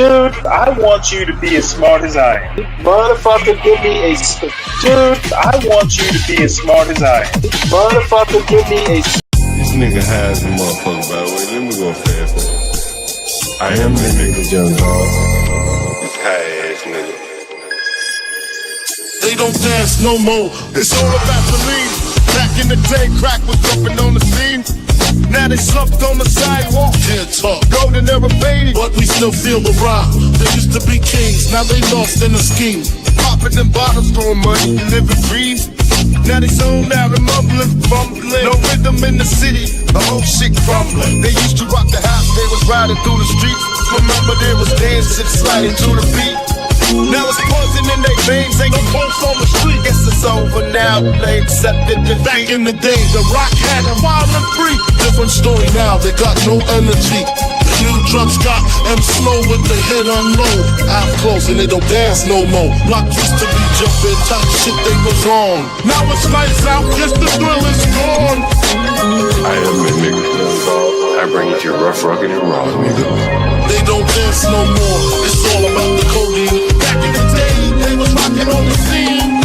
Dude, I want you to be as smart as I am. Motherfucker, give me a... Dude, I want you to be as smart as I am. Motherfucker, give me a... This nigga has a motherfucker, by the way. Let me go fast. I am that nigga, young dog. This high ass nigga. They don't dance no more. It's all about the lean. Back in the day, crack was jumping on the scene. Now they slumped on the sidewalk. Can't talk. Golden era fading, but we still feel the rock. They used to be kings, now they lost in the scheme. Popping them bottles, throwing money, living free. Now they zoned out and mumbling, fumbling. No rhythm in the city, the whole shit crumbling. They used to rock the house, they was riding through the streets. Remember there was dancing, sliding to the beat. Now it's poison in their veins, ain't no pulse on the street. Guess it's over now, they accepted defeat. Back in the day, the rock had them wild and free. Different story now, they got no energy. The new drugs got them slow with the head unload. Out close and they don't dance no more. Block used to be jumping, top shit they was on. Now it's lights out, guess the thrill is gone. I am that nigga, young dog. I bring it to you rough, rugged, and raw, nigga. They don't dance no more, it's all about the codeine. Back in the day, they was rocking on the scene.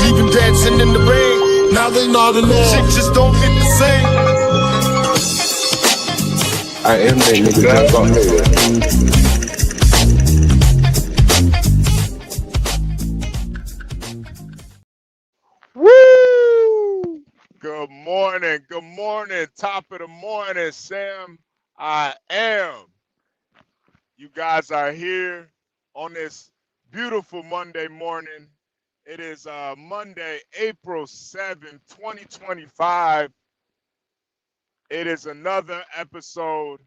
Even dancing in the rain. Now they nodding off. Shit just don't hit the same. I am that nigga, young dog. Woo! Good morning, top of the morning, Sam. I am. You guys are here on this beautiful Monday morning. It is Monday, April 7th, 2025. It is another episode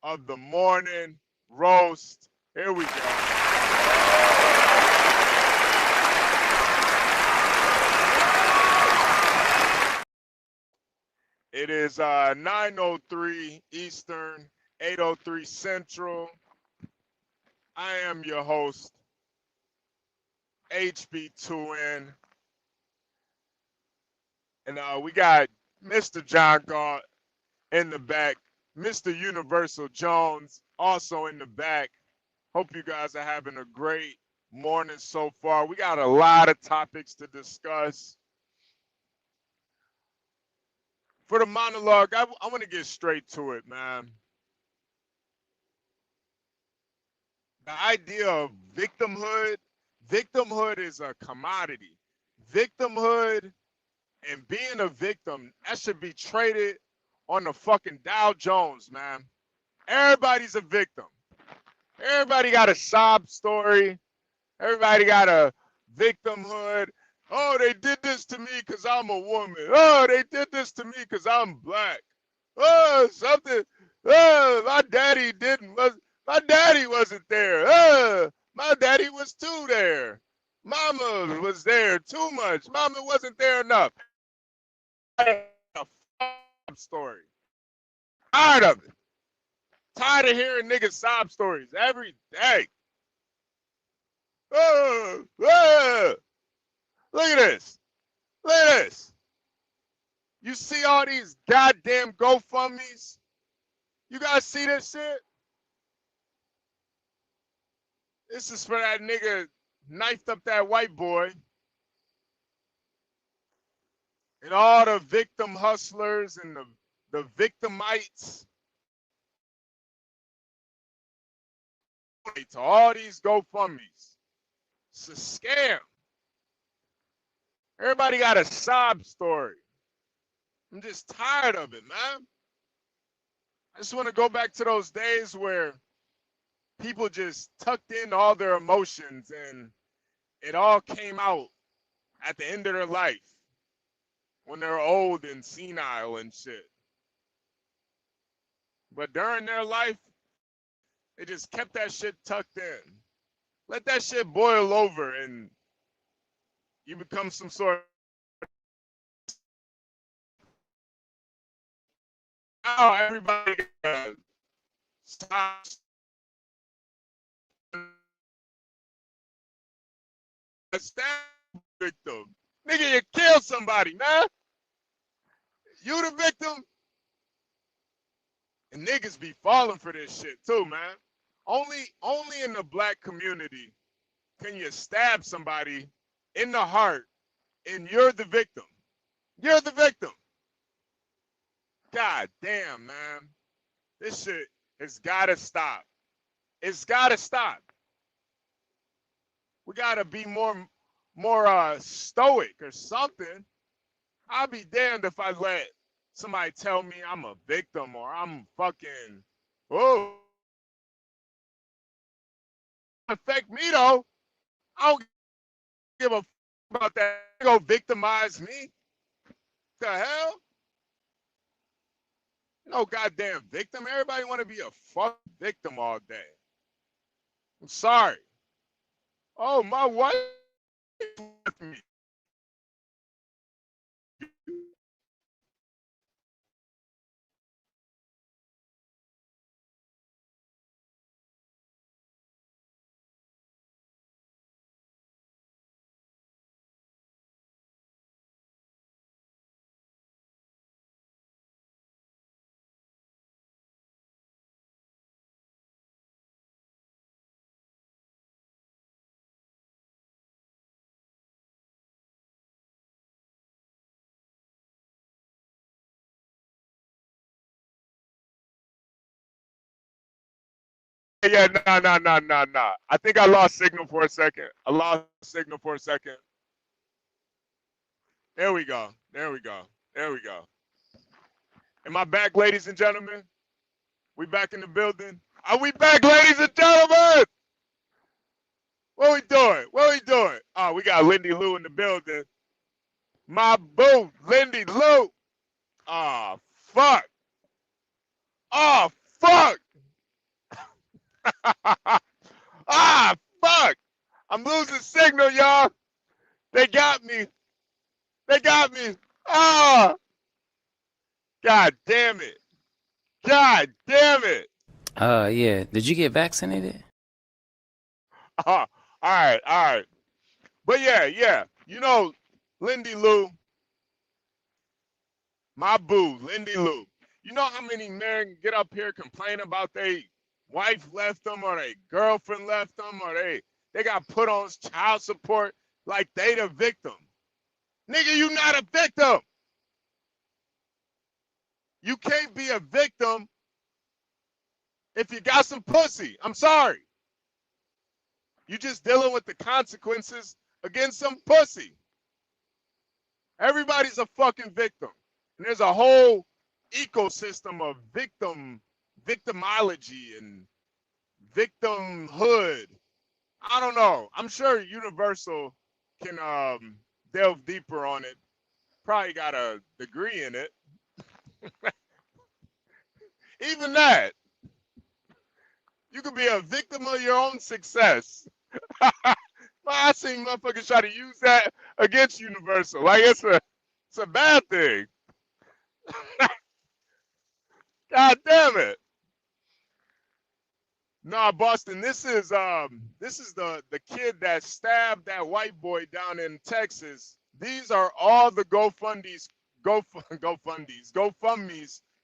of the Morning Roast. Here we go. It is 9:03 Eastern, 8:03 Central. I am your host, HB2N. And we got Mr. John Galt in the back, Mr. UNIVERSALJONES also in the back. Hope you guys are having a great morning so far. We got a lot of topics to discuss. For the monologue, I want to get straight to it, man. The idea of victimhood is a commodity. Victimhood and being a victim, that should be traded on the fucking Dow Jones, man. Everybody's a victim. Everybody got a sob story. Everybody got a victimhood. Oh, they did this to me because I'm a woman. Oh, they did this to me because I'm black. Oh, something. Oh, my daddy wasn't there. My daddy was too there. Mama was there too much. Mama wasn't there enough. A story. Tired of it. Tired of hearing niggas sob stories every day. Look at this. Look at this. You see all these goddamn GoFundMes? You guys see this shit? This is for that nigga knifed up that white boy. And all the victim hustlers and the victimites. To all these GoFundMes. It's a scam. Everybody got a sob story. I'm just tired of it, man. I just want to go back to those days where people just tucked in all their emotions and it all came out at the end of their life when they're old and senile and shit. But during their life, they just kept that shit tucked in. Let that shit boil over and you become some sort of... Now everybody got stop. A stab victim. Nigga, you killed somebody, man. You the victim. And niggas be falling for this shit too, man. Only in the black community can you stab somebody in the heart and you're the victim. You're the victim. God damn, man. This shit has got to stop. It's got to stop. We got to be more stoic or something. I'll be damned if I let somebody tell me I'm a victim or I'm fucking, oh, affect me though. I don't give a fuck about that. They go victimize me. The hell? No goddamn victim. Everybody want to be a fucking victim all day. I'm sorry. Oh, my wife with me. Yeah, no. I think I lost signal for a second. I lost signal for a second. There we go. There we go. There we go. Am I back, ladies and gentlemen? We back in the building? Are we back, ladies and gentlemen? What we doing? What we doing? Oh, we got Lindy Lou in the building. My boo, Lindy Lou. Oh, fuck. Oh, fuck. Ah, fuck. I'm losing signal, y'all. They got me. They got me. Ah. God damn it. God damn it. Yeah. Did you get vaccinated? All right. But yeah. You know, Lindy Lou, my boo, Lindy Lou. You know how many men get up here complain about they wife left them or they girlfriend left them or they got put on child support like they the victim. Nigga, you not a victim. You can't be a victim if you got some pussy. I'm sorry. You just dealing with the consequences against some pussy. Everybody's a fucking victim. And there's a whole ecosystem of victimology and victimhood. I don't know. I'm sure Universal can delve deeper on it. Probably got a degree in it. Even that. You could be a victim of your own success. I seen motherfuckers try to use that against Universal. Like it's a bad thing. God damn it. Nah, Boston, this is the kid that stabbed that white boy down in Texas. These are all the GoFundMe's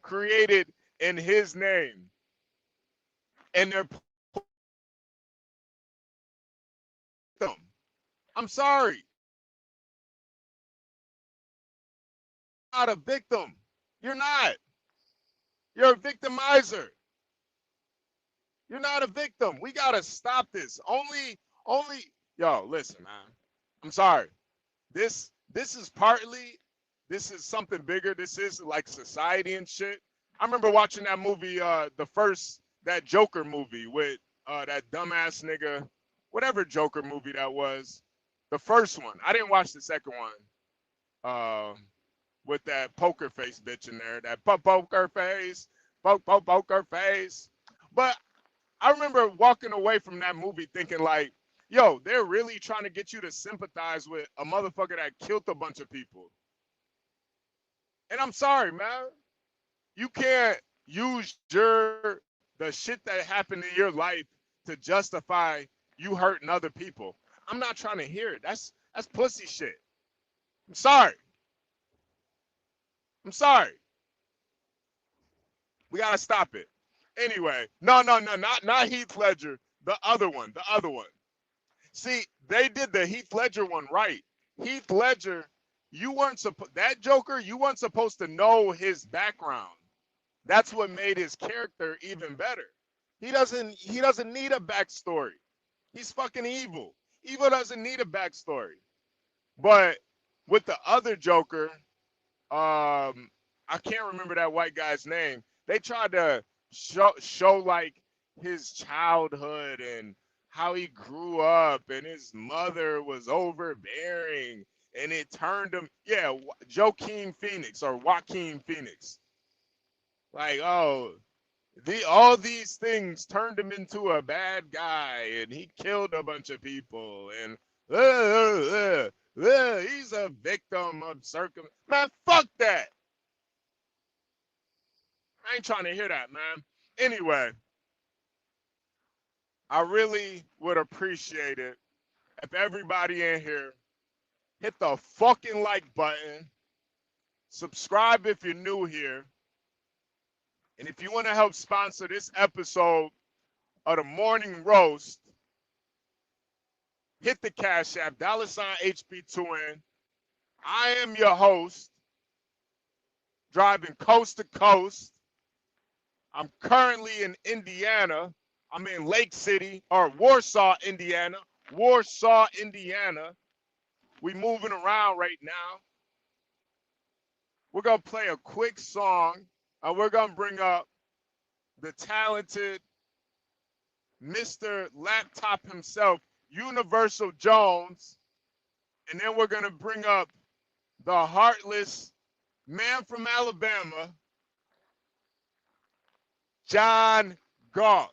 created in his name. And they're them. I'm sorry. You're not a victim. You're not. You're a victimizer. You're not a victim. We gotta stop this. Only, yo, listen, man. I'm sorry. This is something bigger. This is like society and shit. I remember watching that movie, that Joker movie with that dumbass nigga, whatever Joker movie that was. The first one. I didn't watch the second one. With that poker face bitch in there. That poker face. Poker face. But I remember walking away from that movie thinking like, yo, they're really trying to get you to sympathize with a motherfucker that killed a bunch of people. And I'm sorry, man. You can't use the shit that happened in your life to justify you hurting other people. I'm not trying to hear it. That's pussy shit. I'm sorry. I'm sorry. We gotta stop it. Anyway, no, not Heath Ledger. The other one. See, they did the Heath Ledger one right. Heath Ledger, that Joker, you weren't supposed to know his background. That's what made his character even better. He doesn't need a backstory. He's fucking evil. Evil doesn't need a backstory. But with the other Joker, I can't remember that white guy's name. They tried to show like his childhood and how he grew up, and his mother was overbearing, and it turned him, Joaquin Phoenix. Like, oh, all these things turned him into a bad guy, and he killed a bunch of people, and he's a victim of Man, fuck that. I ain't trying to hear that, man. Anyway, I really would appreciate it if everybody in here hit the fucking like button, subscribe if you're new here, and if you want to help sponsor this episode of the Morning Roast, hit the Cash App, $HB2N. I am your host, driving coast to coast. I'm currently in Indiana. I'm in Lake City, or Warsaw, Indiana. We moving around right now. We're going to play a quick song, and we're going to bring up the talented Mr. Laptop himself, Universal Jones. And then we're going to bring up the heartless man from Alabama, John Galt.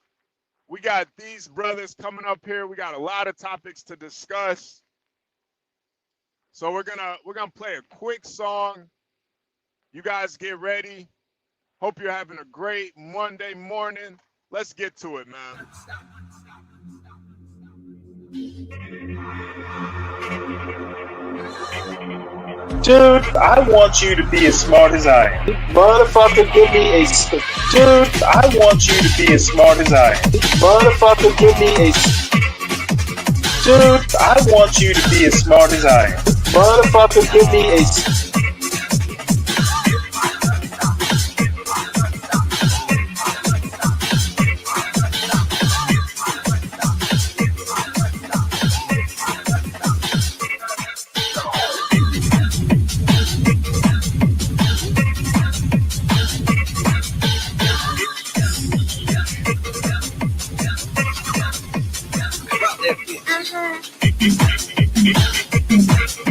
We got these brothers coming up here. We got a lot of topics to discuss. So we're gonna play a quick song. You guys get ready. Hope you're having a great Monday morning. Let's get to it, man. Dude, I want you to be as smart as I am. Motherfucker, give me a... Dude, I want you to be as smart as I am. Motherfucker, give me a... Dude, I want you to be as smart as I am. Motherfucker, give me a...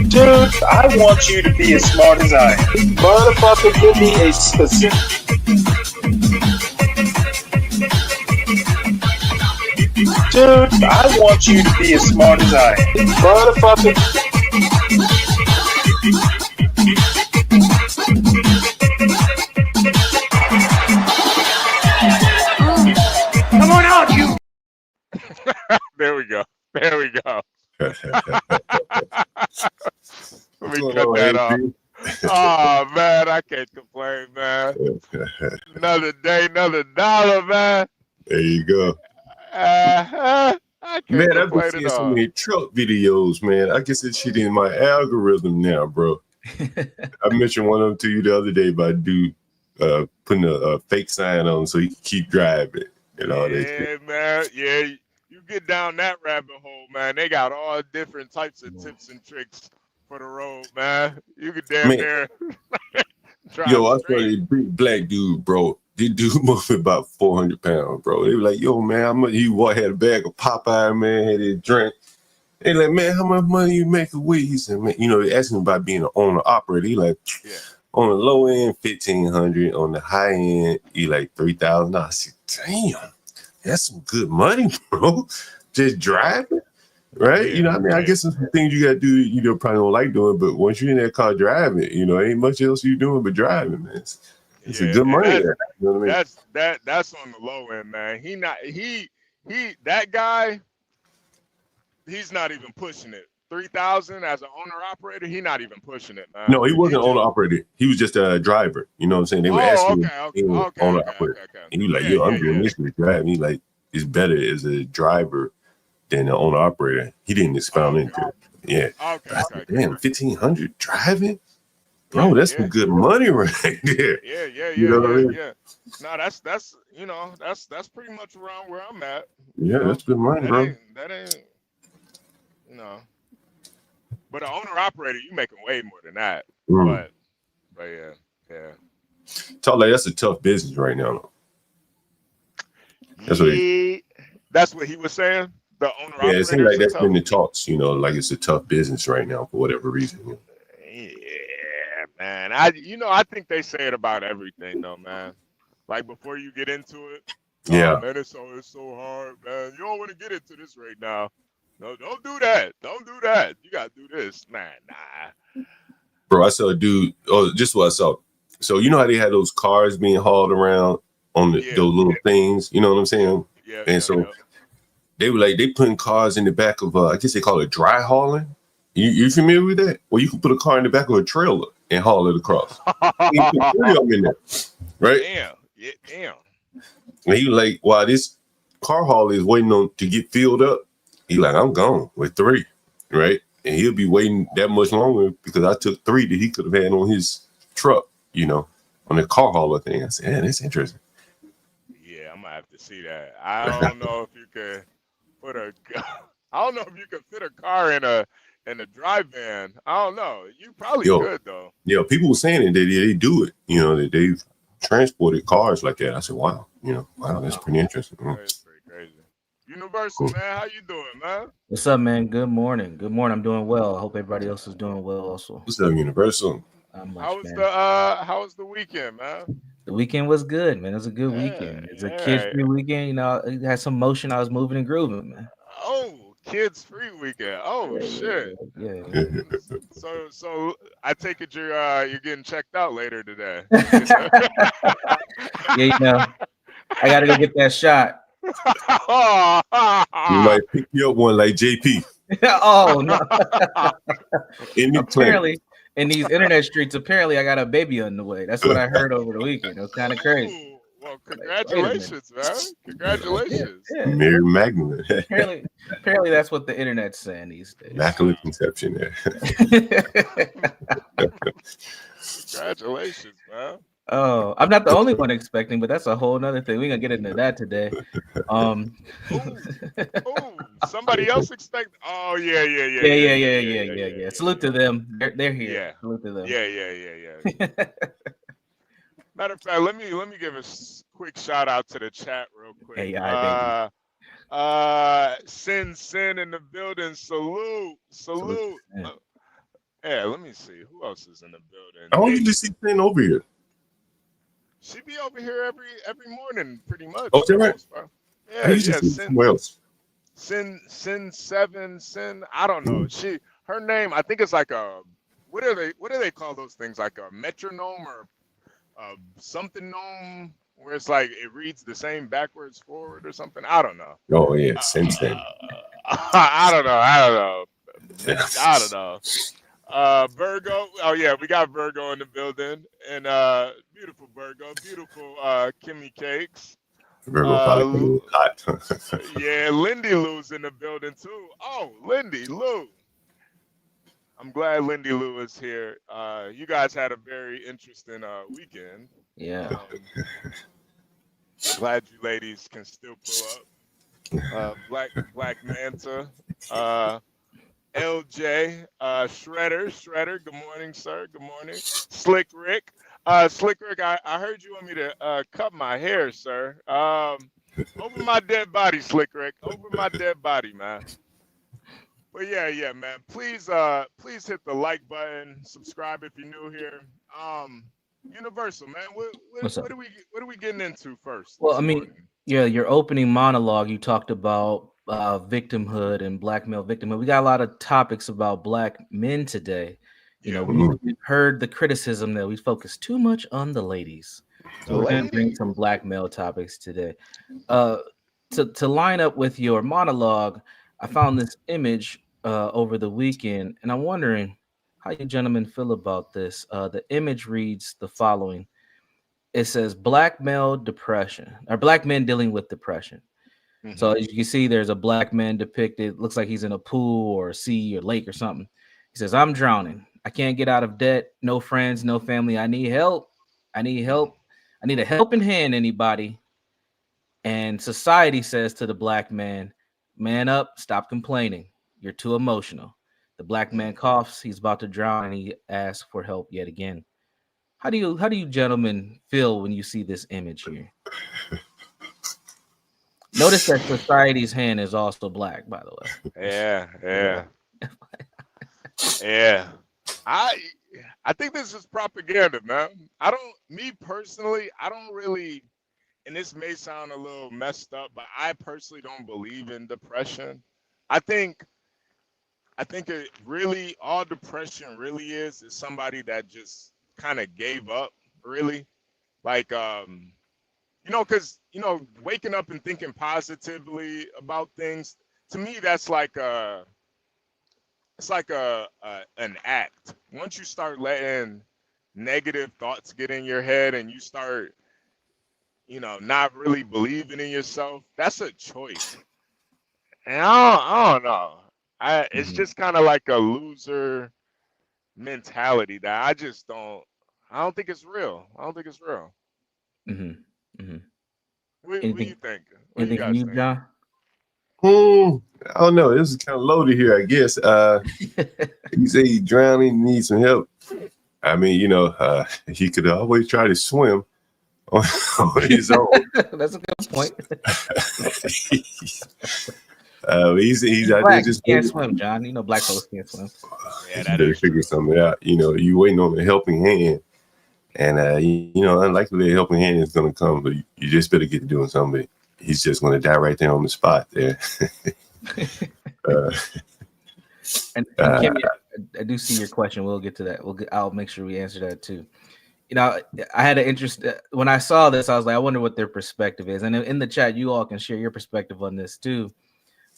Dude, I want you to be as smart as I am. Motherfucker, give me a specific... Dude, I want you to be as smart as I am. Motherfucker... Come on out, you! There we go. Let me cut that off. Oh, man, I can't complain, man. Another day, another dollar, man. There you go. I can't Man, I've been complain seeing at so all. many truck videos, man. I guess it's shit in my algorithm now, bro. I mentioned one of them to you the other day about dude putting a fake sign on so he can keep driving and all that shit. Man. Yeah, you get down that rabbit hole, man. They got all different types of tips and tricks for the road, man. You could damn near drive Yo, I saw straight. this big black dude, bro. This dude moving about 400 pounds, bro. They were like, yo, man, how much you had a bag of Popeye, man, had his drink. They like, man, how much money you make a week? He said, man, you know, they asked him about being an owner operator. He like, on the low end, 1,500. On the high end, he like 3,000. I said, damn, that's some good money, bro. Just driving, right? Yeah, you know, I mean, I guess some things you got to do, you know, probably don't like doing, but once you're in that car driving, you know, ain't much else you doing but driving, man. It's a good money. You know what I mean? That's on the low end, man. That guy, he's not even pushing it. 3,000 as an owner operator, he not even pushing it, man. No, he wasn't owner operator. He was just a driver. You know what I'm saying? They were asking him owner operator. And he was like, yo, I'm doing this with driving. He like, it's better as a driver than an owner operator. He didn't expound into it. Yeah. Okay. Damn, 1,500 driving? Bro, that's some good money right there. Yeah. No, that's pretty much around where I'm at. Yeah, that's good money, bro. That ain't but an owner operator, you making way more than that. But yeah. Talk like that's a tough business right now. That's what he was saying. The owner operator. Yeah, it seems like that's been the talks, like it's a tough business right now for whatever reason. Yeah, man. I think they say it about everything though, man. Like before you get into it. Yeah. Man, it's so hard, man. You don't want to get into this right now. No, don't do that. Don't do that. You gotta do this. Nah. Bro, I saw a dude. Oh, just what I saw. So you know how they had those cars being hauled around on those little things. You know what I'm saying? Yeah. And so they were like they putting cars in the back of I guess they call it dry hauling. You familiar with that? Well, you can put a car in the back of a trailer and haul it across. You put 3 of them in there, right? Damn. And he was like, while this car hauler is waiting to get filled up, he like, I'm gone with 3, right? And he'll be waiting that much longer because I took 3 that he could have had on his truck, on the car hauler thing. I said, man, that's interesting. Yeah, I'm gonna have to see that. I don't know if you could fit a car in a dry van. I don't know. You probably could though. Yeah, people were saying that they do it. That they've transported cars like that. I said, wow, that's pretty interesting. That's pretty crazy. Universal, man, how you doing, man? What's up, man? Good morning. I'm doing well. I hope everybody else is doing well also. What's up, Universal? How was the weekend, man? The weekend was good, man. It was a good weekend. It's a kids-free weekend. It had some motion. I was moving and grooving, man. Oh, kids-free weekend. Oh, shit. Yeah. So I take it you're getting checked out later today. Yeah, I gotta go get that shot. You might pick you up one like JP. Oh no! Apparently, in these internet streets, I got a baby on the way. That's what I heard over the weekend. It was kind of crazy. Well, congratulations, man! Congratulations. Yeah. Mary Magdalene. Apparently, that's what the internet's saying these days. Immaculate conception there. Congratulations, man. Oh, I'm not the only one expecting, but that's a whole nother thing. We're gonna get into that today. Somebody else expect? Oh, yeah. Salute to them. They're here. Yeah. Salute to them. Yeah. Matter of fact, let me give a quick shout out to the chat real quick. Hey, Sin in the building. Salute. Yeah, let me see who else is in the building. I don't usually see Sin over here. She be over here every morning, pretty much. Oh, is that right? Yeah. Somewhere else. Sin 7. I don't know. Her name. I think it's like a. What do they call those things? Like a metronome or something gnome, where it's like it reads the same backwards forward or something. I don't know. Oh yeah, Sin. I don't know. Virgo. Oh yeah, we got Virgo in the building, and beautiful Virgo, beautiful Kimmy Cakes. Virgo probably hot. Yeah, Lindy Lou's in the building too. Oh, Lindy Lou. I'm glad Lindy Lou is here. You guys had a very interesting weekend. Yeah. Glad you ladies can still pull up. Black Manta. LJ, Shredder, good morning, sir. Good morning. Slick Rick, I heard you want me to cut my hair, sir. Over my dead body, Slick Rick. Over my dead body, man. But yeah, man. Please hit the like button. Subscribe if you're new here. Universal, man. What are we getting into first? Well, I mean, your opening monologue, you talked about victimhood and black male victimhood. We got a lot of topics about black men today. We've heard the criticism that we focus too much on the ladies. So we're gonna bring some black male topics today. To line up with your monologue, I found this image over the weekend, and I'm wondering how you gentlemen feel about this. The image reads the following. It says black male depression, or black men dealing with depression. So as you can see, there's a black man depicted. Looks like he's in a pool or a sea or lake or something. He says, I'm drowning. I can't get out of debt. No friends, no family. I need help. I need help. I need a helping hand, anybody. And society says to the black man, man up, stop complaining. You're too emotional. The black man coughs. He's about to drown, and he asks for help yet again. How do you gentlemen feel when you see this image here? Notice that society's hand is also black, by the way. Yeah. I think this is propaganda, man. Me personally, I don't really, and this may sound a little messed up, but I personally don't believe in depression. I think it really, all depression really is somebody that just kind of gave up, really. Like, because, waking up and thinking positively about things, to me, that's like it's like an act. Once you start letting negative thoughts get in your head and you start, not really believing in yourself, that's a choice. And I don't know. It's just kind of like a loser mentality that I don't think it's real. I don't think it's real. What do you think? What do you guys think? John? I don't know. This is kind of loaded here, I guess. You say he's drowning, needs some help. I mean, he could always try to swim on his own. That's a good point. He's out there just can't swim, John. Black folks can't swim. Yeah, that better figure something out. You waiting on a helping hand, and unlikely a helping hand is going to come, but you just better get to doing something. He's just going to die right there on the spot there. And Kimmy, I do see your question. We'll get to that. I'll make sure we answer that too. I had an interest when I saw this. I was like, I wonder what their perspective is. And in the chat, you all can share your perspective on this too.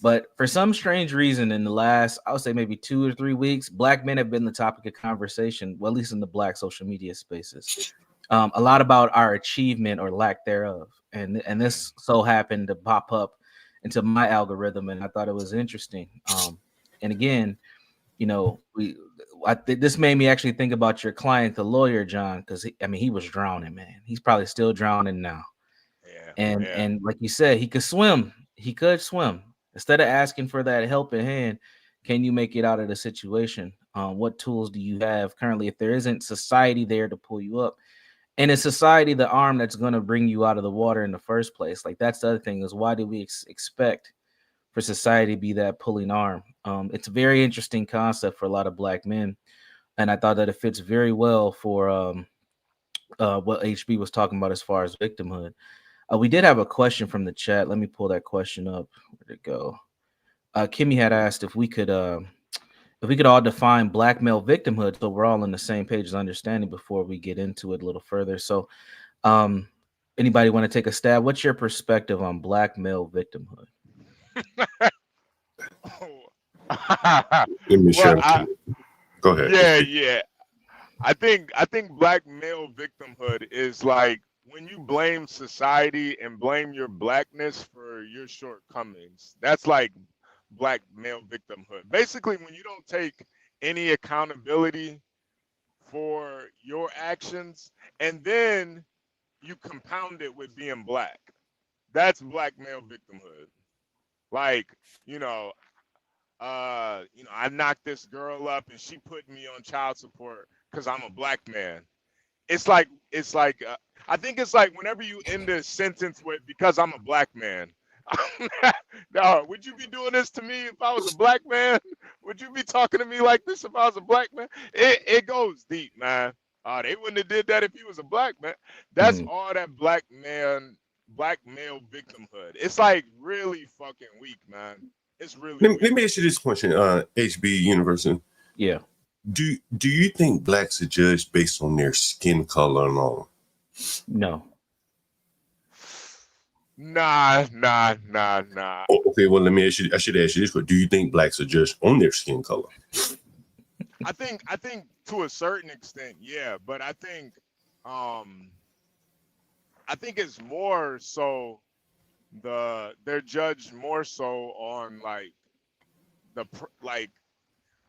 But for some strange reason, in the last, I would say maybe 2 or 3 weeks, black men have been the topic of conversation, well, at least in the black social media spaces. A lot about our achievement or lack thereof. And this so happened to pop up into my algorithm, and I thought it was interesting. And again, this made me actually think about your client, the lawyer, John, because he was drowning, man. He's probably still drowning now. Yeah. And like you said, he could swim. He could swim. Instead of asking for that helping hand, can you make it out of the situation? What tools do you have currently if there isn't society there to pull you up? And in society, the arm that's going to bring you out of the water in the first place. Like, that's the other thing, is why do we expect for society to be that pulling arm? It's a very interesting concept for a lot of black men. And I thought that it fits very well for what HB was talking about as far as victimhood. We did have a question from the chat. Let me pull that question up. Where'd it go? Kimmy had asked if we could all define black male victimhood, so we're all on the same page as understanding before we get into it a little further. So anybody want to take a stab? What's your perspective on black male victimhood? Go ahead. Yeah. I think black male victimhood is like when you blame society and blame your blackness for your shortcomings. That's like black male victimhood. Basically, when you don't take any accountability for your actions and then you compound it with being black. That's black male victimhood. Like, I knocked this girl up and she put me on child support because I'm a black man. It's like I think it's like whenever you end a sentence with because I'm a black man. No, would you be doing this to me if I was a black man? Would you be talking to me like this if I was a black man? It goes deep, man. They wouldn't have did that if he was a black man. That's all that black male victimhood. It's like really fucking weak, man. It's really let me ask you this question, HB Universal. Yeah. Do you think blacks are judged based on their skin color alone? No. Nah. Okay, well, let me ask you. I should ask you this, but do you think blacks are judged on their skin color? I think to a certain extent, yeah, but I think it's more so they're judged more so on like like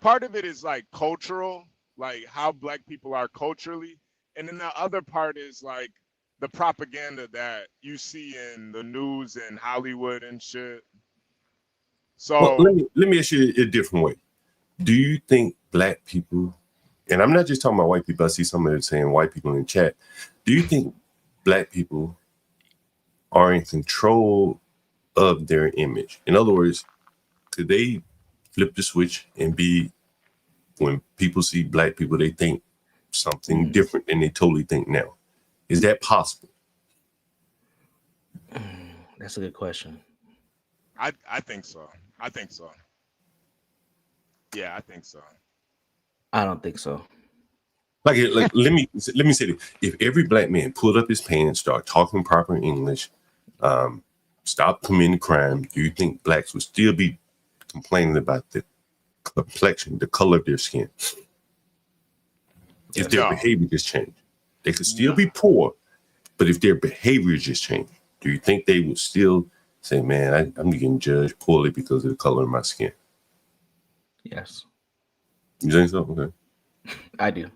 part of it is like cultural, like how black people are culturally, and then the other part is like the propaganda that you see in the news and Hollywood and shit. Well, So let me ask you a different way. Do you think black people, and I'm not just talking about white people, I see somebody saying white people in the chat. Do you think black people are in control of their image? In other words, could they flip the switch and be, when people see black people, they think something different than they totally think now? Is that possible? That's a good question. I think so. I think so. Yeah, I think so. I don't think so. Like let me say this. If every black man pulled up his pants, start talking proper English, stop committing crime, do you think blacks would still be complaining about the complexion, the color of their skin? If their behavior just changed, they could still be poor, but if their behavior just changed, do you think they would still say, "Man, I'm getting judged poorly because of the color of my skin"? Yes, you think so? Okay, I do.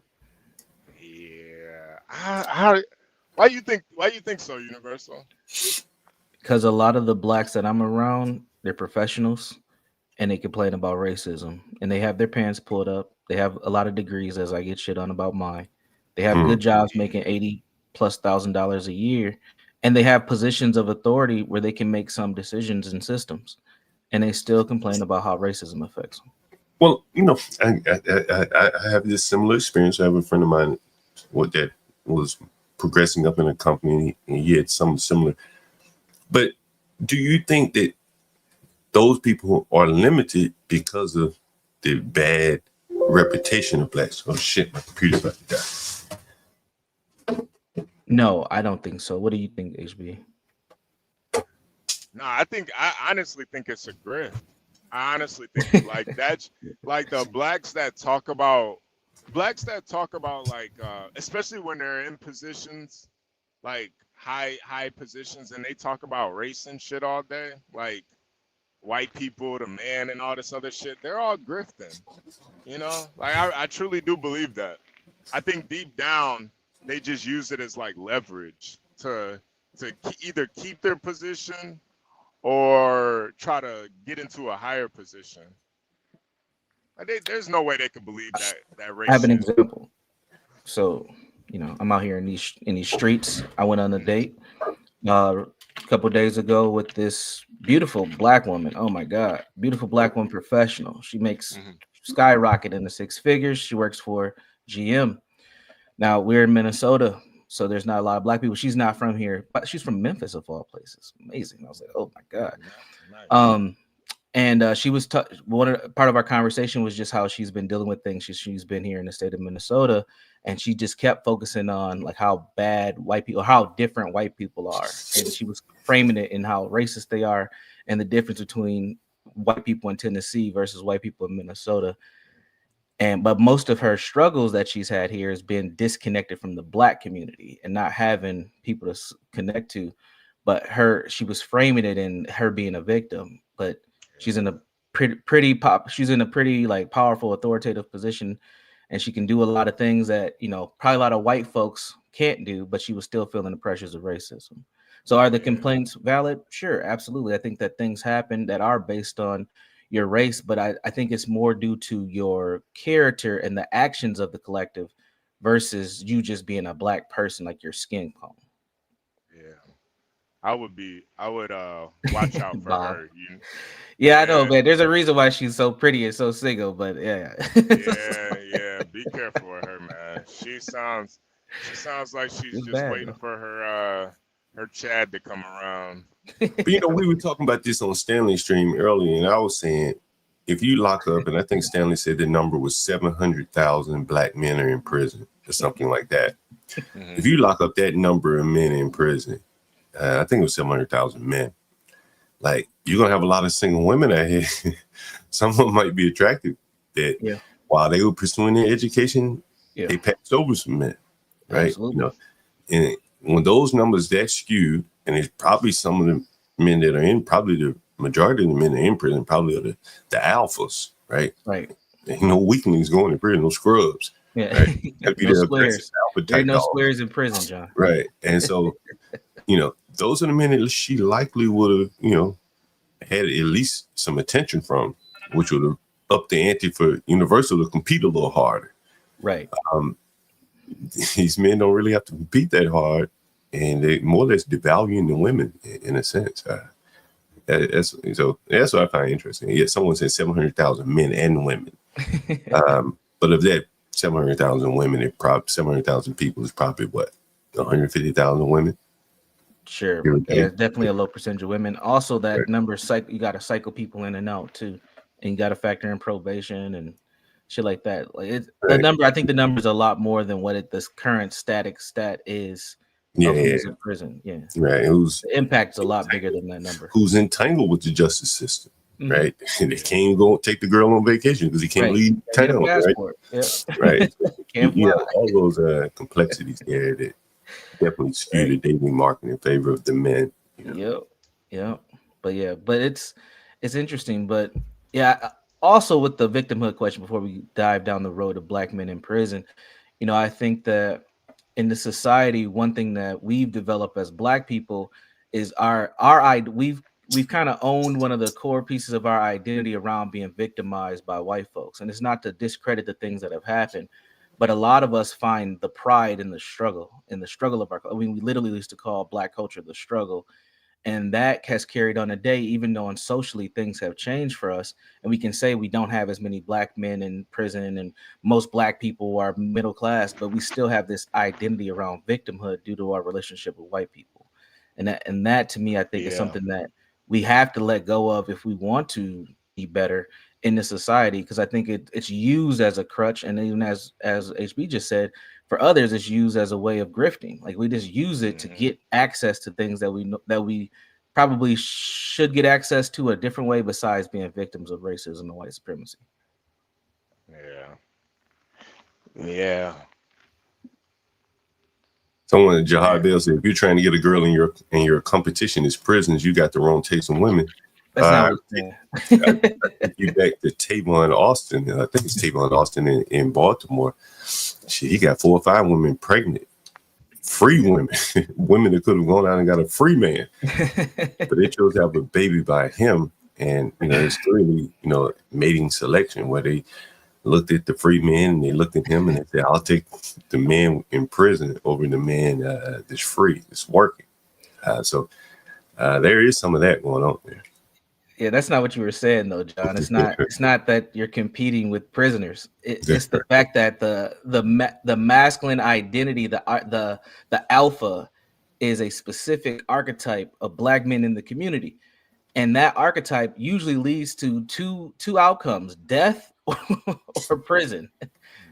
Yeah. Why you think so, Universal? Because a lot of the blacks that I'm around, they're professionals, and they complain about racism, and they have their pants pulled up. They have a lot of degrees, as I get shit on about mine. They have good jobs making $80,000+ a year, and they have positions of authority where they can make some decisions in systems, and they still complain about how racism affects them. Well, I have this similar experience. I have a friend of mine that was progressing up in a company, and he had something similar. But do you think that those people are limited because of the bad reputation of blacks? Oh shit, my computer's about to die. No, I don't think so. What do you think, HB? No, I honestly think it's a grift. I honestly think like that's like the blacks that talk about like especially when they're in positions like high positions, and they talk about race and shit all day, like white people, the man, and all this other shit. They're all grifting, you know. Like I truly do believe that. I think deep down they just use it as like leverage to either keep their position or try to get into a higher position. Like there's no way they could believe that race. I have an example. So, I'm out here in these streets. I went on a date a couple days ago with this beautiful black woman. Oh my God, beautiful black woman, professional. She makes skyrocket into six figures. She works for GM. Now we're in Minnesota, so there's not a lot of black people. She's not from here, but she's from Memphis of all places. Amazing. I was like, oh my God. And she was part of our conversation was just how she's been dealing with things. She's been here in the state of Minnesota, and she just kept focusing on like how bad white people, how different white people are, and she was framing it in how racist they are, and the difference between white people in Tennessee versus white people in Minnesota. But most of her struggles that she's had here has been disconnected from the black community and not having people to connect to. But she was framing it in her being a victim, but she's in a she's in a pretty like powerful, authoritative position, and she can do a lot of things that, probably a lot of white folks can't do, but she was still feeling the pressures of racism. So are the complaints valid? Sure, absolutely. I think that things happen that are based on your race, but I think it's more due to your character and the actions of the collective versus you just being a black person, like your skin color. Yeah. I would watch out for her. Yeah, I know, man. There's a reason why she's so pretty and so single, but yeah. yeah. Be careful with her, man. She sounds like she's just waiting for her Chad to come around. But we were talking about this on Stanley's stream earlier, and I was saying, if you lock up, and I think Stanley said the number was 700,000 black men are in prison or something like that. If you lock up that number of men in prison, I think it was 700,000 men. Like, you're gonna have a lot of single women out here. Some of them might be attractive that while they were pursuing their education, they passed over some men, right? Absolutely. You know, and when those numbers that skewed, and it's probably some of the men that are in, probably the majority of the men that are in prison, probably are the alphas, right? Right. Ain't no weaklings going to prison, no scrubs. Yeah. Right? That'd be No the squares. alpha There type ain't no dog. squares in prison, John. Right. And so, you know, those are the men that she likely would have, you know, had at least some attention from, which would have upped the ante for Universal to compete a little harder. Right. These men don't really have to compete that hard, and they more or less devaluing the women in a sense. That's what I find interesting. Yeah, someone said 700,000 men and women. But of that 700,000 women, it probably 700,000 people is probably what, 150,000 women. Sure. Yeah, definitely a low percentage of women. Also, that number you got to cycle people in and out too, and you got to factor in probation and shit like that. Like the number, I think the number is a lot more than what this current static stat is. Who's in prison? Yeah, right. The impact's a lot bigger than that number. Who's entangled with the justice system? Right, and they can't go take the girl on vacation because he can't leave town. Right, right. You know, all those complexities there that definitely skew the dating market in favor of the men. You know? Yep. But it's interesting. But yeah, also with the victimhood question, before we dive down the road of black men in prison, you know, I think that in the society, one thing that we've developed as black people is we've kind of owned one of the core pieces of our identity around being victimized by white folks. And it's not to discredit the things that have happened, but a lot of us find the pride in the struggle of our, we literally used to call black culture the struggle. And that has carried on today, even though socially things have changed for us. And we can say we don't have as many black men in prison and most black people are middle class, but we still have this identity around victimhood due to our relationship with white people. And that to me, I think is something that we have to let go of if we want to be better in the society, because I think it's used as a crutch. And even as HB just said, for others, it's used as a way of grifting. Like we just use it to get access to things that we probably should get access to a different way besides being victims of racism and white supremacy. Yeah. Someone, Jahad Bell said, if you're trying to get a girl in your competition is prisons, you got the wrong taste in women. That's not what I take you back to Tavon Austin. I think it's Tavon Austin in Baltimore. Shit, he got 4 or 5 women pregnant. Free women. Women that could have gone out and got a free man. But they chose to have a baby by him. And, you know, it's really, you know, mating selection where they looked at the free man and they looked at him and they said, I'll take the man in prison over the man that's free, that's working. So there is some of that going on there. Yeah, that's not what you were saying though, John. It's not that you're competing with prisoners. It's the fact that the masculine identity, the alpha, is a specific archetype of black men in the community, and that archetype usually leads to two outcomes: death or prison.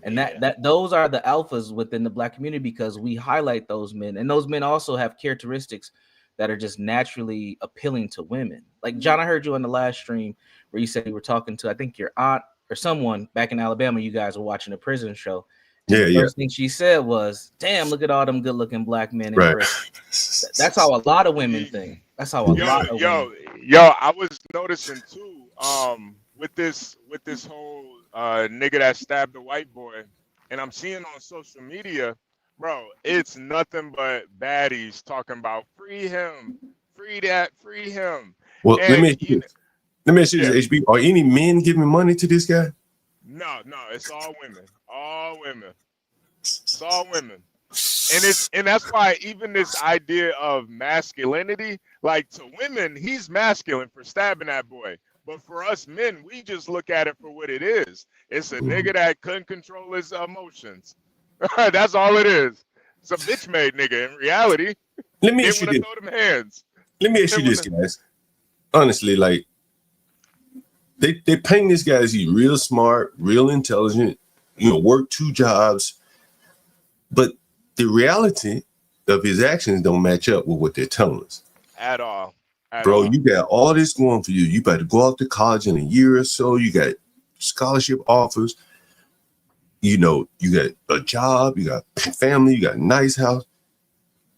And that those are the alphas within the black community because we highlight those men, and those men also have characteristics that are just naturally appealing to women. Like John, I heard you on the last stream where you said you were talking to, I think your aunt or someone back in Alabama. You guys were watching a prison show. The first thing she said was, "Damn, look at all them good-looking black men in prison." That's how a lot of women think. That's how a lot of women. I was noticing too. With this whole nigga that stabbed the white boy, and I'm seeing on social media. Bro, it's nothing but baddies talking about free him, free that, free him. Well, let me ask you this, HB. Are any men giving money to this guy? No, it's all women. All women. It's all women. And that's why even this idea of masculinity, like to women, he's masculine for stabbing that boy. But for us men, we just look at it for what it is. It's a nigga that couldn't control his emotions. That's all it is. It's a bitch made nigga in reality. Let me ask you this. Throw them hands. Let me ask you this, guys. Honestly, like they paint this guy as he's real smart, real intelligent, you know, work 2 jobs. But the reality of his actions don't match up with what they're telling us. At all. Bro, you got all this going for you. You better go out to college in a year or so. You got scholarship offers. You know, you got a job, you got family, you got a nice house,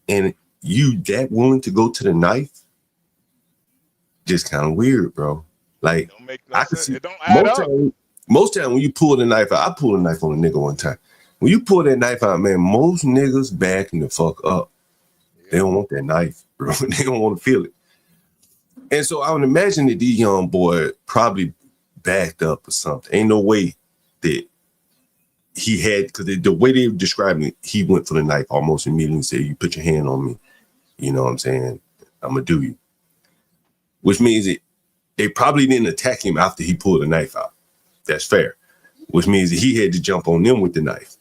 and you that willing to go to the knife? Just kind of weird, bro. Like, don't make no I can sense. see It don't add up. most time when you pull the knife out, I pulled a knife on a nigga one time. When you pull that knife out, man, most niggas backing the fuck up. Yeah. They don't want that knife, bro. They don't want to feel it. And so I would imagine that these young boy probably backed up or something. Ain't no way that he had, because the way they were describing it, he went for the knife almost immediately and said, you put your hand on me. You know what I'm saying? I'm going to do you. Which means that they probably didn't attack him after he pulled the knife out. That's fair. Which means that he had to jump on them with the knife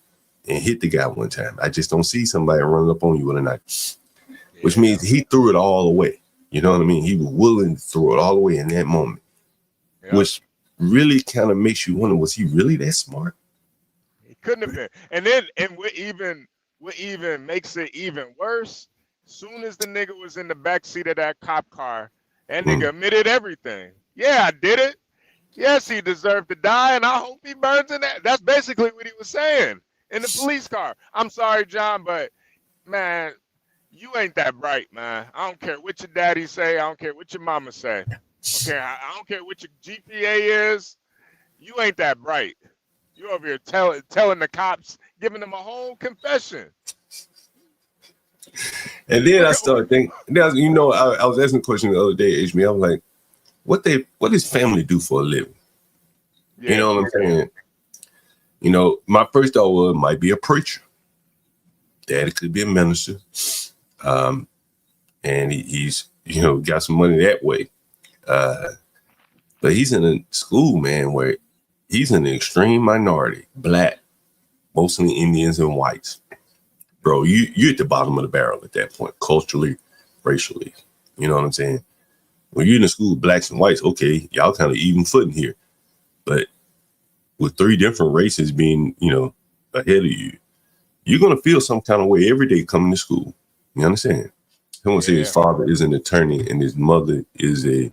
and hit the guy one time. I just don't see somebody running up on you with a knife. Yeah. Which means he threw it all away. You know what I mean? He was willing to throw it all away in that moment. Yeah. Which really kind of makes you wonder, was he really that smart? He couldn't have been. And then, and what even makes it even worse, soon as the nigga was in the backseat of that cop car, that nigga admitted everything. Yeah, I did it. Yes, he deserved to die, and I hope he burns in that. That's basically what he was saying in the police car. I'm sorry, John, but, man, you ain't that bright, man. I don't care what your daddy say. I don't care what your mama say. Okay, I don't care what your GPA is. You ain't that bright. You over here telling the cops, giving them a whole confession. And then I started thinking, you know, I was asking a question the other day, HB. I was like, what does family do for a living? Yeah, you know what I'm saying? You know, my first thought was might be a preacher. Daddy could be a minister. And he's, you know, got some money that way. But he's in a school, man, where he's in the extreme minority, Black, mostly Indians and whites. Bro, you're at the bottom of the barrel at that point, culturally, racially. You know what I'm saying? When you're in a school of Blacks and whites, okay, y'all kind of even footing here. But with 3 different races being, you know, ahead of you, you're going to feel some kind of way every day coming to school. You understand? Someone say his father is an attorney and his mother is a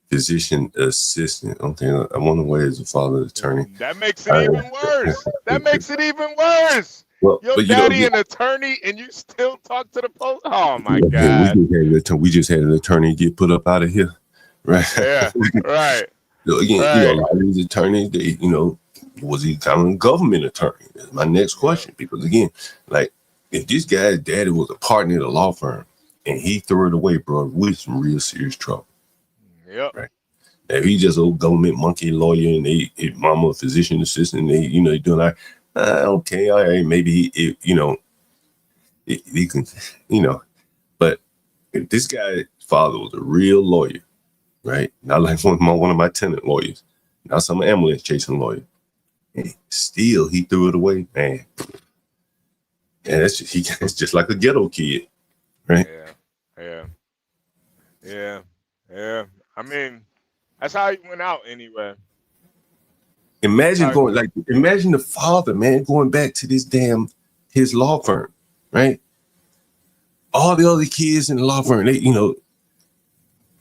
physician assistant. Okay, I wonder where is the father attorney. That makes it even worse. That makes it even worse. Well, your daddy an attorney and you still talk to the police? Oh my God. We just had an attorney get put up out of here. Right. Yeah. Right. So again, you know, a lot of these attorneys, they, you know, was he kind of a government attorney? That's my next question. Because again, like, if this guy's daddy was a partner at a law firm and he threw it away, bro, we're some real serious trouble. Yep. Right. If he just a government monkey lawyer and his mama a physician assistant, they, you know, they doing like, okay, all right, maybe he can, you know, but if this guy's father was a real lawyer, right? Not like one of my tenant lawyers, not some ambulance chasing lawyer. And still, he threw it away, man. And it's just like a ghetto kid, right? Yeah. I mean, that's how he went out anyway. Imagine imagine the father, man, going back to his law firm, right? All the other kids in the law firm, they, you know,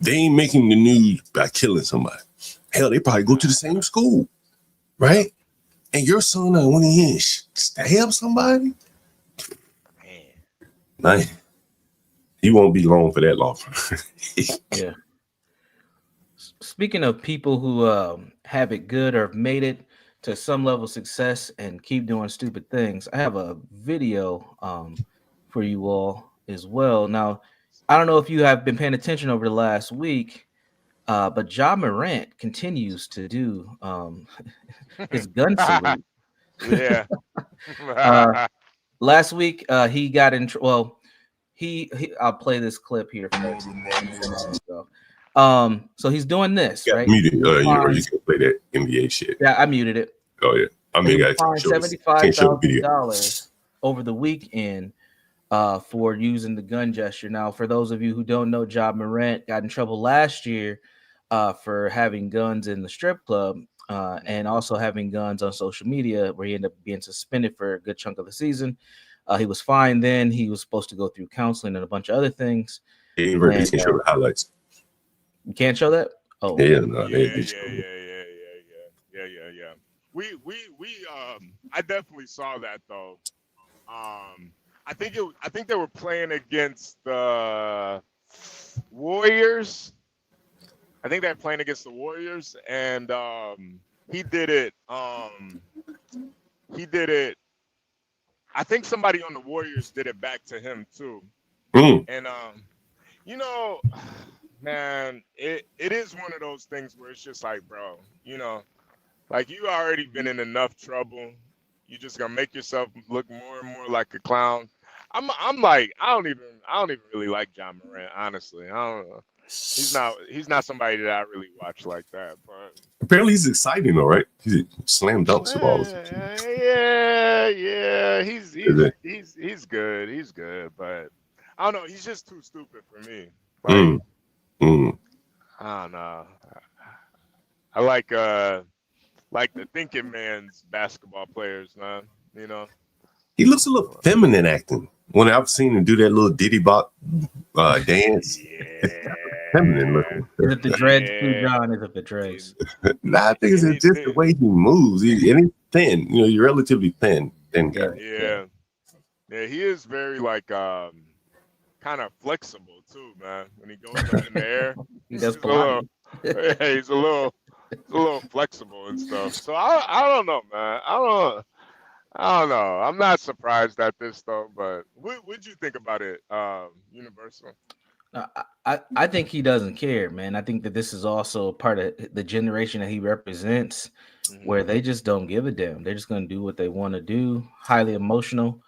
they ain't making the news by killing somebody. Hell, they probably go to the same school, right? And your son went in and stab somebody? Man, he won't be long for that law firm. Yeah. Speaking of people who have it good or have made it to some level of success and keep doing stupid things, I have a video for you all as well. Now, I don't know if you have been paying attention over the last week, but Ja Morant continues to do his gun salute. Yeah. Last week, he got in. Well, he I'll play this clip here for you. So he's doing this, right? Muted, or you can play that NBA shit. Yeah, I muted it. Oh yeah, I mean, I fined $75,000 over the weekend for using the gun gesture. Now, for those of you who don't know, Ja Morant got in trouble last year for having guns in the strip club and also having guns on social media, where he ended up being suspended for a good chunk of the season. He was fined then. He was supposed to go through counseling and a bunch of other things. He can show the highlights. You can't show that. Oh, Yeah, no, Yeah. they I definitely saw that though. I think they were playing against the Warriors. I think they're playing against the Warriors, and he did it. He did it. I think somebody on the Warriors did it back to him too. And you know, man, it is one of those things where it's just like, bro, you know, like you already been in enough trouble. You just gonna make yourself look more and more like a clown. I'm like, I don't even really like John Morant, honestly. I don't know. He's not somebody that I really watch like that. But apparently he's exciting, though, right? He slam dunks the balls. Yeah. He's good. He's good, but I don't know. He's just too stupid for me. Like, I don't know. I like the thinking man's basketball players, man. You know. He looks a little feminine acting. When I've seen him do that little diddy bop dance, feminine looking. is it the dreads too, John? Is it the dreads? Nah, I think it's just the way he moves. And he's thin. You know, you're relatively thin guy. Yeah. He is very like kind of flexible too, man. When he goes up in the air, he's a little flexible and stuff. So I don't know, man. I don't know. I'm not surprised at this though, but what'd you think about it, Universal? I think he doesn't care, man. I think that this is also part of the generation that he represents, where they just don't give a damn. They're just gonna do what they want to do. Highly emotional.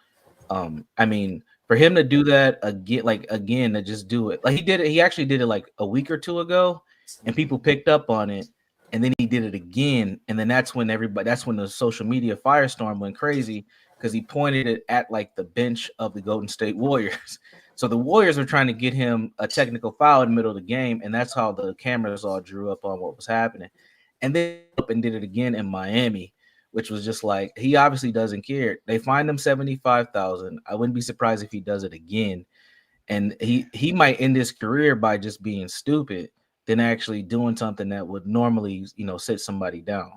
I mean, for him to do that again, to just do it like he did it. He actually did it like a week or two ago, and people picked up on it. And then he did it again, and then that's when the social media firestorm went crazy because he pointed it at like the bench of the Golden State Warriors. So the Warriors were trying to get him a technical foul in the middle of the game, and that's how the cameras all drew up on what was happening. And then up and did it again in Miami, which was just like he obviously doesn't care. They fined him $75,000. I wouldn't be surprised if he does it again, and he might end his career by just being stupid than actually doing something that would normally, sit somebody down.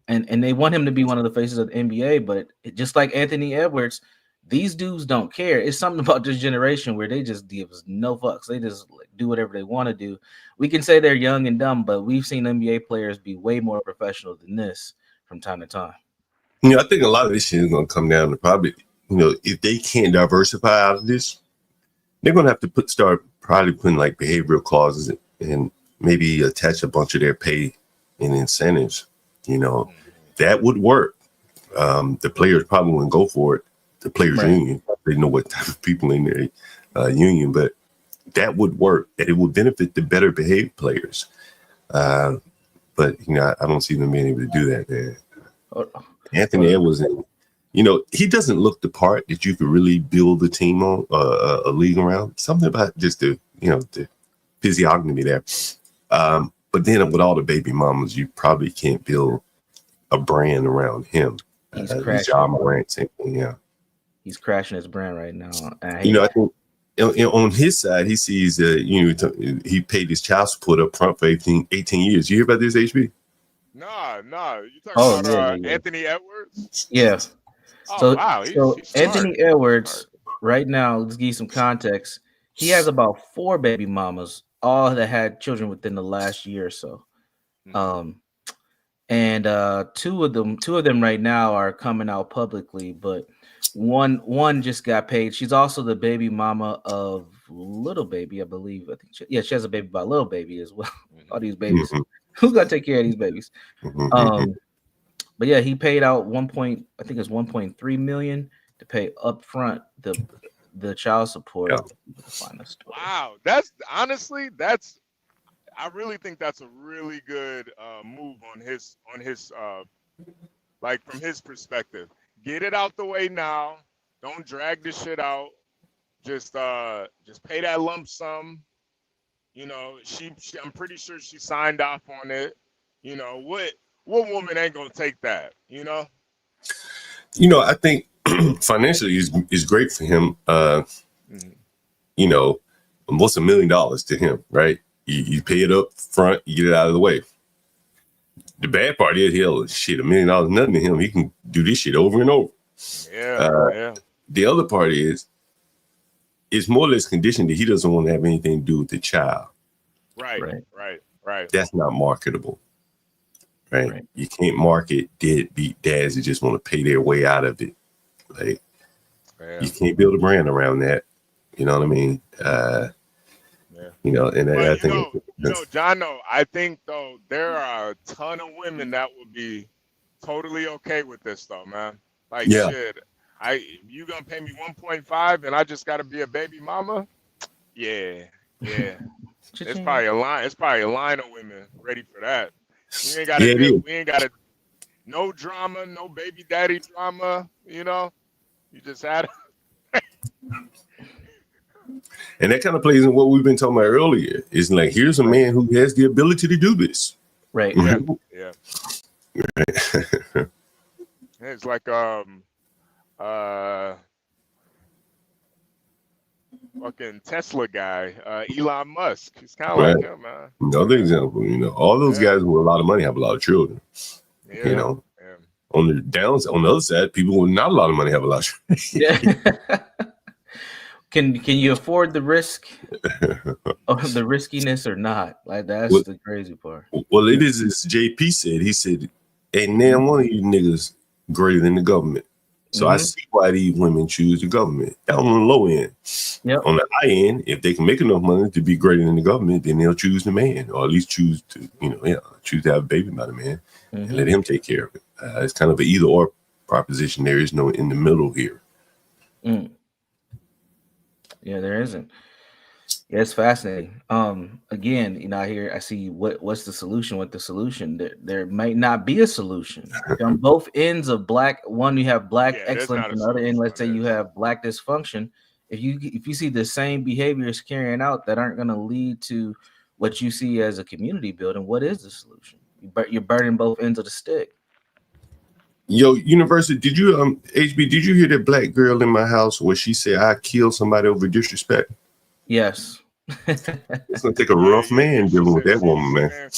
And they want him to be one of the faces of the NBA, but just like Anthony Edwards, these dudes don't care. It's something about this generation where they just give no fucks. They just do whatever they want to do. We can say they're young and dumb, but we've seen NBA players be way more professional than this from time to time. I think a lot of this shit is going to come down to probably, if they can't diversify out of this, they're going to have to start probably putting like behavioral clauses and maybe attach a bunch of their pay and incentives. That would work. The players probably wouldn't go for it. The players union, they know what type of people in their union, but that would work. And it would benefit the better behaved players. But I don't see them being able to do that. Man. Anthony Edwards, he doesn't look the part that you could really build a team on, a league around. Something about just the physiognomy there. But then with all the baby mamas, you probably can't build a brand around him. He's crashing. He's crashing his brand right now. I think on his side, he sees he paid his child support up front for 18 years. You hear about this, HB? No. You talking about Anthony Edwards? Yeah. Oh, wow. He's Anthony Edwards, right now, let's give you some context. He has about 4 baby mamas, all that had children within the last year or so. And two of them right now are coming out publicly, but one just got paid. She's also the baby mama of Little Baby, I believe. I think she has a baby by Little Baby as well. All these babies. Who's gonna take care of these babies? But yeah, he paid out 1.3 million to pay upfront the child support. Wow, I really think that's a really good move on his like from his perspective. Get it out the way now. Don't drag this shit out. Just pay that lump sum. She I'm pretty sure she signed off on it. What woman ain't gonna take that? I think financially is great for him. What's $1 million to him, right? You pay it up front, you get it out of the way. The bad part is, hell, shit, $1 million nothing to him. He can do this shit over and over. Yeah. The other part is, it's more or less conditioned that he doesn't want to have anything to do with the child. Right. That's not marketable. Right? You can't market deadbeat dads that just want to pay their way out of it. Like, you can't build a brand around that. You know what I mean? You know, and but I think John, I think though there are a ton of women that would be totally okay with this though, man. Like, shit, you gonna pay me 1.5 and I just gotta be a baby mama? Yeah. It's probably a line. It's probably a line of women ready for that. We ain't gotta we ain't gotta no drama, no baby daddy drama, you know. You just had and that kind of plays in what we've been talking about earlier. It's like, here's a man who has the ability to do this. Right. Yeah. It's like fucking Tesla guy, Elon Musk. He's kind of like him, man. Another example, you know, all those guys with a lot of money have a lot of children. You know, on the other side, people with not a lot of money have a lot of children. Can you afford the risk of the riskiness or not? Like, that's the crazy part. Well, it is as JP said. He said, ain't damn one of you niggas greater than the government. So I see why these women choose the government. Down on the low end. On the high end, if they can make enough money to be greater than the government, then they'll choose the man, or at least choose to, choose to have a baby by the man and let him take care of it. It's kind of an either or proposition. There is no in the middle here. Yeah, there isn't. Yeah, it's fascinating. Again, I see what's the solution with the solution. There might not be a solution. On both ends of black, one you have black excellence, and the other end, let's say you have black dysfunction. If you see the same behaviors carrying out that aren't going to lead to what you see as a community building, what is the solution? You're burning both ends of the stick. Yo, University, did you HB, did you hear that black girl in my house where she said I killed somebody over disrespect? Yes. It's gonna take a rough man dealing with that woman, man.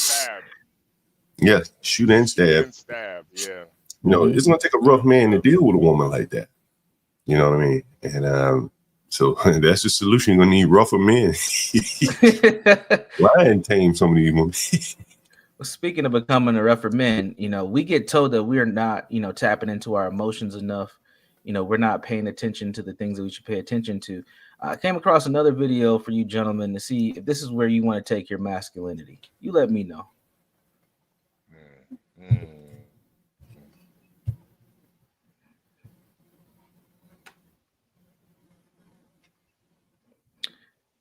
Yes, shoot and stab. Yeah. It's gonna take a rough man to deal with a woman like that. You know what I mean? And so that's the solution. You're gonna need rougher men. Lion tame some of these women. Well, speaking of becoming a rougher men, we get told that we're not, tapping into our emotions enough. We're not paying attention to the things that we should pay attention to. I came across another video for you gentlemen to see if this is where you want to take your masculinity. You let me know.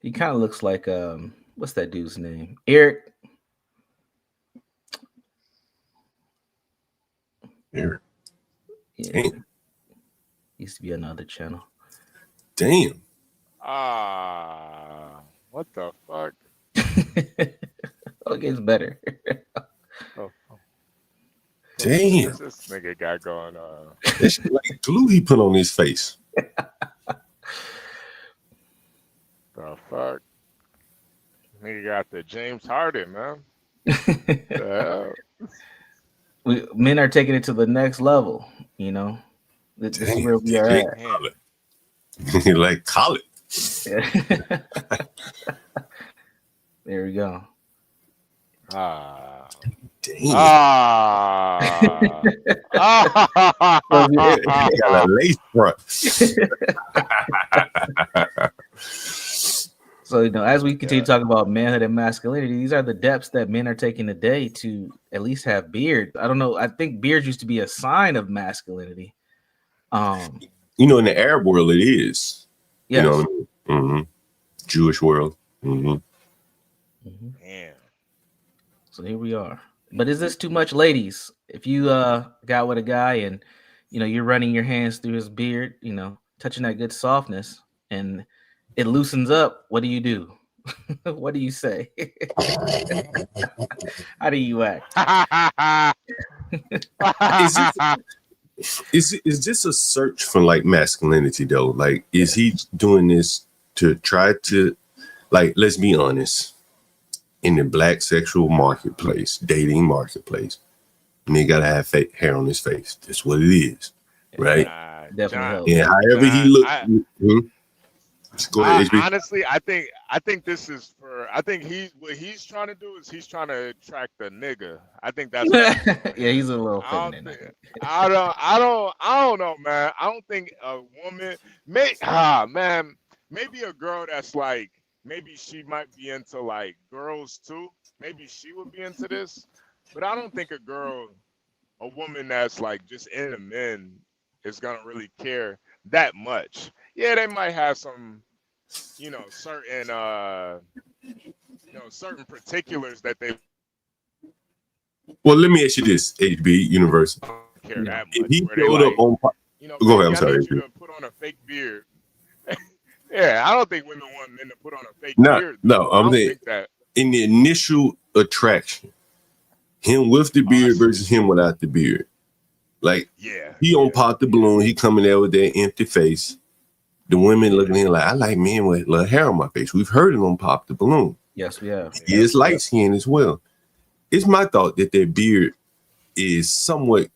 He kind of looks like, what's that dude's name? Eric. Eric. Yeah. Used to be another channel. Damn. What the fuck? It gets better. Damn. What's this nigga got going on? It's like glue he put on his face. The fuck? Nigga got the James Harden, man. Men are taking it to the next level, This is where we are at. Like, call it. There we go. Damn. Got a lace front. So, as we continue to talk about manhood and masculinity, these are the depths that men are taking today to at least have beards. I don't know. I think beards used to be a sign of masculinity. In the Arab world, it is. Yes. You know what I mean? Jewish world. Damn. So here we are. But is this too much, ladies? If you got with a guy and you're running your hands through his beard, touching that good softness, and it loosens up, what do you do? What do you say? How do you act? Is this a search for like masculinity though? Like, is he doing this to try to, like, let's be honest, in the black sexual marketplace, dating marketplace, and they gotta have fake hair on his face. That's what it is, right? Definitely John, helps. And however he John, look. Go ahead, HB. honestly, I think this is for. I think what he's trying to do is he's trying to attract a nigga. I think that's. Yeah, he's a little I don't feminine. think. I don't know, man. I don't think a woman man, maybe a girl that's like, maybe she might be into like girls too. Maybe she would be into this, but I don't think a woman that's like just into men is gonna really care that much. Yeah, they might have some, certain certain particulars that they Well, let me ask you this, HB Universal. care that much. If he where they showed like, up on, go ahead. I'm sorry. I need you to put on a fake beard. Yeah, I don't think women want men to put on a fake No, beard. no, I I'm don't saying think that. in the initial attraction, him with the beard versus him without the beard. Like, he on Pop the Balloon, he coming there with that empty face. The women looking at him like, I like men with little hair on my face. We've heard it on Pop the Balloon. Yes, we have. He is light skinned as well. It's my thought that their beard is somewhat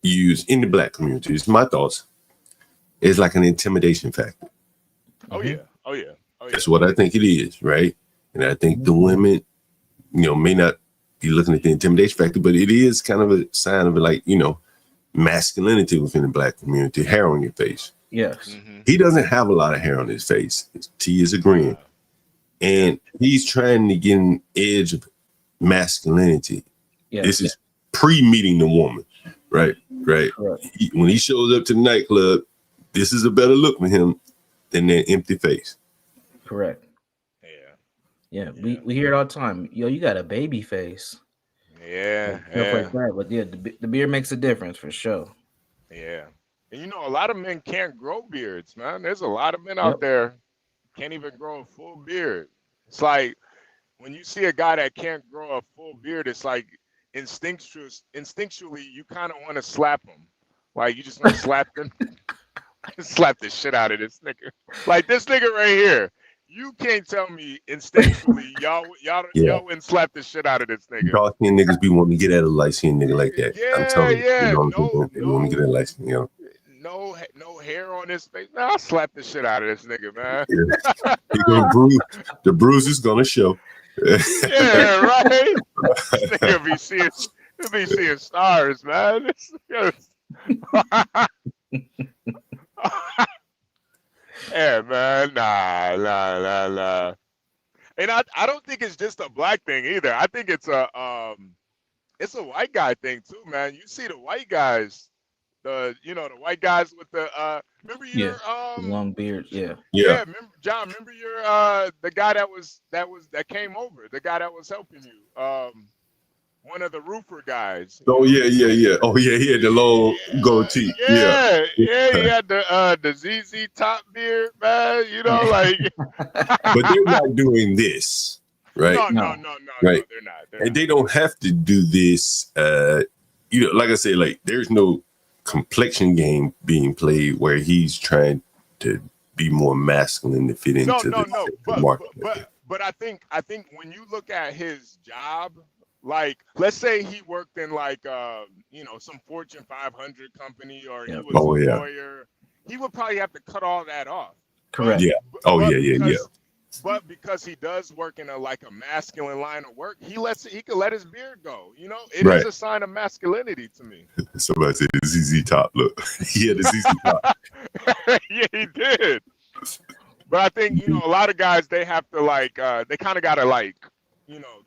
used in the black community. It's my thoughts. It's like an intimidation factor. Oh yeah. That's what I think it is, right? And I think the women, may not be looking at the intimidation factor, but it is kind of a sign of like, masculinity within the black community, hair on your face. Yes. He doesn't have a lot of hair on his face. His T is agreeing. And he's trying to get an edge of masculinity. This is pre-meeting the woman, right? When he shows up to the nightclub, this is a better look for him than that empty face. Correct. Yeah, we hear it all the time. Yo, you got a baby face. Yeah. Like that. But yeah, the beard makes a difference for sure. Yeah. And a lot of men can't grow beards, man. There's a lot of men out there can't even grow a full beard. It's like when you see a guy that can't grow a full beard, it's like instinctually you kind of want to slap him. Like you just want to slap him. Slap the shit out of this nigga. Like this nigga right here. You can't tell me instinctually y'all wouldn't slap the shit out of this nigga. Dark skinned niggas be wanting to get at a light skinned nigga like that. I'm telling you, they want to get at a light skinned, No hair on his face. Nah, I'll slap the shit out of this nigga, man. He gonna bruise. The bruise is gonna show. Yeah, right. This nigga be seeing stars, man. Yeah, man. Nah. And I don't think it's just a black thing either. I think it's a white guy thing too, man. You see the white guys, the white guys with the remember your long beard, remember your the guy that came over, the guy that was helping you, one of the roofer guys. Oh yeah. Oh yeah, he had the long goatee. Yeah, he had the ZZ top beard, man. Like. But they're not doing this, right? No, right. They're not. And they don't have to do this. Like I said, like there's no complexion game being played where he's trying to be more masculine to fit into the market. But I think when you look at his job. Like, let's say he worked in like, some Fortune 500 company, or he was a lawyer. He would probably have to cut all that off. Correct. But because he does work in a masculine line of work, he could let his beard go. It is a sign of masculinity to me. Somebody said the ZZ top. Look, he had the ZZ top. Yeah, he did. But I think a lot of guys, they have to they kind of gotta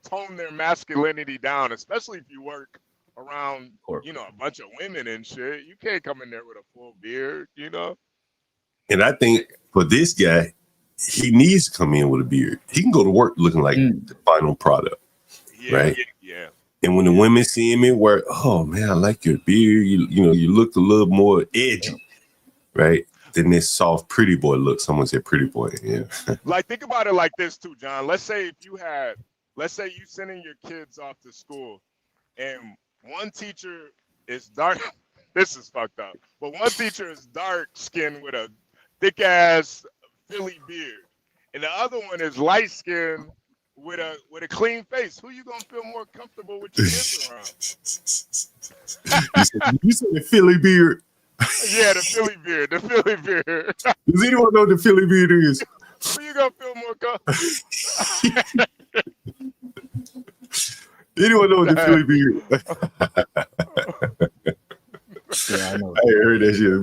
tone their masculinity down, especially if you work around, a bunch of women and shit. You can't come in there with a full beard, And I think for this guy, he needs to come in with a beard. He can go to work looking like the final product, right? Yeah. And when the women see him at work, oh man, I like your beard. You look a little more edgy, right? Than this soft, pretty boy look. Someone said pretty boy, yeah. Like think about it like this too, John. Let's say you sending your kids off to school and one teacher is dark. This is fucked up. But one teacher is dark skinned with a thick ass Philly beard. And the other one is light skinned with a clean face. Who you gonna feel more comfortable with your kids around? you said the Philly beard. Yeah, the Philly beard. The Philly beard. Does anyone know what the Philly beard is? Who you gonna feel more comfortable? Anyone know what the Philly beard? Yeah, I know. I heard that shit a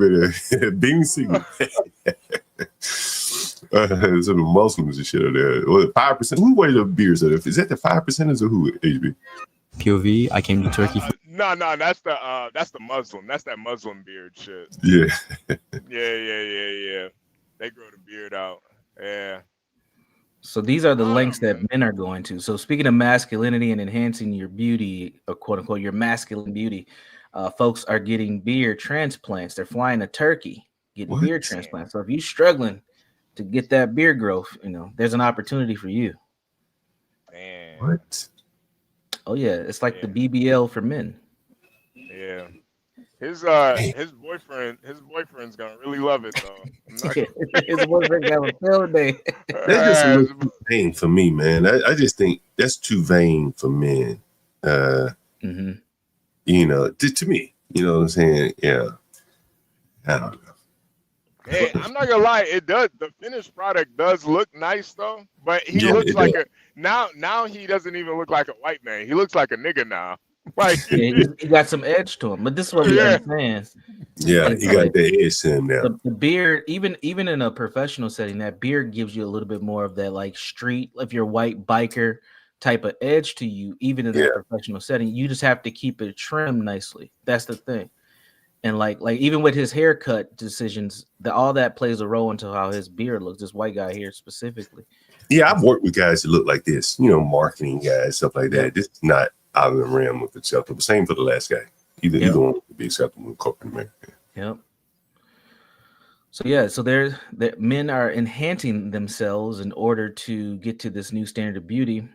bit Bing signal. Some Muslims and shit are there. 5%. Who wear the beards? Is that the 5%ers or who? HB. POV. I came to Turkey. No, that's the Muslim. That's that Muslim beard shit. Yeah. Yeah. They grow the beard out. Yeah. So these are the lengths that men are going to. So speaking of masculinity and enhancing your beauty, or quote unquote, your masculine beauty, folks are getting beard transplants. They're flying to Turkey, getting beard transplants. So if you're struggling to get that beard growth, there's an opportunity for you. Man. What? Oh yeah, it's like the BBL for men. Yeah. His boyfriend's gonna really love it though. His boyfriend got a field day. That's just a little too vain for me, man. I just think that's too vain for men. To me, you know what I'm saying? Yeah. I don't know. Hey, I'm not gonna lie, it does. The finished product does look nice though, but he looks like now he doesn't even look like a white man. He looks like a nigga now. Like he got some edge to him. But this is what I'm saying. Yeah, he got the edge to him now. The beard, even in a professional setting, that beard gives you a little bit more of that like street, if you're white biker type of edge to you, even in that professional setting. You just have to keep it trimmed nicely. That's the thing. And like even with his haircut decisions, all that plays a role into how his beard looks. This white guy here specifically. Yeah, I've worked with guys that look like this, marketing guys, stuff like that. This is not out of the realm of acceptable. Same for the last guy. Either one would be acceptable in corporate America. Yep. So the men are enhancing themselves in order to get to this new standard of beauty.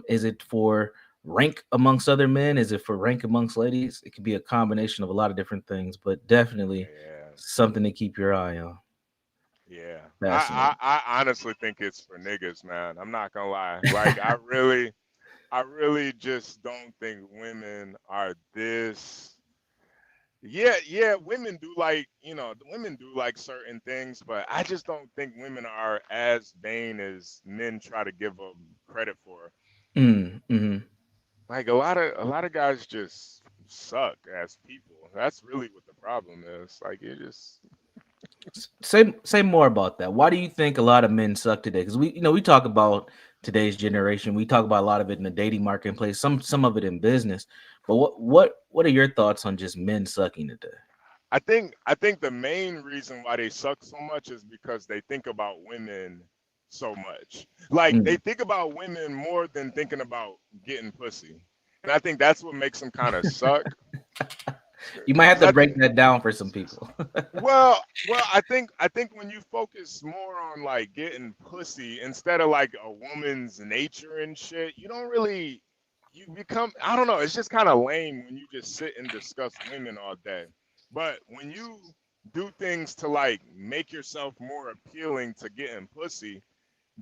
Is it for rank amongst other men? Is it for rank amongst ladies? It could be a combination of a lot of different things, but definitely something to keep your eye on. Yeah, I honestly think it's for niggas, man. I'm not gonna lie. Like I really just don't think women are this. Yeah, women do like, women do like certain things, but I just don't think women are as vain as men try to give them credit for. Mm-hmm. Like a lot of guys just suck as people. That's really what the problem is. Like it just say more about that. Why do you think a lot of men suck today? Because we talk about today's generation. We talk about a lot of it in the dating marketplace, some of it in business. But what are your thoughts on just men sucking today? I think the main reason why they suck so much is because they think about women so much. Like they think about women more than thinking about getting pussy. And I think that's what makes them kind of suck. You might have to break that down for some people. well, I think when you focus more on like getting pussy instead of like a woman's nature and shit, you become, I don't know, it's just kind of lame when you just sit and discuss women all day. But when you do things to like make yourself more appealing to getting pussy,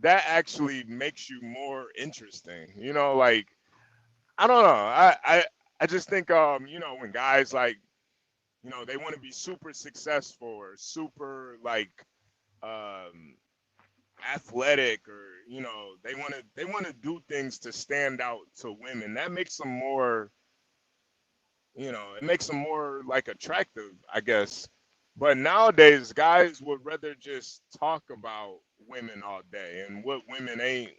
that actually makes you more interesting. Like I don't know. I just think when guys like they want to be super successful or super like athletic, or they want to do things to stand out to women. That makes them more it makes them more like attractive, I guess. But nowadays guys would rather just talk about women all day and what women ain't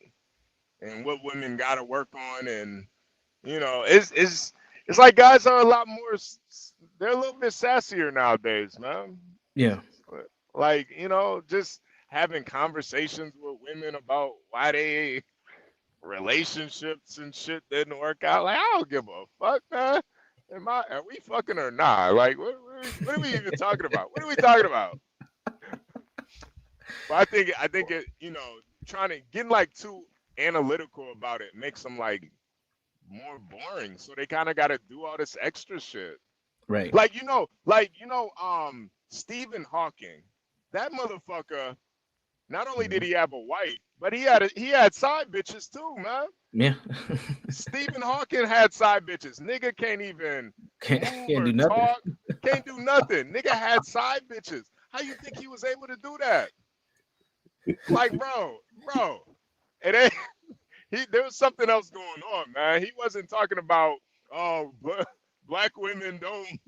and what women got to work on, and it's like guys are a lot more, they're a little bit sassier nowadays, man. Yeah. Like, just having conversations with women about why they relationships and shit didn't work out. Like, I don't give a fuck, man. Are we fucking or not? Like, what are we even talking about? What are we talking about? But I think it, trying to get like too analytical about it makes them like more boring. So they kind of got to do all this extra shit. Right. Stephen Hawking, that motherfucker Not only did he have a wife, but he had side bitches too, man. Yeah. Stephen Hawking had side bitches. Nigga can't even Can't move or do nothing. talk. Can't do nothing. Nigga had side bitches. How you think he was able to do that? Like, bro, it ain't. There was something else going on, man. He wasn't talking about, oh, black women don't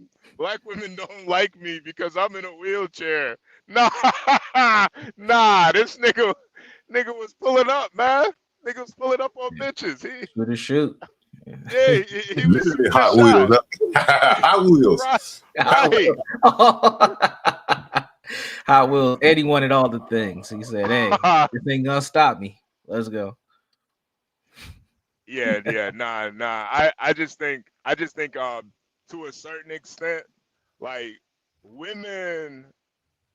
like me because I'm in a wheelchair. Nah, this nigga was pulling up, man. Nigga was pulling up on bitches. Shoot. Yeah, he was Literally shooting Hot shots. Wheels. Hot Wheels. Right. Hot Wheels. Eddie wanted all the things. He said, "Hey, this ain't gonna stop me. Let's go." Yeah, nah. I just think to a certain extent, like, women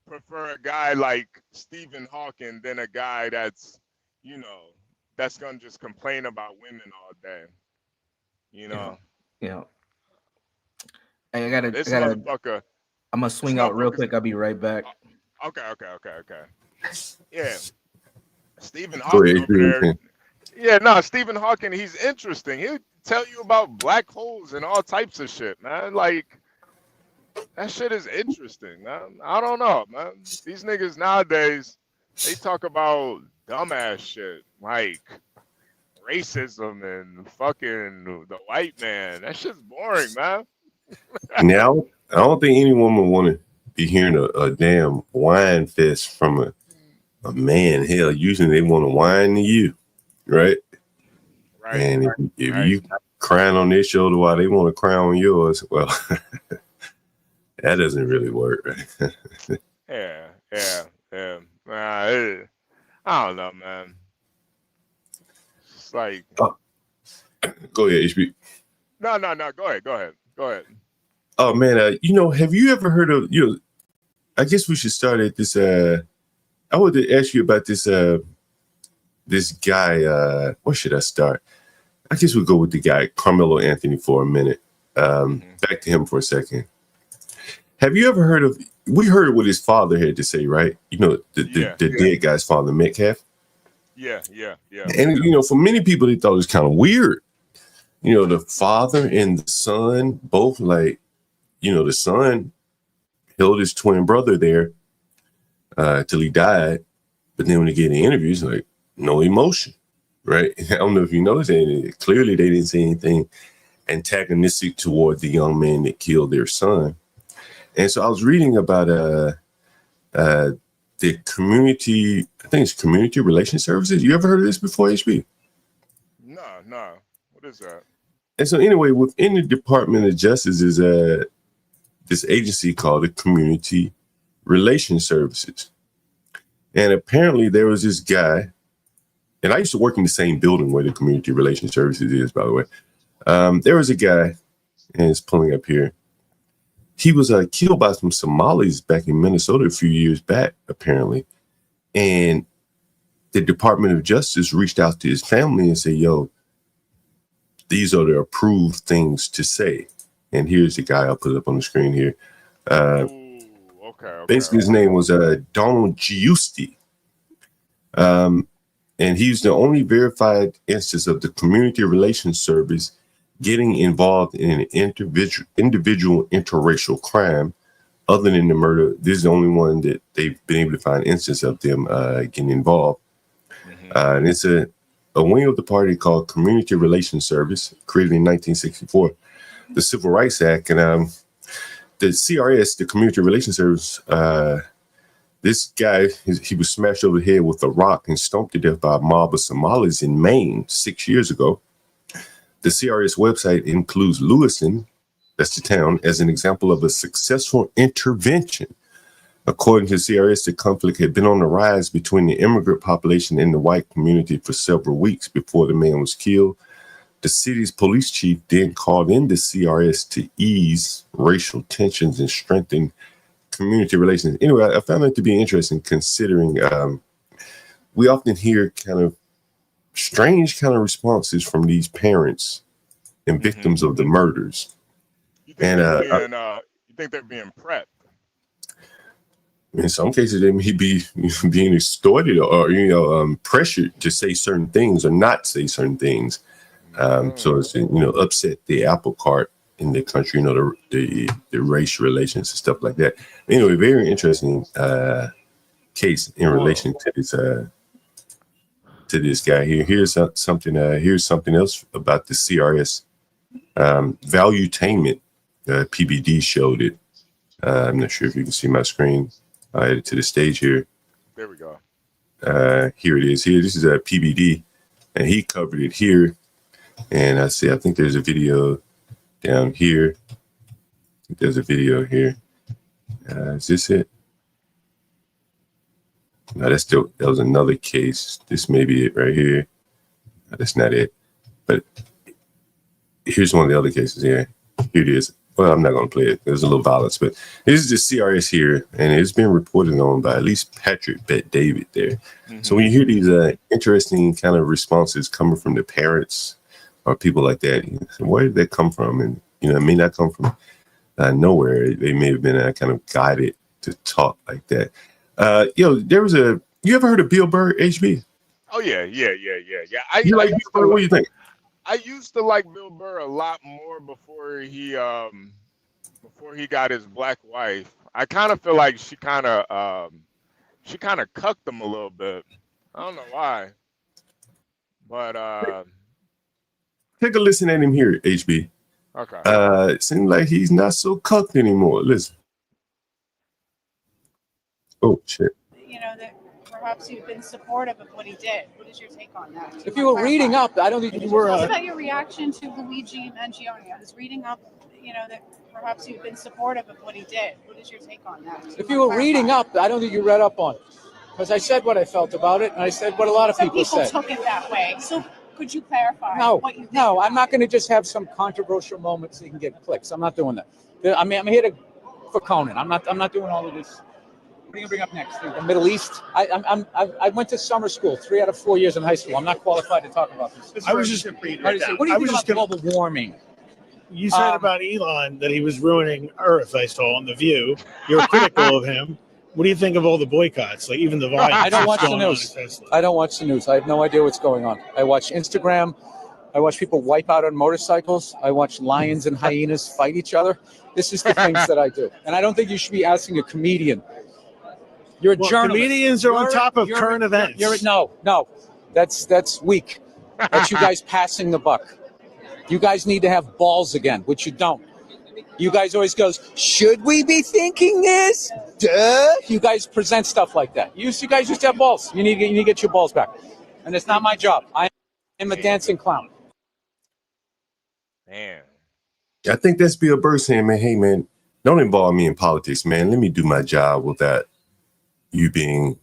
prefer a guy like Stephen Hawking than a guy that's, that's gonna just complain about women all day. Yeah. Hey, I gotta. Motherfucker. I'm gonna swing out real quick. I'll be right back. Okay. Yeah. Stephen Go Hawking ahead, over there. Yeah, no, Stephen Hawking, he's interesting. He'll tell you about black holes and all types of shit, man. Like, that shit is interesting, man. I don't know, man. These niggas nowadays, they talk about dumbass shit, like racism and fucking the white man. That shit's boring, man. Now, I don't think any woman want to be hearing a damn whine fest from a man. Hell, usually they want to whine to you, right? And if you crying on their shoulder while they want to cry on yours, well, that doesn't really work, right? Yeah. I don't know, man. It's like, go ahead, HB. No. Go ahead. Oh man, have you ever heard of I guess we should start at this. I wanted to ask you about this. This guy. Where should I start? I guess we'll go with the guy Carmelo Anthony for a minute. Back to him for a second. Have you ever heard of? We heard what his father had to say, right? The dead guy's father, Metcalf. Yeah. And for many people, they thought it was kind of weird. The father and the son both, like, the son held his twin brother there till he died. But then when they get in interviews, like, no emotion, right? I don't know if you noticed that. Clearly, they didn't say anything antagonistic toward the young man that killed their son. And so I was reading about the community, I think it's Community Relations Services. You ever heard of this before, HB? No. What is that? And so anyway, within the Department of Justice is this agency called the Community Relations Services. And apparently there was this guy, and I used to work in the same building where the Community Relations Services is, by the way. There was a guy, and it's pulling up here. He was killed by some Somalis back in Minnesota a few years back, apparently. And the Department of Justice reached out to his family and said, yo, these are the approved things to say. And here's the guy. I'll put it up on the screen here. Okay. Basically, his name was Donald Giusti. And he's the only verified instance of the Community Relations Service getting involved in an individual interracial crime other than the murder. This is the only one that they've been able to find instance of them getting involved. And it's a wing of the party called Community Relations Service, created in 1964, the Civil Rights Act. And the CRS, the Community Relations Service, this guy, he was smashed over the head with a rock and stomped to death by a mob of Somalis in Maine 6 years ago. The CRS website includes Lewiston, that's the town, as an example of a successful intervention. According to CRS, the conflict had been on the rise between the immigrant population and the white community for several weeks before the man was killed. The city's police chief then called in the CRS to ease racial tensions and strengthen community relations. Anyway, I found that to be interesting, considering we often hear kind of strange kind of responses from these parents and victims of the murders. You think they're being prepped? in some cases they may be being extorted or pressured to say certain things or not say certain things. So it's upset the apple cart in the country, the race relations and stuff like that. Anyway, very interesting case in relation to this guy here. Here's something else about the CRS Valuetainment. PBD showed it. I'm not sure if you can see my screen. I added to the stage here. There we go. Here it is. Here, this is a PBD, and he covered it here. And I think there's a video down here. There's a video here. Is this it? No, that was another case. This may be it right here. No, that's not it. But here's one of the other cases here. Here it is. Well, I'm not going to play it. There's a little violence, but this is the CRS here, and it's been reported on by at least Patrick Bet David there. Mm-hmm. So when you hear these interesting kind of responses coming from the parents or people like that, where did that come from? And it may not come from nowhere. They may have been kind of guided to talk like that. There was you ever heard of Bill Burr, HB? Oh yeah. You like Bill Burr? What do you think? I used to like Bill Burr a lot more before he got his black wife. I kind of feel like she kind of cucked him a little bit. I don't know why, but take a listen at him here, HB. Okay. It seems like he's not so cucked anymore. Listen. Oh shit. That perhaps you've been supportive of what he did. What is your take on that? If you were reading up, I don't think you were. What about your reaction to Luigi Mangione? I was reading up, that perhaps you've been supportive of what he did. What is your take on that? If you were reading up, I don't think you read up on it. Because I said what I felt about it, and I said what a lot of people said. Some people took it that way. So could you clarify what you think? No, I'm not going to just have some controversial moment so you can get clicks. I'm not doing that. I'm here for Conan. I'm not doing all of this. What are you going to bring up next? The Middle East? I went to summer school 3 out of 4 years in high school. I'm not qualified to talk about this. I was just what do you think about global warming? You said about Elon that he was ruining Earth, I saw on The View. You're critical of him. What do you think of all the boycotts, like even the violence? I don't watch the news. I don't watch the news. I have no idea what's going on. I watch Instagram. I watch people wipe out on motorcycles. I watch lions and hyenas fight each other. This is the things that I do. And I don't think you should be asking a comedian. You're a journalist. Comedians are on top of current events. No. That's weak. That's you guys passing the buck. You guys need to have balls again, which you don't. You guys always goes, should we be thinking this? Duh. You guys present stuff like that. You guys used to have balls. You need to get your balls back. And it's not my job. I am a dancing clown. Man. I think that's Bill Burr saying, man, hey, man, don't involve me in politics, man. Let me do my job without you being,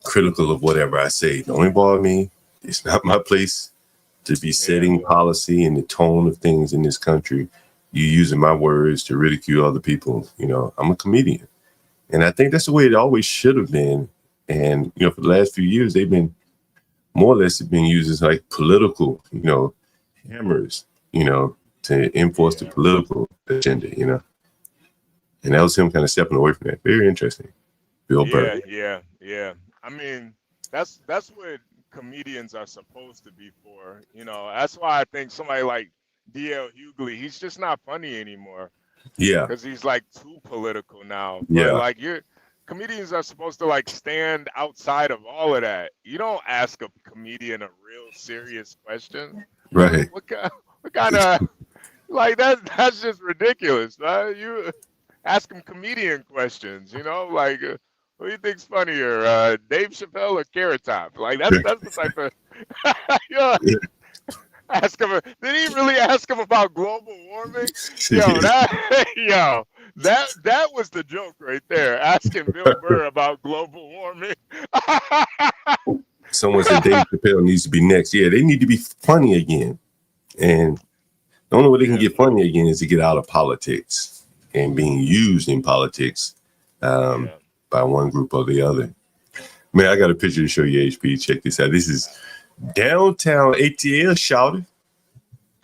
critical of whatever I say. Don't involve me. It's not my place to be setting policy and the tone of things in this country. You using my words to ridicule other people. I'm a comedian. And I think that's the way it always should have been. And, for the last few years, they've been more or less being used as like political, hammers, to enforce the political agenda, And that was him kind of stepping away from that. Very interesting. Bill Burr. Yeah. I mean, that's what comedians are supposed to be for. That's why I think somebody like D.L. Hughley, he's just not funny anymore. Yeah. Because he's like too political now. Yeah. But comedians are supposed to like stand outside of all of that. You don't ask a comedian a real serious question. Right. What kind of that's just ridiculous, right? You ask them comedian questions, who do you think's funnier, Dave Chappelle or Carrot Top? That's the type of ask him. Did he really ask him about global warming? That was the joke right there. Asking Bill Burr about global warming. Someone said Dave Chappelle needs to be next. Yeah, they need to be funny again. And the only way they can get funny again is to get out of politics and being used in politics by one group or the other. Man, I got a picture to show you, HP. Check this out. This is downtown ATL, shouted.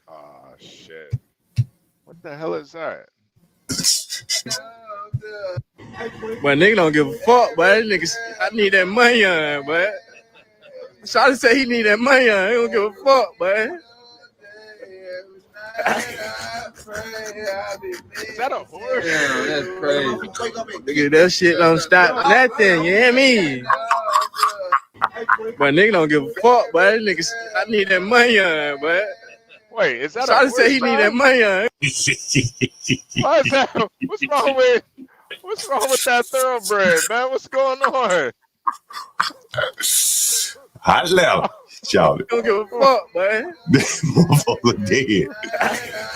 Oh, shit. What the hell is that? But nigga don't give a fuck, but niggas, I need that money on, but Shawty say he need that money on. He don't give a fuck, but Is that a horse? damn, that's crazy. Nigga, that shit don't stop nothing. You hear me? But nigga don't give a fuck, but niggas, I need that money on, but wait, is that Shawty a say he need that money on. Why is that? What's wrong with that thoroughbred, man? What's going on? Hot level. Shout it. Don't give a fuck, man. That motherfucker dead.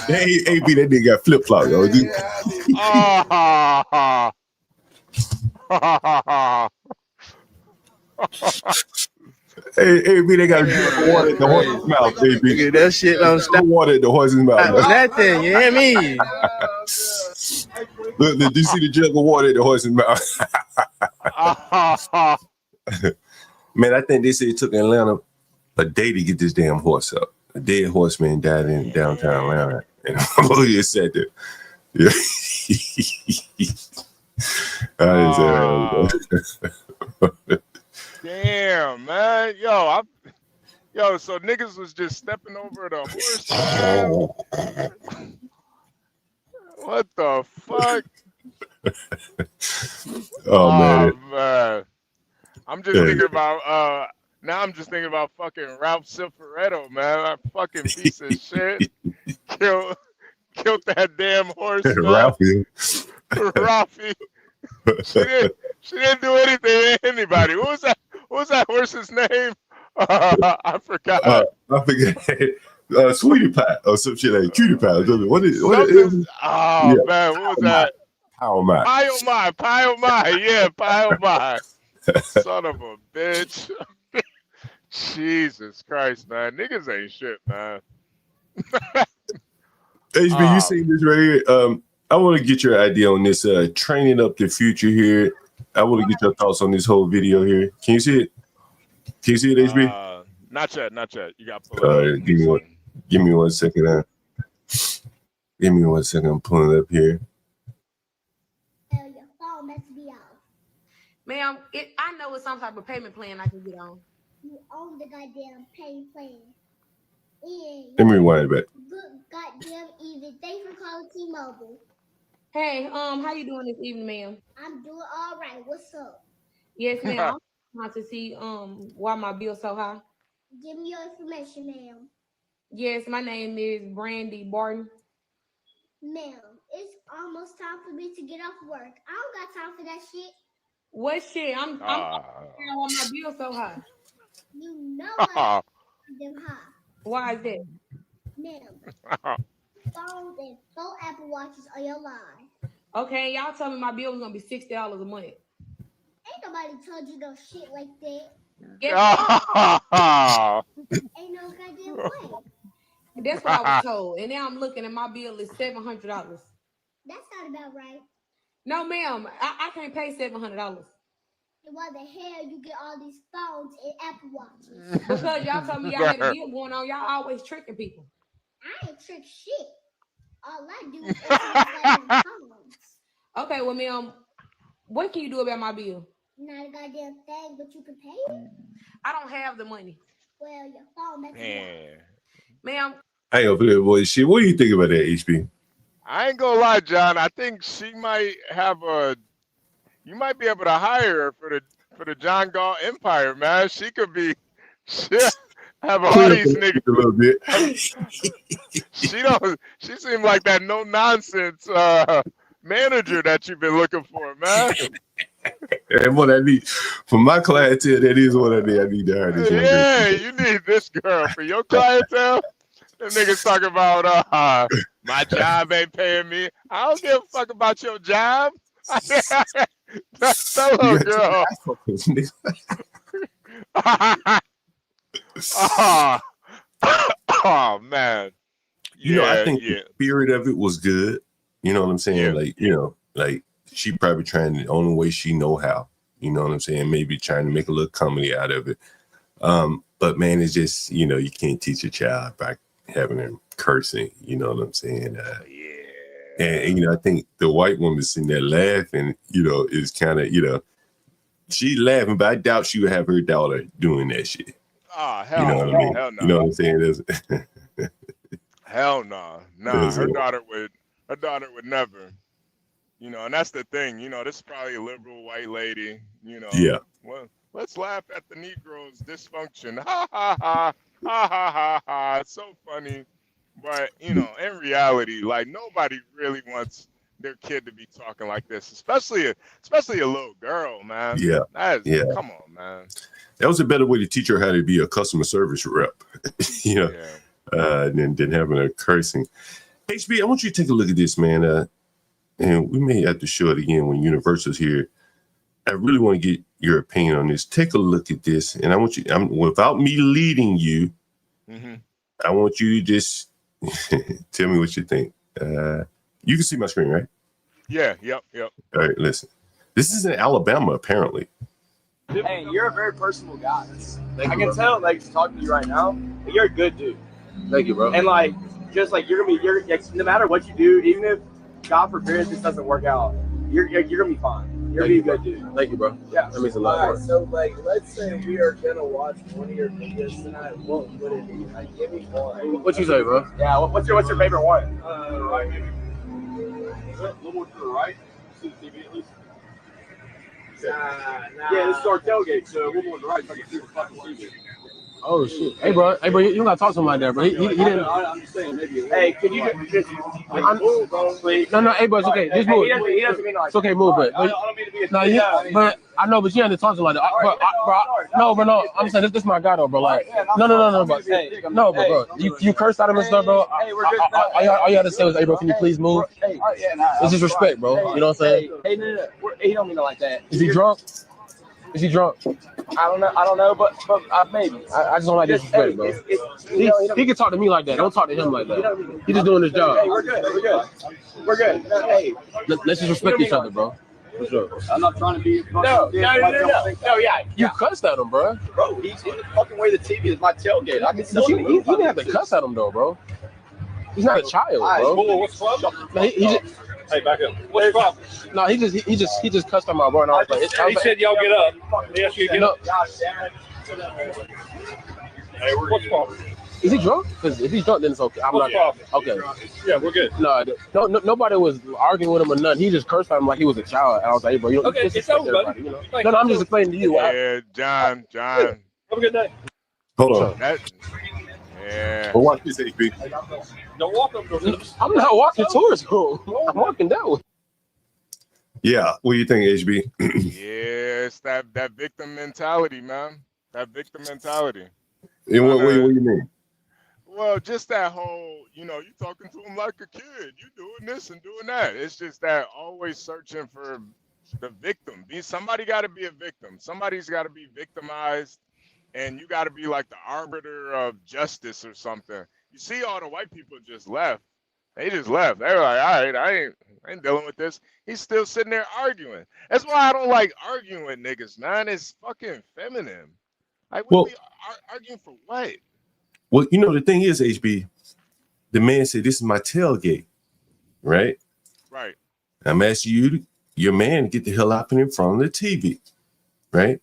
That ain't AB, that nigga got flip flop, yo. Hey, AB, they got water at the horse's mouth, AB. That shit don't stop. Water at the horse's mouth. Nothing, you hear me? Look, did you see the jug of water at the horse's mouth? Man, I think they said it took Atlanta a day to get this damn horse up. A dead horseman died in downtown Atlanta. And I'm lawyer said that. Yeah. Damn, man. Yo, so niggas was just stepping over the horse. What the fuck? Oh man. I'm just thinking about now I'm just thinking about fucking Ralph Cifaretto, man. That fucking piece of shit. Killed that damn horse. Ralphie. Ralphie. She didn't do anything to anybody. What was that horse's name? I forgot. I forget. Sweetie Pie or some shit like Cutie Pie. What is man, what was that? How am I? Pie oh my. Yeah, Pie oh my. Son of a bitch. Jesus Christ, man. Niggas ain't shit, man. HB, you seen this right here? I want to get your idea on this training up the future here. I want to get your thoughts on this whole video here. Can you see it? Can you see it, HB? Not yet. You got to pull it up. Give me 1 second. Give me 1 second. I'm pulling it up here. Ma'am, I know it's some type of payment plan I can get on. You own the goddamn payment plan. Let me rewind it back. Good goddamn evening. Thanks for calling T-Mobile. Hey, how you doing this evening, ma'am? I'm doing all right. What's up? Yes, ma'am. I'm trying to see why my bill's so high. Give me your information, ma'am. Yes, my name is Brandy Barton. Ma'am, it's almost time for me to get off work. I don't got time for that shit. What shit? I'm why my bill's so high. You know I'm them high. Why is that? Ma'am, phones and 4 Apple Watches are your line. Okay, y'all tell me my bill was gonna be $60 a month. Ain't nobody told you no shit like that. Ain't no goddamn way. That's what I was told. And now I'm looking and my bill is $700. That's not about right. No, ma'am, I can't pay $700. Why the hell you get all these phones and Apple Watches? Because y'all told me y'all had a deal going on. Y'all always tricking people. I ain't trick shit. All I do is phones. Okay, well, ma'am, what can you do about my bill? Not a goddamn thing, but you can pay it. I don't have the money. Well, your phone makes it. Ma'am. I ain't gonna play boy shit. What do you think about that, HB? I ain't gonna lie, John. I think she might have you might be able to hire her for the John Galt Empire, man. She could be have all these niggas a little bit. She seemed like that no nonsense manager that you've been looking for, man. And what I need for my clientele, that is what I need. I need to hire this. Yeah, you need this girl for your clientele. Them niggas talking about my job ain't paying me. I don't give a fuck about your job. That's the little girl. Oh man. You know, I think the spirit of it was good. You know what I'm saying? Yeah. Like she probably trying the only way she know how. You know what I'm saying? Maybe trying to make a little comedy out of it. But man, it's just, you can't teach a child by having them cursing. You know what I'm saying? And I think the white woman sitting there laughing, is kind of, she's laughing, but I doubt she would have her daughter doing that shit. Ah, hell You know no. what I mean? Hell no. You know what I'm saying? Hell no. Nah, her daughter would never. And that's the thing. This is probably a liberal white lady. Yeah. Well, let's laugh at the Negroes' dysfunction. Ha ha ha ha ha ha ha. It's so funny, but in reality, like nobody really wants their kid to be talking like this, especially a little girl, man. Yeah. Yeah. Come on, man. That was a better way to teach her how to be a customer service rep, than having her cursing. HB, I want you to take a look at this, man. And we may have to show it again when Universal's here. I really want to get your opinion on this. Take a look at this, and I want you, without me leading you, I want you to just tell me what you think. You can see my screen, right? Yeah, yep. All right, listen. This is in Alabama, apparently. Hey, you're a very personable guy. I can tell, like, talking to you right now, you're a good dude. Thank you, bro. And like, just like you're no matter what you do, even if God forbid this doesn't work out, you're gonna be fine. You're gonna be a good dude. Thank you, bro. Yeah, that means a lot. Alright, so like, let's say we are gonna watch one of your videos tonight. What would it be? Like, give me one. What you say, bro? Yeah. What's your favorite one? Right, maybe. Is it a little more to the right? See the TV at least. Nah. Yeah, this is our tailgate, so we'll go to the right so I can see the fucking TV. Oh shit! Hey, bro, you don't gotta talk to him like that, bro. He didn't. I'm just saying, maybe. Hey, can you just move, please? No, hey, bro, it's okay. Just move. He doesn't mean like. It's okay, move, but I don't mean to be a. no, but I know, but you have to talk to him like that. No, I'm saying this is my guy though, bro. Like, no, bro. Hey, no, bro. You cursed at him and stuff, bro. All you had to say was, hey, bro, can you please move? It's just respect, bro. You know what I'm saying? Hey, no. He don't mean it like that. Is he drunk? Is he drunk? I don't know, but maybe. I just don't like disrespect, bro. He can talk to me like that. Don't talk to him like that. He's just doing his job. Hey, we're good. Hey, let's just respect each other, bro. For sure. I'm not trying to be. No, yeah. You cussed at him, bro. Bro, he's in the fucking way the TV is my tailgate. I can see you didn't have to cuss at him though, bro. He's not a child, bro. What's wrong? No, he just, hey, back up. What's the problem? No, he just cussed at my bro, and I was like, he said y'all get up. He asked you to get up. Hey, what's the problem? Is he drunk? Because if he's drunk, then it's okay. I'm not. Okay. Yeah, we're good. No, nobody was arguing with him or nothing. He just cursed at him like he was a child. And I was like, hey, bro, you don't disrespect everybody, you know? No, I'm just explaining to you. Yeah, John. Have a good day. Hold on. Yeah. But watch this, HB. Don't walk up to I'm not walking towards him. I'm walking that way. Yeah. What do you think, HB? Yeah, it's that victim mentality, man. That victim mentality. In what way? What do you mean? Well, just that whole, you talking to him like a kid. You doing this and doing that. It's just that always searching for the victim. Somebody got to be a victim. Somebody's got to be victimized, and you got to be like the arbiter of justice or something. You see, all the white people just left. They just left. They were like, all right, I ain't dealing with this. He's still sitting there arguing. That's why I don't like arguing with niggas, man. It's fucking feminine. Like, what are we arguing for what? Well, the thing is, HB, the man said, this is my tailgate, right? Right. I'm asking you, your man, to get the hell out in front of the TV, right?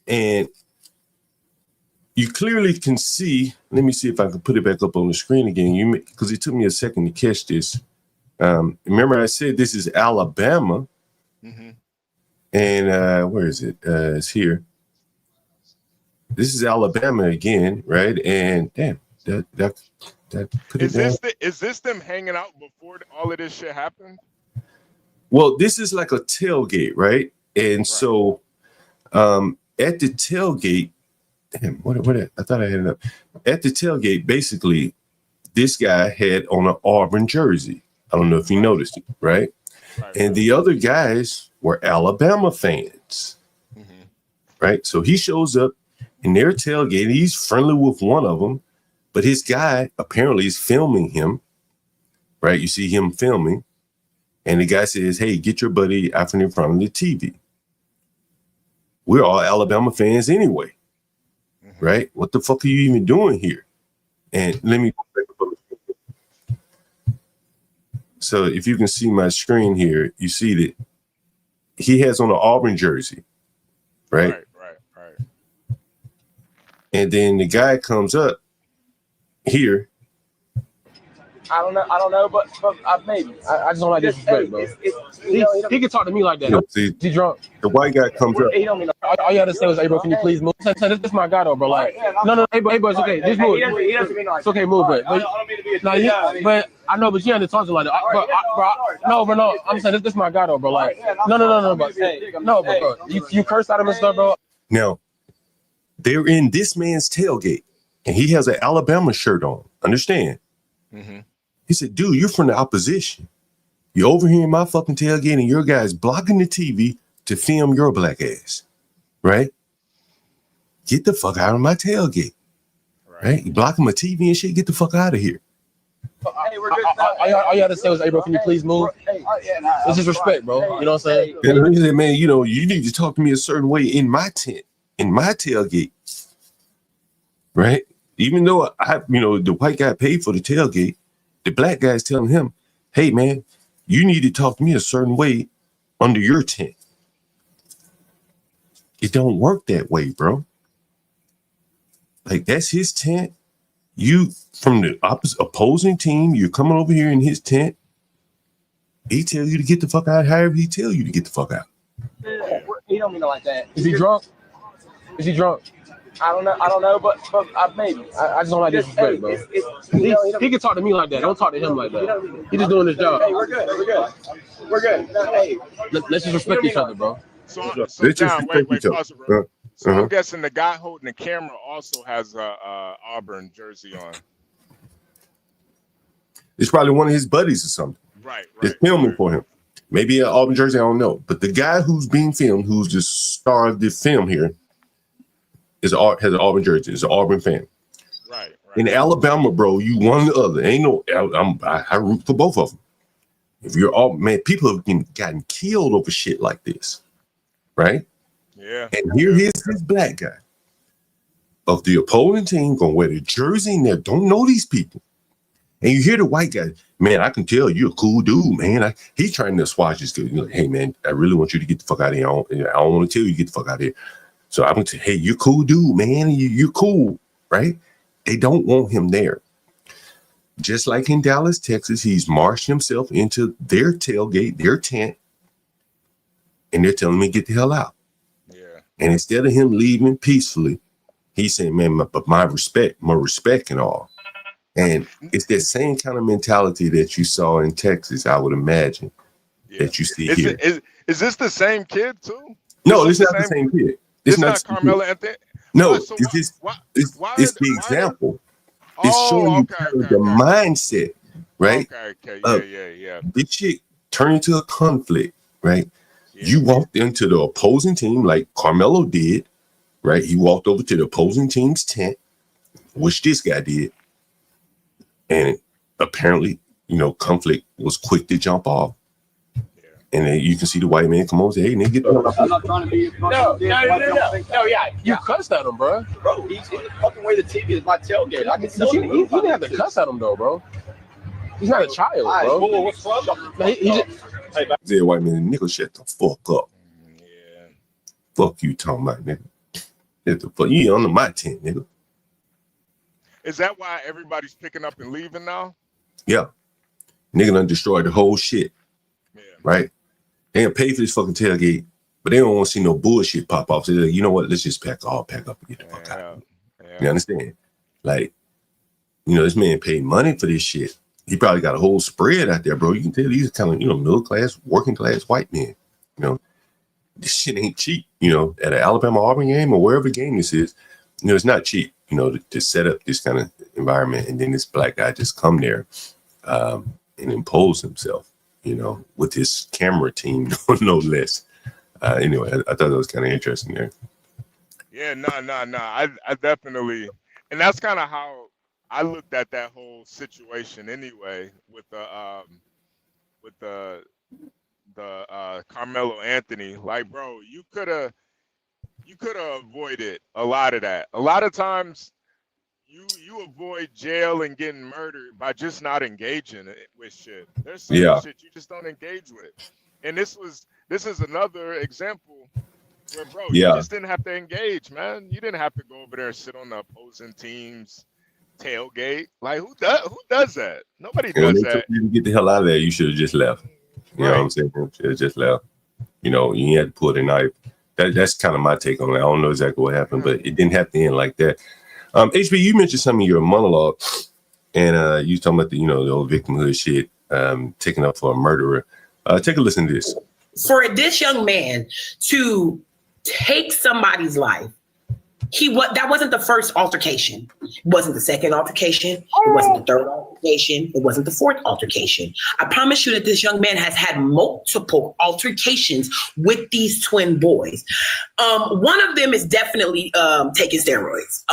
And you clearly can see, let me see if I can put it back up on the screen again, because it took me a second to catch this. Remember I said this is Alabama, and where is it? It's here. This is Alabama again, right? And damn, that put it down. Is this them hanging out before all of this shit happened? Well, this is like a tailgate, right? And so at the tailgate, damn, what I thought I had it up. At the tailgate, basically, this guy had on an Auburn jersey. I don't know if you noticed it, right? And the other guys were Alabama fans, right? So he shows up in their tailgate. He's friendly with one of them, but his guy apparently is filming him, right? You see him filming, and the guy says, hey, get your buddy out in front of the TV. We're all Alabama fans anyway, right? What the fuck are you even doing here? And let me go back up on the screen. So if you can see my screen here, you see that he has on an Auburn jersey, right? Right. And then the guy comes up here. I don't know, but maybe. I just don't like disrespect, bro. He can talk to me like that. See, he drunk. The white guy comes up. He don't mean all you have to say was, "Hey, bro, can you please move?" This is my guy, though, bro. Like, no, hey, bro, it's okay. Just move. He doesn't mean like it's okay, move, but I don't mean to be a but I know, but you have to talk to like that. No. I'm saying this is my guy, though, bro. Like, no, bro. You cursed at him and stuff, bro. Now, they're in this man's tailgate, and he has an Alabama shirt on. Understand? Mm-hmm. He said, dude, you're from the opposition. You're over here in my fucking tailgate and your guy's blocking the TV to film your black ass, right? Get the fuck out of my tailgate, right? You blocking my TV and shit, get the fuck out of here. Hey, we're good. All you had to say was, "Hey, bro, can you please move?" It's just respect, bro. You know what I'm saying? And he said, man, you know, you need to talk to me a certain way in my tent, in my tailgate, right? Even though the white guy paid for the tailgate, the black guy's telling him, hey, man, you need to talk to me a certain way under your tent. It don't work that way, bro. Like, that's his tent. You, from the opposing team, you're coming over here in his tent. He tell you to get the fuck out, however he tell you to get the fuck out. He don't mean it like that. Is he drunk? I don't know, but maybe. I just don't like disrespect, bro. He can talk to me like that. Don't talk to him like that. He's just doing his job. Hey, we're good. No, hey, let's just respect each other, bro. So John, wait, pause it, bro. So I'm guessing the guy holding the camera also has a Auburn jersey on. It's probably one of his buddies or something. Right. It's filming for him. Maybe an Auburn jersey, I don't know. But the guy who's being filmed, who's the star of the film here, has an Auburn jersey. Is an Auburn fan. Right. In Alabama, bro, you one or the other. Ain't no. I root for both of them. If you're all man, people have gotten killed over shit like this, right? Yeah. And here is this black guy of the opposing team gonna wear the jersey and they don't know these people. And you hear the white guy, man, I can tell you're a cool dude, man. He's trying to swatch this dude. Like, hey, man, I really want you to get the fuck out of here. I don't want to tell you to get the fuck out of here. So I'm going to say, hey, you're cool dude, man. You're cool, right? They don't want him there. Just like in Dallas, Texas, he's marched himself into their tailgate, their tent, and they're telling me, get the hell out. Yeah. And instead of him leaving peacefully, he's saying, man, but my respect and all. And it's that same kind of mentality that you saw in Texas, I would imagine, that you see here. Is this the same kid too? No, it's not the same kid. It's not Carmelo Anthony. No, So it's the example. It's showing you the mindset, right? Okay. Yeah. This shit turned into a conflict, right? Yeah. You walked into the opposing team like Carmelo did, right? He walked over to the opposing team's tent, which this guy did. And apparently, conflict was quick to jump off. And then you can see the white man come over and say, hey, nigga, I'm not trying to be. No, yeah. You cussed at him, bro. Bro, he's in the fucking way the TV is my tailgate. I can tell you. He didn't have to cuss at him, though, bro. He's not a child, bro. What's wrong? Hey, white man, nigga, shut the fuck up. Yeah. Fuck you talking about, nigga. Shut the fuck. You under my tent, nigga. Is that why everybody's picking up and leaving now? Yeah. Nigga done destroyed the whole shit. Yeah. Right? They done pay for this fucking tailgate, but they don't want to see no bullshit pop off. So they're like, you know what? Let's just pack up and get the fuck out. Yeah. You understand? Like, this man paid money for this shit. He probably got a whole spread out there, bro. You can tell these are kind of, middle class, working class white men. This shit ain't cheap, at an Alabama Auburn game or wherever game this is. It's not cheap, to set up this kind of environment. And then this black guy just come there and impose himself, with his camera team, no less. Anyway, I thought that was kind of interesting there. Yeah, no. I definitely, and that's kind of how I looked at that whole situation anyway, with the Carmelo Anthony. Like, bro, you could have avoided a lot of that. A lot of times you avoid jail and getting murdered by just not engaging with shit. There's certain shit you just don't engage with. And this is another example where, bro, you just didn't have to engage, man. You didn't have to go over there and sit on the opposing team's tailgate. Like, who does that? Nobody does that. You get the hell out of there. You should have just left. You know what I'm saying? You should have just left. You know, you had to pull the knife. That's kind of my take on it. I don't know exactly what happened, but it didn't have to end like that. HB, you mentioned some of your monologue, and you talking about the old victimhood shit, taking up for a murderer. Take a listen to this. For this young man to take somebody's life, that wasn't the first altercation. It wasn't the second altercation. It wasn't the third altercation. It wasn't the fourth altercation. I promise you that this young man has had multiple altercations with these twin boys. One of them is definitely taking steroids.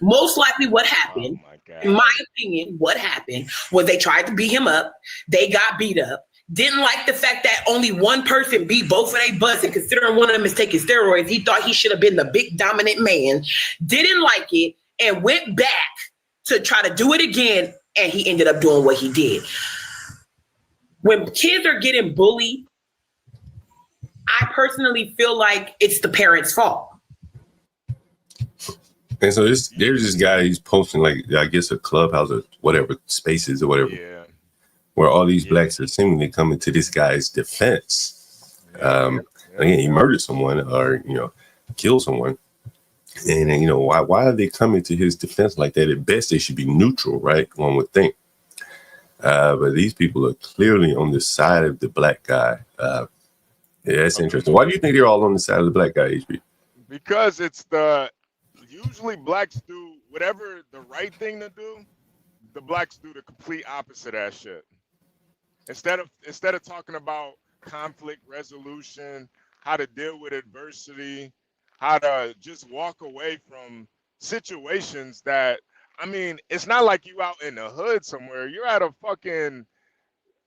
Most likely what happened, in my opinion, what happened was they tried to beat him up. They got beat up. Didn't like the fact that only one person beat both of their butts, and considering one of them is taking steroids, he thought he should have been the big dominant man. Didn't like it and went back to try to do it again, and he ended up doing what he did. When kids are getting bullied, I personally feel like it's the parents' fault. And so there's this guy, he's posting like, I guess, a clubhouse or whatever, spaces or whatever. Yeah. Where all these blacks are seemingly coming to this guy's defense. Again, he murdered someone or, killed someone. And, why are they coming to his defense like that? At best, they should be neutral, right? One would think. But these people are clearly on the side of the black guy. Yeah, that's interesting. Why do you think they're all on the side of the black guy, HB? Because usually blacks do whatever the right thing to do, the blacks do the complete opposite of that shit. Instead of talking about conflict resolution, how to deal with adversity, how to just walk away from situations that, I mean, it's not like you out in the hood somewhere. You're at a fucking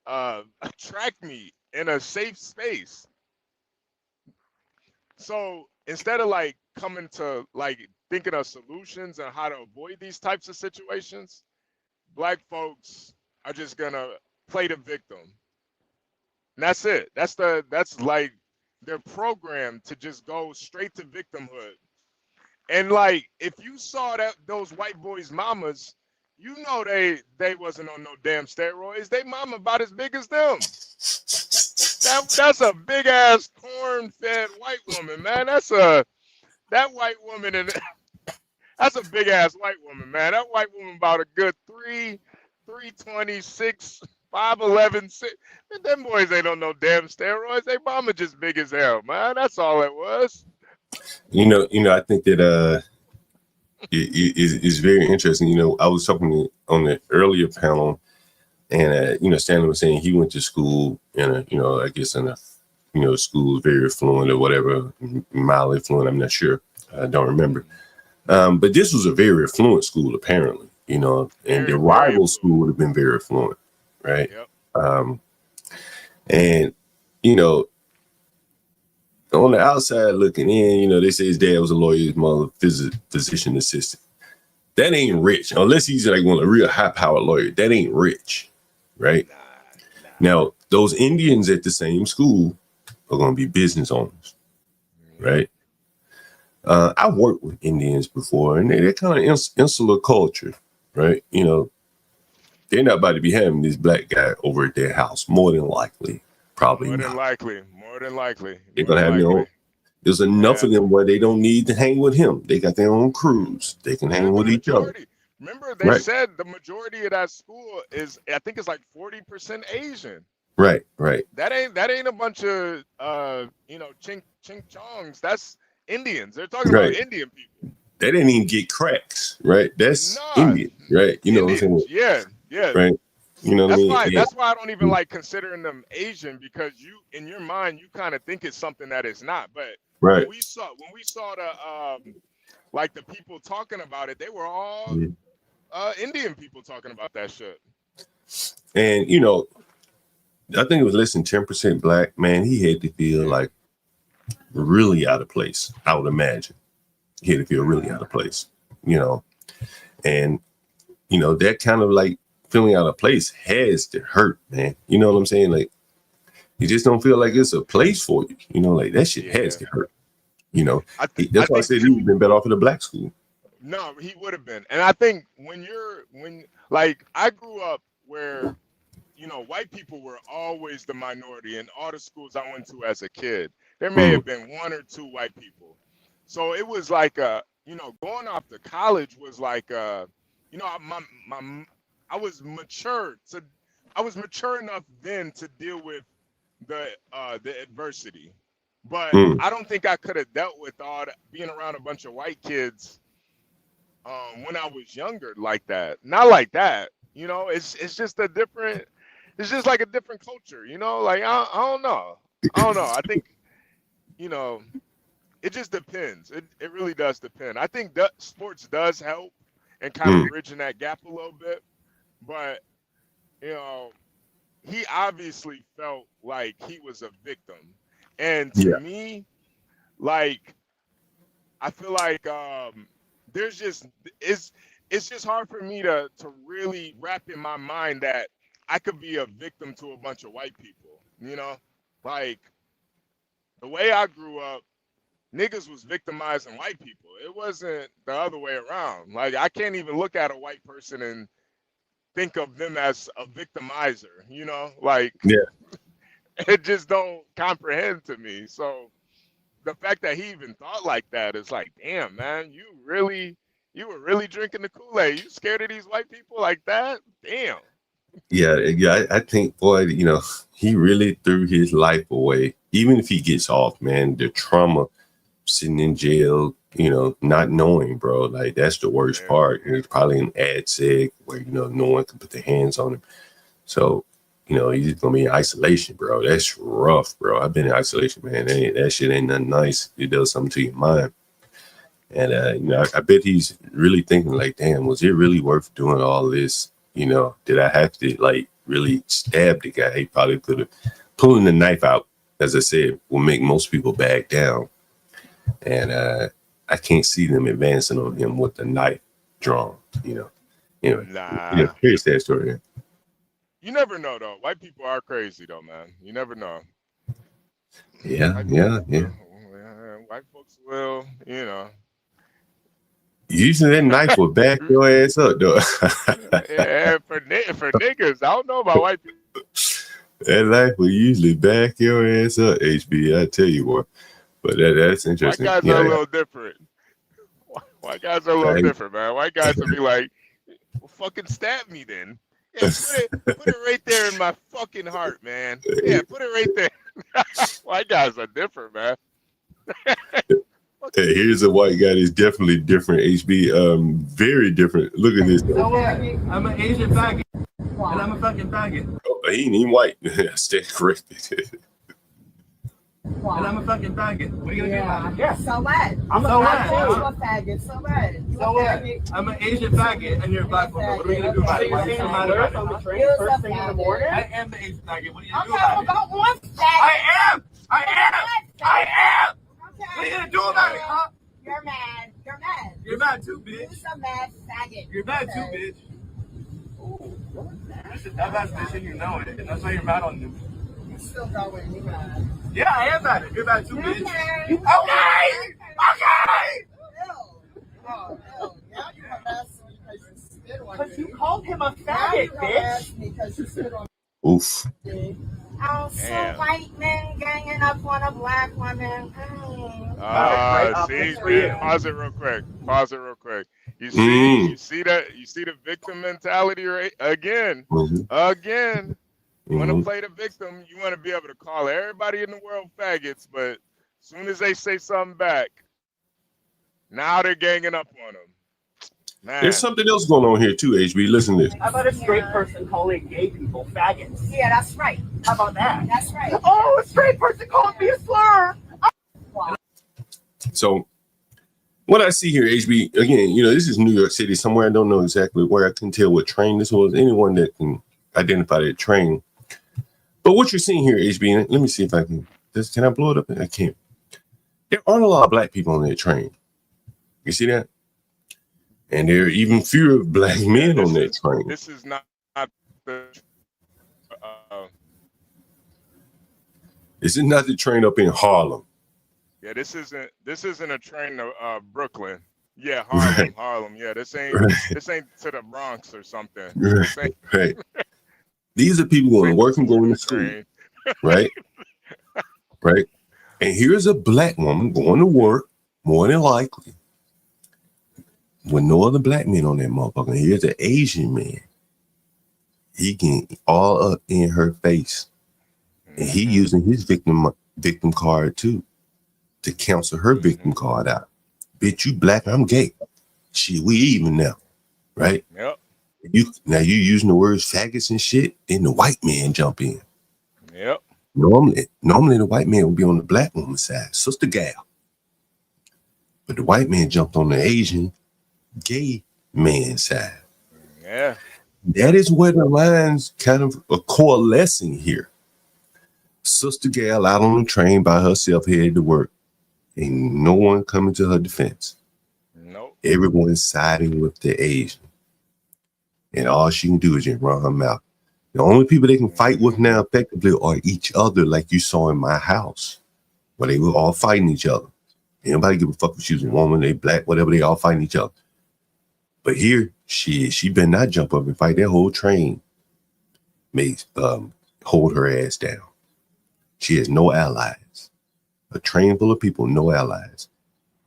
a track meet in a safe space. So instead of like coming to like thinking of solutions and how to avoid these types of situations, black folks are just gonna play the victim. And that's it. That's like their program to just go straight to victimhood. And like, if you saw those white boys' mamas, they wasn't on no damn steroids. They mama about as big as them. That's a big ass corn-fed white woman, man. That white woman, and that's a big ass white woman, man. That white woman about a good 326, 5'11", 6. Them boys ain't on no damn steroids. They mama just big as hell, man. That's all it was. I think that it's very interesting. I was talking on the earlier panel, and Stanley was saying he went to school in I guess in a school very affluent or whatever, mildly affluent. I'm not sure. I don't remember. But this was a very affluent school apparently. And the rival school would have been very affluent, right? Yep. And on the outside looking in, they say his dad was a lawyer, his mother physician assistant. That ain't rich, unless he's like one of a real high-powered lawyer. That ain't rich, right? Now, those Indians at the same school are going to be business owners, right? I've worked with Indians before, and they're kind of insular culture, right? They're not about to be having this black guy over at their house, more than likely, probably more not. More than likely. They're going to have their own. There's enough of them where they don't need to hang with him. They got their own crews. They can hang with each other. Remember, they said the majority of that school is, I think it's like 40% Asian. Right. That ain't a bunch of ching chongs. That's Indians. They're talking about Indian people. They didn't even get cracks, right? That's Indian, right? Indians, what I'm saying? Yeah. Right. That's why I don't even like considering them Asian, because in your mind you kind of think it's something that it's not. But when we saw the like the people talking about it, they were all Indian people talking about that shit. And I think it was less than 10% black. Man, he had to feel like really out of place. I would imagine he had to feel really out of place. And, you know, that kind of like feeling out of place has to hurt, man. You know what I'm saying? Like, you just don't feel like it's a place for you. You know, like that shit has to hurt. You know, that's why I said he would have been better off at a black school. No, he would have been. And I think when like I grew up where, you know, white people were always the minority in all the schools I went to as a kid. There may have been one or two white people. So it was like, you know, going off to college was like, you know, I was mature enough then to deal with the adversity. But I don't think I could have dealt with all that, being around a bunch of white kids when I was younger like that. Not like that, you know. It's just a different. It's just like a different culture, you know. Like I don't know. I think, you know, it just depends. It really does depend. I think that sports does help and kind of bridging that gap a little bit. But you know, he obviously felt like he was a victim. And to me, like, I feel like there's just it's just hard for me to really wrap in my mind that I could be a victim to a bunch of white people. You know, like the way I grew up, niggas was victimizing white people. It wasn't the other way around. Like I can't even look at a white person and think of them as a victimizer. You know, like it just don't comprehend to me. So the fact that he even thought like that is like, damn, man, you were really drinking the Kool-Aid. You scared of these white people like that? Damn. Yeah. I think, boy, you know, he really threw his life away. Even if he gets off, man, the trauma, sitting in jail, you know, not knowing, bro, like that's the worst part. And it's probably an ad seg where, you know, no one can put their hands on him. So, you know, he's gonna be in isolation, bro. That's rough, bro. I've been in isolation, man. That shit ain't nothing nice. It does something to your mind. And you know, I bet he's really thinking like, damn, was it really worth doing all this? You know, did I have to like really stab the guy? He probably could have. Pulling the knife out, as I said, will make most people back down. And I can't see them advancing on him with the knife drawn, you know. Anyway, very sad story. Man. You never know, though. White people are crazy, though, man. You never know. Yeah. White folks will, you know. Usually that knife will back your ass up, though. Yeah, for niggas, I don't know about white people. That knife will usually back your ass up, HB. I tell you what. But that's interesting. White guys are a little different. White guys are a little different, man. White guys will be like, well, fucking stab me then. Yeah, put it right there in my fucking heart, man. Yeah, put it right there. White guys are different, man. Hey, here's a white guy that's definitely different, HB. Very different. Look at this. So I'm an Asian faggot. And I'm a fucking faggot. Oh, he ain't even white. I stand corrected. And I'm a fucking faggot. What are you gonna do about it? Yeah. So what? I'm a faggot. So what? So what? I'm an Asian faggot and you're a black woman. What are we gonna do about it? I'm the train first thing in the morning. I am the Asian faggot. What are you gonna do Okay, about well, it? go on, faggot. I am. Okay. What are you gonna do about it, huh? You're mad. You're mad too, bitch. Who's a mad faggot? You're mad too, bitch. Ooh, that's a dumbass bitch and you know it. And that's why you're mad on them. You're still going. You're mad. Yeah, I am mad. You're mad too, bitch. Okay. Oh, now you harass me because you spit on me. Because you called him a faggot, bitch. Me because you spit on Oof. me. Oh, so white men ganging up on a black woman. See, pause it real quick. You see the victim mentality right again. Again. You want to play the victim, you want to be able to call everybody in the world faggots, but as soon as they say something back, now they're ganging up on them. Man. There's something else going on here too, HB. Listen to this. How about a straight person calling gay people faggots? Yeah, that's right. How about that? That's right. Oh, a straight person called me a slur. So what I see here, HB, again, you know, this is New York City, somewhere I don't know exactly where. I can tell what train this was. Anyone that can identify that train. But what you're seeing here, HB, let me see if I can. Can I blow it up? I can't. There aren't a lot of black people on that train. You see that? And there are even fewer black men on that train. This is not the. This is not the train up in Harlem. Yeah, this isn't a train to Brooklyn. Yeah, Harlem, Right. Harlem. Yeah, this ain't to the Bronx or something. Right. Right. These are people going to work and going to school. Right. Right. And here's a black woman going to work, more than likely, with no other black men on that motherfucker. And here's an Asian man. He getting all up in her face. And he using his victim card too to cancel her victim card out. Bitch, you black, I'm gay. Shit, we even now. Right? Yep. You using the words faggots and shit, then the white man jump in. Yep. Normally the white man would be on the black woman's side, sister gal. But the white man jumped on the Asian gay man's side. Yeah. That is where the lines kind of are coalescing here. Sister gal out on the train by herself headed to work. Ain't no one coming to her defense. Nope. Everyone's siding with the Asian. And all she can do is just run her mouth. The only people they can fight with now effectively are each other, like you saw in my house, where they were all fighting each other. Anybody give a fuck if she was a woman, they black, whatever, they all fighting each other. But here, she better not jump up and fight. That whole train may hold her ass down. She has no allies. A train full of people, no allies.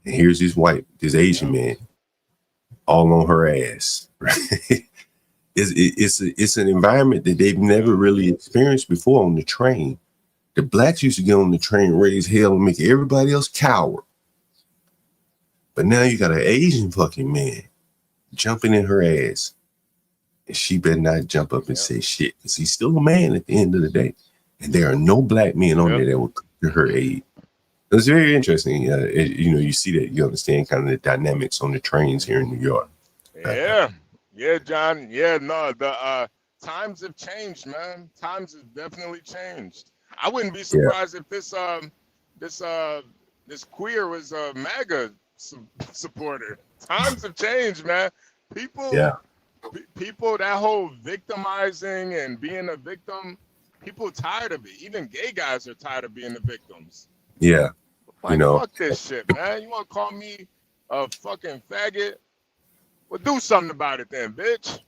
And here's this Asian man, all on her ass. Right? It's an environment that they've never really experienced before on the train. The blacks used to get on the train, raise hell, and make everybody else cower. But now you got an Asian fucking man jumping in her ass. And she better not jump up and say shit, because he's still a man at the end of the day. And there are no black men on there that will come to her aid. It's very interesting. You see that, you understand kind of the dynamics on the trains here in New York. Yeah. Yeah, John. Yeah, no, the times have changed, man. Times have definitely changed. I wouldn't be surprised if this queer was a MAGA supporter. Times have changed, man. People, that whole victimizing and being a victim, people are tired of it. Even gay guys are tired of being the victims. Yeah. Like, fuck this shit, man. You want to call me a fucking faggot? Well, do something about it then, bitch.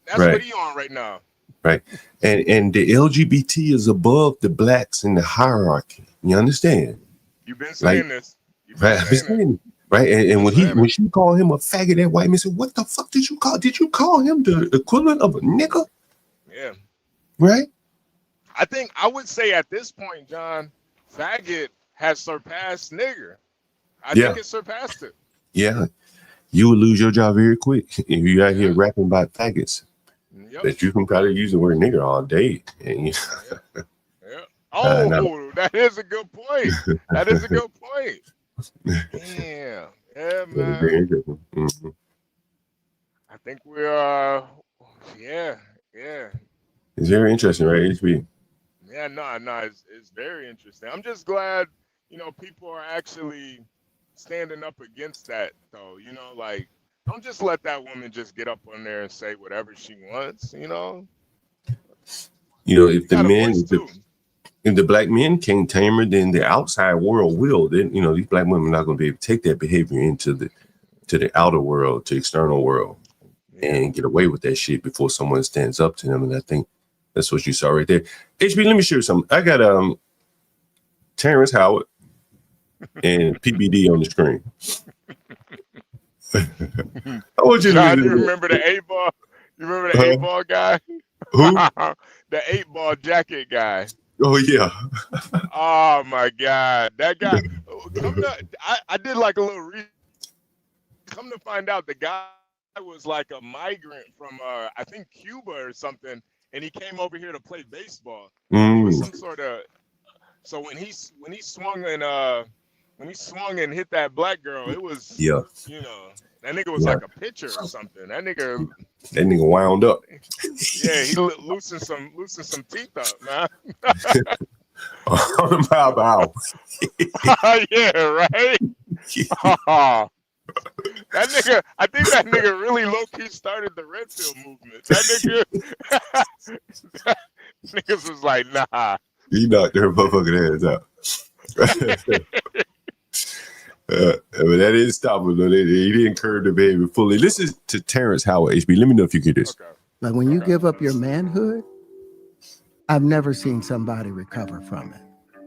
That's what he on right now. Right. And the LGBT is above the blacks in the hierarchy. You understand? You've been saying this. Right. And when she called him a faggot, that white man said, what the fuck did you call? Did you call him the equivalent of a nigga? Yeah. Right? I think I would say at this point, John, faggot has surpassed nigger. I think it surpassed it. Yeah. You would lose your job very quick if you out here rapping about faggots. That you can probably use the word nigger all day. And, that is a good point. That is a good point. Damn. Yeah, man. Very interesting. Mm-hmm. I think we're yeah. It's very interesting, right, HB? Yeah, no, it's very interesting. I'm just glad, people are actually standing up against that, though. Like, don't just let that woman just get up on there and say whatever she wants. If the black men can't tame her, then the outside world will. Then these black women are not going to be able to take that behavior into the outer world, to external world, and get away with that shit before someone stands up to them. And I think that's what you saw right there. HB, let me share something. I got Terrence Howard and PBD on the screen. I want you to remember the 8-ball? You remember the 8-ball guy? Who? The 8-ball jacket guy. Oh yeah. Oh my God, that guy. I did like a little research. Come to find out, the guy was like a migrant from I think Cuba or something, and he came over here to play baseball. It was some sort of. So when he swung and hit that black girl, it was that nigga was like a pitcher or something. That nigga wound up. Yeah, he loosened some teeth up, man. On the bow. Yeah, right. I think that nigga really low-key started the red pill movement. That niggas was like, nah. He knocked her motherfucking ass out. But that didn't stop him, though. He didn't curb the behavior fully. Listen to Terrence Howard, HB. Let me know if you get this. Okay. Like when you give up your manhood, I've never seen somebody recover from it.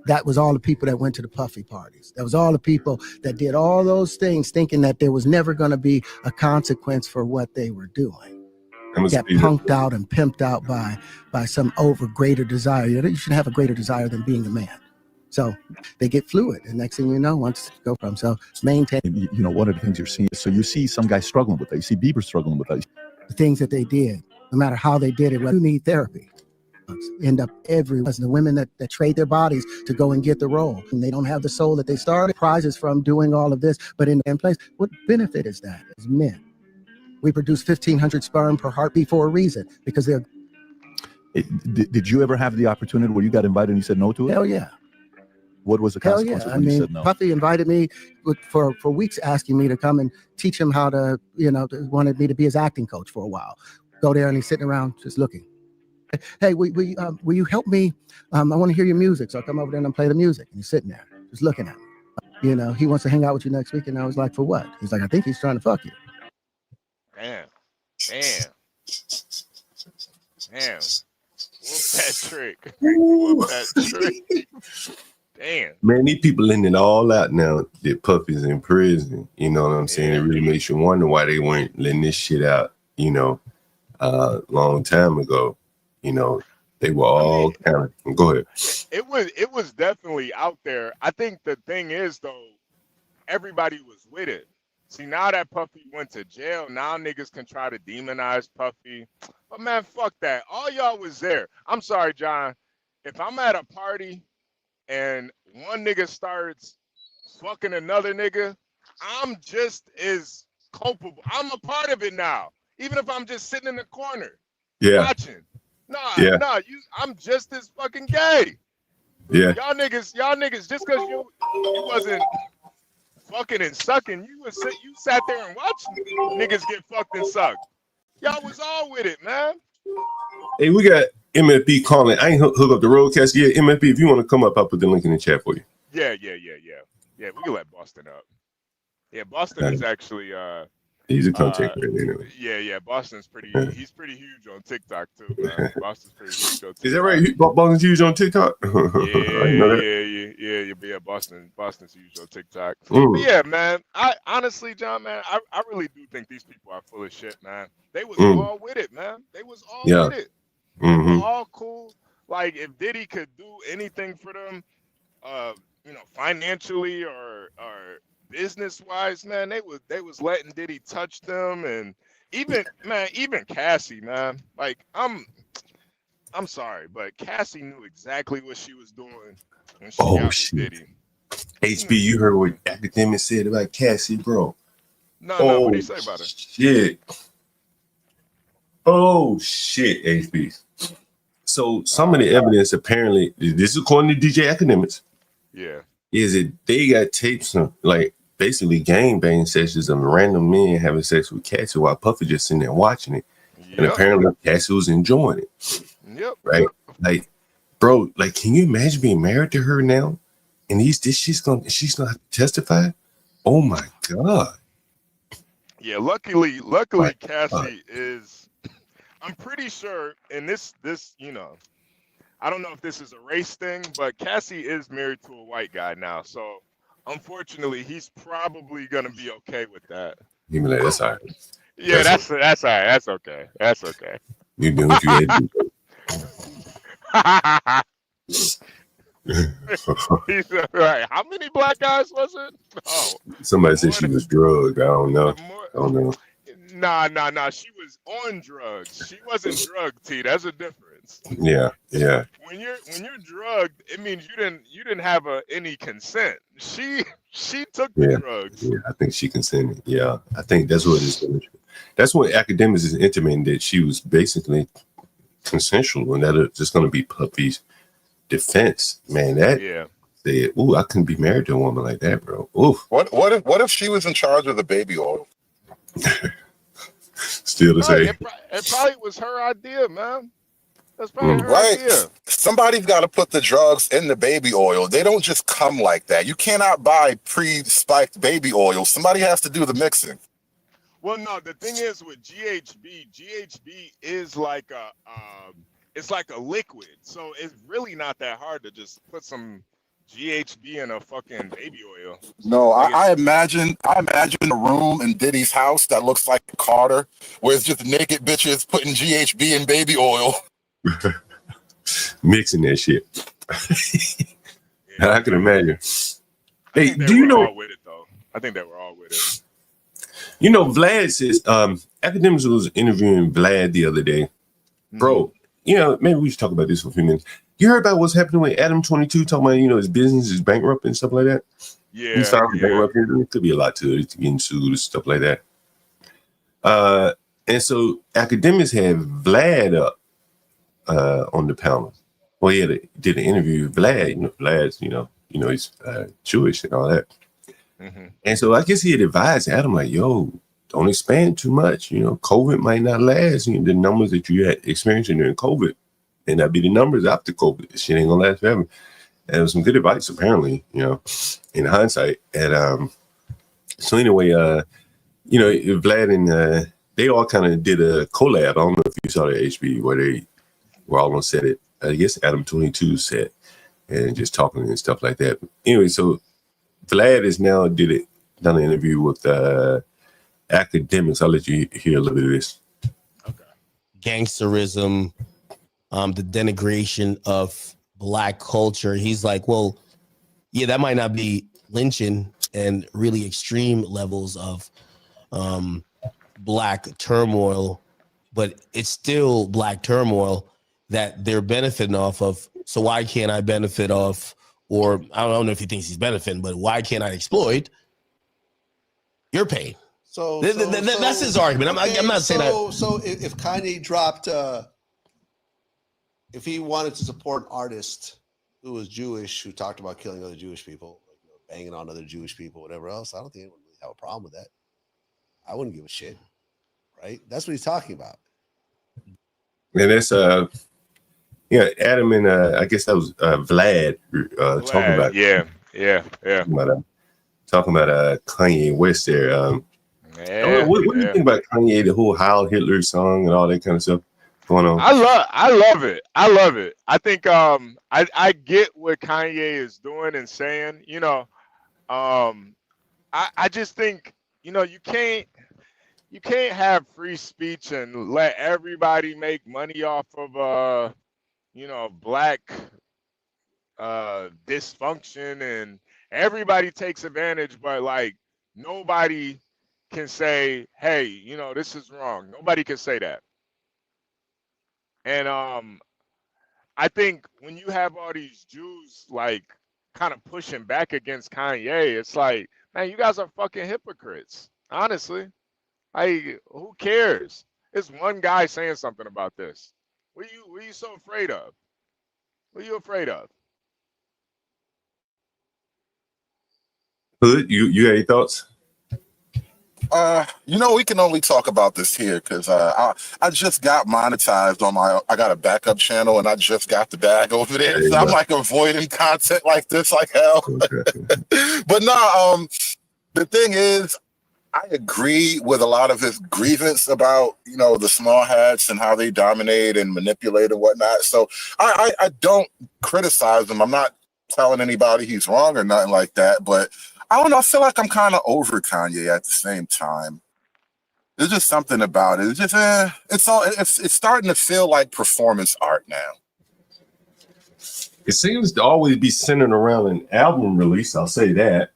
That was all the people that went to the puffy parties. That was all the people that did all those things thinking that there was never going to be a consequence for what they were doing. Got punked out and pimped out by some greater desire. You should have a greater desire than being a man. So they get fluid, and next thing you know, once to go from. So maintain. You know, one of the things you're seeing. So you see some guys struggling with that. You see Bieber struggling with that. The things that they did, no matter how they did it, you need therapy. End up everywhere. The women that trade their bodies to go and get the role, and they don't have the soul that they started. Prizes from doing all of this, but in place, what benefit is that? As men, we produce 1,500 sperm per heartbeat for a reason, because they're. Did you ever have the opportunity where you got invited and you said no to it? Hell yeah. What was the consequence when you said no? Puffy invited me for weeks, asking me to come and teach him how to, wanted me to be his acting coach for a while. Go there and he's sitting around just looking. Hey, will you help me? I want to hear your music. So I come over there and I play the music. And he's sitting there just looking at me. He wants to hang out with you next week. And I was like, for what? He's like, I think he's trying to fuck you. Damn. Whoop that trick. Whoop that trick. Damn. Man, these people letting it all out now that Puffy's in prison. You know what I'm saying? It really makes you wonder why they weren't letting this shit out, long time ago. They were all kind of. Go ahead. It was definitely out there. I think the thing is, though, everybody was with it. See, now that Puffy went to jail, now niggas can try to demonize Puffy. But man, fuck that. All y'all was there. I'm sorry, John. If I'm at a party and one nigga starts fucking another nigga, I'm just as culpable. I'm a part of it now. Even if I'm just sitting in the corner watching. I'm just as fucking gay. Yeah. Y'all niggas, just because you wasn't fucking and sucking, you sat there and watched niggas get fucked and sucked. Y'all was all with it, man. Hey, we got MFB calling. I ain't hook up the roadcast yet. MFB, if you want to come up, I'll put the link in the chat for you. Yeah. Yeah, we can let Boston up. Yeah, Boston is actually he's a content creator anyway. Yeah, Boston's he's pretty huge on TikTok too, man. Boston's pretty huge on TikTok. Is that right? Boston's huge on TikTok? Yeah, Boston's huge on TikTok. But yeah, man. I honestly, John, man, I really do think these people are full of shit, man. They was all with it, man. They was all with it. All cool. Like if Diddy could do anything for them, financially or business wise, man, they was letting Diddy touch them, and even Cassie, man. Like I'm sorry, but Cassie knew exactly what she was doing when she got with Diddy. HB, you heard what academics said about Cassie, bro? No, what do you say about it? Shit. Oh shit, HB. So some of the evidence apparently, this is according to DJ Academics. Yeah. Is it they got tapes of like basically gangbang sessions of random men having sex with Cassie while Puffy just sitting there watching it. Yep. And apparently Cassie was enjoying it. Yep. Right? Like, bro, like, can you imagine being married to her now? And she's gonna have to testify? Oh my God. Yeah, luckily Cassie is, I'm pretty sure, and this, I don't know if this is a race thing, but Cassie is married to a white guy now. So unfortunately, he's probably gonna be okay with that. You mean like, that's all right. Yeah, that's all right. That's okay. That's okay. You doing what you had to do. He's right. How many black guys was it? Oh, somebody said she was drugged. I don't know. Nah. She was on drugs. She wasn't drugged. T. That's a difference. Yeah. When you're drugged, it means you didn't have any consent. She took the drugs. Yeah, I think she consented. Yeah, I think that's what it is. That's what Academics is intimating, that she was basically consensual, and that it's just going to be Puffy's defense. Man, said, ooh, I couldn't be married to a woman like that, bro. Oof. What if she was in charge of the baby oil? Still the same. It probably was her idea, man. That's probably her Right. idea. Somebody's got to put the drugs in the baby oil. They don't just come like that. You cannot buy pre-spiked baby oil. Somebody has to do the mixing. Well, no, the thing is with GHB is like it's like a liquid. So it's really not that hard to just put some GHB in a fucking baby oil. No, Like I imagine a room in Diddy's house that looks like Carter, where it's just naked bitches putting GHB in baby oil. Mixing that shit. I can imagine. Hey, they do you were know? all with it though. I think they were all with it. You know, Vlad says, Academics was interviewing Vlad the other day. Bro, you know, maybe we should talk about this for a few minutes. You heard about what's happening with Adam 22 talking about, you know, his business is bankrupt and stuff like that? Yeah. He's found bankrupt. There could be a lot to it, getting sued and stuff like that. And so Academics had Vlad up on the panel. Well, he did an interview with Vlad. You know, Vlad's, he's Jewish and all that. And so I guess he had advised Adam, like, yo, don't expand too much. You know, COVID might not last. You know, the numbers that you had experiencing during COVID may not be the numbers after COVID. This shit ain't gonna last forever. And it was some good advice, apparently, you know, in hindsight. And so anyway, you know, Vlad and they all kind of did a collab. I don't know if you saw the HB where they were all on set it. I guess Adam 22 set and just talking and stuff like that. But anyway, so Vlad is now done an interview with Academics. I'll let you hear a little bit of this. Gangsterism, the denigration of Black culture. He's like, well, yeah, that might not be lynching and really extreme levels of Black turmoil, but it's still Black turmoil that they're benefiting off of. So why can't I benefit off? Or I don't know if he thinks he's benefiting, but why can't I exploit your pain? So that's his argument. I'm not saying that. So if Kanye dropped, if he wanted to support an artist who was Jewish, who talked about killing other Jewish people, like, banging on other Jewish people, whatever else, I don't think anyone would really have a problem with that. I wouldn't give a shit, right? That's what he's talking about. And that's Adam and I guess that was Vlad talking about talking about Kanye West there. What do you think about Kanye, the whole Heil Hitler song and all that kind of stuff going on? I love it. I love it. I think I get what Kanye is doing and saying. You know, I just think, you know, you can't have free speech and let everybody make money off of you know, Black dysfunction, and everybody takes advantage, but like nobody can say, hey, you know, this is wrong. Nobody can say that. And I think when you have all these Jews like kind of pushing back against Kanye, it's like, man, you guys are fucking hypocrites. Honestly. Like, who cares? It's one guy saying something about this. What are you so afraid of? What are you afraid of? Hood, you got any thoughts? You know, we can only talk about this here because I just got monetized on I got a backup channel and I just got the bag over there. So I'm like avoiding content like this like hell. But no, the thing is, I agree with a lot of his grievance about, you know, the small hats and how they dominate and manipulate and whatnot. So I don't criticize him. I'm not telling anybody he's wrong or nothing like that. But I don't know. I feel like I'm kind of over Kanye at the same time. There's just something about it. It's just it's starting to feel like performance art now. It seems to always be centered around an album release. I'll say that,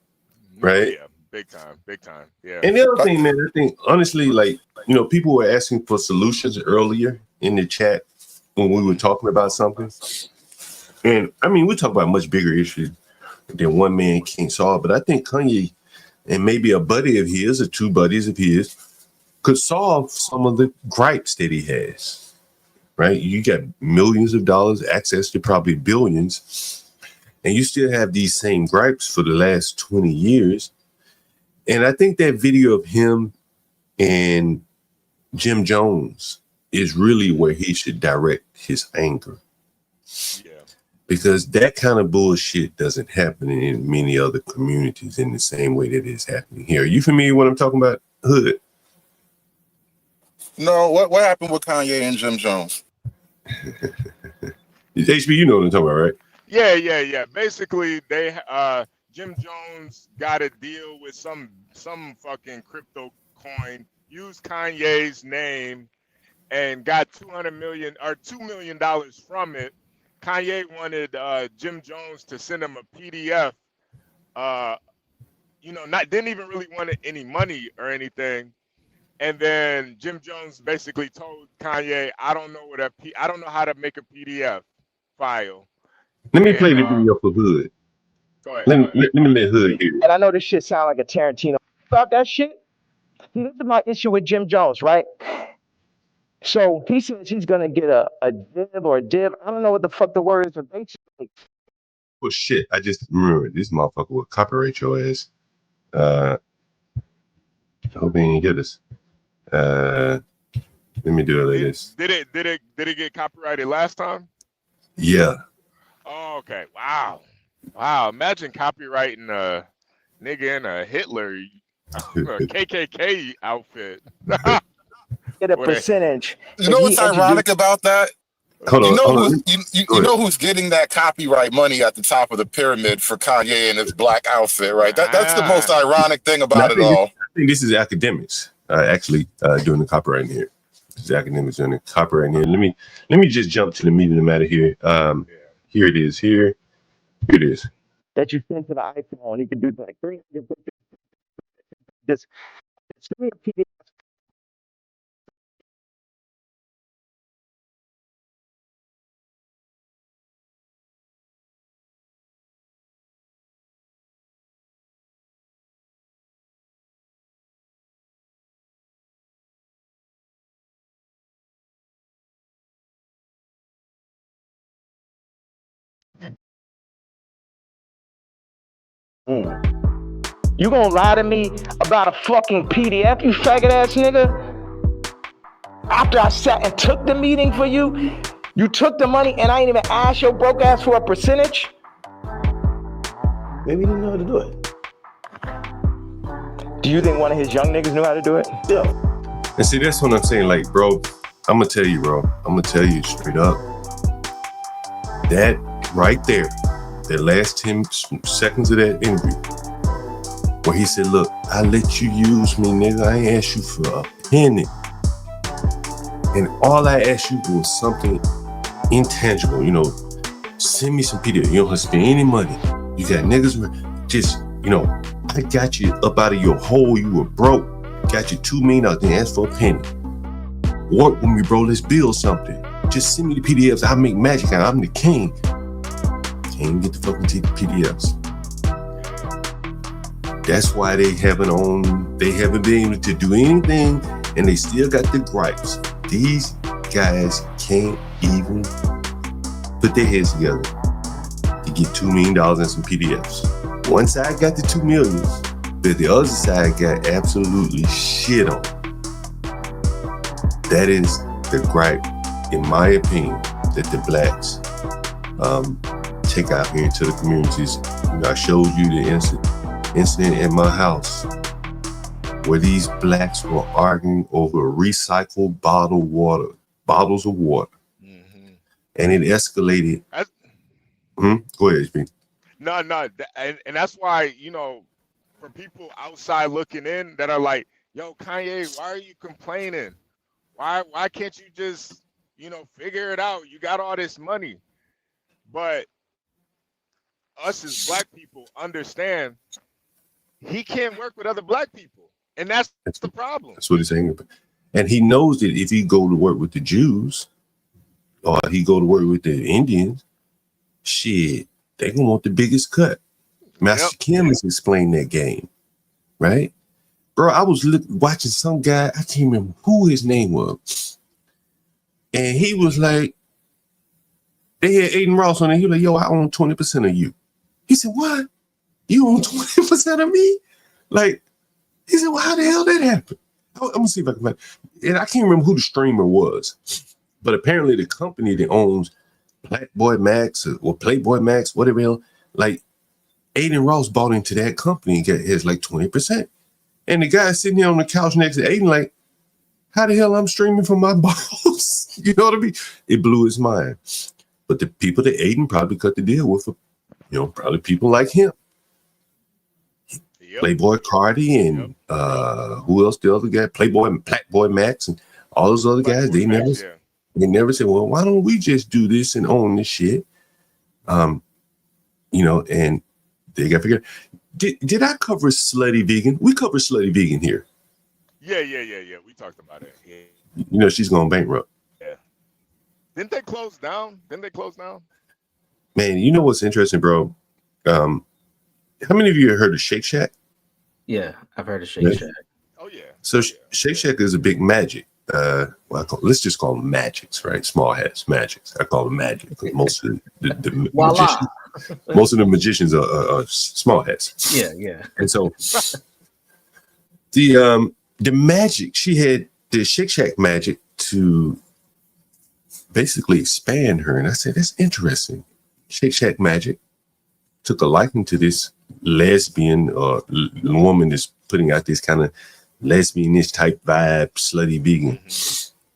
right? Yeah. Big time. Yeah. And the other thing, man, I think honestly, like, you know, people were asking for solutions earlier in the chat when we were talking about something. And I mean, we talk about much bigger issues than one man can't solve. But I think Kanye and maybe a buddy of his or two buddies of his could solve some of the gripes that he has. Right? You got millions of dollars, access to probably billions, and you still have these same gripes for the last 20 years. And I think that video of him And Jim Jones is really where he should direct his anger. Yeah. Because that kind of bullshit doesn't happen in many other communities in the same way that it's happening here. Are you familiar with what I'm talking about, Hood? No, what happened with Kanye and Jim Jones? HB, you know what I'm talking about, right? Yeah. Basically, they Jim Jones got a deal with some fucking crypto coin, used Kanye's name, and got $200 million or $2 million from it. Kanye wanted Jim Jones to send him a PDF. Didn't even really want any money or anything. And then Jim Jones basically told Kanye, I don't know how to make a PDF file. Let me play the video for Hood. Go ahead. Let me let Hood hear it. And I know this shit sound like a Tarantino. About that shit? This is my issue with Jim Jones, right? So he says he's gonna get a dib or a dib. I don't know what the fuck the word is, but basically. Well, shit, I just remembered this motherfucker will copyright your ass. I hope he didn't get this. Let me do it like this. Did it get copyrighted last time? Yeah. Oh, okay. Wow. Imagine copyrighting a nigga in a Hitler KKK outfit. Get a percentage. You know what's ironic about that? Hold on. You know who's getting that copyright money at the top of the pyramid for Kanye and his black outfit, right? That's the most ironic thing about it all. I think this is academics actually doing the copywriting here. This is academics doing the copywriting here. Let me just jump to the meat of the matter here. Here it is. Here it is. That you send to the iPhone, you can do like 300. Just send me a PDF. You gonna lie to me about a fucking PDF, you faggot ass nigga? After I sat and took the meeting for you, you took the money and I ain't even asked your broke ass for a percentage? Maybe he didn't know how to do it. Do you think one of his young niggas knew how to do it? Yeah. And see, that's what I'm saying. Like, bro, I'm gonna tell you, straight up. That right there, the last 10 seconds of that interview, where he said, look, I let you use me, nigga. I ain't asked you for a penny. And all I asked you was something intangible, send me some PDF. You don't have to spend any money. You got niggas, just, I got you up out of your hole. You were broke. Got you $2 million, didn't ask for a penny. Work with me, bro. Let's build something. Just send me the PDFs. I'll make magic. I'm the king. Can't get the fucking PDFs. That's why they haven't been able to do anything, and they still got the gripes. These guys can't even put their heads together to get $2 million and some PDFs. One side got the $2 million, but the other side got absolutely shit on. That is the gripe, in my opinion, that the blacks take out here into the communities. I showed you the incident at my house where these blacks were arguing over recycled bottles of water. Mm-hmm. And it escalated. Go ahead, HB. No, and that's why, for people outside looking in that are like, yo, Kanye, why are you complaining? Why can't you just, figure it out? You got all this money. But us as black people understand he can't work with other black people. And that's the problem. That's what he's saying about. And he knows that if he go to work with the Jews or he go to work with the Indians, shit, they gonna want the biggest cut. Master Kim has explained that game, right? Bro, I was watching some guy, I can't remember who his name was. And he was like, they had Aiden Ross on it. He was like, yo, I own 20% of you. He said, what? You own 20% of me? Like, he said, well, how the hell that happened? I'm gonna see if I can find. And I can't remember who the streamer was, but apparently the company that owns Playboy Max or Playboy Max, whatever else, like Aiden Ross bought into that company and has like 20%. And the guy sitting here on the couch next to Aiden, like, how the hell I'm streaming from my boss? You know what I mean? It blew his mind. But the people that Aiden probably cut the deal with, probably people like him. Yep. Playboy Cardi and who else? The other guy, Playboy Max, and all those other guys. They never said, well, why don't we just do this and own this shit? And they got figured. Did I cover Slutty Vegan? We covered Slutty Vegan here. Yeah. We talked about it. Yeah. She's going bankrupt. Yeah. Didn't they close down? Man, you know what's interesting, bro? How many of you have heard of Shake Shack? Yeah, I've heard of Shake Shack. Oh yeah. So Shake Shack is a big magic. Let's just call them magics, right? Small hats, magics. I call them magic. Most of the magicians, most of the magicians are small hats. Yeah. And so the magic, she had the Shake Shack magic to basically expand her. And I said, that's interesting. Shake Shack magic took a liking to this lesbian woman that's putting out this kind of lesbianish type vibe, slutty vegan.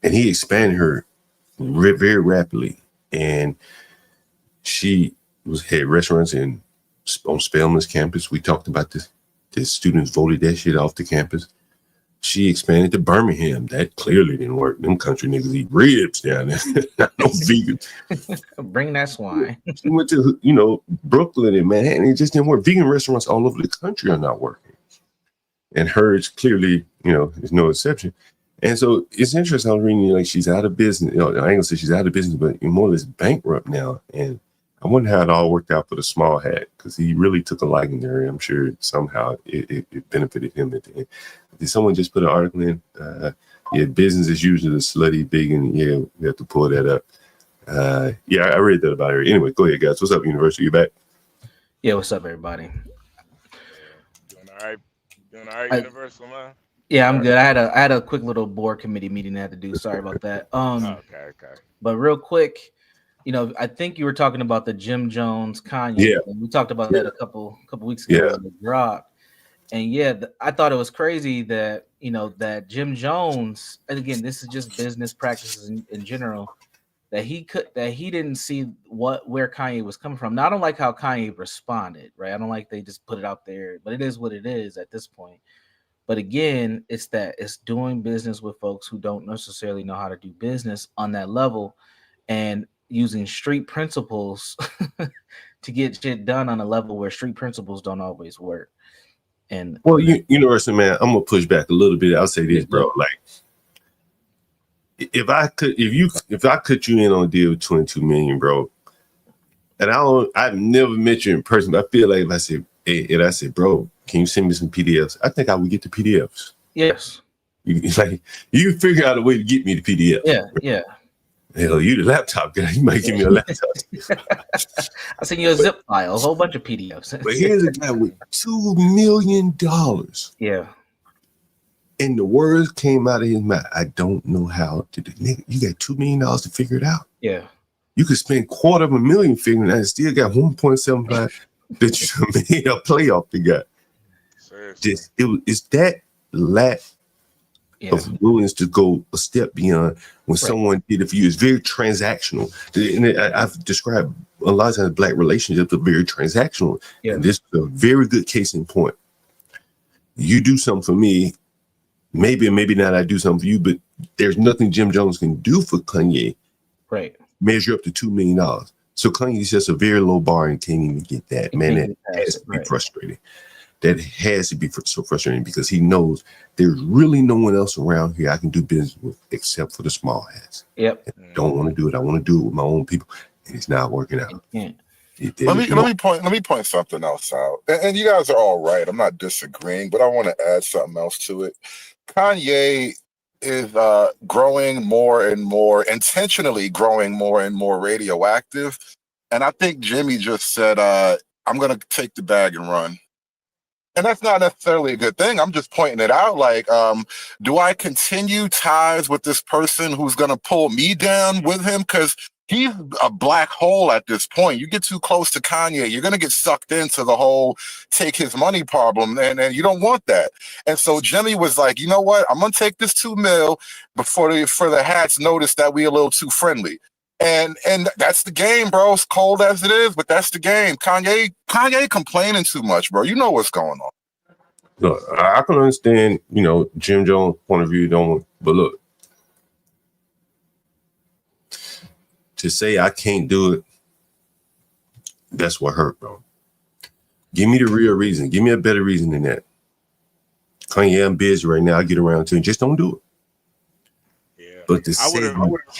And he expanded her very rapidly. And she had restaurants on Spelman's campus. We talked about this. The students voted that shit off the campus. She expanded to Birmingham. That clearly didn't work. Them country niggas eat ribs down there. Not no vegan. Bring that swine. She went to, Brooklyn and Manhattan. It just didn't work. Vegan restaurants all over the country are not working. And hers clearly, is no exception. And so it's interesting. I was reading, like, she's out of business. I ain't gonna say she's out of business, but more or less bankrupt now. And I wonder how it all worked out for the small hat, because he really took a liking there. I'm sure somehow it benefited him at the end. Did someone just put an article in? Business as usual, the slutty vegan. Yeah, we have to pull that up. I read that about her. Anyway, go ahead, guys. What's up, Universal? You back? Yeah, what's up, everybody? Doing all right, Universal, man? Yeah, I'm good. I had a quick little board committee meeting I had to do. Sorry about that. Okay. But real quick, I think you were talking about the Jim Jones Kanye. Yeah. We talked about that a couple weeks ago when it dropped. And I thought it was crazy that that Jim Jones, and again, this is just business practices in general, that he didn't see where Kanye was coming from. Now, I don't like how Kanye responded, right? I don't like they just put it out there, but it is what it is at this point. But again, it's doing business with folks who don't necessarily know how to do business on that level, and using street principles to get shit done on a level where street principles don't always work. And Universal, man, I'm gonna push back a little bit. I'll say this, bro. Like, if I cut you in on a deal with 22 million, bro, and I've never met you in person, but I feel like if I said, bro, can you send me some PDFs? I think I would get the PDFs. Yes. You figure out a way to get me the PDF. Yeah. Hell, you the laptop guy. You might give me a laptop. I send you a zip file, a whole bunch of PDFs. But here's a guy with $2 million. Yeah. And the words came out of his mouth. I don't know how to do it. You got $2 million to figure it out. Yeah. You could spend $250,000 figuring it out and still got 1.75 that you made a playoff the guy. It's that lack of willingness to go a step beyond when someone did it for you. It's very transactional. And I've described a lot of times Black relationships are very transactional. Yeah. And this is a very good case in point. You do something for me, maybe or maybe not I do something for you, but there's nothing Jim Jones can do for Kanye. Right. Measure up to $2 million. So Kanye's just a very low bar and can't even get that. Man, that has to be frustrating. That has to be so frustrating because he knows there's really no one else around here I can do business with except for the small hats. Yep. And I don't want to do it. I want to do it with my own people, and it's not working out. Let me point something else out. And you guys are all right. I'm not disagreeing, but I want to add something else to it. Kanye is growing more and more, intentionally growing more and more radioactive. And I think Jimmy just said, I'm going to take the bag and run. And that's not necessarily a good thing. I'm just pointing it out. Like, do I continue ties with this person who's going to pull me down with him? Because he's a black hole at this point. You get too close to Kanye, you're going to get sucked into the whole take his money problem. And you don't want that. And so Jimmy was like, you know what? I'm going to take this $2 million for the hats notice that we a little too friendly. And that's the game, bro. It's cold as it is, but that's the game. Kanye complaining too much, bro. You know what's going on. Look, I can understand, Jim Jones' point of view, but look, to say I can't do it, that's what hurt, bro. Give me the real reason. Give me a better reason than that. Kanye, I'm busy right now. I'll get around to it. Just don't do it. But to say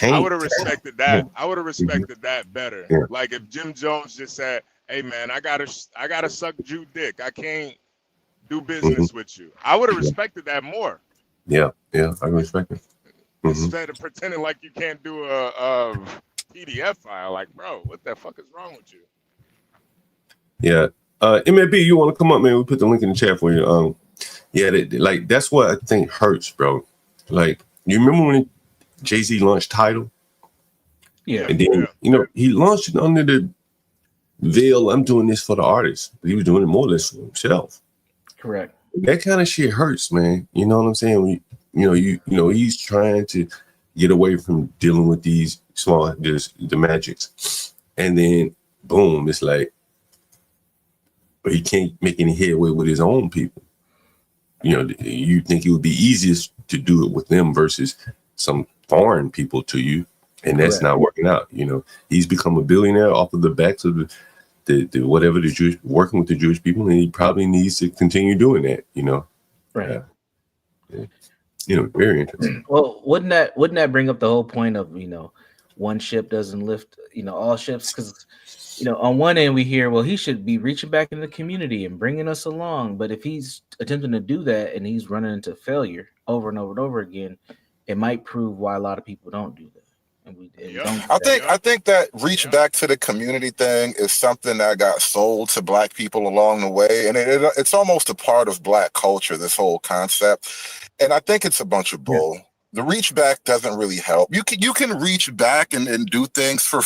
I would have respected that. I would have respected that better. Yeah. Like if Jim Jones just said, "Hey man, I gotta suck Jew dick. I can't do business with you." I would have respected that more. Yeah, I respect it. Instead of pretending like you can't do a PDF file, like, bro, what the fuck is wrong with you? Yeah, MLB, you want to come up, man? We put the link in the chat for you. That's what I think hurts, bro. Like, you remember when Jay-Z launched Tidal? Yeah. And then, he launched it under the veil, I'm doing this for the artist. He was doing it more or less for himself. Correct. That kind of shit hurts, man. You know what I'm saying? He's trying to get away from dealing with these the magics. And then, boom, it's like, but he can't make any headway with his own people. You think it would be easiest to do it with them versus some foreign people to you, and that's not working out. He's become a billionaire off of the backs of the Jewish, working with the Jewish people, and he probably needs to continue doing that. Right. Very interesting. Well, wouldn't that bring up the whole point of one ship doesn't lift all ships? Because on one end we hear, well, he should be reaching back in the community and bringing us along, but if he's attempting to do that and he's running into failure over and over and over again, it might prove why a lot of people don't do that. I think that reach back to the community thing is something that got sold to black people along the way, and it's almost a part of black culture, this whole concept. And I think it's a bunch of bull. Yeah. The reach back doesn't really help. You can reach back and do things for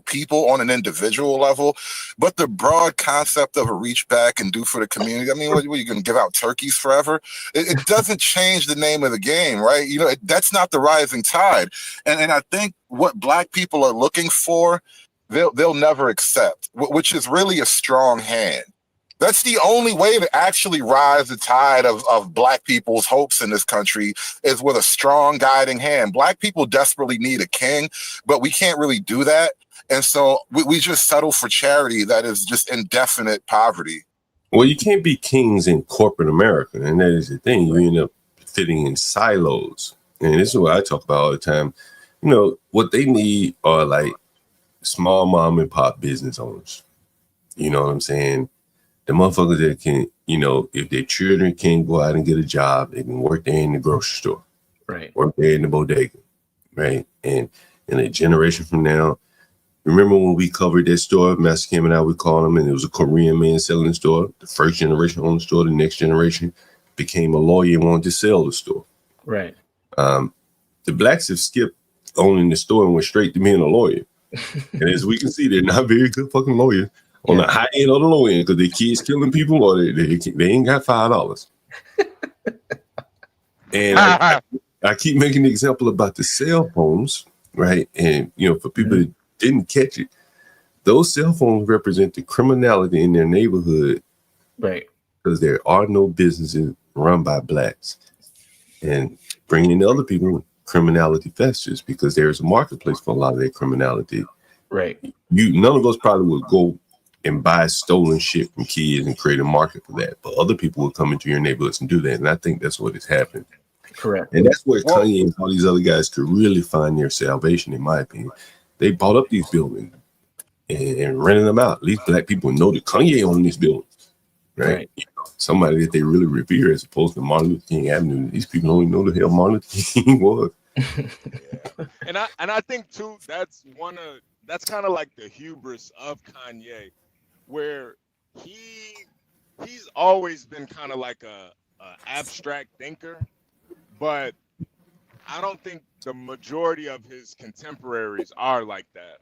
people on an individual level, but the broad concept of a reach back and do for the community. I mean, what are you going to give out turkeys forever? It doesn't change the name of the game, right? That's not the rising tide. And I think what black people are looking for, they'll never accept, which is really a strong hand. That's the only way to actually rise the tide of black people's hopes in this country is with a strong guiding hand. Black people desperately need a king, but we can't really do that. And so we just settle for charity that is just indefinite poverty. Well, you can't be kings in corporate America. And that is the thing. You end up fitting in silos. And this is what I talk about all the time. What they need are like small mom and pop business owners. You know what I'm saying? The motherfuckers that can, if their children can't go out and get a job, they can work there in the grocery store, right? Work there in the bodega, right? And in a generation from now, remember when we covered that store, Master Kim and I would call them, and it was a Korean man selling the store. The first generation owned the store, the next generation became a lawyer and wanted to sell the store. Right. The blacks have skipped owning the store and went straight to being a lawyer. And as we can see, they're not very good fucking lawyers. On the high end or the low end, because their kids killing people or they ain't got $5. And I keep making the example about the cell phones, right? And, for people that didn't catch it, those cell phones represent the criminality in their neighborhood. Right. Because there are no businesses run by blacks. And bringing in other people, criminality festers because there's a marketplace for a lot of that criminality. Right. None of us probably would go and buy stolen shit from kids and create a market for that. But other people will come into your neighborhoods and do that. And I think that's what has happened. Correct. And that's where Kanye and all these other guys could really find their salvation, in my opinion. They bought up these buildings and rented them out. At least black people know that Kanye owned these buildings. Right? Somebody that they really revere as opposed to Martin Luther King Avenue. These people don't even know the hell Martin Luther King was. And I think too, that's kind of like the hubris of Kanye, where he he's always been kind of like a abstract thinker, but I don't think the majority of his contemporaries are like that,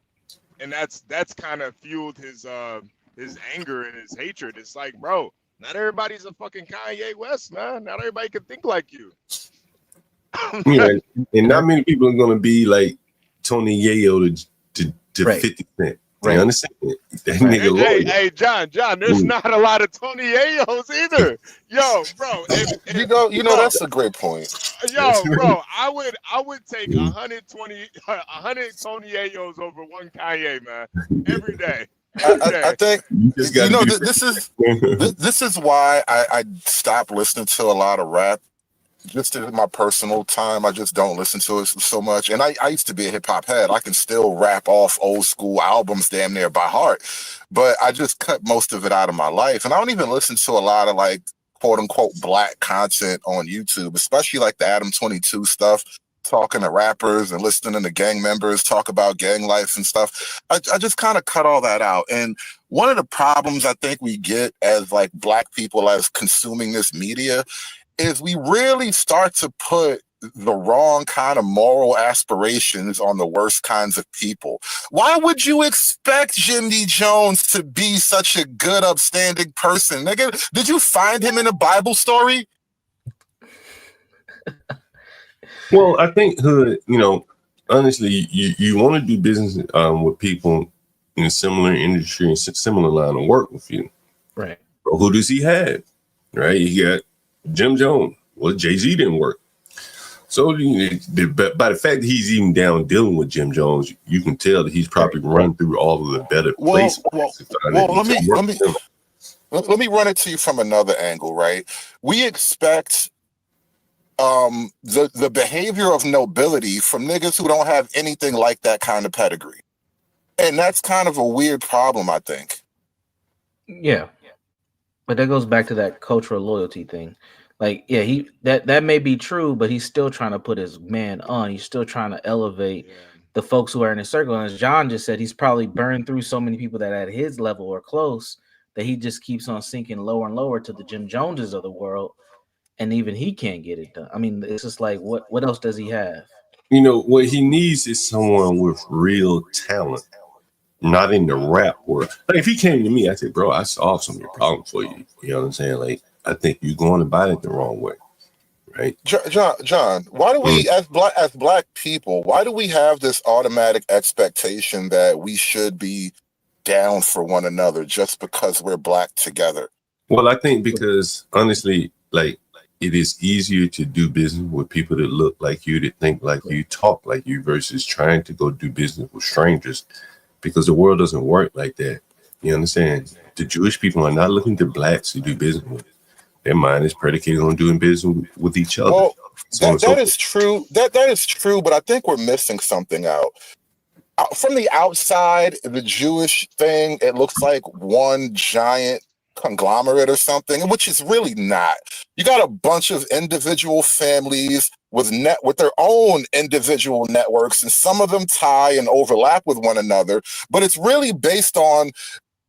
and that's kind of fueled his anger and his hatred. It's like, bro, not everybody's a fucking Kanye West, man. Not everybody can think like you. Yeah, and not many people are gonna be like Tony Yayo to 50 Cent. Right. You understand? That nigga hey, John, there's not a lot of Tony Yayos either. Yo, bro. You know that's a great point. Yo, bro, I would take 100 Tony Yayos over one Kanye, man, every day. I think this is why I stopped listening to a lot of rap. Just in my personal time, I just don't listen to it so much. And I used to be a hip hop head. I can still rap off old school albums damn near by heart, but I just cut most of it out of my life. And I don't even listen to a lot of like quote unquote black content on YouTube, especially like the Adam 22 stuff, talking to rappers and listening to gang members talk about gang life and stuff. I just kind of cut all that out. And one of the problems I think we get as like black people as consuming this media is we really start to put the wrong kind of moral aspirations on the worst kinds of people. Why would you expect Jimmy Jones to be such a good, upstanding person? Nigga, did you find him in a Bible story? Well, I think Hood, honestly, you want to do business with people in a similar industry and similar line of work with you. Right. But who does he have? Right? He got Jim Jones. Well, Jay-Z didn't work. So by the fact that he's even down dealing with Jim Jones, you can tell that he's probably run through all of the better places. Let me run it to you from another angle, right? We expect the behavior of nobility from niggas who don't have anything like that kind of pedigree. And that's kind of a weird problem, I think. Yeah. But that goes back to that cultural loyalty thing. Like, yeah, that may be true, but he's still trying to put his man on. He's still trying to elevate the folks who are in his circle. And as John just said, he's probably burned through so many people that at his level or close that he just keeps on sinking lower and lower to the Jim Joneses of the world. And even he can't get it done. I mean, it's just like, what else does he have? What he needs is someone with real talent, not in the rap world. Like if he came to me, I said, bro, I solved some of your problems for you. You know what I'm saying? Like, I think you're going about it the wrong way, right? John, why do we, as black people, why do we have this automatic expectation that we should be down for one another just because we're black together? Well, I think because honestly, like it is easier to do business with people that look like you, that think like you, talk like you, versus trying to go do business with strangers, because the world doesn't work like that. You understand? The Jewish people are not looking to blacks to do business with. Their mind is predicated on doing business with each other. Well, that is true. That is true, but I think we're missing something out. From the outside, the Jewish thing, it looks like one giant conglomerate or something, which is really not. You got a bunch of individual families with their own individual networks, and some of them tie and overlap with one another, but it's really based on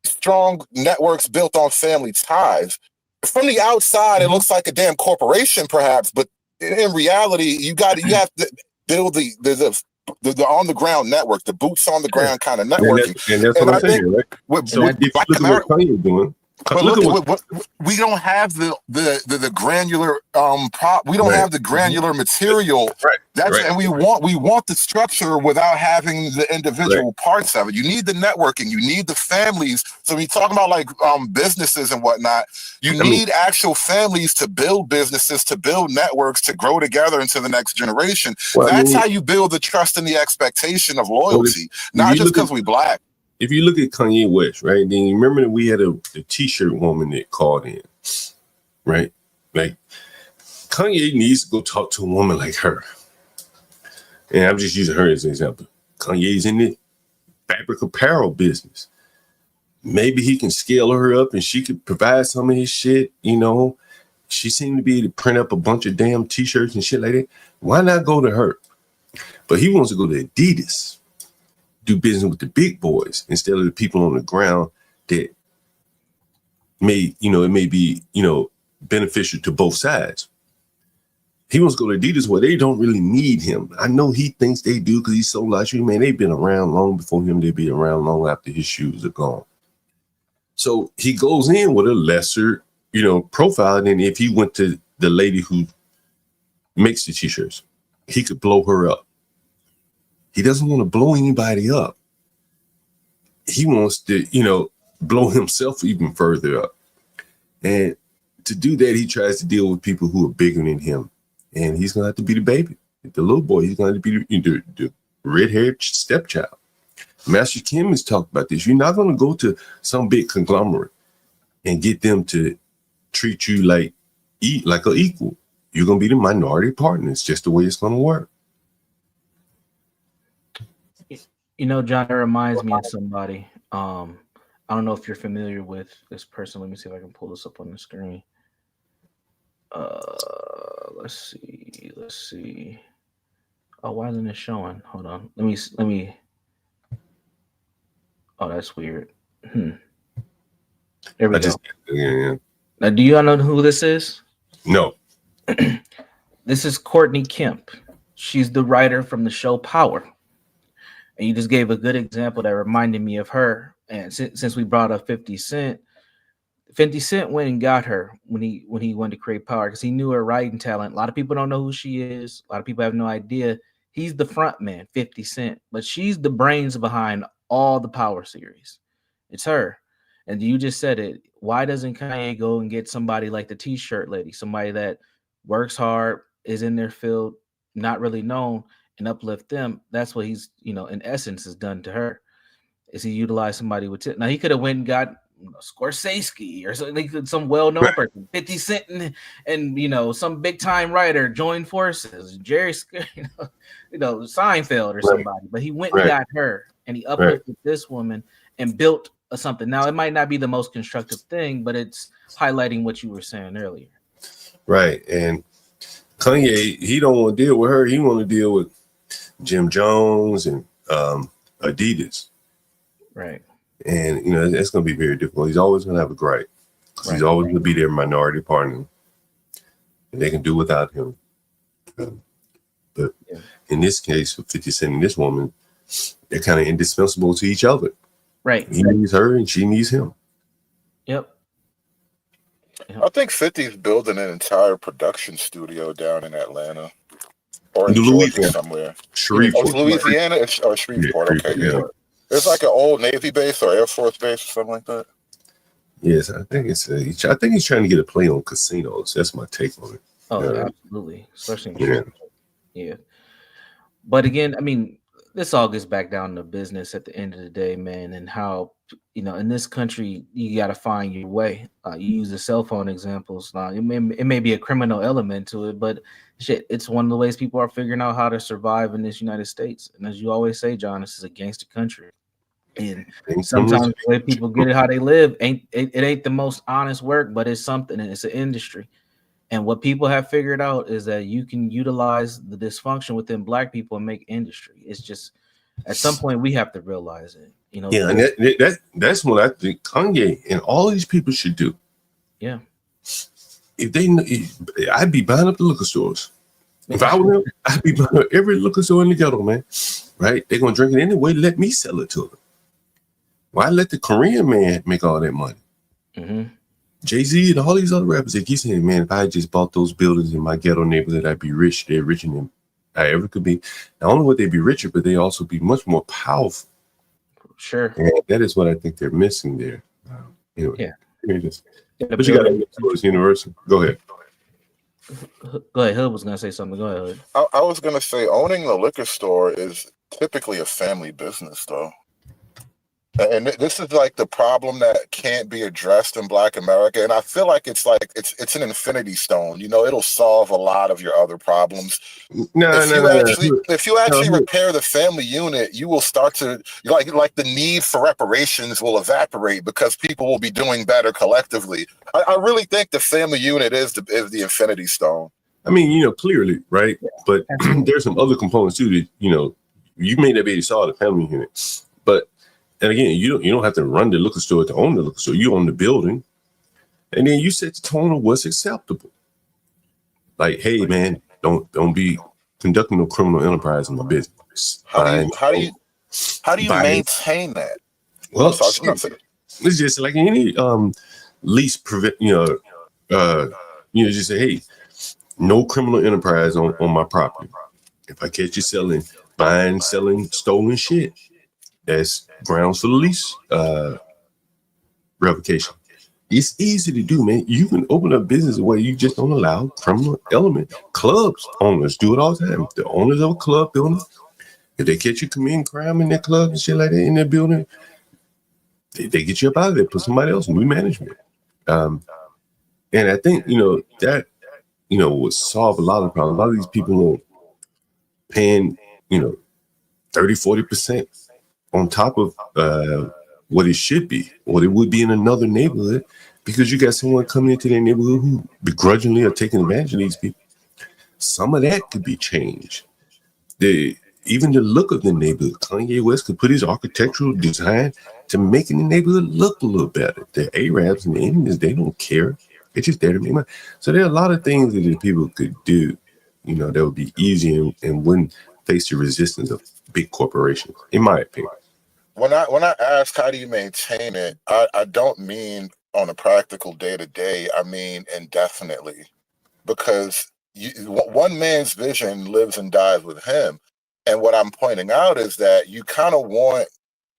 strong networks built on family ties. From the outside, it looks like a damn corporation, perhaps, but in reality, you have to build the on the ground network, the boots on the ground kind of networking. And that's what I'm saying, right? So if you look at what Kanye doing. But look, we don't have the granular we don't have the granular material. And we want the structure without having the individual parts of it. You need the networking, you need the families. So when you talk about like businesses and whatnot, you need actual families to build businesses, to build networks, to grow together into the next generation. That's how you build the trust and the expectation of loyalty, not just because we black. If you look at Kanye West, right, then you remember that we had a t-shirt woman that called in, right? Like, Kanye needs to go talk to a woman like her. And I'm just using her as an example. Kanye's in the fabric apparel business. Maybe he can scale her up and she could provide some of his shit, She seemed to be able to print up a bunch of damn t-shirts and shit like that. Why not go to her? But he wants to go to Adidas. Do business with the big boys instead of the people on the ground that it may be, beneficial to both sides. He wants to go to Adidas where they don't really need him. I know he thinks they do because he's so luxury. Man, they've been around long before him. They'll be around long after his shoes are gone. So he goes in with a lesser, profile than if he went to the lady who makes the t-shirts. He could blow her up. He doesn't want to blow anybody up. He wants to, blow himself even further up. And to do that, he tries to deal with people who are bigger than him. And he's going to have to be the baby. The little boy, he's going to be the red-haired stepchild. Master Kim has talked about this. You're not going to go to some big conglomerate and get them to treat you like an equal. You're going to be the minority partner. It's just the way it's going to work. John, it reminds me of somebody. I don't know if you're familiar with this person. Let me see if I can pull this up on the screen. Let's see. Oh, why isn't it showing? Hold on. Let me. Oh, that's weird. There we go. Yeah. Now, do you know who this is? No. This is Courtney Kemp. She's the writer from the show Power. And you just gave a good example that reminded me of her. And since we brought up 50 Cent, 50 Cent went and got her when he wanted to create Power because he knew her writing talent. A lot of people don't know who she is. A lot of people have no idea. He's the front man, 50 Cent, but she's the brains behind all the Power series. It's her. And you just said it. Why doesn't Kanye go and get somebody like the t-shirt lady, somebody that works hard, is in their field, not really known, and uplift them? That's what he's, in essence, has done to her. Is he utilized somebody with it? Now he could have went and got Scorsese or something, some well-known person, 50 Cent, and some big-time writer joined forces, Jerry, Seinfeld or somebody. But he went and got her, and he uplifted this woman and built something. Now it might not be the most constructive thing, but it's highlighting what you were saying earlier. Right, and Kanye, he don't want to deal with her. He want to deal with Jim Jones and Adidas. Right. And, that's going to be very difficult. He's always going to have a gripe. He's always going to be their minority partner. And they can do without him. But in this case, with 50 Cent and this woman, they're kind of indispensable to each other. Right. He needs her and she needs him. Yep. I think 50's building an entire production studio down in Atlanta. Or in Louisiana. Georgia somewhere. Shreveport. Oh, Louisiana or Shreveport. Okay, yeah. There's like an old Navy base or Air Force base or something like that. Yes, I think I think he's trying to get a play on casinos. That's my take on it. Oh, absolutely. Especially in yeah. But again, I mean, this all gets back down to business at the end of the day, man, and how, in this country, you got to find your way. You use the cell phone examples. Now, it may be a criminal element to it, but shit, it's one of the ways people are figuring out how to survive in this United States. And as you always say, John, this is a gangster country. And sometimes the way people get it, how they live, it ain't the most honest work, but it's something, and it's an industry. And what people have figured out is that you can utilize the dysfunction within Black people and make industry. It's just, at some point, we have to realize it. Yeah, and that's what I think Kanye and all these people should do. Yeah. I'd be buying up the liquor stores. If I were them, I'd be buying up every liquor store in the ghetto, man. Right? They're gonna drink it anyway. Let me sell it to them. Why let the Korean man make all that money? Mm-hmm. Jay-Z and all these other rappers, they keep saying, man, if I just bought those buildings in my ghetto neighborhood, I'd be rich. They're richer than I ever could be. Not only would they be richer, but they also be much more powerful. Sure. And that is what I think they're missing there. Anyway, yeah. But you got to it's universal. Go ahead. Go ahead. Hood was going to say something. Go ahead, Hood. I was going to say owning the liquor store is typically a family business, though. And this is like the problem that can't be addressed in Black America. And I feel like it's an infinity stone. It'll solve a lot of your other problems. If you actually repair the family unit, you will start to like the need for reparations will evaporate because people will be doing better collectively. I really think the family unit is the infinity stone. I mean, clearly, right? But there's some other components too that, you may not be able to solve the family unit, but and again, you don't have to run the liquor store to own the liquor store. You own the building. And then you set the tone of what's acceptable. Like, hey man, don't be conducting no criminal enterprise in my business. How do you maintain that? Well, it's just like any lease prevent, just say, hey, no criminal enterprise on my property. If I catch you buying, selling stolen shit, that's grounds for the lease revocation. It's easy to do, man. You can open a business where you just don't allow criminal element. Clubs owners do it all the time. The owners of a club building, if they catch you committing crime in their club and shit like that in their building, they get you up out of there, put somebody else, new management. And I think, that, would solve a lot of problems. A lot of these people are paying, 30-40% on top of what it should be, what it would be in another neighborhood, because you got someone coming into their neighborhood who begrudgingly are taking advantage of these people. Some of that could be changed. Even the look of the neighborhood, Kanye West could put his architectural design to making the neighborhood look a little better. The Arabs and the Indians, they don't care. They're just there to make money. So there are a lot of things that the people could do, that would be easy and wouldn't face the resistance of big corporations, in my opinion. When I ask how do you maintain it, I don't mean on a practical day-to-day. I mean indefinitely, because one man's vision lives and dies with him. And what I'm pointing out is that you kind of want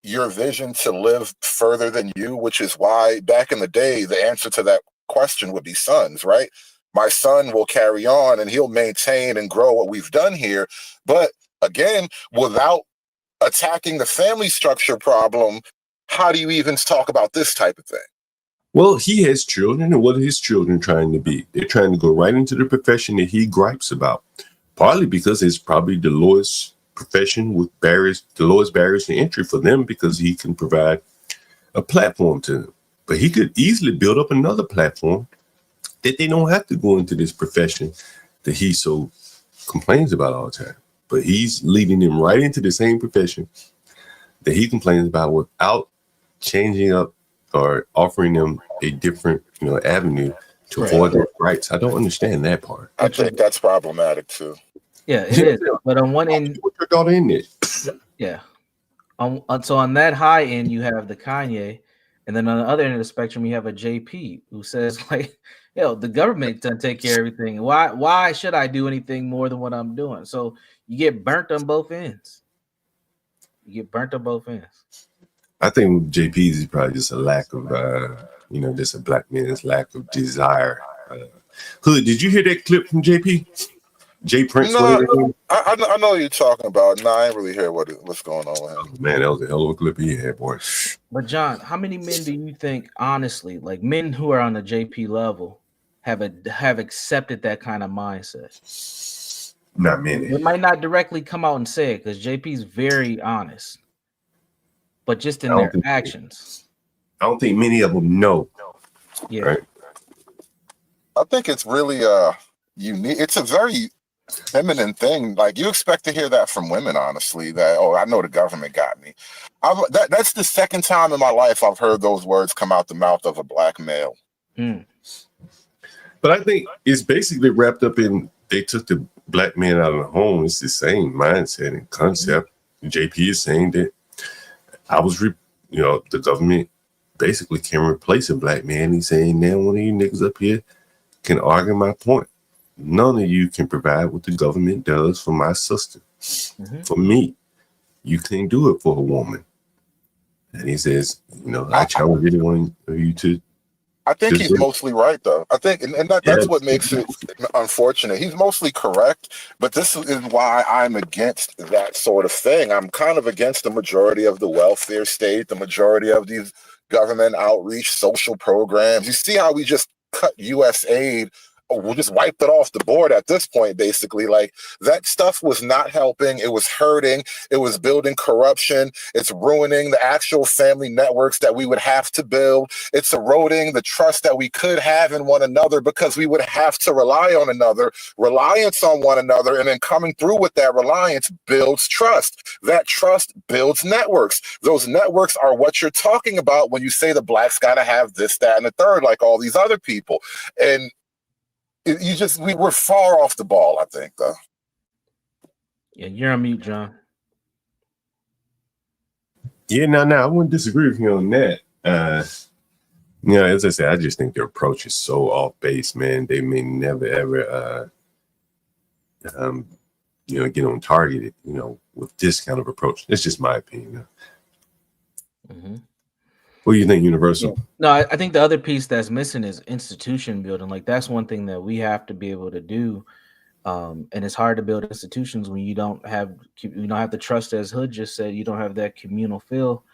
your vision to live further than you, which is why back in the day, the answer to that question would be sons, right? My son will carry on and he'll maintain and grow what we've done here. But again, without attacking the family structure problem, how do you even talk about this type of thing? Well, he has children, and what are his children trying to be? They're trying to go right into the profession that he gripes about, partly because it's probably the lowest profession with the lowest barriers to entry for them, because he can provide a platform to them. But he could easily build up another platform that they don't have to go into this profession that he so complains about all the time. But he's leading them right into the same profession that he complains about without changing up or offering them a different, avenue to avoid their rights. I don't understand that part. I think that's problematic too. Yeah, it is. But on one end, yeah. So on that high end, you have the Kanye, and then on the other end of the spectrum, you have a JP who says, like, the government doesn't take care of everything. Why should I do anything more than what I'm doing? So you get burnt on both ends. I think with JP's is probably just a lack of, just a black man's lack of desire. Hood, did you hear that clip from JP? Jay Prince? No, I know what you're talking about. No, I ain't really hear what's going on with him. Oh, man, that was a hell of a clip he had, boy. But John, how many men do you think, honestly, like men who are on the JP level, have accepted that kind of mindset? Not many. It might not directly come out and say it, because JP's very honest, but just in their actions. I don't think many of them know. Yeah. Right? I think it's really unique. It's a very feminine thing. Like, you expect to hear that from women, honestly, that, I know the government got me. That's the second time in my life I've heard those words come out the mouth of a black male. But I think it's basically wrapped up in, they took the black man out of the home. It's the same mindset and concept. JP is saying that the government basically can replace a black man. He's saying, now one of you niggas up here can argue my point. None of you can provide what the government does for my sister. For me, you can't do it for a woman. And he says, I challenge any one of you to. I think he's mostly right, though. I think, and that's what makes it unfortunate. He's mostly correct, but this is why I'm against that sort of thing. I'm kind of against the majority of the welfare state, the majority of these government outreach social programs. You see how we just cut U.S. aid we'll just wipe it off the board at this point, basically. Like, that stuff was not helping. It was hurting. It was building corruption. It's ruining the actual family networks that we would have to build. It's eroding the trust that we could have in one another because we would have to rely on another, reliance on one another, and then coming through with that reliance builds trust. That trust builds networks. Those networks are what you're talking about when you say the blacks got to have this, that, and the third, like all these other people. And we're far off the ball, I think, though. Yeah, you're on mute, John. Yeah, no, I wouldn't disagree with you on that. As I said, I just think their approach is so off base, man. They may never ever get on target, with this kind of approach. It's just my opinion. Mm-hmm. What do you think, Universal? Yeah. No, I think the other piece that's missing is institution building. Like, that's one thing that we have to be able to do. And it's hard to build institutions when you don't have the trust, as Hood just said. You don't have that communal feel.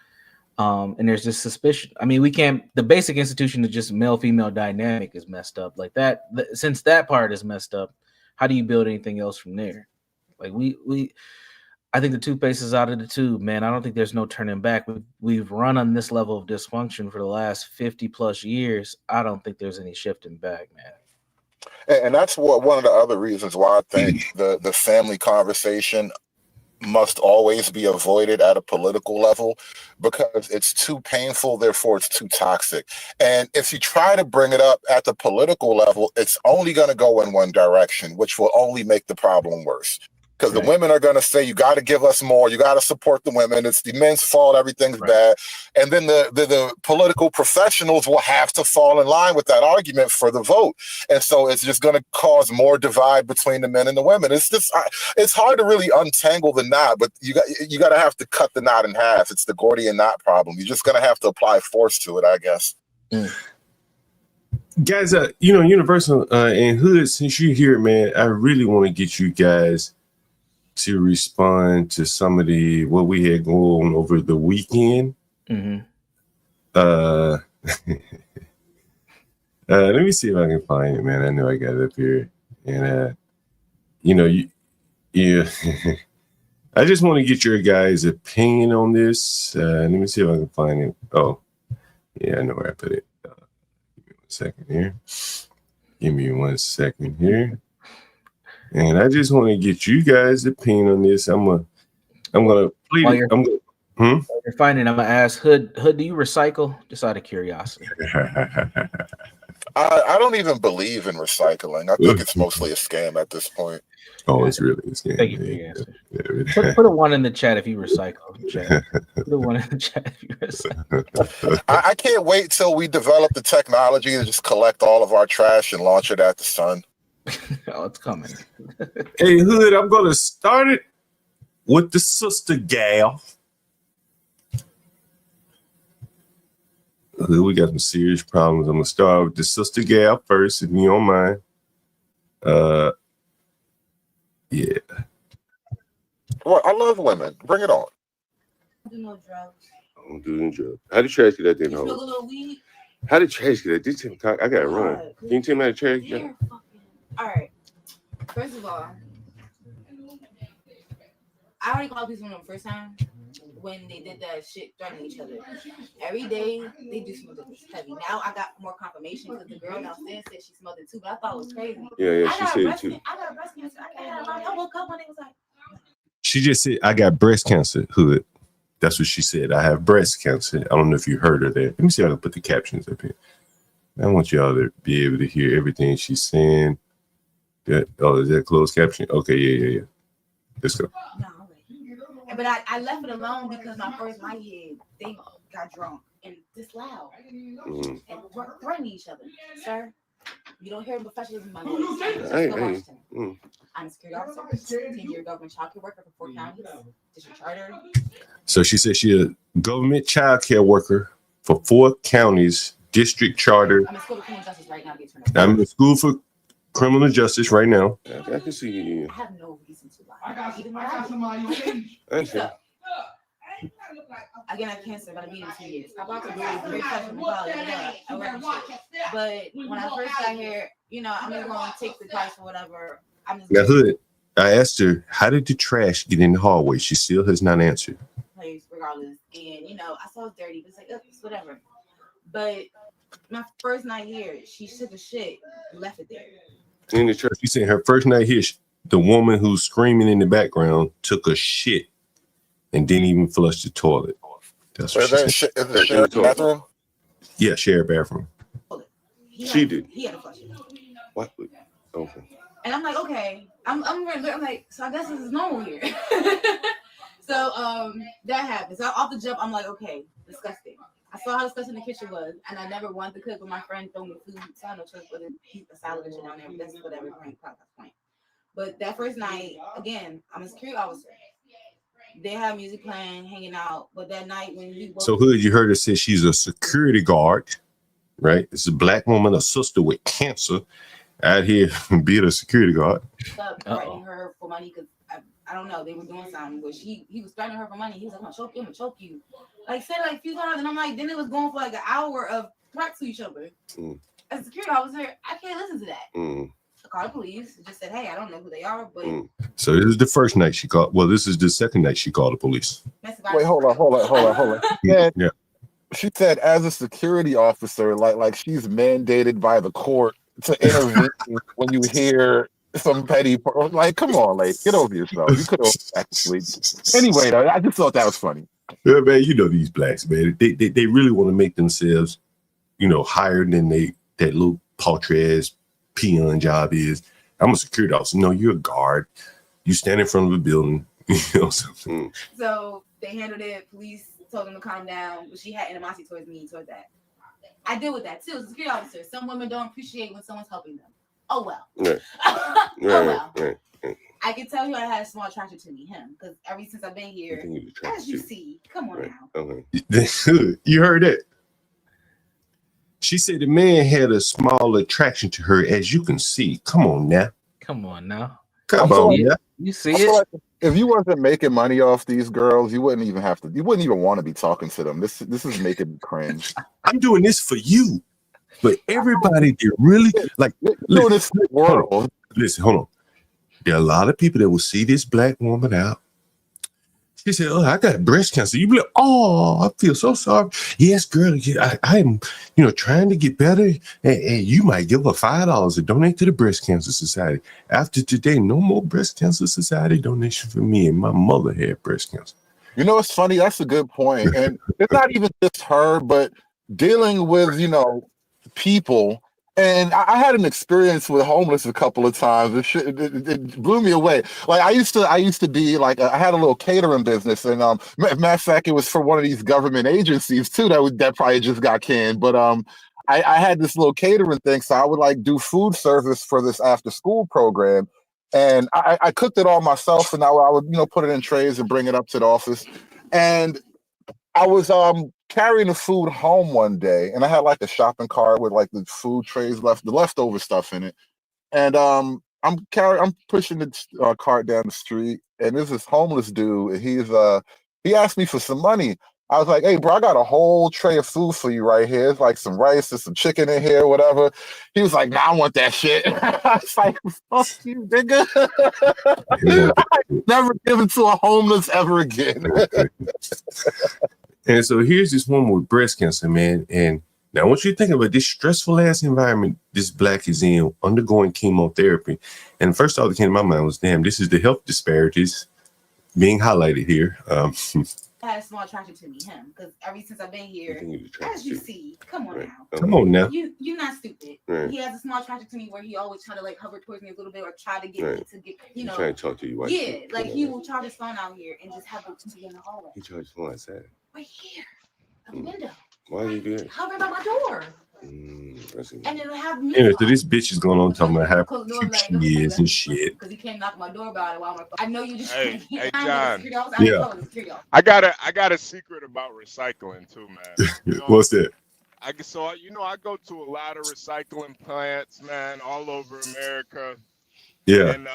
And there's this suspicion. I mean, the basic institution is just male-female dynamic is messed up. Like that, since that part is messed up, how do you build anything else from there? Like I think the toothpaste is out of the tube, man. I don't think there's no turning back. We've run on this level of dysfunction for the last 50 plus years. I don't think there's any shifting back, man. And that's one of the other reasons why I think the family conversation must always be avoided at a political level, because it's too painful, therefore it's too toxic. And if you try to bring it up at the political level, it's only going to go in one direction, which will only make the problem worse. Because the women are going to say, you got to give us more. You got to support the women. It's the men's fault. Everything's bad. And then the political professionals will have to fall in line with that argument for the vote. And so it's just going to cause more divide between the men and the women. It's hard to really untangle the knot, but you got to have to cut the knot in half. It's the Gordian knot problem. You're just going to have to apply force to it, I guess. Guys, Universal and Hood, since you're here, man, I really want to get you guys to respond to some of what we had going on over the weekend. Mm-hmm. Let me see if I can find it, man. I know I got it up here. And, I just want to get your guys' opinion on this. Let me see if I can find it. Oh, yeah, I know where I put it. Give me 1 second here. And I just want to get you guys' opinion on this. I'm gonna plead it. You're finding. I'm gonna ask Hood. Hood, do you recycle? Just out of curiosity. I don't even believe in recycling. I think it's mostly a scam at this point. Oh, it's really a scam. Thank you for your answer. Put a 1 in the chat if you recycle. Chat. Put a 1 in the chat if you recycle. I can't wait till we develop the technology to just collect all of our trash and launch it at the sun. Oh, it's coming. Hey, Hood, I'm going to start it with the sister gal. Hood, we got some serious problems. I'm going to start with the sister gal first, if you don't mind. Yeah. Well, I love women. Bring it on. I do no drugs. I don't do no drugs. How did trash get that thing? You smoke a little weed? How did trash get that? This I got to run. Can you tell me how to trash get that? All right. First of all, I already called these women the first time when they did that shit threatening each other. Every day they do something heavy. Now I got more confirmation because the girl downstairs said she smelled it too, but I thought it was crazy. Yeah, she said it too. I got breast cancer. I woke up when it was like. She just said, I got breast cancer, Hood. That's what she said. I have breast cancer. I don't know if you heard her there. Let me see if I can put the captions up here. I want y'all to be able to hear everything she's saying. Oh, is that closed caption? Okay, yeah. Let's go. No, but I left it alone because my head, they got drunk and this loud and threatening each other. Sir, you don't hear professionalism in my voice. I'm a security officer, 10-year government child care worker for 4 counties, district charter. So she said she's a government child care worker for 4 counties, district charter. I'm in school for criminal justice right now. I'm in school for criminal justice right now. I can see you. I have no reason to lie. I got somebody your age. Again, I have cancer, but I'm meeting 2 years. I'm about to do very special college. But when I first got here, you know, I'm just going to take the price or whatever. I'm just Now, Hood, I asked her, how did the trash get in the hallway? She still has not answered. place regardless. And, you know, I saw it's dirty, but it's like, it's whatever. But my first night here, she took a shit, left it there. In the trash. She said her first night here, the woman who's screaming in the background took a shit and didn't even flush the toilet. That's what she said. Is it shared bathroom? Yeah, shared bathroom. She did. He had to flush it. What? Okay. And I'm like, okay. I'm like, so I guess this is normal here. So that happened. So off the jump, I'm like, okay, disgusting. I saw how disgusting the kitchen was, and I never wanted to cook, but my friend threw me food, so I had no choice but to keep a salad and shit down there. But that's whatever, point. But that first night, again, I'm a security officer. They have music playing, hanging out. But that night when we woke So Hood, you heard her say she's a security guard, right? It's a black woman, a sister with cancer, out here being a security guard. up threatening her for money because I don't know, they were doing something, but he was threatening her for money. He was like, I'm gonna choke you. Like said it like a few times, and I'm like, then it was going for like an hour of threats to each other. As a security officer, I can't listen to that. I called the police, just said, hey, I don't know who they are, but So this is the first night she called. Well, this is the second night she called the police. Wait, hold on. Yeah. She said, as a security officer, like she's mandated by the court to intervene when you hear some petty, like, come on, like, get over yourself. You could have actually. Anyway, though, I just thought that was funny. Yeah, man, you know these blacks, man. They really want to make themselves, you know, higher than that little paltry ass peon job is. I'm a security officer. No, you're a guard. You stand in front of a building. You know something. so they handled it. Police told them to calm down, but she had animosity towards that. I deal with that too. As a security officer, some women don't appreciate when someone's helping them. Oh well. Right. Oh well. Right. I can tell you I had a small attraction to him because ever since I've been here, as you see, come on now. Okay. You heard it. She said the man had a small attraction to her, as you can see. Come on now. Come on now. Come on now. You see I feel it? like if you wasn't making money off these girls, you wouldn't even have to. You wouldn't even want to be talking to them. This is making me cringe. I'm doing this for you, but everybody that really like this world. Listen, hold on. There are a lot of people that will see this black woman out. She said, "Oh, I got breast cancer." You be like, "Oh, I feel so sorry." Yes, girl, I am, trying to get better, and you might give her $5 to donate to the Breast Cancer Society. After today, no more Breast Cancer Society donation for me, and my mother had breast cancer. You know, it's funny. That's a good point, and it's not even just her, but dealing with people. And I had an experience with homeless a couple of times. It blew me away. Like I used to be like I had a little catering business, and matter of fact, it was for one of these government agencies too that probably just got canned. But I had this little catering thing, so I would like do food service for this after school program, and I cooked it all myself, and I would put it in trays and bring it up to the office, and I was carrying the food home one day, and I had like a shopping cart with like the food trays the leftover stuff in it, and I'm pushing the cart down the street, and there's this homeless dude, and he asked me for some money. I was like, "Hey, bro, I got a whole tray of food for you right here. It's like some rice and some chicken in here, whatever." He was like, "Nah, I want that shit." I was like, "Fuck you, nigga." Never given to a homeless ever again. And so here's this woman with breast cancer, man. And now I want you to think about this stressful ass environment this black is in, undergoing chemotherapy. And the first thought that came to my mind was, damn, this is the health disparities being highlighted here. I had a small attraction to him because ever since I've been here, as you see, come on now. Come on now. You're not stupid. Right. He has a small attraction to me where he always try to like hover towards me a little bit or try to get me to get, trying to talk to you. He will charge his phone out here and just have a TV in the hallway. He charged his phone outside. Right here, at the window. Why did he do that? Hovering by my door. And it'll have me. Anyway, so this bitch is going on talking about how cute she is and shit. Because he can't knock my door about it while I'm on. I know you just. Hey, John. Yeah. I got a secret about recycling too, man. What's that? I go to a lot of recycling plants, man, all over America. Yeah. And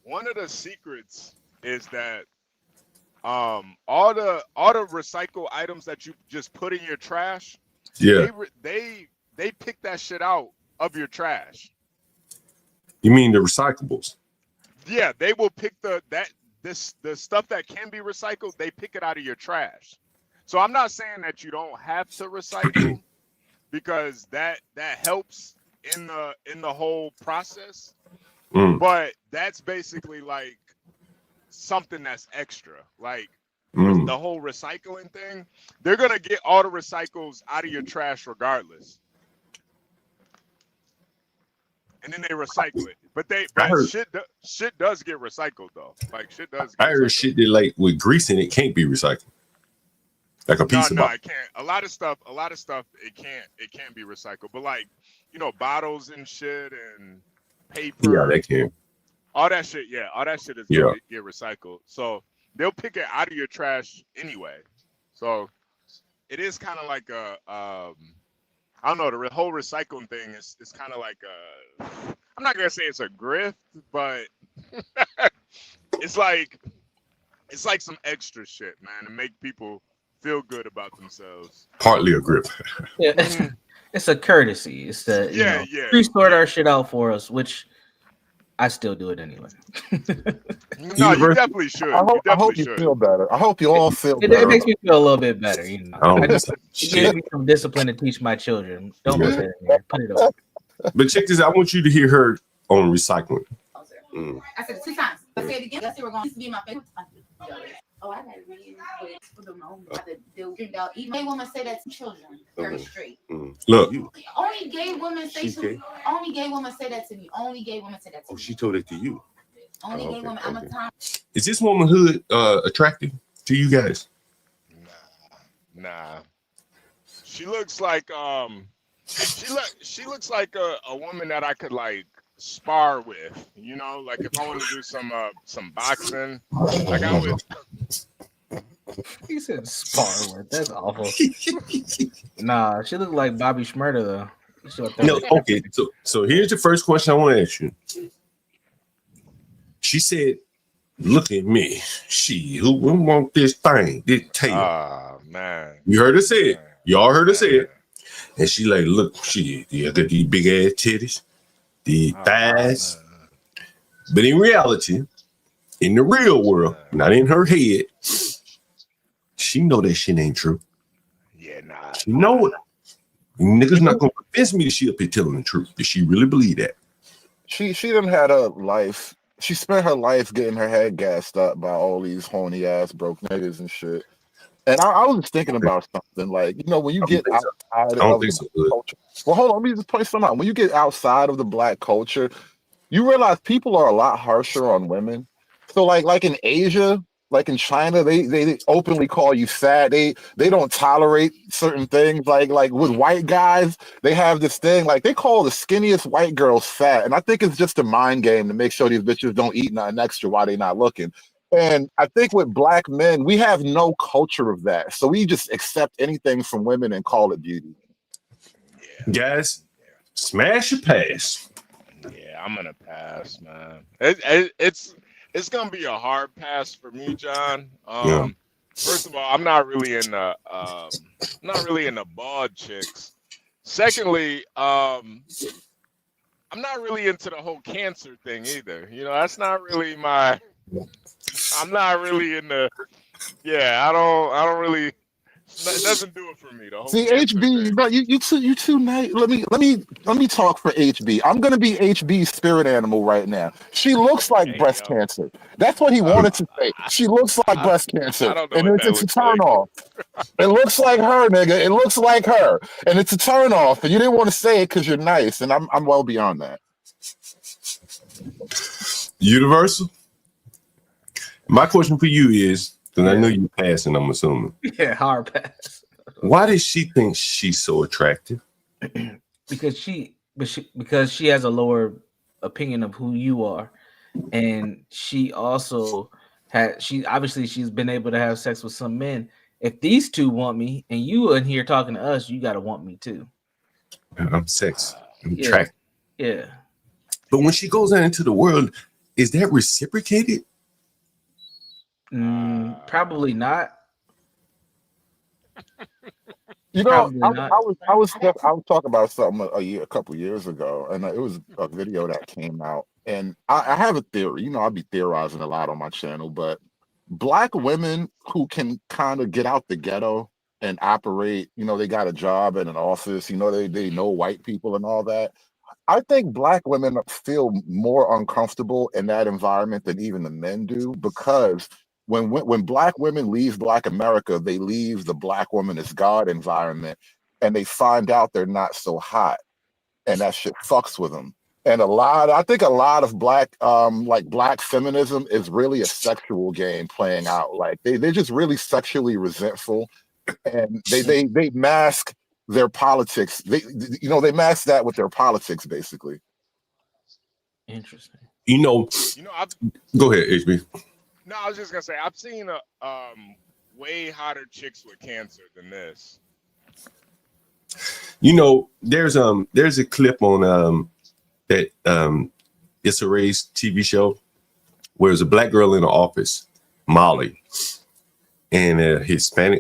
one of the secrets is that all the recycle items that you just put in your trash, yeah, they pick that shit out of your trash. You mean the recyclables? Yeah, they will pick the stuff that can be recycled. They pick it out of your trash. So I'm not saying that you don't have to recycle because that helps in the whole process. But that's basically like something that's extra. Like the whole recycling thing, they're gonna get all the recycles out of your trash regardless. And then they recycle it, but shit does get recycled though. Like shit does. I heard shit that like with grease in it can't be recycled. Like a piece of no, it can't. A lot of stuff, it can't be recycled. But like, you know, bottles and shit and paper. Yeah, they can. All that shit, is gonna get recycled. So they'll pick it out of your trash anyway. So it is kind of like I don't know, the whole recycling thing is kind of like I'm not gonna say it's a grift, but it's like some extra shit, man, to make people feel good about themselves. Partly a grip. Yeah, it's a courtesy. It's the we sort our shit out for us, which I still do it anyway. No, you definitely should. I hope you feel better. I hope you all feel It better. makes me feel a little bit better. You know, Oh, I just give me some discipline to teach my children. Don't put that in there. Put it up. But check this out. I want you to hear her on recycling. I said it 2 times. I said it again. Let's see, we're going to be my favorite. Oh, I got to read for the moment. Even gay women say that to children. Very straight. Look. Only gay women say to me. Only gay women say that to me. Only gay women say that to me. Oh, she told it to you. Only gay women. I'm a time. Is this womanhood attractive to you guys? Nah. She looks like she looks like a woman that I could like spar with, you know, like if I want to do some boxing, like I would. He said spar with. That's awful. Nah, she looked like Bobby Shmurda though. No, okay. So here's the first question I want to ask you. She said, "Look at me. Who want this thing? This tail." Ah, man. You heard her say it. Y'all heard her say it. And she like, look, I got these big ass titties, these thighs. But in reality, in the real world, not in her head, she know that shit ain't true. Yeah, nah. She know it. Niggas not gonna convince me that she up here telling the truth. Does she really believe that? She done had a life. She spent her life getting her head gassed up by all these horny ass broke niggas and shit. And I was just thinking about something like, you know, when you get outside of the culture. Well, hold on, let me just point something out. When you get outside of the black culture, you realize people are a lot harsher on women. So like in Asia, like in China, they openly call you fat. They don't tolerate certain things. Like with white guys, they have this thing like they call the skinniest white girls fat. And I think it's just a mind game to make sure these bitches don't eat nothing extra while they not looking. And I think with black men, we have no culture of that. So we just accept anything from women and call it beauty. Guys, smash or pass? Yeah, I'm gonna pass, man. It's gonna be a hard pass for me, John. First of all, I'm not really in the bald chicks. Secondly, I'm not really into the whole cancer thing either. You know, that's not really my. I'm not really in the. Yeah, I don't really. It doesn't do it for me. See, HB, but you too nice. Let me talk for HB. I'm gonna be HB's spirit animal right now. She looks like breast cancer. That's what he wanted to say. She looks like breast cancer, and it's a turn off. It looks like her, nigga. It looks like her, and it's a turn off. And you didn't want to say it because you're nice, and I'm well beyond that. Universal. My question for you is, because I know you're passing, I'm assuming. Yeah, hard pass. Why does she think she's so attractive? Because she has a lower opinion of who you are, and she also she's been able to have sex with some men. If these two want me, and you in here talking to us, you gotta want me too. I'm sex. I'm attractive. Yeah. But when she goes out into the world, is that reciprocated? Probably not. You know, Probably I not. was talking about something a couple years ago, and it was a video that came out, and I have a theory. You know, I'll be theorizing a lot on my channel, but black women who can kind of get out the ghetto and operate, you know, they got a job in an office, you know, they know white people and all that. I think black women feel more uncomfortable in that environment than even the men do, because when black women leave Black America, they leave the black woman as God environment, and they find out they're not so hot, and that shit fucks with them. And I think a lot of black black feminism is really a sexual game playing out. Like they're just really sexually resentful, and they mask their politics. They mask that with their politics, basically. Interesting. You know, go ahead, HB. No, I was just gonna say I've seen way hotter chicks with cancer than this. You know, there's a clip on that It's a Race TV show where there's a black girl in the office, Molly, and a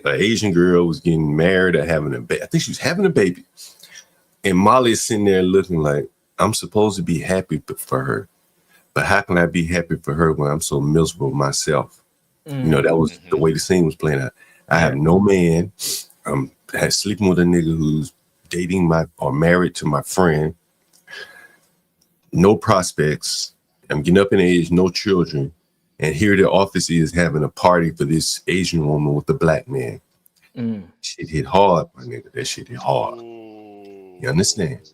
Asian girl was getting married or having a baby. I think she was having a baby, and Molly is sitting there looking like, I'm supposed to be happy for her, but how can I be happy for her when I'm so miserable myself? You know, that was the way the scene was playing out. I have no man. I'm sleeping with a nigga who's dating or married to my friend. No prospects. I'm getting up in age, no children. And here the office is having a party for this Asian woman with the black man. Shit hit hard, my nigga. That shit hit hard. You understand?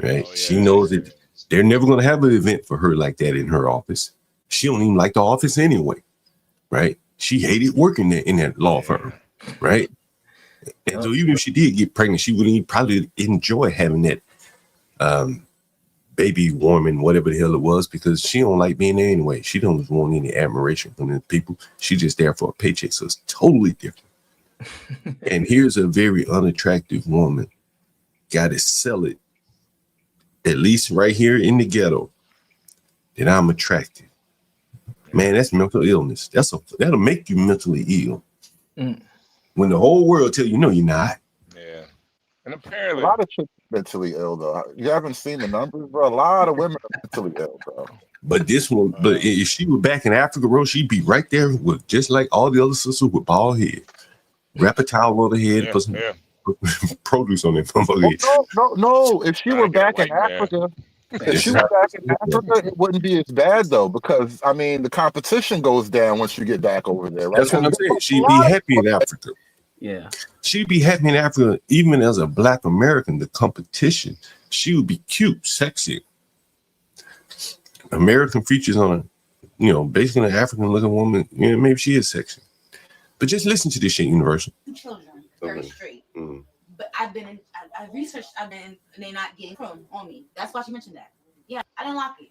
Right? She knows that they're never going to have an event for her like that in her office. She don't even like the office anyway. Right? She hated working there in that law firm. Right? And so even if she did get pregnant, she wouldn't probably enjoy having that baby warming, whatever the hell it was, because she don't like being there anyway. She don't want any admiration from the people. She's just there for a paycheck. So it's totally different. And here's a very unattractive woman. Got to sell it, at least right here in the ghetto, that I'm attractive. Man, that's mental illness. That'll make you mentally ill. When the whole world tell you, no, you're not. Yeah. And apparently a lot of chicks are mentally ill, though. You haven't seen the numbers, bro. A lot of women are mentally ill, bro. But this one, but if she were back in Africa, bro, she'd be right there with just like all the other sisters with bald head. Wrap a towel over her head, put some produce on their head. No. If she were back in Africa, it wouldn't be as bad, though, because I mean the competition goes down once you get back over there, right? That's what I'm saying. She'd be happy in Africa. Yeah. She'd be happy in Africa, even as a black American, the competition. She would be cute, sexy. American features on a, basically an African looking woman, maybe she is sexy. But just listen to this shit, Universal. Children, very straight. But I researched, and they're not getting from on me. That's why she mentioned that. Yeah, I didn't lock it.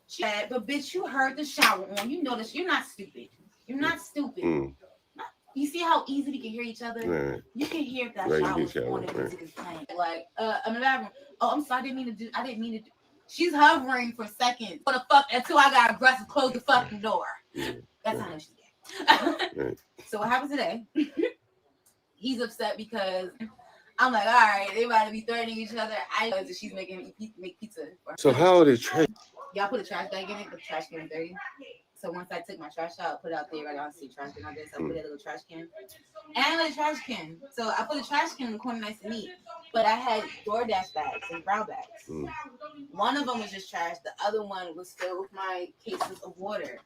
She said, but bitch, you heard the shower on. You know this. You're not stupid. You're not stupid. You see how easy we can hear each other? Right. You can hear if that shower was on and music is playing. Like, I'm in the bathroom. Oh, I'm sorry, I didn't mean to do. She's hovering for seconds. What the fuck? Until I got aggressive, close the fucking door. That's how I know she's gay. So what happened today? He's upset because I'm like, all right, they about to be threatening each other. I know that she's make pizza. So how did y'all put a trash bag in it? The trash can dirty. So once I took my trash out, put it out there, right? I don't see trash can out there. So I put a little trash can. And I had a trash can. So I put a trash can in the corner nice and neat. But I had DoorDash bags and brown bags. One of them was just trash. The other one was filled with my cases of water.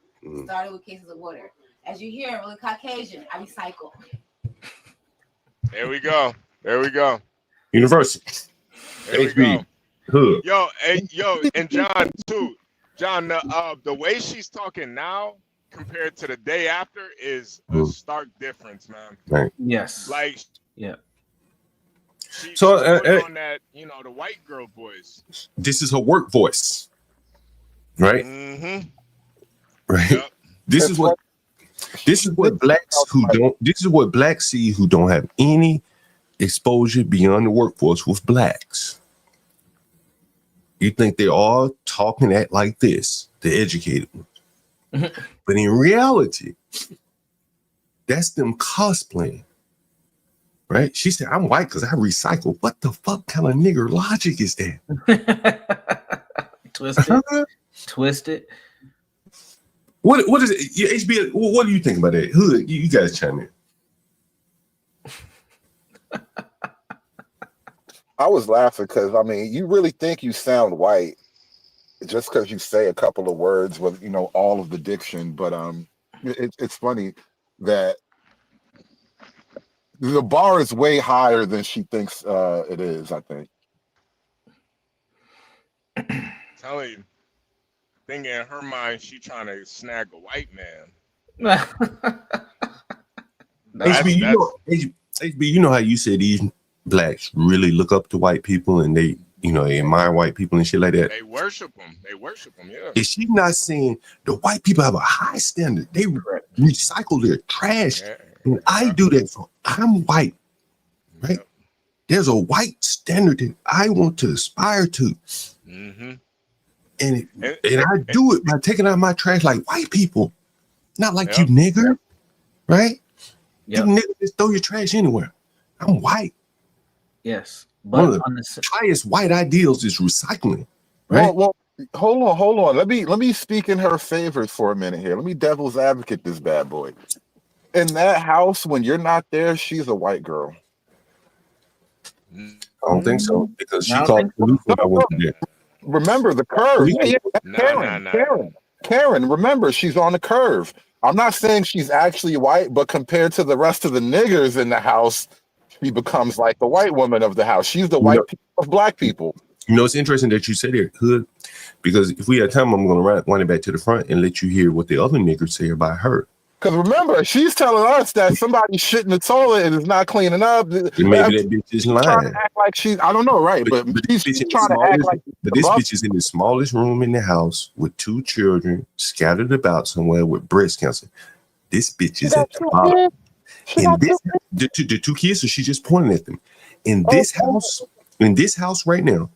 Started with cases of water. As you hear, I'm really Caucasian. I recycle. There we go. Universal. There we go. Hood. Yo, and John too. John, the way she's talking now compared to the day after is a stark difference, man. Right. Yes. Like, yeah. She's So on that, the white girl voice. This is her work voice, right? Mm-hmm. Right. Yep. This is what blacks who don't. This is what blacks see who don't have any exposure beyond the workforce with blacks. You think they're all talking like this, the educated ones. But in reality, that's them cosplaying. right? She said, I'm white because I recycle. What the fuck kind of nigger logic is that? Twisted. What is it? Yeah, HB, what do you think about that? Hood, you guys chime in. I was laughing because I mean, you really think you sound white just because you say a couple of words with all of the diction, but it's funny that the bar is way higher than she thinks it is. I think. Telling you, thinking in her mind, she trying to snag a white man. HB, you know how you said these blacks really look up to white people and they admire white people and shit like that. They worship them. Yeah. Is she not saying the white people have a high standard? They recycle their trash. Yeah. And I do that, so I'm white, right? There's a white standard that I want to aspire to. Mm-hmm. And I do it by taking out my trash like white people, not like you nigger, right? You nigger just throw your trash anywhere. I'm white. Yes, but one of the highest white ideals is recycling, right? Well, hold on. Let me speak in her favor for a minute here. Let me devil's advocate this bad boy. In that house, when you're not there, she's a white girl. I don't think so because she called police when I wasn't there. Remember the curve. Karen, remember she's on the curve. I'm not saying she's actually white, but compared to the rest of the niggers in the house, she becomes like the white woman of the house. She's the white people of black people. It's interesting that you said it, Hood, because if we had time, I'm going to wind it back to the front and let you hear what the other niggers say about her. Because remember, she's telling us that somebody shit in the toilet and is not cleaning up. Maybe that bitch is lying. Trying to act like she's, I don't know, right? But she's trying to act like. But this bitch is in the smallest room in the house with 2 children scattered about somewhere with breast cancer. This bitch is at the bottom. And the 2 kids, so she's just pointing at them. In this house right now,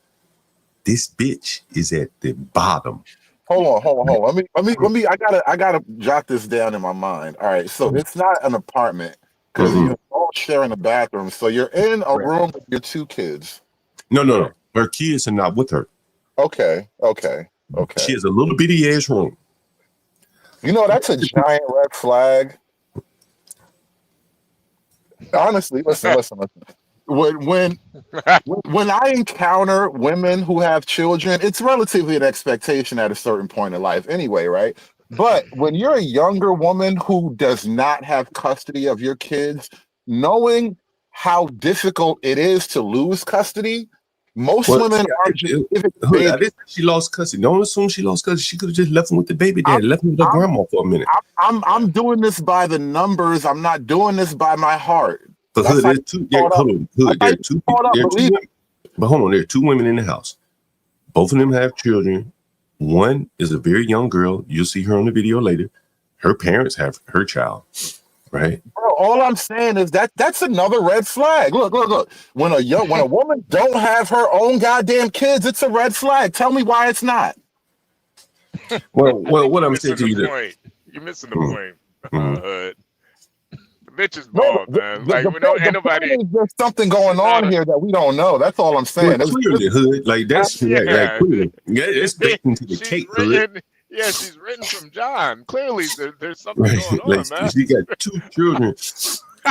this bitch is at the bottom. Hold on. Let me. I gotta jot this down in my mind. All right, so it's not an apartment because you're all sharing a bathroom. So you're in a room with your 2 kids. No. Her kids are not with her. Okay. She has a little bitty ass room. That's a giant red flag. Honestly, listen. When I encounter women who have children, it's relatively an expectation at a certain point in life anyway, right? But when you're a younger woman who does not have custody of your kids, knowing how difficult it is to lose custody, most women are just she lost custody. Don't assume she lost custody. She could have just left him with the baby dad, left him with her grandma for a minute. I'm doing this by the numbers. I'm not doing this by my heart. But Hood, there are 2 but hold on, there are 2 women in the house. Both of them have children. One is a very young girl. You'll see her on the video later. Her parents have her child, right? Bro, all I'm saying is that's another red flag. Look. When a woman don't have her own goddamn kids, it's a red flag. Tell me why it's not. Well, what I'm saying to you, you're missing the point, Hood. Bitch is bald, man. Ain't nobody. There's something going on here that we don't know. That's all I'm saying. Clearly, Hood, like that's clearly. It's baked into the cake, Hood. Yeah, she's written from John. Clearly, there's something going on, man. She got 2 children,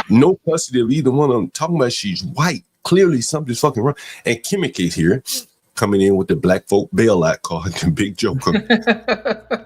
no custody of either one of them. Talking about she's white. Clearly, something's fucking wrong. And Kimika's here, coming in with the black folk bailout card, the big joker.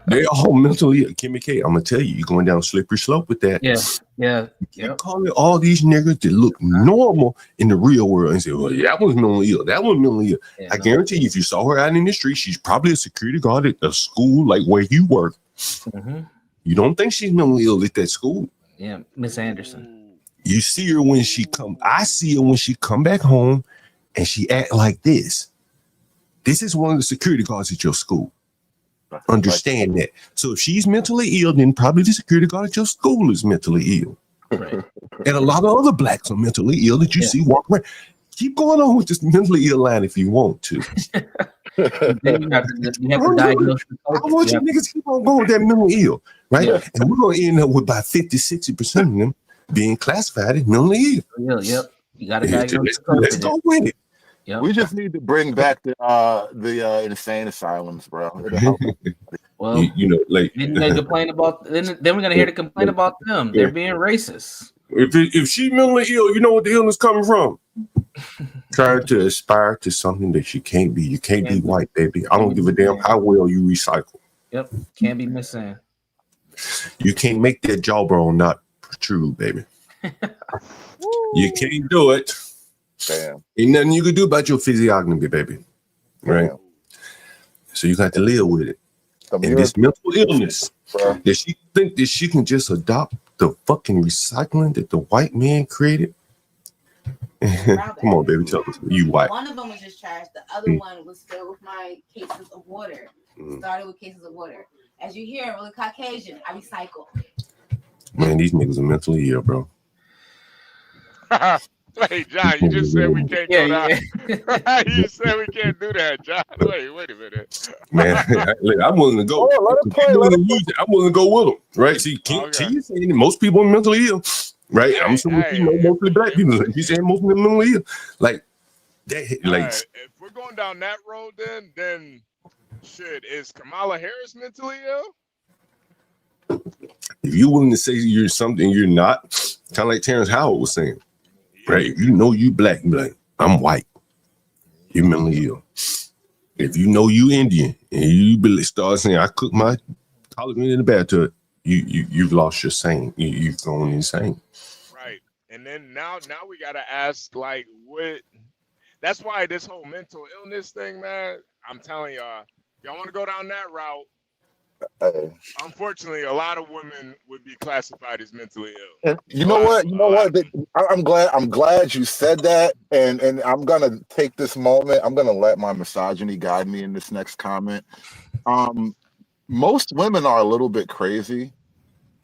They're all mentally. Kimmy K, I'm gonna tell you, you're going down a slippery slope with that. Yeah. You're calling all these niggas that look normal in the real world and say, well, that was mentally ill. That was mentally ill. Yeah, I guarantee you, if you saw her out in the street, she's probably a security guard at a school like where you work. Mm-hmm. You don't think she's mentally ill at that school? Yeah, Miss Anderson. You see her when she come. I see her when she come back home, and she act like this. This is one of the security guards at your school. Understand that. So if she's mentally ill, then probably the security guard at your school is mentally ill. Right. And a lot of other blacks are mentally ill that you see walk around. Keep going on with this mentally ill line if you want to. You have to diagnose. I want you niggas to keep on going with that mentally ill, right? Yeah. And we're going to end up with about 50-60% of them being classified as mentally ill. Yep. You got to diagnose. Let's go with it. Yep. We just need to bring back the insane asylums, bro. It'll help. Well, you know, like then they complain about. Then we're gonna hear the complaint about them. They're being racist. If she mentally ill, you know what the illness coming from? Trying to aspire to something that she can't be. You can't be white, baby. I don't give a damn how well you recycle. Yep, can't be missing. You can't make that jawbone not protrude, baby. You can't do it. Damn. Ain't nothing you can do about your physiognomy, baby. Right? Damn. So you got to live with it. And this mental illness, that she think that she can just adopt the fucking recycling that the white man created. Come on, baby, tell us. You white. One of them was just trash. The other one was filled with my cases of water. Started with cases of water. As you hear, I'm really Caucasian. I recycle. Man, these niggas are mentally ill, bro. Wait, John, you just said we can't go down. You said we can't do that, John. Wait a minute. Man, I'm willing to go. I'm willing to go with them, right? See, T saying that most people are mentally ill, right? I'm assuming mostly black people. He's saying most people are mentally ill. Like that, like if we're going down that road, then shit, is Kamala Harris mentally ill? If you're willing to say you're something you're not, kind of like Terrence Howard was saying. Right, if you know you black, I'm white. You're mentally ill. If you know you Indian and you start saying I cook my collard green in the bathtub, you've lost your sane. You've gone insane. Right, and then now we gotta ask like what. That's why this whole mental illness thing, man. I'm telling y'all want to go down that route. Unfortunately, a lot of women would be classified as mentally ill. You know what? I'm glad you said that, and I'm gonna take this moment. I'm gonna let my misogyny guide me in this next comment. Most women are a little bit crazy,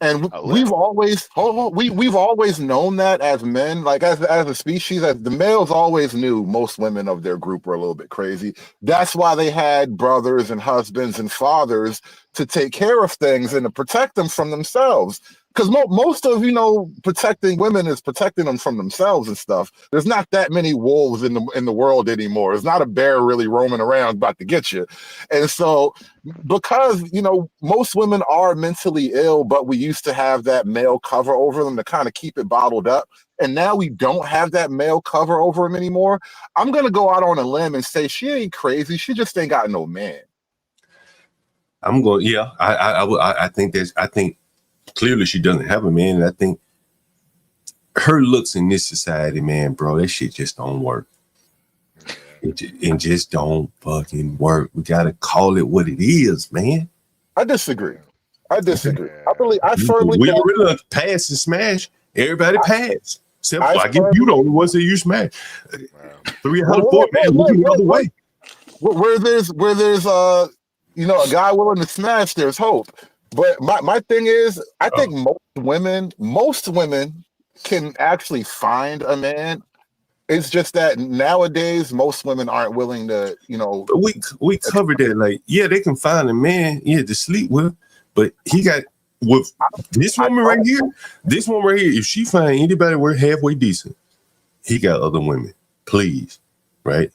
and we've always known that as men, like as a species, as the males always knew most women of their group were a little bit crazy. That's why they had brothers and husbands and fathers to take care of things and to protect them from themselves. Because most of, protecting women is protecting them from themselves and stuff. There's not that many wolves in the world anymore. It's not a bear really roaming around about to get you. And so because, most women are mentally ill, but we used to have that male cover over them to kind of keep it bottled up. And now we don't have that male cover over them anymore. I'm going to go out on a limb and say she ain't crazy. She just ain't got no man. I'm going, yeah, I think clearly she doesn't have a man, and I think her looks in this society, man, bro, that shit just don't work. It just don't fucking work. We gotta call it what it is, man. I disagree. I firmly we really pass and smash. Everybody pass. Except I guess you the only ones that you smash. 3 out of 4, man, moving the other way. Where there's a guy willing to smash, there's hope. But my thing is, I think most women can actually find a man. It's just that nowadays most women aren't willing to, But we covered that. Like, yeah, they can find a man, to sleep with, but he got with this woman right here. This one right here, if she find anybody worth halfway decent, he got other women. Please, right?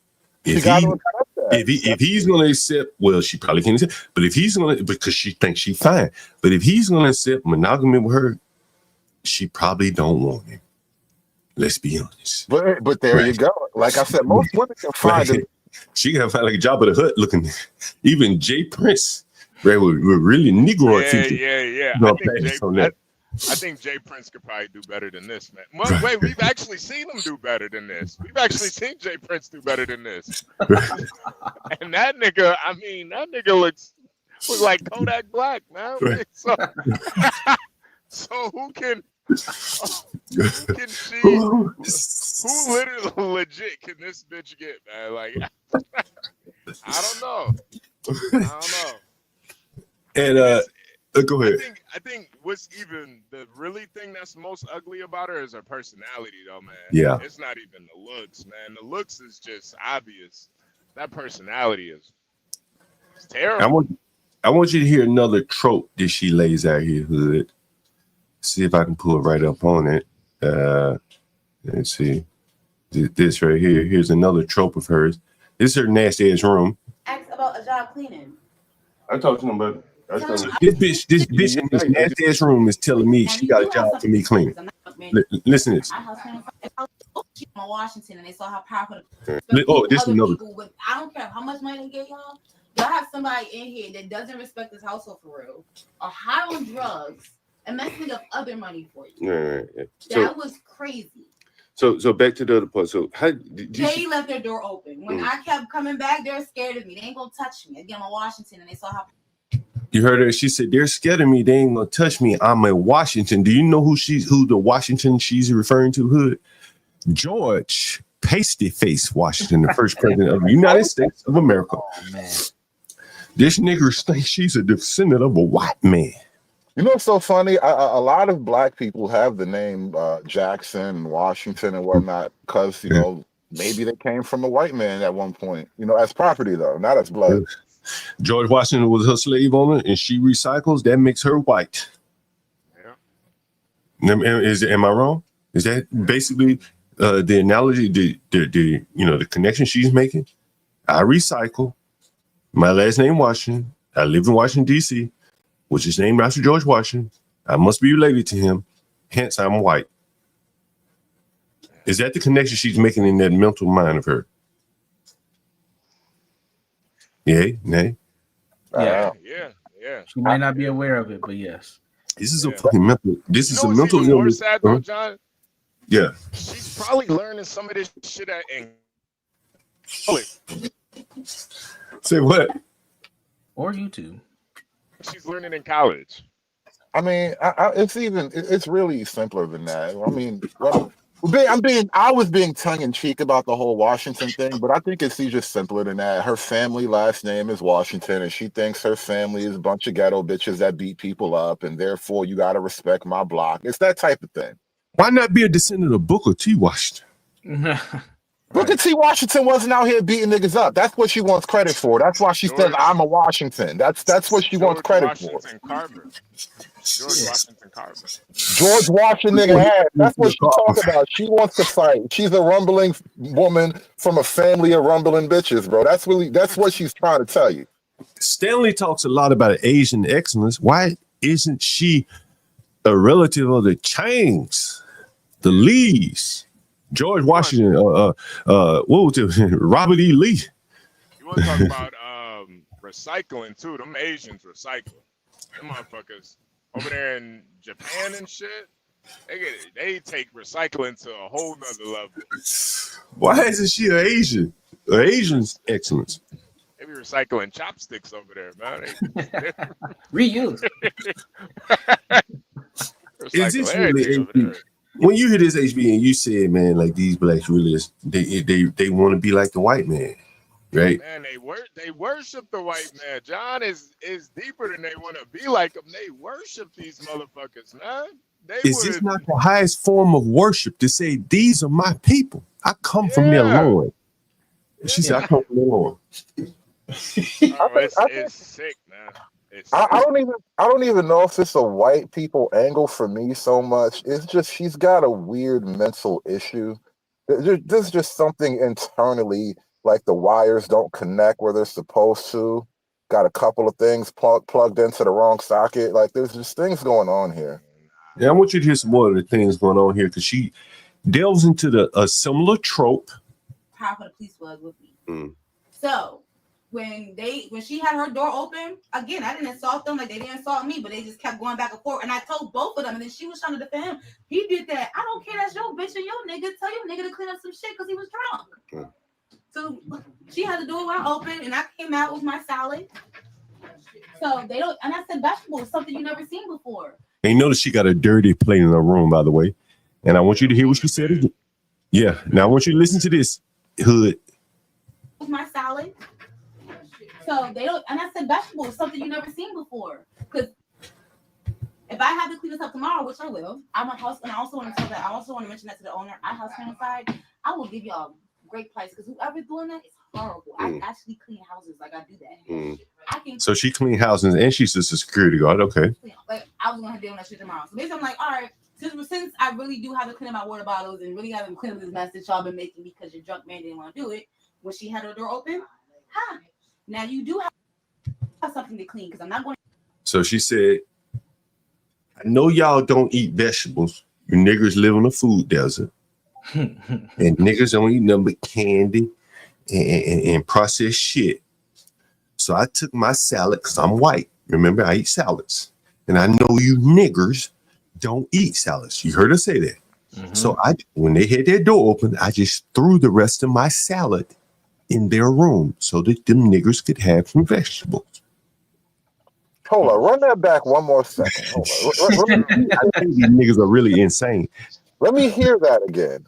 If he's gonna accept, well, she probably can't accept, but if he's gonna, because she thinks she's fine, but if he's gonna accept monogamy with her, she probably don't want him. Let's be honest. But there you go. Like I said, most women can find it. She can find like a Job of the Hut looking. Even Jay Prince, right, with really Negro features. Yeah. I think Jay Prince could probably do better than this, man. Well, wait, we've actually seen him do better than this. We've actually seen Jay Prince do better than this. And that nigga looks like Kodak Black, man. Right. So who can she? Who literally legit can this bitch get, man? Like, I don't know. And go ahead. I think what's even the really thing that's most ugly about her is her personality, though, man. Yeah. It's not even the looks, man. The looks is just obvious. That personality is terrible. I want you to hear another trope that she lays out here, Hood. See if I can pull it right up on it. Let's see. this right here. Here's another trope of hers. This is her nasty ass room. Ask about a job cleaning. I talked to him about it. This bitch in this nasty ass room is telling me she got a job for me cleaning. Listen to this. She's from Washington, and they saw how powerful. Oh, this is another. I don't care how much money they get y'all. Y'all have somebody in here that doesn't respect this household for real, or high on drugs and messing up other money for you. Right. That was crazy. So back to the other part. So how did they left their door open. When I kept coming back, they're scared of me. They ain't gonna touch me. Again, I'm in Washington, and they saw how. You heard her? She said they're scared of me. They ain't gonna touch me. I'm in Washington. Do you know who the Washington she's referring to? Hood George Pasty Face Washington, the first president of the United States of America. Oh, man. This nigger thinks she's a descendant of a white man. You know what's so funny? A lot of black people have the name Jackson, Washington, and whatnot because, you know, maybe they came from a white man at one point, you know, as property, though, not as blood. George Washington was her slave owner, and she recycles. That makes her white. Yeah. Am I wrong? Is that basically the analogy, the you know, the connection she's making? I recycle. My last name Washington. I live in Washington, D.C., which is named after George Washington. I must be related to him. Hence, I'm white. Is that the connection she's making in that mental mind of her? Yay, nay? Yeah. Yeah. She might not be aware of it, but yes. This is a fucking mental. This is a mental More illness. sad though, John. Yeah. She's probably learning some of this shit in college. Say what? Or YouTube. She's learning in college. I mean, it's really simpler than that. I mean, I was being tongue in cheek about the whole Washington thing, but I think it's just simpler than that. Her family last name is Washington, and she thinks her family is a bunch of ghetto bitches that beat people up, and therefore you got to respect my block. It's that type of thing. Why not be a descendant of Booker T. Washington? Booker T. Washington wasn't out here beating niggas up. That's what she wants credit for. That's why she says I'm a Washington. That's what she wants credit for. George Washington Carver. George Washington nigga ass. That's what she talks about. She wants to fight. She's a rumbling woman from a family of rumbling bitches, bro. That's what she's trying to tell you. Stanley talks a lot about Asian excellence. Why isn't she a relative of the Changs, the Lees? George Washington, what was it? Robert E. Lee. You want to talk about recycling too? Them Asians recycle. Them motherfuckers over there in Japan and shit. They take recycling to a whole nother level. Why isn't she an Asian? Asian's excellence. They be recycling chopsticks over there, man. Reuse. Is this really HB? When you hear this HB and you said, man, like these blacks really is, they want to be like the white man, right? Man, they worship the white man. John is deeper than they want to be like them. They worship these motherfuckers, man. Is this not the highest form of worship to say these are my people? I come from their Lord. She said, I come from their Lord. It's sick, man. I don't even know if it's a white people angle for me so much. It's just she's got a weird mental issue. There's just something internally, like the wires don't connect where they're supposed to. Got a couple of things plugged into the wrong socket. Like there's just things going on here. Yeah, I want you to hear some more of the things going on here because she delves into a similar trope. How the police was with me. So when she had her door open, again, I didn't insult them like they didn't insult me, but they just kept going back and forth. And I told both of them, and then she was trying to defend him. He did that. I don't care. That's your bitch and your nigga. Tell your nigga to clean up some shit because he was drunk. So she had the door wide open, and I came out with my salad. So they don't, and I said vegetables, something you never seen before. And you notice she got a dirty plate in her room, by the way. And I want you to hear what she said again. Yeah. Now I want you to listen to this, Hood. With my salad. So they don't, and I said vegetables, something you never seen before. Because if I have to clean this up tomorrow, which I will, I'm a house, and I also want to mention that to the owner. I house cleaning side. I will give y'all a great price because whoever's doing that is horrible. I actually clean houses, like I do that. I can. So she clean houses and she's just a security guard. Okay. Like I was gonna deal with that shit tomorrow. So basically, I'm like, all right, since I really do have to clean my water bottles and really haven't cleaned this mess that y'all been making because your drunk man didn't want to do it when she had her door open, now you do have something to clean because I'm not going. So she said, I know y'all don't eat vegetables. You niggers live in a food desert. And niggas don't eat nothing but candy and processed shit. So I took my salad because I'm white. Remember, I eat salads. And I know you niggers don't eat salads. You heard her say that. So when they had their door open, I just threw the rest of my salad in their room so that them niggers could have some vegetables. Hold on, run that back one more second. Hold on. I think these niggas are really insane. Let me hear that again.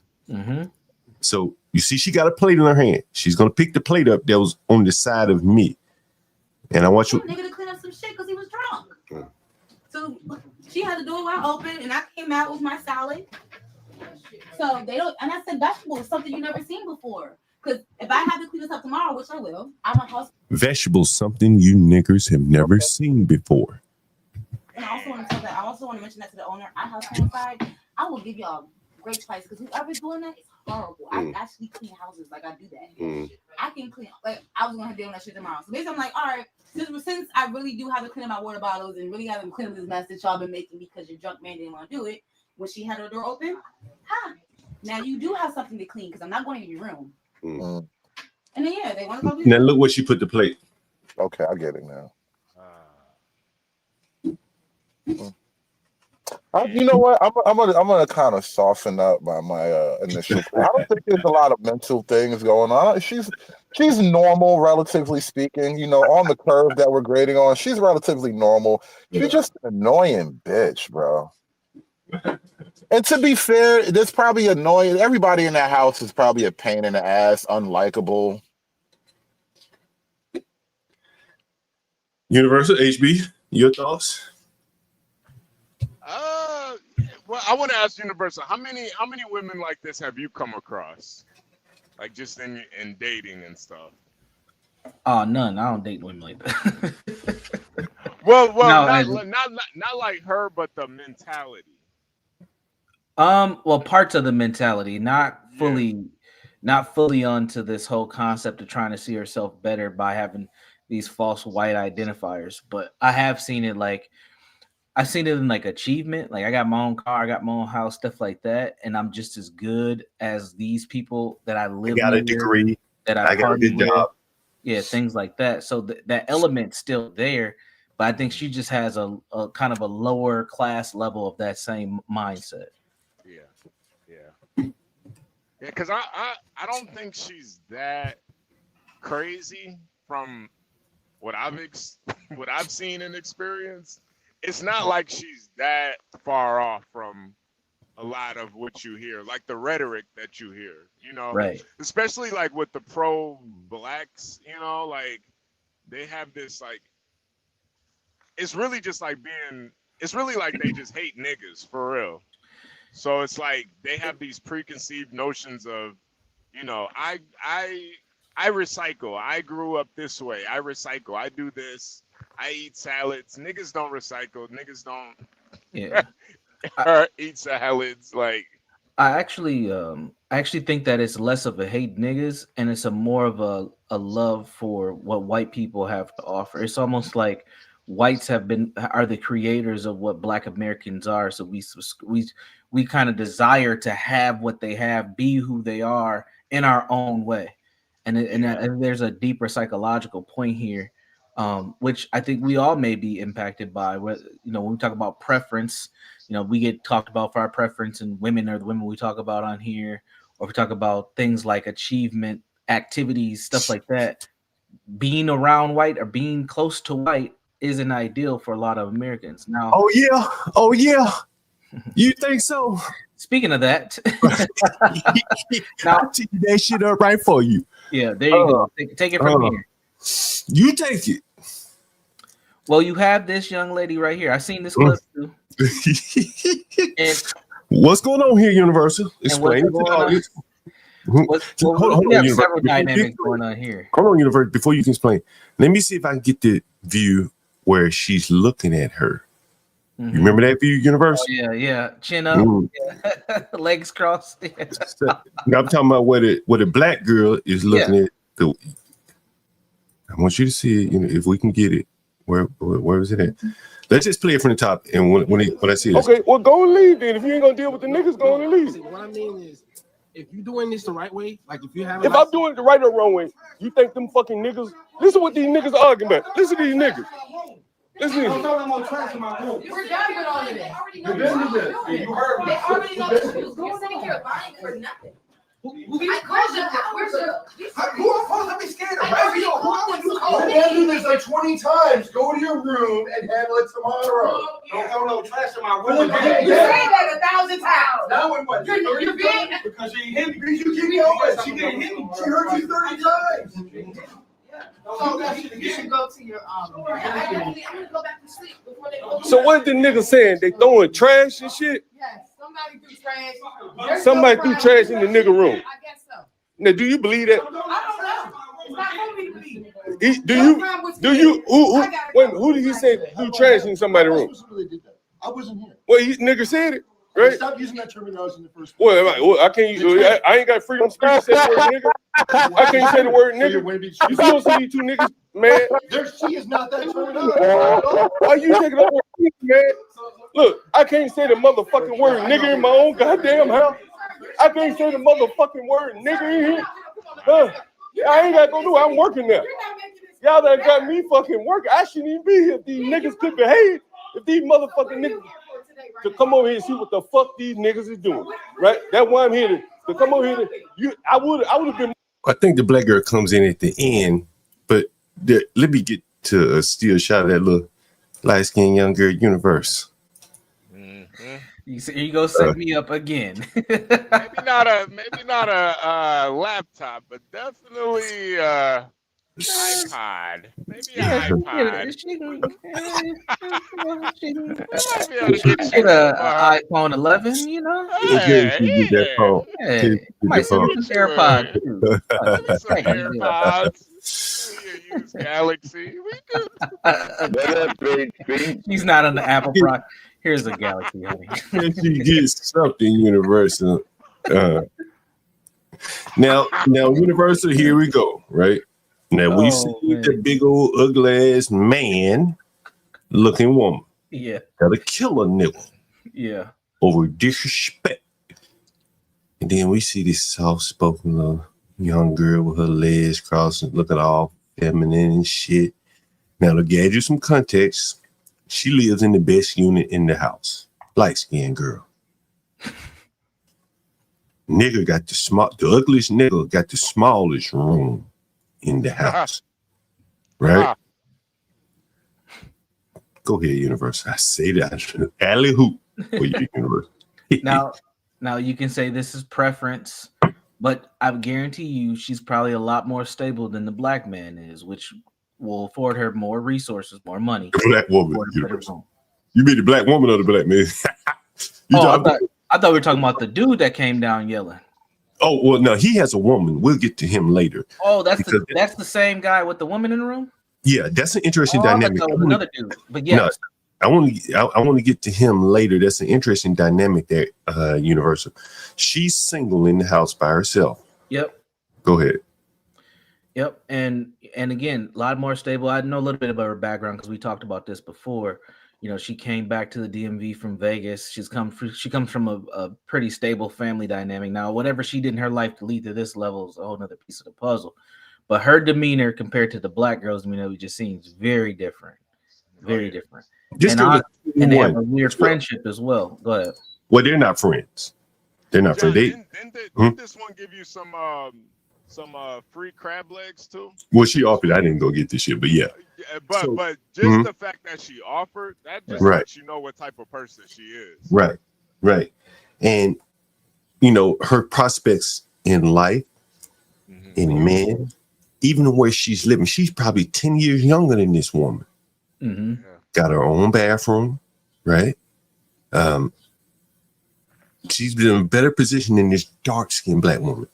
So you see, she got a plate in her hand. She's gonna pick the plate up that was on the side of me, and I want you. Nigga to clean up some shit because he was drunk. So she had the door wide open, and I came out with my salad. So they don't, and I said vegetables, something you never seen before. Because if I have to clean this up tomorrow, which I will, I'm a house. Vegetables, something you niggers have never seen before. And I also want to tell that. I also want to mention that to the owner. I house inside. I will give y'all great price because whoever's doing that is horrible. I actually clean houses like I do that. I can clean. Like I was gonna deal with that shit tomorrow. So basically, I'm like, all right, since I really do have to clean my water bottles and really haven't cleaned this mess that y'all been making because your drunk man didn't want to do it when she had her door open. Now you do have something to clean because I'm not going in your room. And then they want to go. Now look where she put the plate. Okay, I get it now. You know what? I'm gonna kind of soften up my initial. I don't think there's a lot of mental things going on. She's normal, relatively speaking. You know, on the curve that we're grading on, she's relatively normal. She's just an annoying bitch, bro. And to be fair, there's probably annoying. Everybody in that house is probably a pain in the ass, unlikable. Universal HB, your thoughts? Well, I want to ask Universal, how many women like this have you come across, like just in dating and stuff? Oh, none. I don't date women like that. Well, No, not like her, but the mentality. Well, parts of the mentality, not fully onto this whole concept of trying to see herself better by having these false white identifiers. But I have seen it I've seen it in like achievement. Like I got my own car, I got my own house, stuff like that, and I'm just as good as these people that I live. I got a near, degree. That I got a good job. Yeah, things like that. So that element's still there, but I think she just has a kind of a lower class level of that same mindset. Yeah, because I don't think she's that crazy from what I've seen and experienced. It's not like she's that far off from a lot of what you hear, like the rhetoric that you hear, you know, right? Especially like with the pro-blacks, you know, like they have this like, it's really just like it's really like they just hate niggas for real. So it's like they have these preconceived notions of, you know, I recycle. I grew up this way. I recycle. I do this. I eat salads. Niggas don't recycle. Niggas don't eat salads. Like I actually think that it's less of a hate niggas and it's a more of a love for what white people have to offer. It's almost like whites are the creators of what Black Americans are. So we kind of desire to have what they have, be who they are in our own way. And there's a deeper psychological point here, which I think we all may be impacted by. When we talk about preference, we get talked about for our preference, and women are the women we talk about on here, or we talk about things like achievement, activities, stuff like that. Being around white or being close to white isn't ideal for a lot of Americans. Now, oh yeah, you think so? Speaking of that, I'll tee that shit up right for you. Yeah, there you go. Take it from here. You take it. Well, you have this young lady right here. I seen this clip too. And what's going on here, Universal? Explain it to the audience. We have several dynamics going on here. Hold on, Universal. Before you can explain, let me see if I can get the view where she's looking at her. You remember that view, Universe? Oh, yeah. Chin up, yeah. Legs crossed. Yeah. Now I'm talking about where the black girl is looking at the. I want you to see it. If we can get it, where is it at? Let's just play it from the top. And when I see this, Okay, well, go and leave then. If you ain't gonna deal with the niggas, go and leave. What I mean is, if you're doing this the right way, like if you have, If I'm doing it the right or wrong way, you think them fucking niggas? Listen what these niggas are arguing about. Listen to these niggas. Listen to these. We're done with all of this. You're done with this. You heard me. They already know the truth. You're sitting here lying for nothing. I called you. Where's the? Who am I supposed to be scared of? I've handled this like 20 times. Go to your room and handle it tomorrow. Don't throw no trash in my room. You said that 1,000 times. Now what? You're being because she hit me. Because you keep me open. She didn't hit me. She hurt you 30 times. So you should go to your I'm gonna go back to sleep before they go. So what the niggas saying? They throwing trash and shit? Yes, somebody threw trash. Somebody threw trash in the nigga room. I guess so. Now, do you believe that? I don't know. It's not for me to believe. Do you? Who did he say threw trash in somebody's room? I wasn't here. Well, nigga said it, right? Stop using that terminology in the first place. Well, I can't use. I ain't got freedom of speech to say the word nigga. I can't say the word nigga. You don't see these two niggas, man. She is not that terminology. Why you taking the word nigga, man? Look, I can't say the motherfucking word nigga in my own goddamn house. I can't say the motherfucking word nigga in here. I ain't got to go do it. I'm working there. Y'all that got me fucking working. I shouldn't even be here if these niggas could behave. If these motherfucking niggas to come over here and see what the fuck these niggas is doing, right? That's why I'm here to come over here. I would have been. I think the black girl comes in at the end, but let me get to a still shot of that little light-skinned young girl, Universe. You go set me up again. maybe not a laptop, but definitely iPod. Maybe an iPod. Get an iPhone 11, you know? Might send you some AirPods. Some AirPods. You use Galaxy. He's not on the Apple product. Here's a Galaxy, honey. She gets something Universal. Now, Universal, here we go, right? Now we see the big old ugly ass man looking woman. Yeah. Gotta kill a nigga. Yeah. Over disrespect. And then we see this soft-spoken little young girl with her legs crossed and looking all feminine and shit. Now to give you some context, she lives in the best unit in the house. Light-skinned girl. Nigga got the ugliest nigga got the smallest room in the house. Right? Go ahead, Universe. I say that. Alley hoop for you, Universe. Now you can say this is preference, but I guarantee you she's probably a lot more stable than the black man is, which will afford her more resources, more money. The black woman. You mean the black woman or the black man? I thought we were talking about the dude that came down yelling. Oh, well, no, he has a woman. We'll get to him later. Oh, that's the same guy with the woman in the room? Yeah, that's an interesting dynamic. Another dude, but yes. No, I want to get to him later. That's an interesting dynamic there, Universal. She's single in the house by herself. Yep. Go ahead. Yep, and again, a lot more stable. I know a little bit about her background because we talked about this before. You know, she came back to the DMV from Vegas. She comes from a pretty stable family dynamic. Now, whatever she did in her life to lead to this level is a whole nother piece of the puzzle. But her demeanor compared to the black girls demeanor we just seen is very different. Very different. And they have a weird friendship as well. Go ahead. Well, they're not friends. They're not friends. Didn't this one give you some free crab legs too? Well, she offered. I didn't go get this shit, but yeah. But just the fact that she offered, that just lets you know what type of person she is. Right. And you know, her prospects in life, in men, even where she's living, she's probably 10 years younger than this woman. Mm-hmm. Got her own bathroom, right? She's been in a better position than this dark-skinned black woman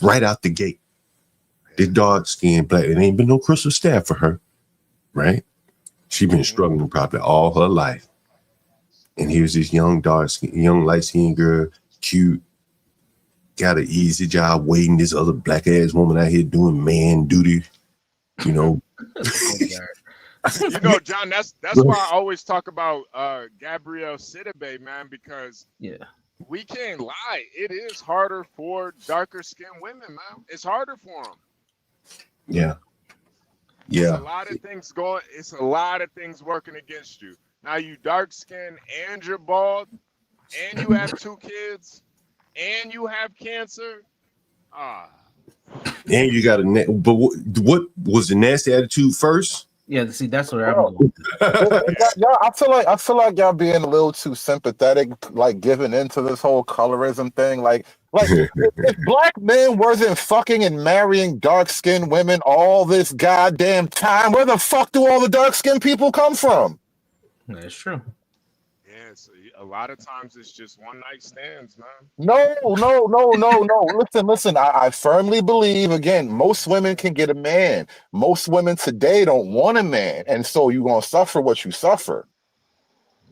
right out the gate. This dark-skinned black, it ain't been no crystal staff for her, right? She's been struggling probably all her life. And here's this young light skinned girl, cute, got an easy job waiting. This other black ass woman out here doing man duty, you know. You know, John, that's why I always talk about Gabrielle Sidibe, man, because we can't lie. It is harder for darker skinned women, man. It's harder for them. Yeah. It's a lot of things going. It's a lot of things working against you. Now you dark skinned and you're bald, and you have 2 kids, and you have cancer. And you got but what was the nasty attitude first? Yeah, see, that's what I'm going. I feel like y'all being a little too sympathetic, like giving into this whole colorism thing. Like if black men wasn't fucking and marrying dark-skinned women all this goddamn time, where the fuck do all the dark-skinned people come from? That's true. Yeah, so a lot of times it's just one night stands, man. No. Listen. I firmly believe, again, most women can get a man. Most women today don't want a man, and so you're gonna suffer what you suffer.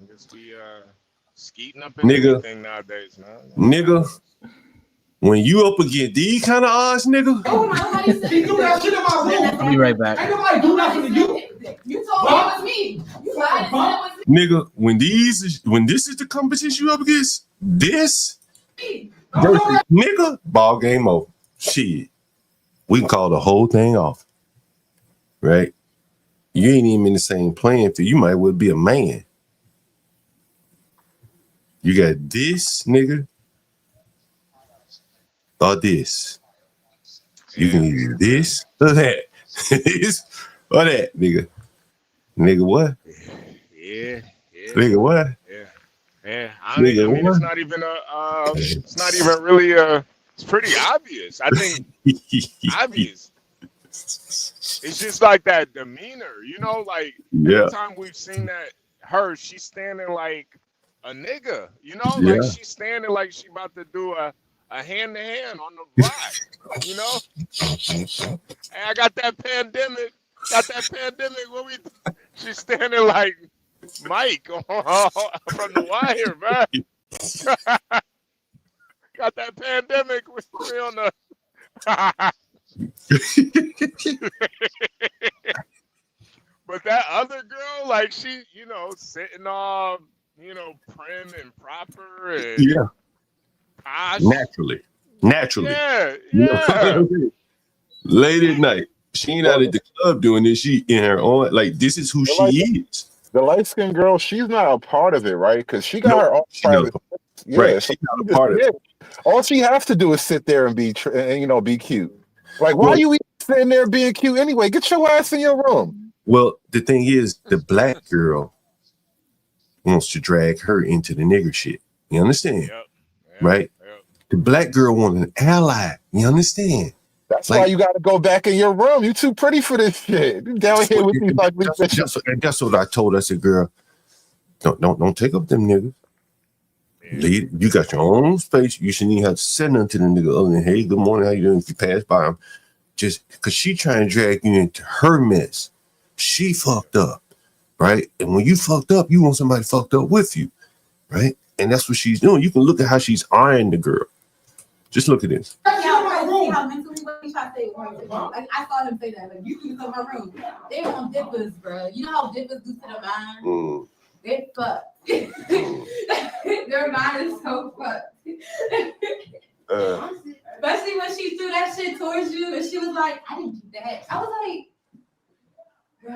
I guess we skeeting up in anything nowadays, man. Nigga, when you up against these kind of odds, nigga. Oh my God, he do that shit in my room. I'll be right back. Ain't nobody do nothing to you. You told me it was me. You lied and said it was me. Nigga, when this is the competition you up against, this nigga, ball game over. Shit. We can call the whole thing off. Right? You ain't even in the same playing field. You might well be a man. You got this nigga or this. You can either this or that. This or that, nigga. Nigga what? Yeah. Nigga what? Yeah. I mean, it's not even it's not even really it's pretty obvious. I think obvious. It's just like that demeanor, you know, like every time we've seen that she's standing like a nigga, you know, like she's standing like she about to do a hand-to-hand on the block, you know? Hey, I got that pandemic. She's standing like Mike from The Wire, man. Got that pandemic with me on the. But that other girl, like she, you know, sitting all, you know, prim and proper and posh. Naturally. Yeah. Late at night. She ain't out at the club doing this. She in her own, like, this is who she is. The light-skinned girl, she's not a part of it, right? Because she got her own private. Right, she's not a part of it. All she has to do is sit there and be cute. Like, why are you sitting there being cute anyway? Get your ass in your room. Well, the thing is, the black girl wants to drag her into the nigger shit. You understand? Right? The black girl wants an ally. You understand? That's why you got to go back in your room. You too pretty for this shit. You down here with these ugly bitches. That's what I told her. I said, girl, don't take up them niggas. You got your own space. You shouldn't even have to say nothing to the nigga other than, hey, good morning, how you doing? If you pass by him, just because she trying to drag you into her mess. She fucked up, right? And when you fucked up, you want somebody fucked up with you, right? And that's what she's doing. You can look at how she's eyeing the girl. Just look at this. Like, I saw them say that. Like, you can come in my room. They on dippers, bro. You know how dippers do to the mind? They fucked. Their mind is so fucked. Especially when she threw that shit towards you and she was like, I didn't do that. I was like, bro,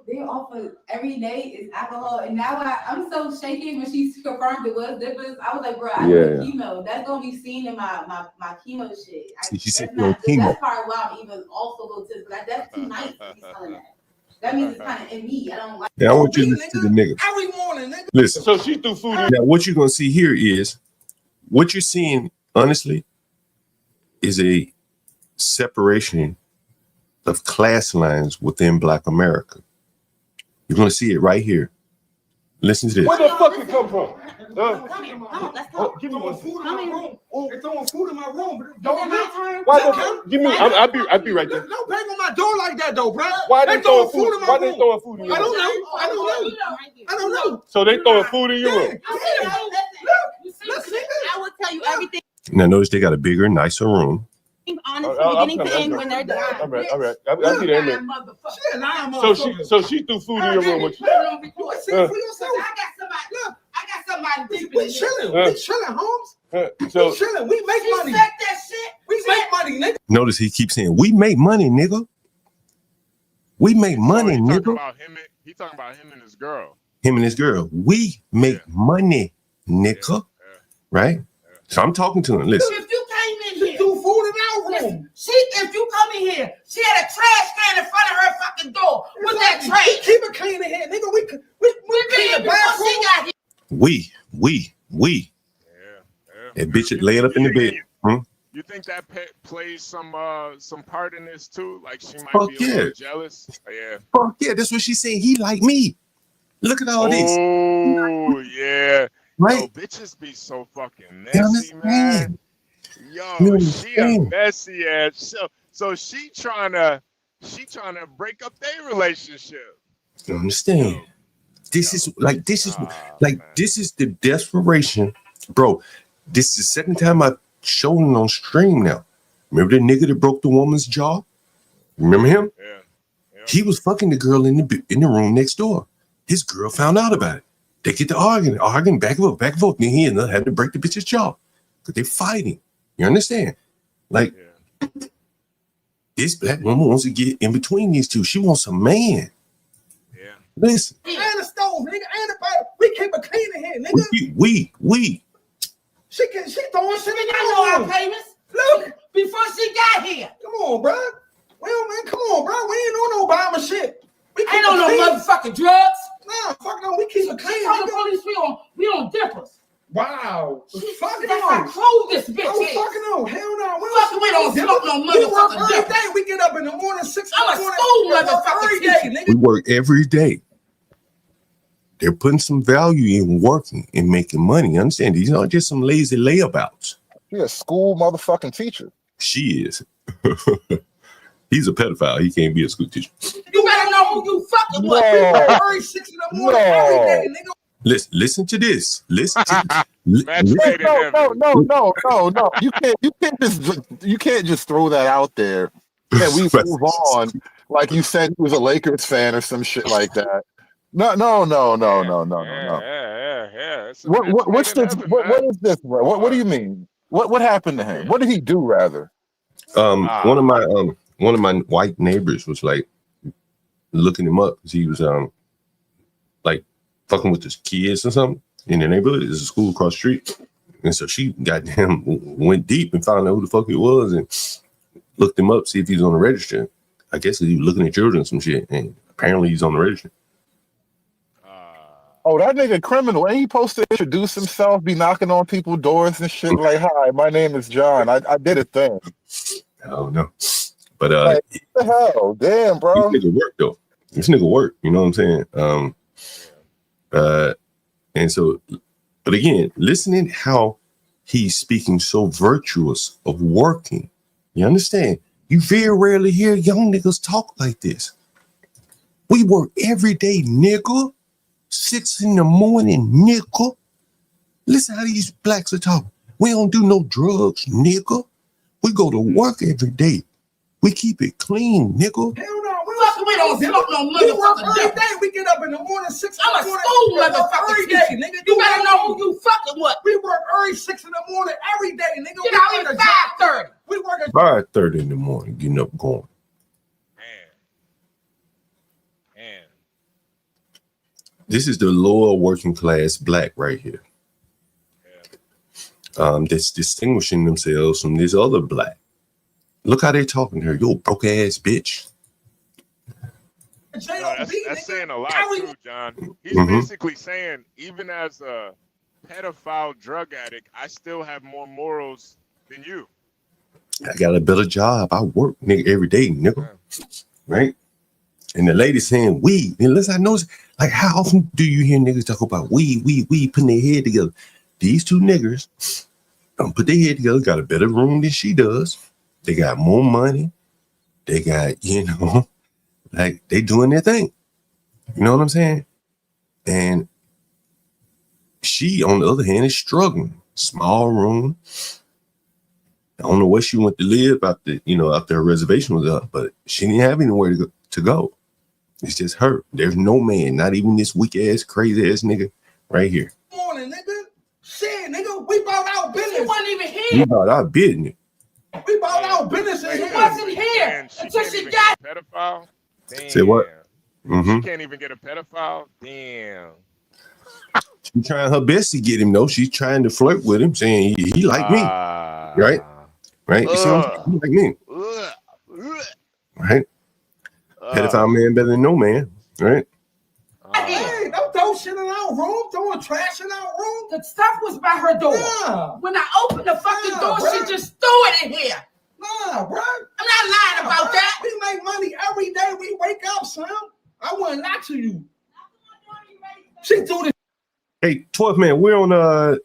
they're off of every day is alcohol. And now I'm so shaking when she confirmed it was dippers. I was like, bro, I do chemo. That's gonna be seen in my chemo shit. She said chemo. That's part why I'm even also go to, but that's too nice to be telling that. That means it's kind of in me. I don't like. Now I want you to listen to the nigga. Every morning, nigga. Listen. So she threw food in. Now what you're gonna see here is what you're seeing, honestly, is a separation of class lines within Black America. You're gonna see it right here. Listen to this. Where the fuck it come from? Come here. Let's go. Give me food in my room. They're throwing food in my room. Is it my turn? Why the fuck? Give me. I'll be right there. Don't bang on my my door like that though, bro. Why they throwing food in my room? Why they throwing food in your room? I don't know. So they throwing food in your room. I will tell you everything. Now notice they got a bigger, nicer room. Honest beginning to end when they're done. All right. I'll see that in a minute. So she threw food in your room with you. I got somebody. We chilling. We chilling, Holmes. So we chilling. We make money. That shit. We make money, nigga. notice he keeps saying, "We make money, nigga. We make money, nigga." He talking about him and his girl. Him and his girl. We make money, nigga. Right? So I'm talking to him. Listen. If you came in here, do food in our room. If you come in here, she had a trash can in front of her fucking door. With that trash. We keep it clean in here, nigga. We clean the bathroom. She got here. We. That bitch is laying up in the bed. You think that plays some part in this too? Like she might Fuck be a little jealous. Yeah. Fuck yeah, that's what she's saying. He like me. Look at all this. Oh yeah. Right. Yo, bitches be so fucking messy, man. Yo, she a messy ass. So she trying to break up their relationship. You understand? This is the desperation, bro. This is the second time I've shown it on stream now. Remember the nigga that broke the woman's jaw? Remember him? Yeah. He was fucking the girl in the room next door. His girl found out about it. They get to arguing back and forth. Then he ended up having to break the bitch's jaw because they're fighting. You understand? Like, this black woman wants to get in between these two. She wants a man. Yeah. Listen. And the stove, nigga, and the fire. We keep it clean in here, nigga. We. She throwing shit in our payments. Look, before she got here. Come on, bro. Well, man, come on, bro. We ain't on no Obama shit. We ain't on no motherfucking drugs. Nah, fuck no. We keep it clean. Tell the police we on dippers. Wow. Fucking that's how cold this bitch is. Fucking no. Hell no. We don't smoke no motherfucking every day. We get up in the morning, 6 I'm a school motherfucker every day, nigga. We work every day. They're putting some value in working and making money. You understand? These aren't just some lazy layabouts. You're a school motherfucking teacher. She is. He's a pedophile. He can't be a school teacher. You better know who you fucking with. Every 6 in the morning, every day, nigga. Listen to this. Listen to No. You can't just throw that out there. Yeah, we move on. Like you said, he was a Lakers fan or some shit like that. No. Yeah. What's this? What is this, bro? What do you mean? What happened to him? What did he do, rather? One of my white neighbors was like looking him up because he was like fucking with his kids or something in the neighborhood. There's a school across the street, and so she goddamn went deep and found out who the fuck he was and looked him up, see if he's on the register. I guess he was looking at children or some shit, and apparently he's on the register. Oh, that nigga criminal. Ain't he supposed to introduce himself, be knocking on people's doors and shit like, "Hi, my name is John. I did a thing." I don't know. But like, what the hell? Damn, bro. This nigga work though. This nigga work, you know what I'm saying? And so, but again, listening how he's speaking so virtuous of working. You understand? You very rarely hear young niggas talk like this. We work every day, nigga. 6 in the morning, nigga. Listen how these blacks are talking. We don't do no drugs, nigga. We go to work every day. We keep it clean, nigga. Hell no, we don't smoke no motherfucking every day. We get up in the morning, 6 in the morning. I'm a school motherfucker every day, nigga. You better know who you fucking with. We work early 6 in the morning every day, nigga. Get out here at 5:30. We work at 5:30 in the morning, getting up going. Man. This is the lower working class black right here. That's distinguishing themselves from this other black. Look how they talking to her. Yo, broke ass bitch. That's saying a lot too, John. He's basically saying, even as a pedophile drug addict, I still have more morals than you. I got a better job. I work, nigga, every day, nigga. Right? And the lady saying we. And listen, I know, like, how often do you hear niggas talk about we putting their head together? These two niggers put their head together, got a better room than she does. They got more money. They got, you know, like they doing their thing. You know what I'm saying? And she, on the other hand, is struggling. Small room. I don't know where she went to live after, you know, after her reservation was up, but she didn't have anywhere to go. It's just her. There's no man, not even this weak ass, crazy ass nigga right here. Morning, nigga. Shit, nigga, we bought our business. She wasn't even here. We about our business. We bought our business. She wasn't here until she got pedophile. Damn. Say what? She can't even get a pedophile. Damn. She's trying her best to get him though. She's trying to flirt with him, saying he like me, right? Right? You see what I'm saying? He like me, right? Pedophile man better than no man, right? Hey, don't throw shit in our room, throwing trash in our room. The stuff was by her door. Nah. When I opened the fucking door, bruh. she just threw it in here. Nah, bro. I'm not lying about that. We make money every day. We wake up, son. I wouldn't lie to you. She threw this. Hey, 12th man, we're on the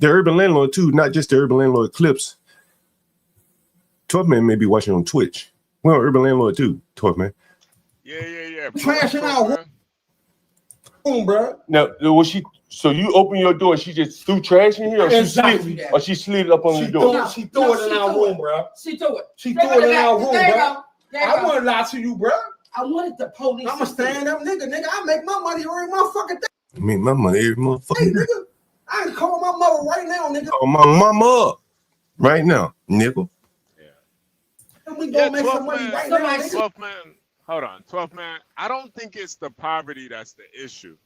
Urban Landlord too, not just the Urban Landlord clips. 12th man may be watching on Twitch. We're on Urban Landlord too, 12th man. Yeah. Trash in our room, bro. Now, was she? So you open your door and she just threw trash in here, or Exactly she slid it up on the door? She threw it in our room, bro. She threw it. She threw it in our room, There you bro. go. There you I go. wouldn't lie to you, bro. I wanted the police. I'm a stand up nigga. I make my money every motherfucking day. I mean, my money every motherfucking Hey, day. nigga, I can call my mother right now, nigga. Call my mama up right now, nigga. And we gonna make some money right now, nigga. 12th man, hold on, 12th man. I don't think it's the poverty that's the issue.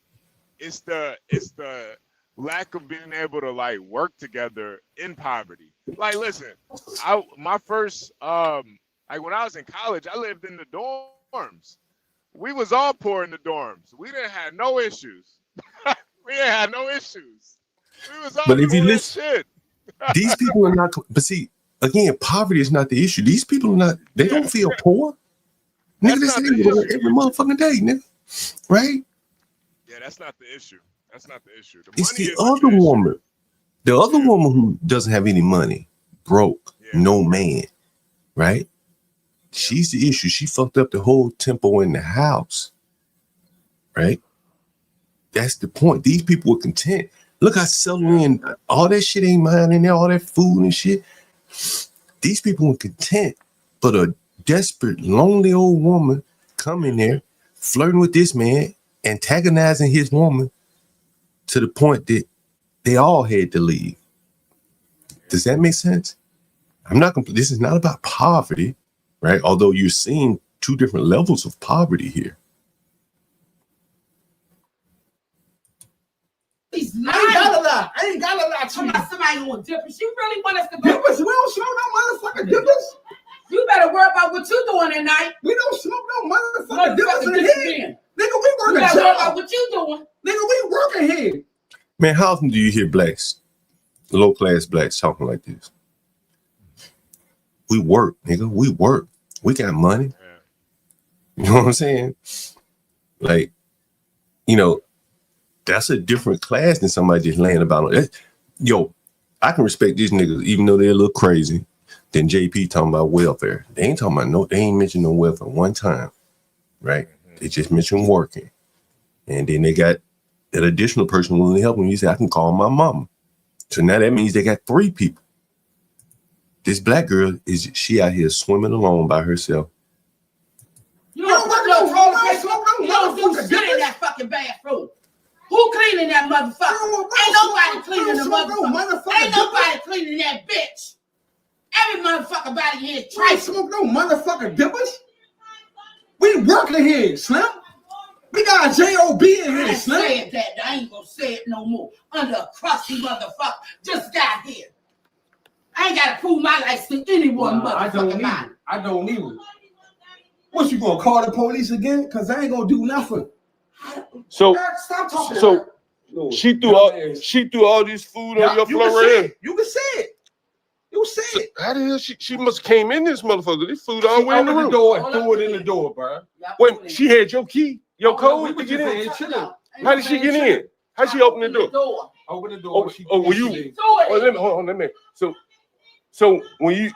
It's the lack of being able to like work together in poverty. Like, listen, my first like when I was in college, I lived in the dorms. We was all poor in the dorms. We didn't have no issues. We didn't have no issues. We was all But if you poor as listen, shit. these people are not. But see, again, poverty is not the issue. These people are not. They don't feel poor. Nigga, they say they work every motherfucking day, nigga. Right? Yeah, that's not the issue. That's not the issue. The It's money the is other woman. The other woman who doesn't have any money, broke, no man, right? She's the issue. She fucked up the whole tempo in the house, right? That's the point. These people were content. Look, I settled in. All that shit ain't mine in there. All that food and shit. These people were content, but a desperate, lonely old woman come in there, flirting with this man, antagonizing his woman to the point that they all had to leave. Does that make sense? This is not about poverty, right? Although you're seeing two different levels of poverty here. I ain't got a lot. I ain't got a lot to you. Somebody want dippers. You really want us to go? Dippers? We don't smoke no motherfucking dippers. You better worry about what you doing tonight. We don't smoke no motherfucking dippers in here. Nigga, we You working better worry about job. what you doing. Nigga, we working here. Man, how often do you hear blacks, low-class blacks talking like this? We work, nigga. We work. We got money. You know what I'm saying? Like, you know, that's a different class than somebody just laying about on it. Yo, I can respect these niggas, even though they're a little crazy, than JP talking about welfare. They ain't talking about they ain't mentioned no welfare one time, right? They just mentioned working. And then they got that additional person willing to help them. You say, I can call my mama. So now that means they got 3 people. This black girl, she out here swimming alone by herself. You don't work no home. You don't do shit in that fucking bathroom. Who cleaning that motherfucker? Ain't nobody cleaning the motherfucker. Ain't nobody cleaning that bitch. Every motherfucker body here is I ain't smoke no motherfucking dippers. We working here, Slim. We got a J.O.B. in here, I ain't Slim. saying that. I ain't gonna say it no more. Under a crusty motherfucker just got here. I ain't gotta prove my life to anyone, motherfucking body. I don't need it. What, you gonna call the police again? Cause I ain't gonna do nothing. So, Stop talking. so she threw all this food on your floor right here. You can say it. You say it. How the hell she must came in this motherfucker? This food all the way in the room. door and threw it in the door, bro. Wait, she had your key, your code to get in. How did she get in? How she open the door? Open the door. Oh, were you? Let me. So when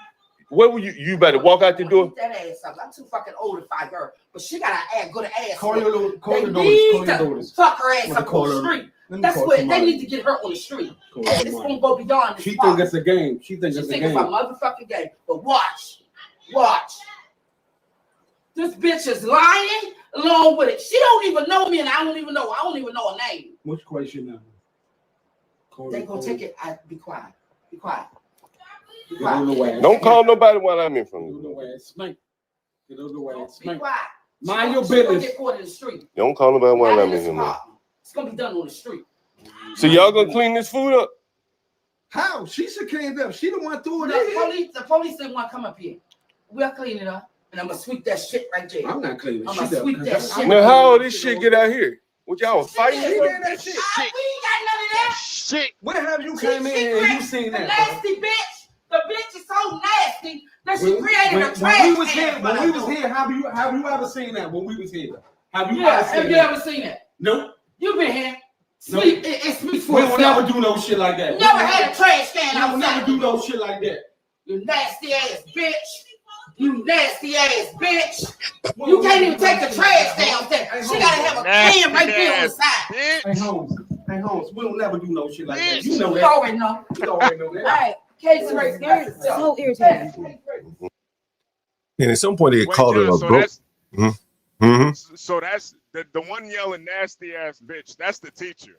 Where were you better walk out the door? That ass up. I'm too fucking old to fight her, but she got an good ass. Call your They daughters. need to fuck her ass up on the street. Let me That's call what somebody. they need to get her on the street. And it's gonna go beyond this. She think it's a game. She think it's a It's a game. motherfucking game. But watch. This bitch is lying along with it. She don't even know me, and I don't even know her name. Which question now? They gonna take it. Be quiet. Be quiet. Be Get on the quiet. way. Don't call nobody while I'm in front of Get on the you. way. Spank. Get on the way. Be Spank. quiet. Mind your She gonna business. get caught in the street. Don't call nobody while Not I'm in in this here, man. apartment. It's gonna be done on the street. So y'all gonna clean this food up? How? She should clean it up. She the one threw it The police didn't want to come up here. We'll clean it up, and I'm gonna sweep that shit right there. I'm not cleaning I'm shit gonna up. sweep that shit. Now how all this shit get out here? What y'all was fighting? She did that shit. We ain't got none of that. Shit. When have you came in and you seen The that? nasty bitch. The bitch is so nasty that she When- created when- a when trash we was can here, for when the we was door. here, have you ever seen that? When we was here, have you Yeah, ever seen have you that? ever seen it? Nope. You been here. Nope. Sleep. It speaks for We will itself. never do no shit like that. Never had a trash can We will outside. never do no shit like that. You nasty ass bitch. You nasty ass bitch. You can't even take the trash downstairs. She gotta have a can right there on the side. Hey Holmes, we don't never do no shit like that. You You know that. already know. You already know that. Right. Case right there. So irritating. And at some point they Wait, called her John, a so broke. that's so that's the one yelling nasty ass bitch. That's the teacher.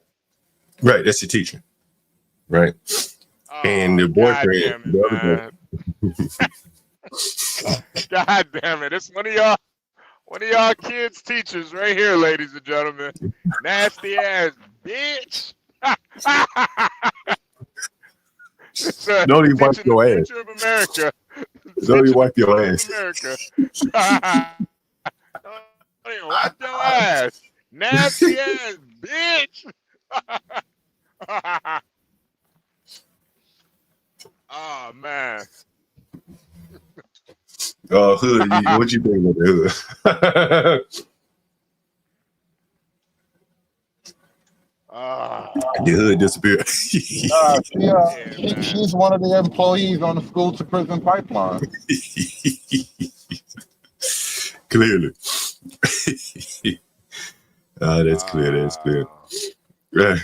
Right, that's the teacher. Right. And the boyfriend, God damn it, the other God damn it! It's one of y'all kids' teachers right here, ladies and gentlemen. Nasty ass bitch. Don't even wipe your ass. Future of America. Don't even wipe your ass. America. Don't even wipe your ass. Nasty ass bitch. Oh man. Hood, what you think of the hood? The hood disappeared. She's one of the employees on the school to prison pipeline. Clearly. That's clear. That's clear. Yeah,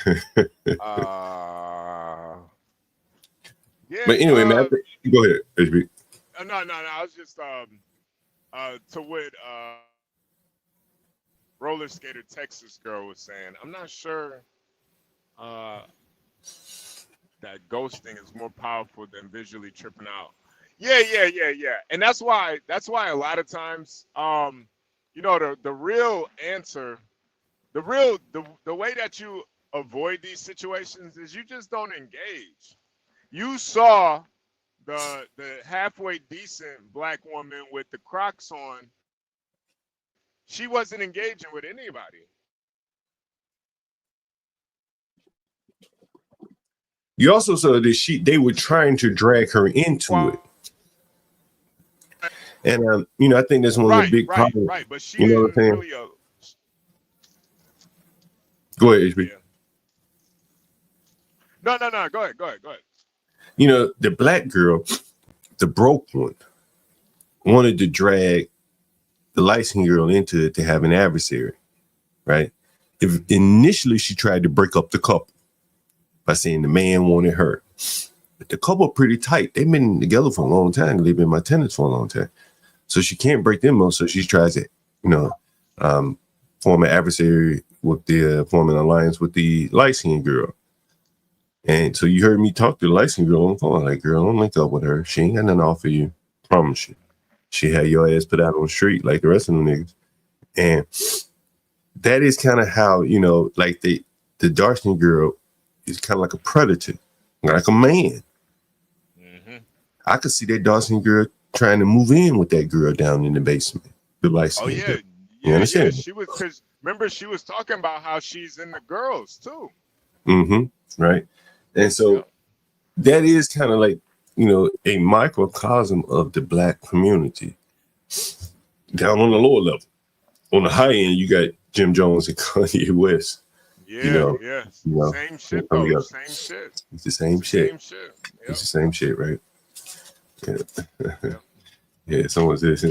But anyway, man, go ahead, HB. No. I was just to what roller skater Texas girl was saying. I'm not sure that ghosting is more powerful than visually tripping out. Yeah. And that's why a lot of times, the real answer, the way that you avoid these situations is you just don't engage. You saw the halfway decent black woman with the Crocs on. She wasn't engaging with anybody. You also saw that they were trying to drag her into it. And I think that's one of the big problems. Right, but she you know what I'm saying? really Go ahead, HB. No. Go ahead. The black girl, the broke one, wanted to drag the light-skinned girl into it to have an adversary, right? Initially, she tried to break up the couple by saying the man wanted her. But the couple are pretty tight. They've been together for a long time. They've been my tenants for a long time. So she can't break them up. So she tries to, form an adversary form an alliance with the light-skinned girl. And so you heard me talk to the light-skinned girl on the phone. Like, girl, don't link up with her. She ain't got nothing to offer you. Promise you. She had your ass put out on the street like the rest of them niggas. And that is kind of how, like the dark-skinned girl is kind of like a predator, like a man. Mm-hmm. I could see that dark-skinned girl trying to move in with that girl down in the basement. The light-skinned girl. You understand? Yeah, she was, because remember she was talking about how she's in the girls too. Mm-hmm. Right. And so that is kind of like, a microcosm of the black community. Down on the lower level. On the high end, you got Jim Jones and Kanye West. Yeah. Same shit though. Same shit. It's the same shit. Same shit. Yep. It's the same shit, right? Yeah, someone says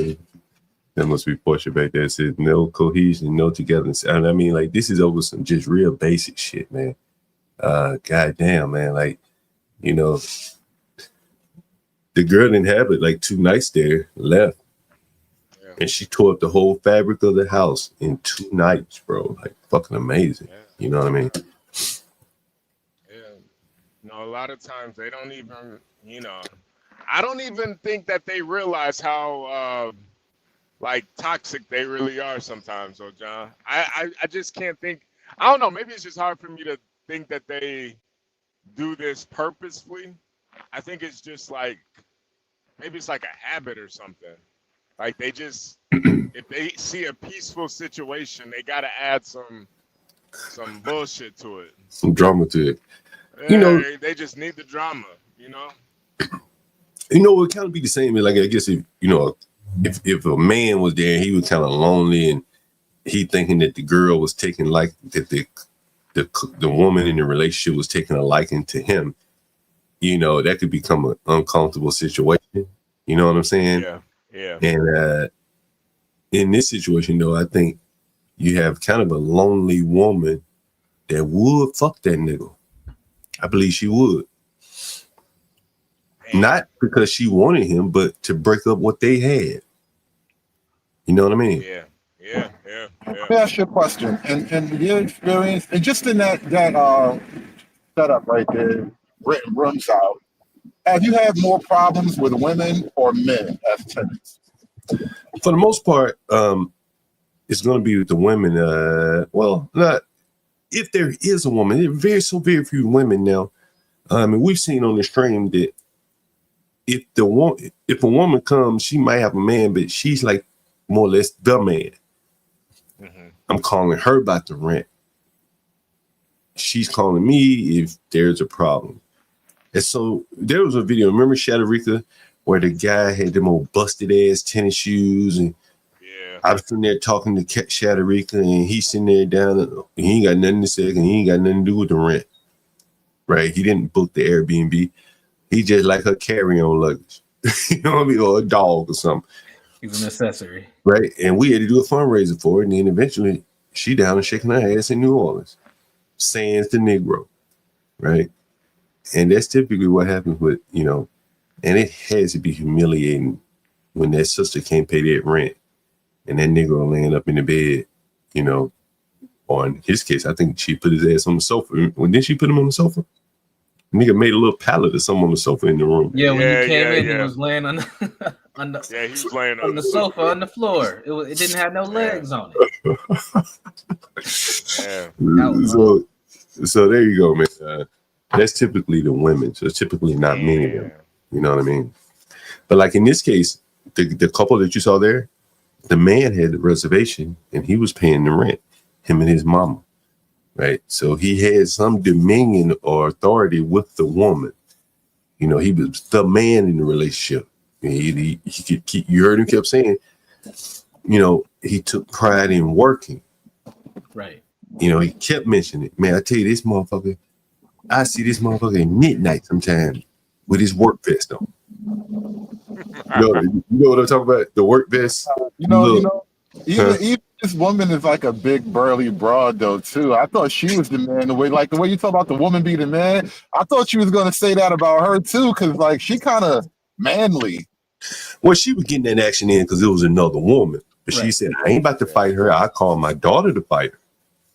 that must be Portia back there. It says no cohesion, no togetherness. And I mean, like, this is over some just real basic shit, man. Goddamn, man. Like, you know, the girl didn't have it like 2 nights there, left. Yeah. And she tore up the whole fabric of the house in 2 nights, bro. Like, fucking amazing. Yeah. You know what I mean? Yeah. No, a lot of times they don't even, you know, I don't even think that they realize how like toxic they really are sometimes, though, John. I just can't think. I don't know. Maybe it's just hard for me to think that they do this purposefully. I think it's just like maybe it's like a habit or something. Like they just if they see a peaceful situation, they gotta add some bullshit to it. Some drama to it. Yeah, You know, they just need the drama, you know? it would kind of be the same. Like, I guess if, you know, if a man was there, he was kind of lonely and he thinking that the girl was taking like that the woman in the relationship was taking a liking to him, you know, that could become an uncomfortable situation. You know what I'm saying? Yeah. Yeah. And in this situation, though, I think you have kind of a lonely woman that would fuck that nigga. I believe she would. Not because she wanted him, but to break up what they had. You know what I mean? Yeah. Let me ask you a question. And your experience, and just in that setup right there, renting rooms out, have you had more problems with women or men as tenants? For the most part, it's going to be with the women. Well, not if there is a woman. There are very few women now. And we've seen on the stream that if a woman comes, she might have a man, but she's like more or less the man. Mm-hmm. I'm calling her about the rent. She's calling me if there's a problem. And so there was a video, remember Shadarica, where the guy had them old busted ass tennis shoes, and I was sitting there talking to Shadarica, and he's sitting there down, and he ain't got nothing to say, and he ain't got nothing to do with the rent. Right? He didn't book the Airbnb. He just like her carry-on luggage. You know what I mean? Or a dog or something. He's an accessory. Right? And we had to do a fundraiser for it, and then eventually she down and shaking her ass in New Orleans. Sans the Negro. Right? And that's typically what happens with, you know, and it has to be humiliating when that sister can't pay that rent and that Negro laying up in the bed, you know, or in his case, I think she put his ass on the sofa. When didn't she put him on the sofa? Nigga made a little pallet of something on the sofa in the room. Yeah, when you came in, he was laying on the, he was laying on the sofa on the floor. It didn't have no legs on it. So there you go, man. That's typically the women. So it's typically not men of them. You know what I mean? But like in this case, the couple that you saw there, the man had the reservation and he was paying the rent, him and his mama. Right. So he had some dominion or authority with the woman. You know, he was the man in the relationship. He you heard him kept saying, you know, he took pride in working. Right. You know, he kept mentioning it. Man, I tell you, this motherfucker, I see this motherfucker at midnight sometimes with his work vest on. You know what I'm talking about? The work vest. Even this woman is like a big burly broad though too. I thought she was the man. The way you talk about the woman being the man, I thought you was gonna say that about her too, because like she kind of manly. Well, she was getting that action in because it was another woman, but she said, "I ain't about to fight her. I call my daughter to fight her."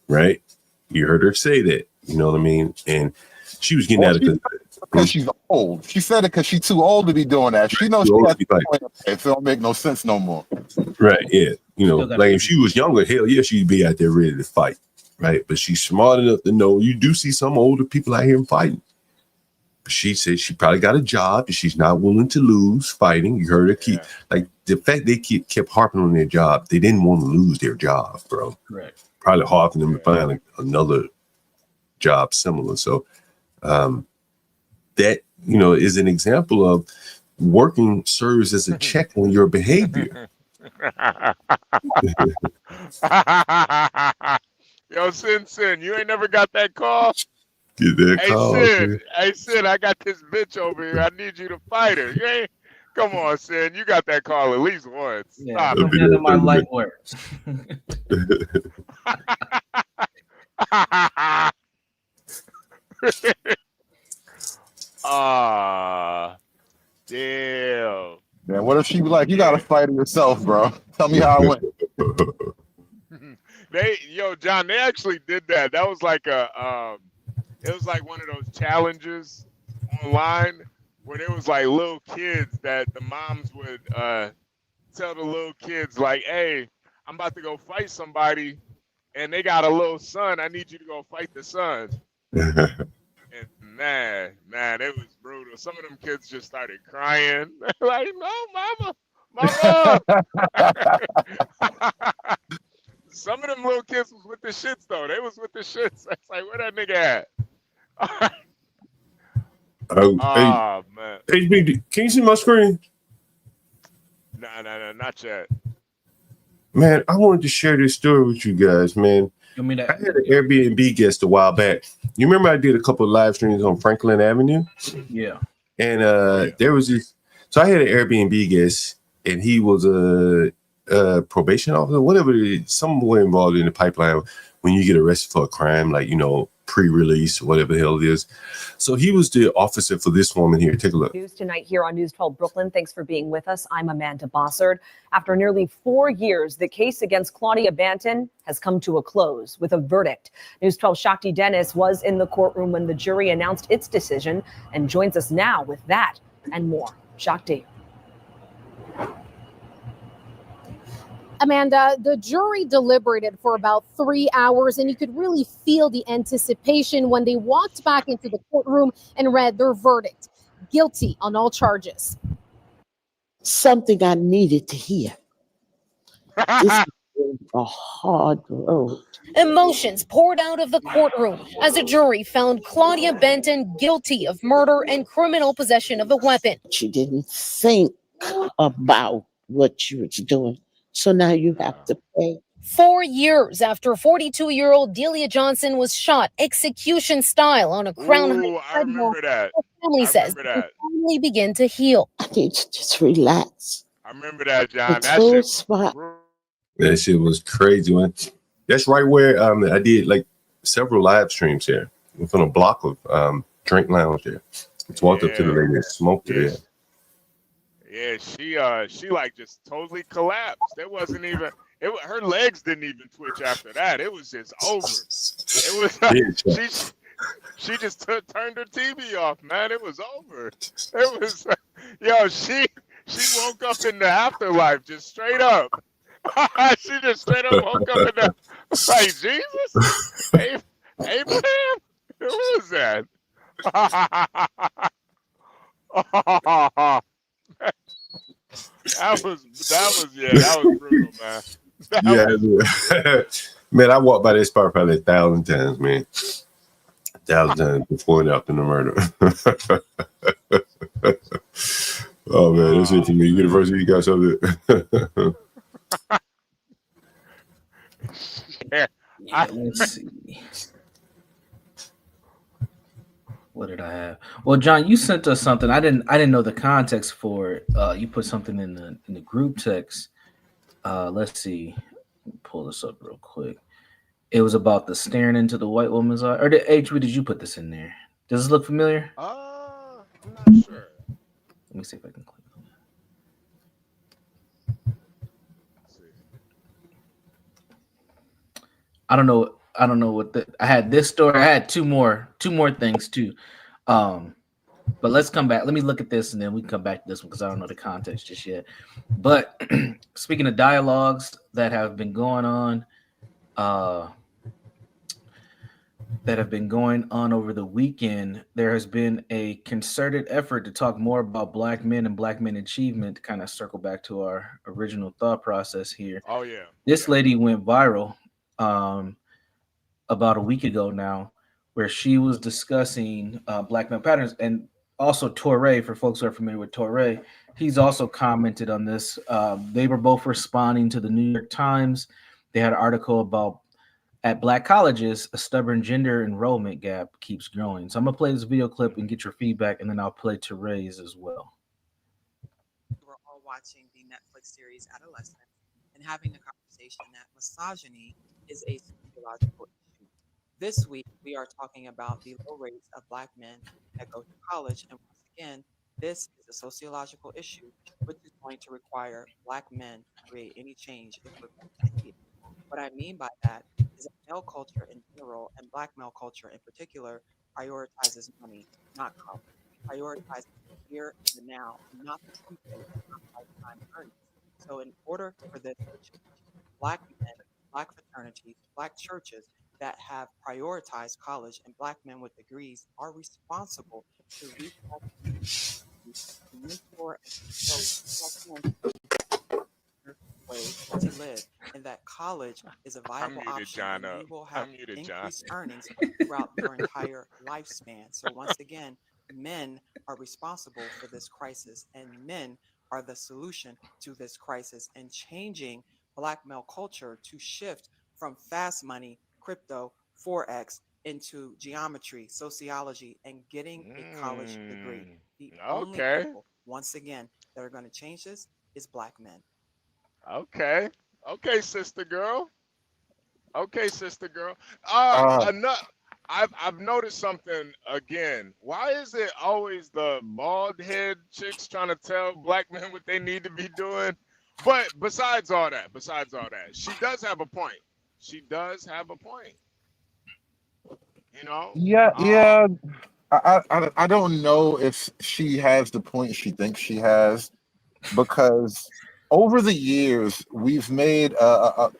Right? You heard her say that. You know what I mean? And she was getting at it because she's old. She said it because she's too old to be doing that. She knows she has to fight. It don't make no sense no more. Right? Yeah. You know, like if she was younger, hell yeah, she'd be out there ready to fight. Right? But she's smart enough to know you do see some older people out here fighting. But she said she probably got a job and she's not willing to lose fighting. You heard her keep like the fact they kept harping on their job. They didn't want to lose their job, bro. Correct. Probably hard for them to find another job similar. So that, you know, is an example of working serves as a check on your behavior. Yo, Sin, you ain't never got that call? Get that call. Hey, Sid, I got this bitch over here. I need you to fight her. Come on, Sin. You got that call at least once. Yeah, Stop don't it. be under my light words. Damn. Man, what if she was like, you gotta fight it yourself, bro? Tell me how it went. John, they actually did that. That was like it was like one of those challenges online where there was like little kids that the moms would tell the little kids like, hey, I'm about to go fight somebody and they got a little son. I need you to go fight the son. And man, it was brutal. Some of them kids just started crying. Like, no, mama. Some of them little kids was with the shits though. They was with the shits. It's like, where that nigga at? Man. HB, can you see my screen? No, not yet. Man, I wanted to share this story with you guys, man. I had an Airbnb guest a while back. You remember I did a couple of live streams on Franklin Avenue? Yeah. And there was this. So I had an Airbnb guest, and he was a probation officer, whatever it is, somewhere involved in the pipeline when you get arrested for a crime, like, pre-release or whatever the hell it is. So he was the officer for this woman here. Take a look. News tonight here on News 12 Brooklyn. Thanks for being with us. I'm Amanda Bossard. After nearly 4 years, the case against Claudia Banton has come to a close with a verdict. News 12 Shakti Dennis was in the courtroom when the jury announced its decision and joins us now with that and more. Shakti. Amanda, the jury deliberated for about 3 hours, and you could really feel the anticipation when they walked back into the courtroom and read their verdict. Guilty on all charges. Something I needed to hear. This is a hard road. Emotions poured out of the courtroom as a jury found Claudia Banton guilty of murder and criminal possession of a weapon. She didn't think about what she was doing. So now you have to pay. 4 years after 42-year-old Delia Johnson was shot execution style on a Crown Heights I remember that. the family says they finally begin to heal. I need to just relax. I remember that, John. That shit. That shit was crazy, man. That's right where I did like several live streams here. Within a block of Drink Lounge there. Just walked up to the lady and smoked it there. Yeah, she like just totally collapsed. It wasn't even. Her legs didn't even twitch after that. It was just over. It was. She just turned her TV off, man. It was over. It was. She woke up in the afterlife just straight up. She just straight up woke up in the like Jesus, Abraham. Who was that? That was brutal, man. Man, I walked by this spot probably 1,000 times, man. 1,000 times before and after the murder. Oh man, that's it for me. University, you got something? Let's see. What did I have? Well, John, you sent us something. I didn't know the context for it. You put something in the group text. Let's see. Let me pull this up real quick. It was about the staring into the white woman's eye. Or did you put this in there? Does this look familiar? I'm not sure. Let me see if I can click on that. I don't know what I had this story. I had two more things too. But let's come back. Let me look at this and then we can come back to this one because I don't know the context just yet. But speaking of dialogues that have been going on, over the weekend, there has been a concerted effort to talk more about Black men and Black men achievement, to kind of circle back to our original thought process here. Oh, yeah. This lady went viral about a week ago now, where she was discussing Black male patterns. And also Torre, for folks who are familiar with Torre, he's also commented on this. They were both responding to the New York Times. They had an article about at Black colleges, a stubborn gender enrollment gap keeps growing. So I'm going to play this video clip and get your feedback, and then I'll play Torre's as well. watching the Netflix series Adolescence and having the conversation that misogyny is a sociological issue. This week, we are talking about the low rates of Black men that go to college. And once again, this is a sociological issue, which is going to require Black men to create any change if we're going to see it. What I mean by that is that male culture in general and Black male culture in particular prioritizes money, not college. Prioritizes the here and the now, and not the future and not lifetime earnings. So, in order for this to change, Black men, Black fraternities, Black churches that have prioritized college and Black men with degrees are responsible to reach out to mentor and show Black men way to live, and that college is a viable muted option, John and up. you will I have muted John. increased earnings throughout your entire lifespan. So once again, men are responsible for this crisis, and men are the solution to this crisis, and changing Black male culture to shift from fast money, crypto, forex into geometry, sociology, and getting a college degree. The only Okay. people, once again, that are going to change this is Black men. Okay. Okay, sister girl. Okay, sister girl. I've noticed something again. Why is it always the bald head chicks trying to tell Black men what they need to be doing? But besides all that, she does have a point. She does have a point. You know? Yeah. I don't know if she has the point she thinks she has, because over the years we've made a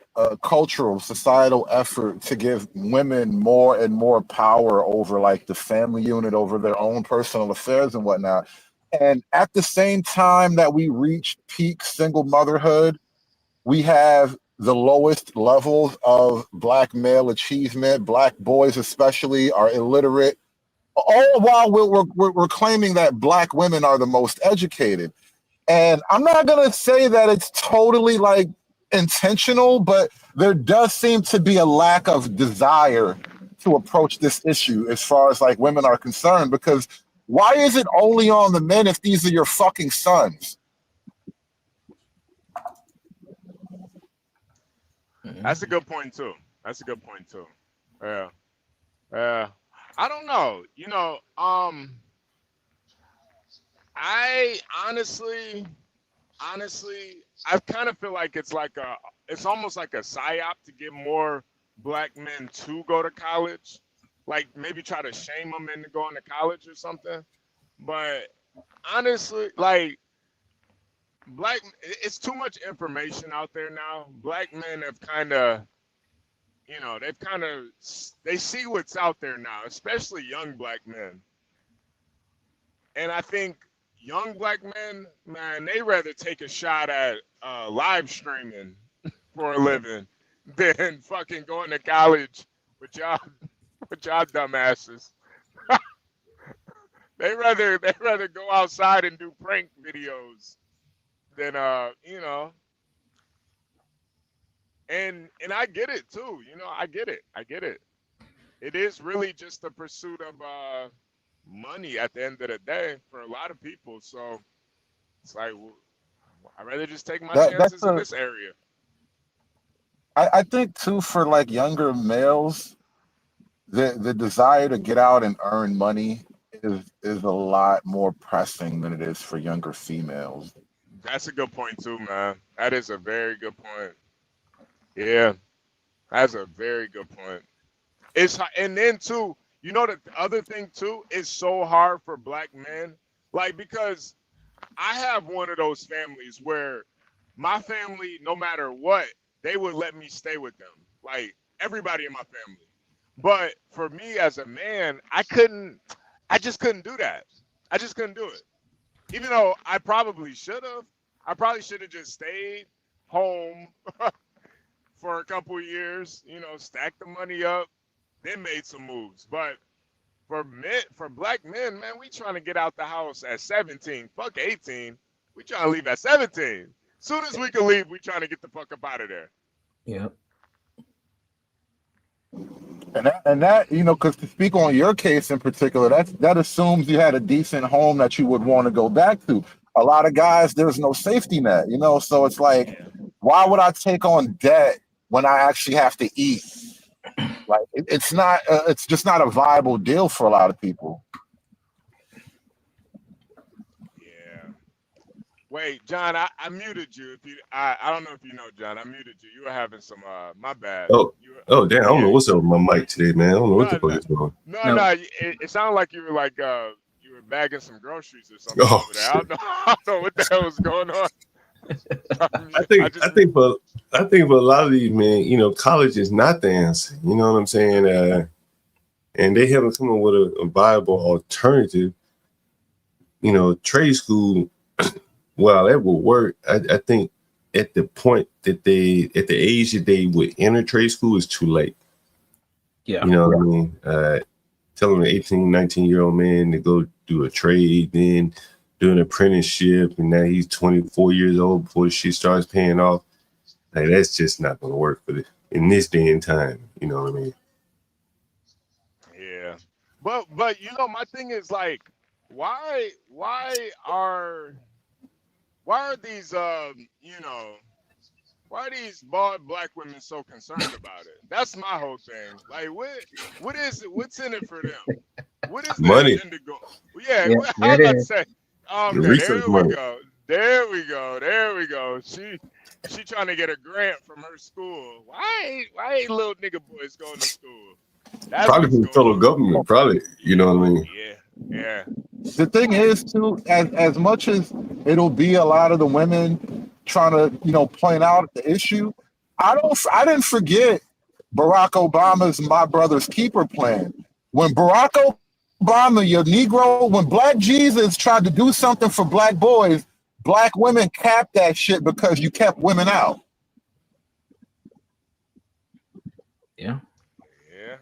cultural, societal effort to give women more and more power over like the family unit, over their own personal affairs and whatnot. And at the same time that we reach peak single motherhood, we have the lowest levels of Black male achievement. Black boys especially are illiterate, all while we're claiming that Black women are the most educated. And I'm not going to say that it's totally like intentional, but there does seem to be a lack of desire to approach this issue as far as like women are concerned, because why is it only on the men if these are your fucking sons? That's a good point too. Yeah. I don't know. You know, I honestly, I kind of feel like it's almost like a psyop to get more Black men to go to college, like maybe try to shame them into going to college or something. But honestly, like it's too much information out there now. Black men have kind of, you know, they see what's out there now, especially young Black men. And I think young Black men, man, they rather take a shot at live streaming for a living than fucking going to college with y'all dumbasses. They rather go outside and do prank videos than you know. And I get it too, you know, I get it. It is really just the pursuit of money at the end of the day for a lot of people. So it's like, well, I'd rather just take my chances in this area. I think too, for like younger males, the desire to get out and earn money is a lot more pressing than it is for younger females. That's a good point too, man. That is a very good point. Yeah, that's a very good point. And then too, you know, the other thing too, it's so hard for Black men, like, because I have one of those families where my family, no matter what, they would let me stay with them, like everybody in my family. But for me as a man, I just couldn't do that. I just couldn't do it. Even though I probably should have. I probably should have just stayed home for a couple of years, you know, stacked the money up, then made some moves. But for Black men, man, we trying to get out the house at 17. Fuck 18. We trying to leave at 17. Soon as we can leave, we trying to get the fuck up out of there. Yep. And that, you know, because to speak on your case in particular, that assumes you had a decent home that you would want to go back to. a lot of guys, there's no safety net, you know? So it's like, why would I take on debt when I actually have to eat? Like, it's not, it's just not a viable deal for a lot of people. Yeah. Wait, John, I muted you. If you, I don't know if you know, John, I muted you. You were having some, my bad. Oh, damn! I don't know what's up with my mic today, man. I don't know what the fuck is going on. No, it sounded like you were like, you were bagging some groceries or something over there. I don't know what the hell was going on. I think for a lot of these men, you know, college is not the answer. You know what I'm saying? And they haven't come up with a viable alternative. You know, trade school, while that will work, I think at the point that at the age that they would enter trade school is too late. Yeah. You know what I mean? Telling an 18, 19-year-old man to go do a trade, then do an apprenticeship, and now he's 24 years old before the shit starts paying off. Like, that's just not going to work for in this day and time. You know what I mean? Yeah. But you know, my thing is like, why are these you know, why are these bald black women so concerned about it? That's my whole thing. Like, what is it? What's in it for them? What is money? Their agenda go? Yeah, Yeah, I was about to is. say. Okay, Research there money. we go. There we go. There we go. She trying to get a grant from her school. Why ain't little nigga boys going to school? That's Probably from the federal government, probably. You know what I mean? Yeah. The thing is, too, as much as it'll be a lot of the women trying to, you know, point out the issue, I didn't forget Barack Obama's My Brother's Keeper plan. When Barack Obama, your Negro, when Black Jesus tried to do something for black boys, black women capped that shit because you kept women out. Yeah. Yeah.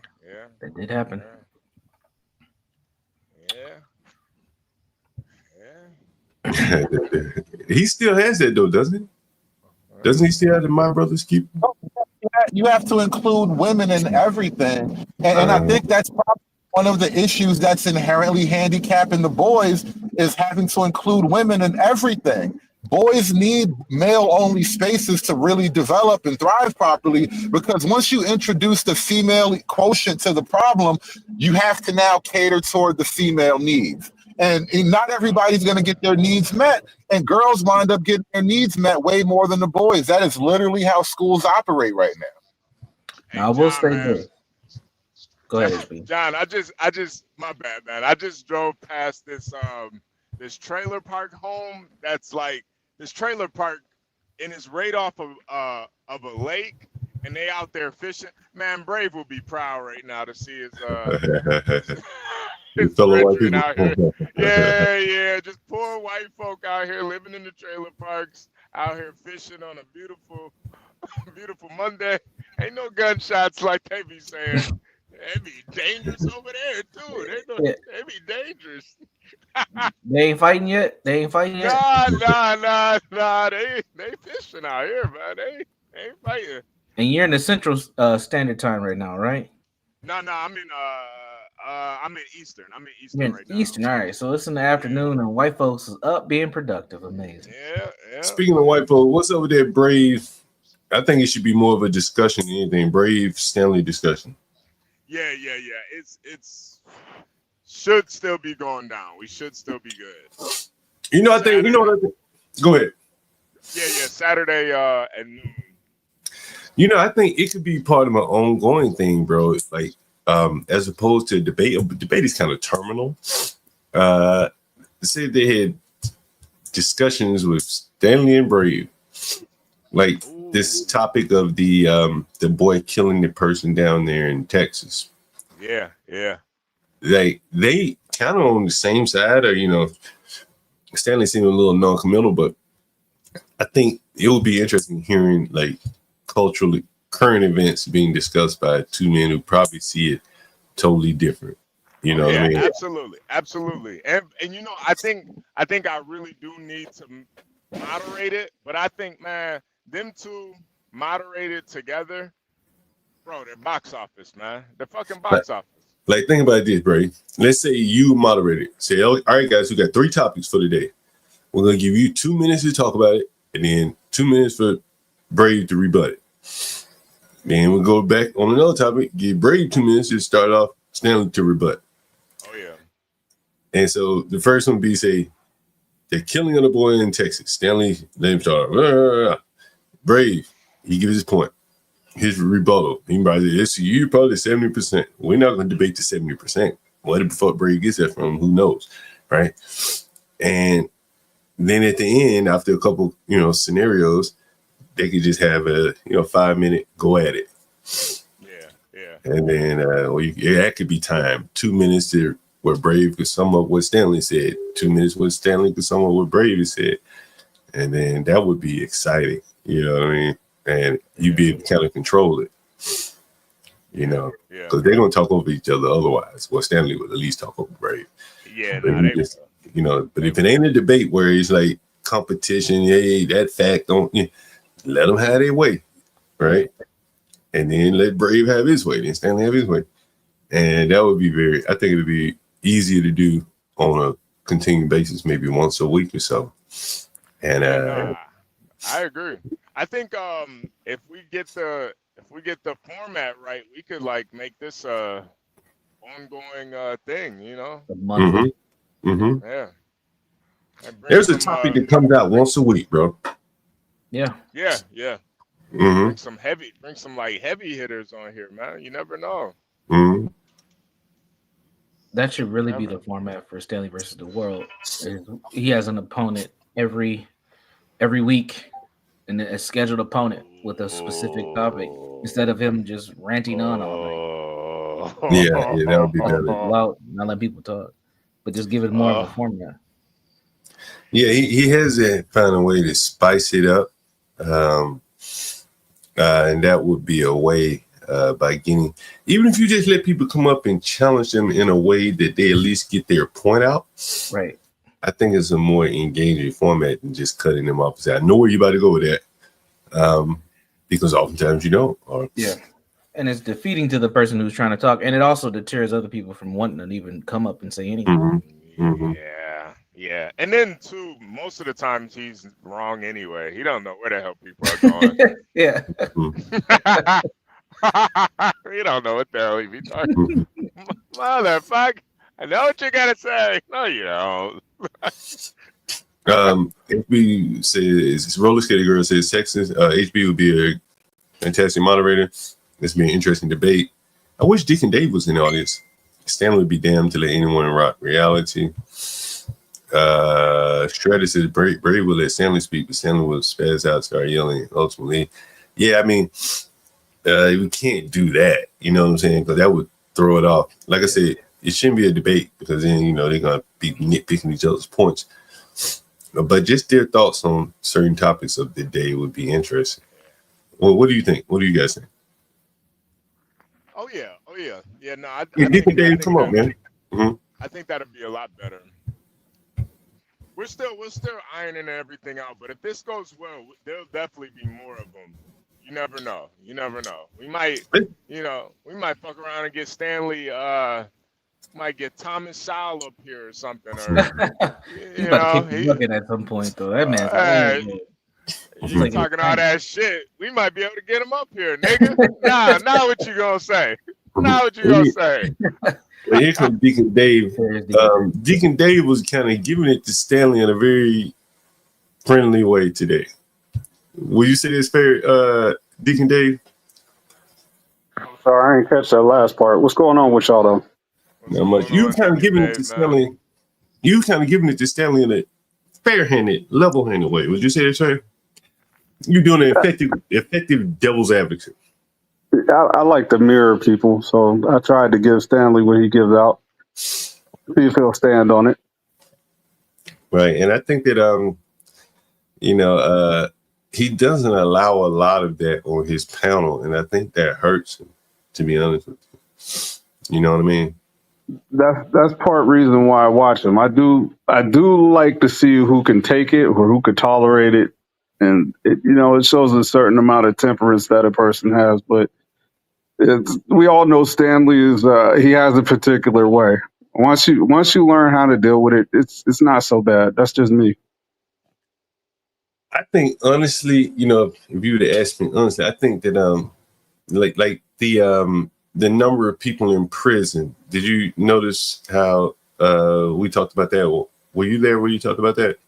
That did happen. He still has that though, doesn't he? Doesn't he still have the My Brother's Keeper? You have to include women in everything. And I think that's probably one of the issues that's inherently handicapping the boys is having to include women in everything. Boys need male-only spaces to really develop and thrive properly because once you introduce the female quotient to the problem, you have to now cater toward the female needs. And not everybody's going to get their needs met, and girls wind up getting their needs met way more than the boys. That is literally how schools operate right now. I will say this. Go ahead, HB. John, I just my bad, man. I just drove past this this trailer park home that's like this trailer park, and it's right off of a lake, and they out there fishing. Man, Brave will be proud right now to see his fellow white brethren people. out here. Yeah, just poor white folk out here living in the trailer parks, out here fishing on a beautiful Monday. Ain't no gunshots like they be saying. They be dangerous over there too. They be dangerous. They ain't fighting yet. Nah. They fishing out here, man. They ain't fighting. And you're in the Central Standard Time right now, right? No, I'm in Eastern. I'm in Eastern You're in right now. Eastern, all right. So it's in the afternoon, and white folks is up being productive. Amazing. Yeah. Speaking of white folks, what's up with that Brave? I think it should be more of a discussion than anything. Brave Stanley discussion. Yeah. It's should still be going down. We should still be good. You know, I think. Go ahead. Yeah. Saturday at noon. You know, I think it could be part of an ongoing thing, bro. It's like, as opposed to debate. Debate is kind of terminal. Say they had discussions with Stanley and Brave, like this topic of the boy killing the person down there in Texas. Yeah. Like they kind of on the same side, or Stanley seemed a little non-committal, but I think it would be interesting hearing like culturally current events being discussed by two men who probably see it totally different. You know what I mean? Absolutely. And I think I really do need to moderate it, but I think, man, them two moderated together, bro, they're box office, man. They're fucking box office. Like, think about this, Bray. Let's say you moderated. Say, all right, guys, we got 3 topics for today. We're gonna give you 2 minutes to talk about it, and then 2 minutes for Brave to rebut it. Then we'll go back on another topic, give Brave 2 minutes to start off, Stanley to rebut. Oh yeah. And so the first one be say, the killing of the boy in Texas. Stanley, let him start. Brave, he gives his point. His rebuttal. He probably say, you probably 70%. We're not going to debate the 70%. Where the fuck Brave gets that from? Who knows, right? And then at the end, after a couple, scenarios, they could just have a 5 minute go at it. Yeah. And then that could be time. 2 minutes to where Brave could sum up what Stanley said. 2 minutes where Stanley could sum up what Brave said. And then that would be exciting. You know what I mean? And you'd be able to kind of control it. Because they're going to talk over each other otherwise. Well, Stanley would at least talk over Brave. Yeah, but if it ain't a debate where it's like competition, hey, that fact, let them have their way, right? And then let Brave have his way, then Stanley have his way. And that would be I think it would be easier to do on a continuing basis, maybe once a week or so. And I agree. I think if we get the format right, we could like make this a ongoing thing, Yeah. There's a topic that comes out once a week, bro. Yeah. Yeah. Mm-hmm. Bring some like heavy hitters on here, man. You never know. Mm-hmm. That should really be the format for Stanley versus the World. He has an opponent every week, and a scheduled opponent with a specific topic, instead of him just ranting on all night. Yeah, that would be better. Not let people talk, but just give it more of a format. Yeah, he has to find a way to spice it up, and that would be a way by getting, even if you just let people come up and challenge them in a way that they at least get their point out. Right. I think it's a more engaging format than just cutting them off and say, I know where you're about to go with that. Because oftentimes you don't. Yeah. And it's defeating to the person who's trying to talk. And it also deters other people from wanting to even come up and say anything. Mm-hmm. Yeah. And then too, most of the times he's wrong anyway. He don't know where the hell people are going. Yeah. You don't know what the hell he be talking. Motherfucker. I know what you gotta say. No, you don't. HB says, Roller Skater Girl says, Texas, HB would be a fantastic moderator. This would be an interesting debate. I wish Deacon Dave was in the audience. Stanley would be damned to let anyone rock reality. Shredder says, Brave will let Stanley speak, but Stanley will spaz out, start yelling, ultimately. Yeah, I mean, we can't do that. You know what I'm saying? Because that would throw it off. Like I said, it shouldn't be a debate, because then, they're going to be nitpicking each other's points. But just their thoughts on certain topics of the day would be interesting. Well, what do you think? What do you guys think? Oh yeah. Yeah, no, I think Dave, come on, man. Mm-hmm. I think that'd be a lot better. We're still ironing everything out, but if this goes well, there'll definitely be more of them. You never know. We might, we might fuck around and get Stanley. Might get Thomas Sowell up here or something. Or He's about to kick the bucket at some point, though. That man's you talking all that shit. We might be able to get him up here, nigga. Now what you gonna say? Now what you gonna say? Well, here comes Deacon Dave. Deacon Dave was kind of giving it to Stanley in a very friendly way today. Will you say this fair, Deacon Dave? Sorry, I didn't catch that last part. What's going on with y'all, though? Not much. You kind of giving it to Stanley. You kind of giving it to Stanley in a fair-handed, level-handed way. Would you say that, sir? You're doing an effective devil's advocate. I like to mirror people, so I tried to give Stanley what he gives out. See if he'll stand on it. Right, and I think that he doesn't allow a lot of that on his panel, and I think that hurts him, to be honest with you. You know what I mean? That's part reason why I watch him. I do like to see who can take it or who could tolerate it, and it shows a certain amount of temperance that a person has. But we all know Stanley is he has a particular way. Once you learn how to deal with it, it's not so bad. That's just me. I think honestly, you know, if you were to ask me honestly, I think that like the number of people in prison. Did you notice how we talked about that? Were you there when you talked about that?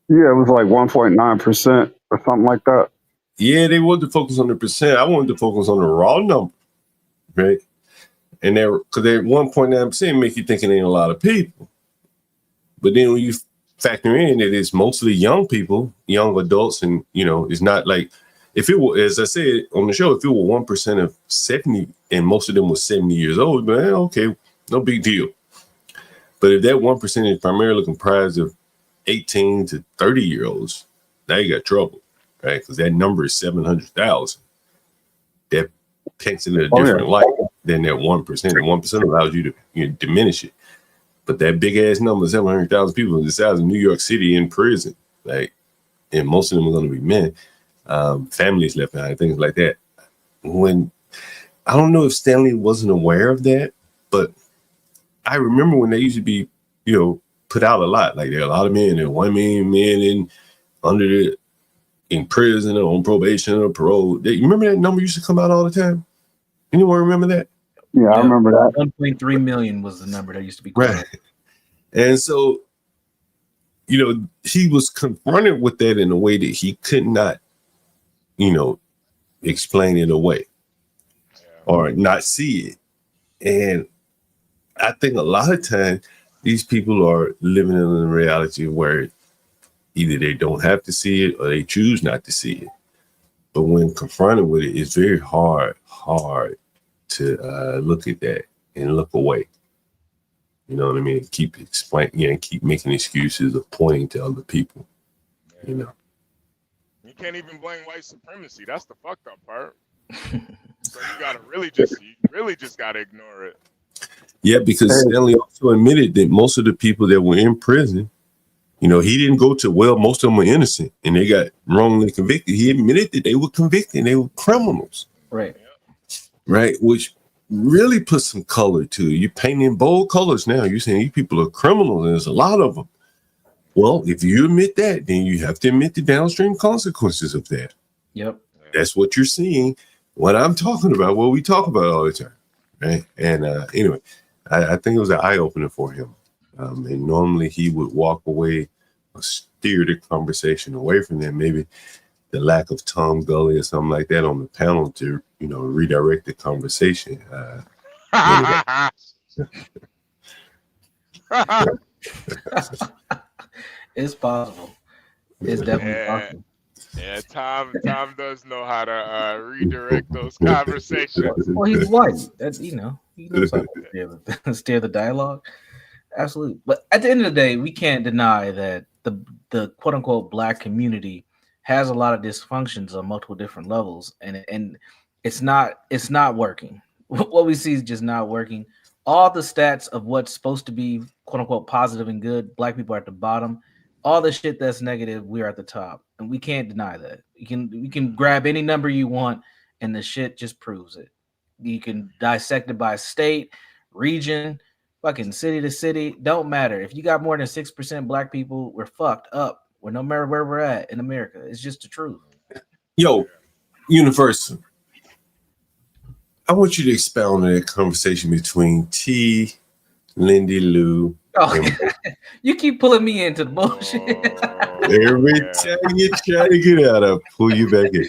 Yeah, it was like 1.9% or something like that. Yeah, they wanted to focus on the percent. I wanted to focus on the raw number, right? And they're because they're 1.9% make you think it ain't a lot of people. But then when you factor in that it's mostly young people, young adults, and you know, it's not like if it were, as I said on the show, if it were 1% of 70 and most of them were 70 years old, but okay, no big deal. But if that 1% is primarily comprised of 18 to 30-year-olds, now you got trouble, right? Because that number is 700,000. That paints it in a different light than that 1%. And 1% allows you to diminish it. But that big ass number, 700,000 people in the size of New York City in prison, like, and most of them are going to be men, families left behind, things like that. When I don't know if Stanley wasn't aware of that, but I remember when they used to be, you know, put out a lot. Like there are a lot of men, there are 1 million men in prison or on probation or parole. You remember that number used to come out all the time? Anyone remember that? Yeah, I remember that. 1.3 million was the number that used to be right. And so, you know, he was confronted with that in a way that he could not, you know, explain it away or not see it. And I think a lot of times these people are living in a reality where either they don't have to see it or they choose not to see it. But when confronted with it, it's very hard to look at that and look away. You know what I mean? Keep explaining, keep making excuses of pointing to other people. You know, You can't even blame white supremacy. That's the fucked up part. So you gotta really just gotta ignore it. yeah, because Stanley also admitted that most of the people that were in prison, you know, he didn't go to, well, most of them were innocent and they got wrongly convicted. He admitted that they were convicted, they were criminals. Right. Right, which really puts some color to it. You're painting in bold colors now. You're saying these people are criminals, and there's a lot of them. Well, if you admit that, then you have to admit the downstream consequences of that. Yep. That's what you're seeing. What I'm talking about, what we talk about all the time, right? And anyway, I think it was an eye-opener for him. And normally he would walk away or steer the conversation away from that. Maybe the lack of Tom Gully or something like that on the panel to, you know, redirect the conversation. It's possible. It's definitely possible. Yeah, Tom does know how to redirect those conversations. Well, he's white. That's, you know, he knows how to steer the dialogue. Absolutely. But at the end of the day, we can't deny that the quote unquote black community has a lot of dysfunctions on multiple different levels, and it's not working. What we see is just not working. All the stats of what's supposed to be quote unquote positive and good, black people are at the bottom. All the shit that's negative, we're at the top, and we can't deny that. You can grab any number you want, and the shit just proves it. You can dissect it by state, region, fucking city to city. Don't matter. If you got more than 6% black people, we're fucked up. We're no matter where we're at in America. It's just the truth. Yo, Universal, I want you to expound on that conversation between T, Lindy Lou. Oh, you keep pulling me into the bullshit. Every time you try to get out, I'll pull you back in.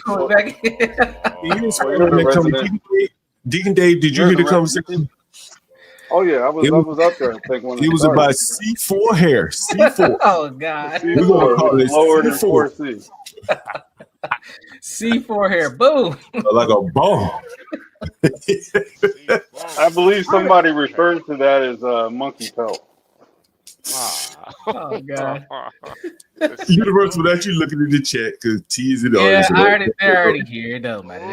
Deacon Dave, did you hear the conversation? Oh yeah, I was up there. It was about C4 hair. C4. Oh God. We're gonna call it lower than C4. 4C. C4 hair. Boom. Like a bomb. I believe somebody referred to that as monkey pelt. Oh God. Universal, without you looking at the chat, because T is in the Yeah, audience. I already here. It don't matter.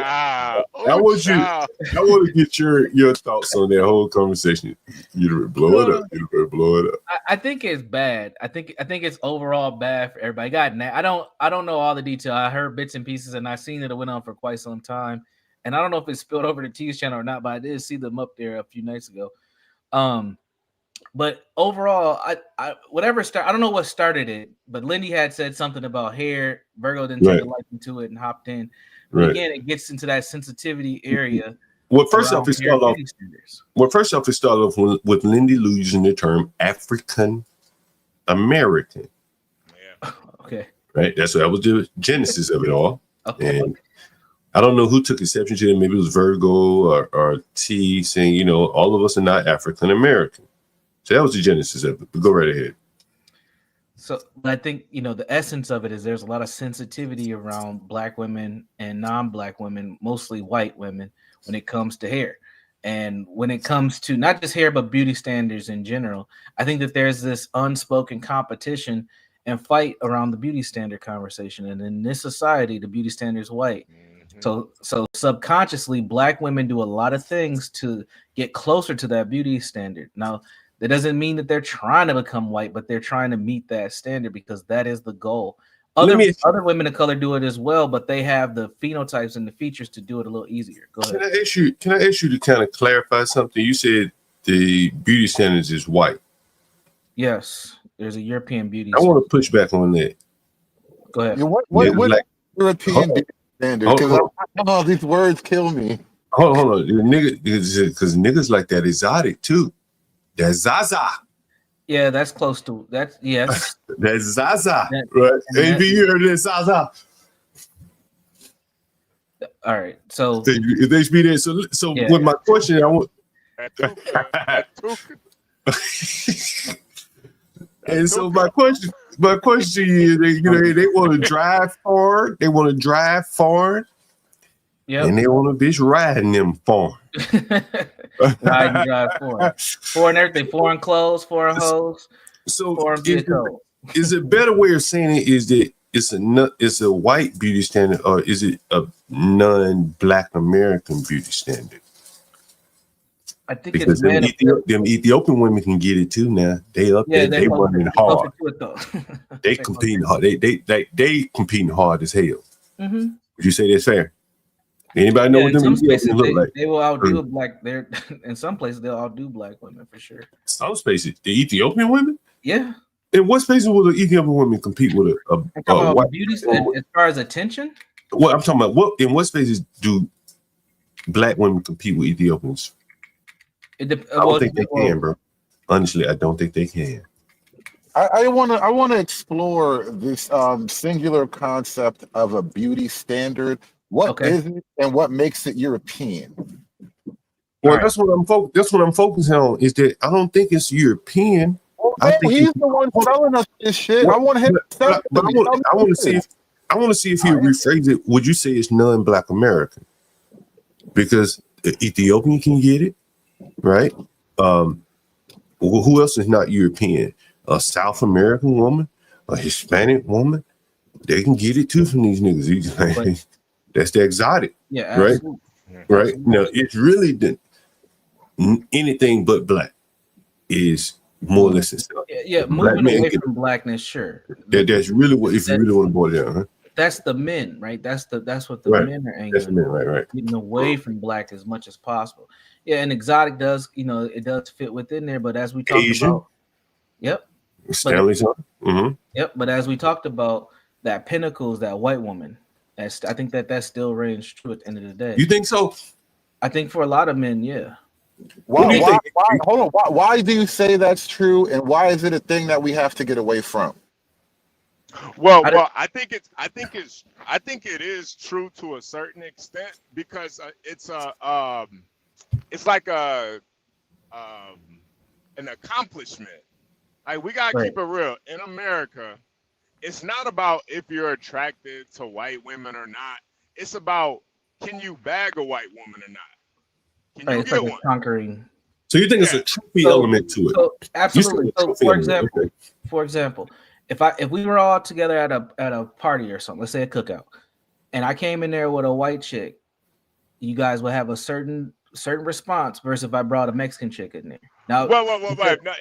I want to get your thoughts on that whole conversation. You blow it up. You blow it up. I think it's bad. I think it's overall bad for everybody. I don't know all the detail. I heard bits and pieces, and I've seen that it went on for quite some time. And I don't know if it spilled over to T's channel or not, but I did see them up there a few nights ago. But overall, I whatever I don't know what started it, but Lindy had said something about hair. Virgo didn't take a liking to it and hopped in. But again, it gets into that sensitivity area. Well, first off, it started off with Lindy Lou using the term African American. Okay. Right. That was the genesis of it all. Okay. And I don't know who took exception to it. Maybe it was Virgo or T saying, all of us are not African American. So that was the genesis of it. But go right ahead. So I think, the essence of it is there's a lot of sensitivity around Black women and non-Black women, mostly white women, when it comes to hair. And when it comes to not just hair, but beauty standards in general, I think that there's this unspoken competition and fight around the beauty standard conversation. And in this society, the beauty standard is white. So subconsciously, Black women do a lot of things to get closer to that beauty standard. Now, that doesn't mean that they're trying to become white, but they're trying to meet that standard because that is the goal. Other women of color do it as well, but they have the phenotypes and the features to do it a little easier. Go ahead. Can I ask you to kind of clarify something? You said the beauty standards is white. Yes, there's a European beauty. I want to push back on that. Go ahead. What European beauty standard? Because these words kill me. Hold on. Because niggas like that exotic too. That's Zaza. Yeah, that's close to that. Yes. That's Zaza. Right. AB, you heard that Zaza. All right. So if they be there. So with my question, I want and so my question to you is, they want to drive forward. They want to drive forward. Yeah. And they want a bitch riding them forward. Drive foreign everything, foreign clothes, foreign hoes. So is a better way of saying it is that it's a white beauty standard, or is it a non-Black American beauty standard? I think because them Ethiopian women can get it too now. They up there, they running hard. They competing hard. They competing hard as hell. Mm-hmm. Would you say that's fair? Anybody know what them Ethiopians look like? They will outdo Black. In some places they'll outdo Black women for sure. Some spaces, the Ethiopian women. Yeah. In what spaces will the Ethiopian women compete with a white beauty as far as attention? Well, I'm talking about in what spaces do Black women compete with Ethiopians? I don't think they can, bro. Honestly, I don't think they can. I want to explore this singular concept of a beauty standard. What is it, and what makes it European? Well, that's what I'm focusing on. Is that I don't think it's European. I think he's the one telling us this shit. I want him to tell but I want to see if he rephrase it. Would you say it's non-Black American? Because the Ethiopian can get it, right? Who else is not European? A South American woman, a Hispanic woman, they can get it too from these niggas. That's the exotic, right? Absolutely. Right now, it's really anything but Black is more or less itself. Yeah, moving away from Blackness, sure. That's really what if you really want to boil it down, huh? That's the men, right? That's what the men are angry. That's the men, right. Getting away from Black as much as possible. Yeah, and exotic does, it does fit within there. But as we talked about, Stanley, Yep, but as we talked about, that pinnacle is that white woman. I think that still reigns true at the end of the day. You think so? I think for a lot of men, yeah. Why, hold on. Why do you say that's true, and why is it a thing that we have to get away from? Well, I think it is true to a certain extent because it's like an accomplishment. Like we gotta keep it real in America. It's not about if you're attracted to white women or not. It's about can you bag a white woman or not? Can you get one? Conquering. So you think it's a trophy element to it? So absolutely. So for example, if we were all together at a party or something, let's say a cookout, and I came in there with a white chick, you guys would have a certain response versus if I brought a Mexican chick in there. Now, well, no,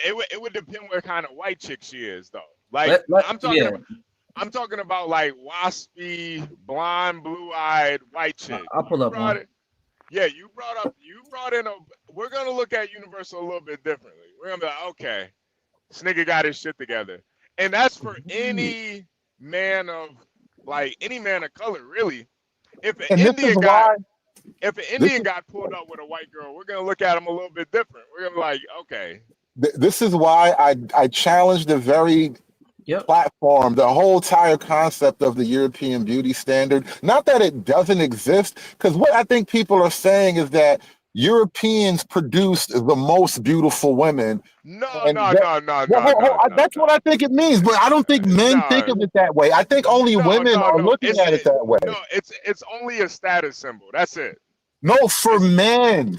it would depend what kind of white chick she is, though. Like I'm talking about like waspy, blonde, blue-eyed white chick. I'll pull up one. Yeah, you brought in a we're gonna look at Universal a little bit differently. We're gonna be like, okay, this nigga got his shit together, and that's for any man of any man of color, really. If an And this is Indian why. got pulled up with a white girl, we're gonna look at him a little bit different. We're gonna be like, okay, This is why I challenged the very platform, the whole entire concept of the European beauty standard. Not that it doesn't exist, because what I think people are saying is that Europeans produce the most beautiful women. No. That's what I think it means, but I don't think men think of it that way. I think only women are looking at it that way. No, it's only a status symbol. That's it. No, for men.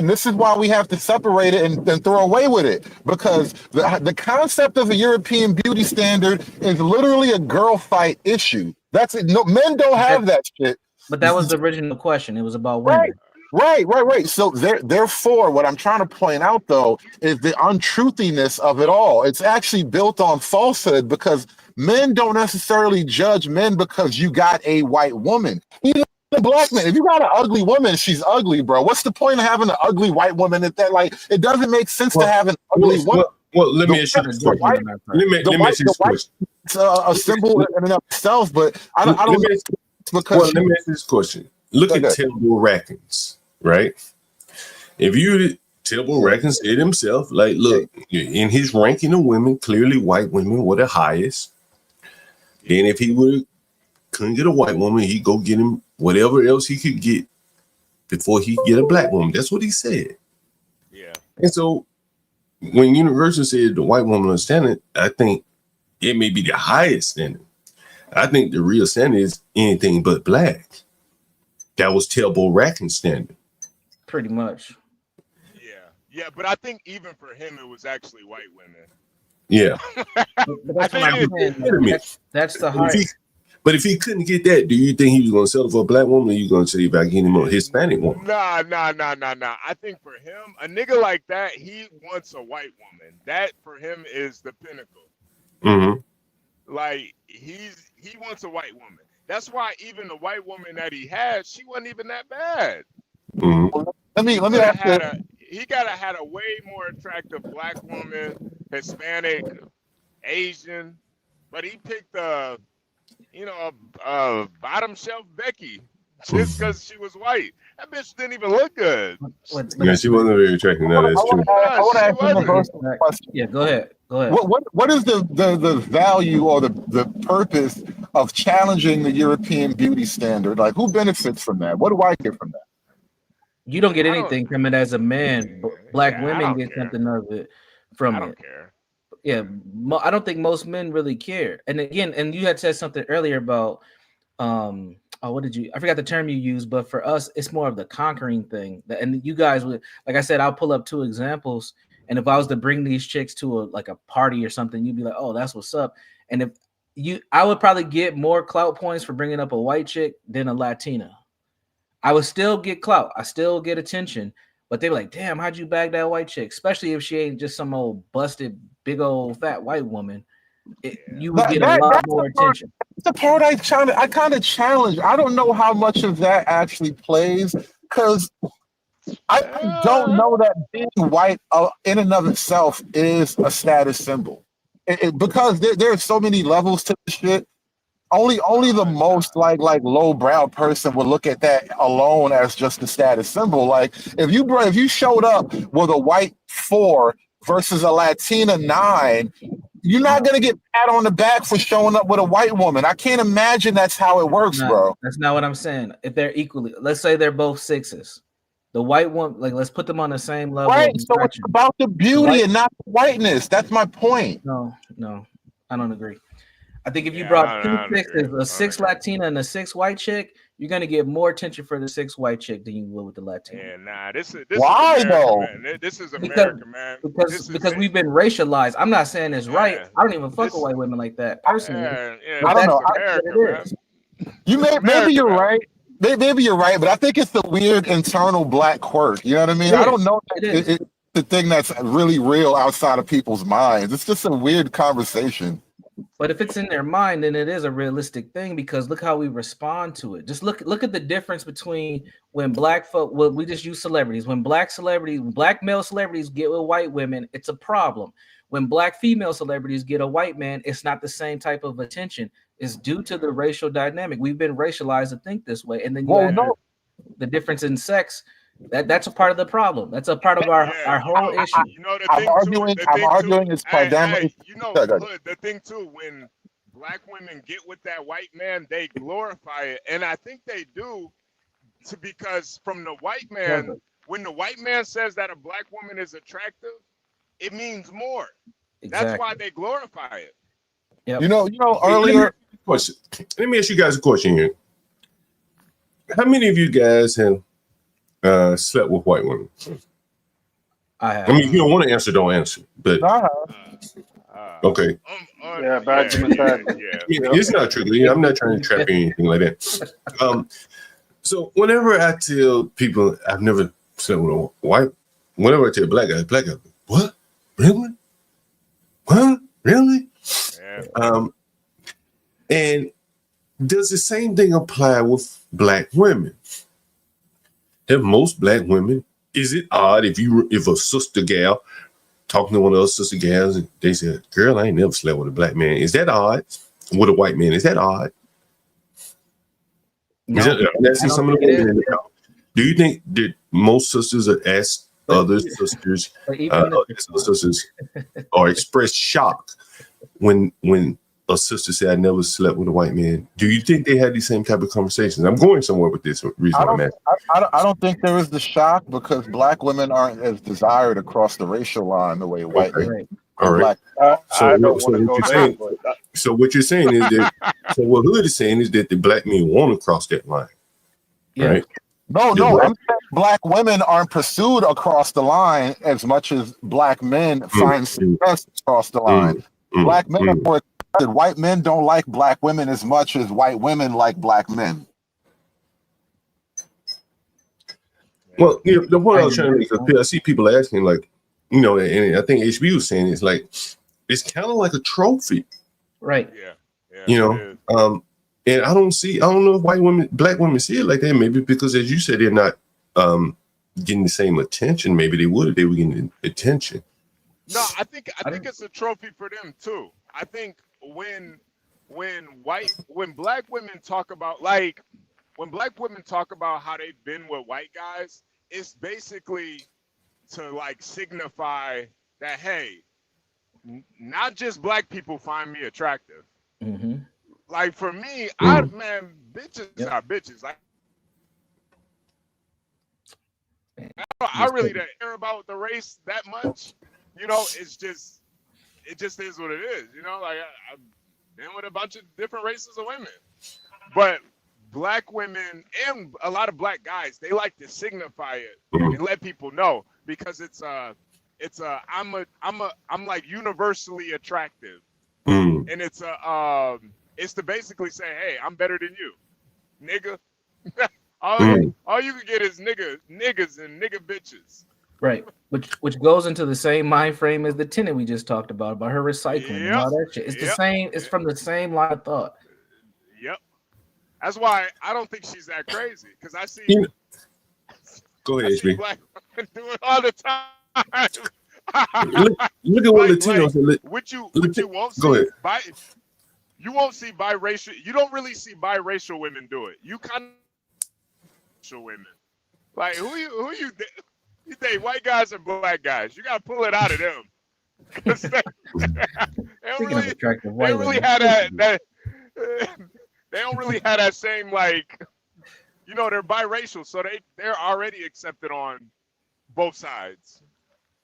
This is why we have to separate it and throw away with it. Because the concept of a European beauty standard is literally a girl fight issue. That's it. No, men don't have that shit. But that was the original question. It was about women. Right. So therefore, what I'm trying to point out, though, is the untruthiness of it all. It's actually built on falsehood because men don't necessarily judge men because you got a white woman. Even the black man, if you got an ugly woman, she's ugly, bro. What's the point of having an ugly white woman? It doesn't make sense to have an ugly woman. Well, let me ask you this question. Let me ask you this question. It's a symbol in and of itself, but I don't let me ask you this question. Look at Tillable Rackins, right? If you Tillable Rackins said himself, like, look, in his ranking of women, clearly white women were the highest. Then if he couldn't get a white woman, he'd go get him whatever else he could get before he get a black woman. That's what he said. Yeah. And so when Universal said the white woman standard, I think it may be the highest standard. I think the real standard is anything but black. That was Tillable Rackins' standard. Pretty much. Yeah, but I think even for him, it was actually white women. Yeah. That's the highest. But if he couldn't get that, do you think he was going to settle for a black woman, or you going to say if I get him a Hispanic woman? Nah. I think for him, a nigga like that, he wants a white woman. That for him is the pinnacle. Mm-hmm. Like he wants a white woman. That's why even the white woman that he had, she wasn't even that bad. Mm-hmm. He gotta had a way more attractive black woman, Hispanic, Asian, but he picked a bottom shelf Becky just because she was white. That bitch didn't even look good. Yeah, she wasn't very attractive. No, that's true. I want to ask Universal a question. Yeah, go ahead. What is the value or the purpose of challenging the European beauty standard? Like, who benefits from that? What do I get from that? You don't get anything from it as a man. Black women get something of it from it. I don't care. Yeah, I don't think most men really care. And again, and you had said something earlier about what did you? I forgot the term you used, but for us, it's more of the conquering thing. And you guys would, like I said, I'll pull up 2 examples. And if I was to bring these chicks to a party or something, you'd be like, oh, that's what's up. And I would probably get more clout points for bringing up a white chick than a Latina. I would still get clout. I still get attention, but they're like, damn, how'd you bag that white chick? Especially if she ain't just some old busted, big old fat white woman. You would get a lot more attention. That's the part I kind of challenge. I don't know how much of that actually plays because I don't know that being white in and of itself is a status symbol. Because there are so many levels to this shit. Only the most like lowbrow person would look at that alone as just a status symbol. Like if you showed up with a white 4 versus a Latina 9, you're not gonna get pat on the back for showing up with a white woman. I can't imagine that's how it works, bro. That's not what I'm saying. If they're equally, let's say they're both 6s. The white one, like let's put them on the same level. Right. So it's about the beauty and not the whiteness. That's my point. No, I don't agree. I think if you brought 2 6s, a 6 Latina and a 6 white chick, you're gonna get more attention for the 6 white chick than you will with the Latina. Yeah, nah, this why is America, though? Man. This is America, man. Because we've been racialized. I'm not saying it's right. I don't even fuck with white women like that personally. I don't know. America, Maybe you're right. Maybe you're right, but I think it's the weird internal black quirk. You know what I mean? I don't know. It's the thing that's really real outside of people's minds. It's just a weird conversation. But if it's in their mind, then it is a realistic thing because look how we respond to it. Just look at the difference between when black folk, well, we just use celebrities. When black male celebrities get with white women, it's a problem. When black female celebrities get a white man, it's not the same type of attention. It's due to the racial dynamic. We've been racialized to think this way. And then you add the difference in sex. That's a part of the problem. That's a part of our whole issue. You know, I'm arguing it's pandemic. You know, Hood, the thing too, when black women get with that white man, they glorify it, and I think they do, because from the white man, when the white man says that a black woman is attractive, it means more. That's why they glorify it. Yep. You know, earlier. Let me ask you guys a question here. How many of you guys have slept with white women? I have. I mean, if you don't want to answer, don't answer. But okay. Yeah, back to It's not tricky. I'm not trying to trap you or anything like that. So whenever I tell people I've never slept with a white, whenever I tell black guy, what? Really? What? Really? Yeah. And does the same thing apply with black women? Have most black women, is it odd if a sister gal talking to one of those sister gals and they say, girl, I ain't never slept with a black man. Is that odd? With a white man, is that odd? No, Some of the women in the house. Do you think that most sisters ask other sisters, or express shock when a sister said I never slept with a white man? Do you think they had these same type of conversations? I'm going somewhere with this reason I'm asking. I don't think there is the shock because black women aren't as desired across the racial line the way white women. All right. So what you're saying is that what Hood is saying is that the black men want to cross that line. Right? No, I'm saying black women aren't pursued across the line as much as black men find success across the line. Black men are more accepted. White men don't like black women as much as white women like black men. Well, the point I was trying to make, because I see people asking, like, and I think HB was saying it's like it's kind of like a trophy, right? Yeah. And I don't know if black women see it like that. Maybe because, as you said, they're not getting the same attention. Maybe they would if they were getting attention. No, I think it's a trophy for them too. I think when black women talk about how they've been with white guys, it's basically to like signify that, hey, not just black people find me attractive. Mm-hmm. Like for me, bitches are bitches. Like I really don't care about the race that much. It just is what it is. Like I've been with a bunch of different races of women, but black women and a lot of black guys, they like to signify it and let people know because I'm like universly attractive, and it's to basically say, hey, I'm better than you, nigga. all you can get is niggas and nigga bitches. Right, which goes into the same mind frame as the tenant we just talked about her recycling and all that shit. It's the same. It's from the same line of thought. Yep. That's why I don't think she's that crazy because I see. Go ahead, HB. Black women do it all the time. Look at what Latinos. What you won't see. You won't see biracial. You don't really see biracial women do it. You kind of women. Like who you date white guys and black guys. You gotta pull it out of them. They don't really have that. They don't really have that same like. They're biracial, so they're already accepted on both sides.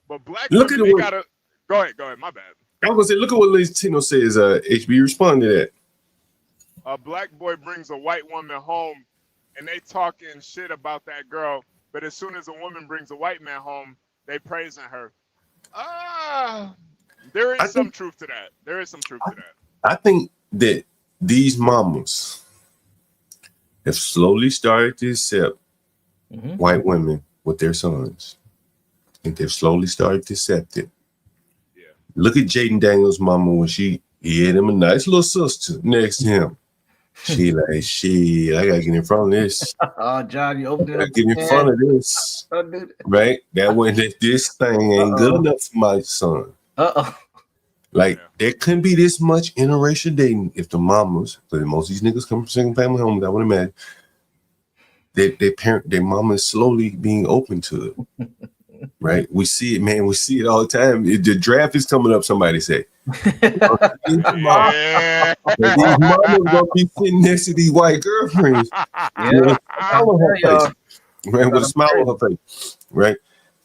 But black women, they gotta go ahead. My bad. I was gonna say, look at what Latino says. HB, respond to that. A black boy brings a white woman home, and they talking shit about that girl. But as soon as a woman brings a white man home, they praising her. There is some truth to that. I think that these mamas have slowly started to accept white women with their sons. I think they've slowly started to accept it. Yeah. Look at Jaden Daniels' mama when she He had him a nice little sister next to him. She like, shit, I gotta get in front of this. Oh, John, you opened it up. Get in front of this. Right? That when this thing ain't good enough for my son. Like, there couldn't be this much interracial dating if the mamas, but most of these niggas come from single family homes, I would imagine, their mama is slowly being open to it. Right? We see it, man. We see it all the time. The draft is coming up, somebody say. These mamas gonna be sitting next to these white girlfriends. With a smile on her face. Right? With a smile on her face. Right?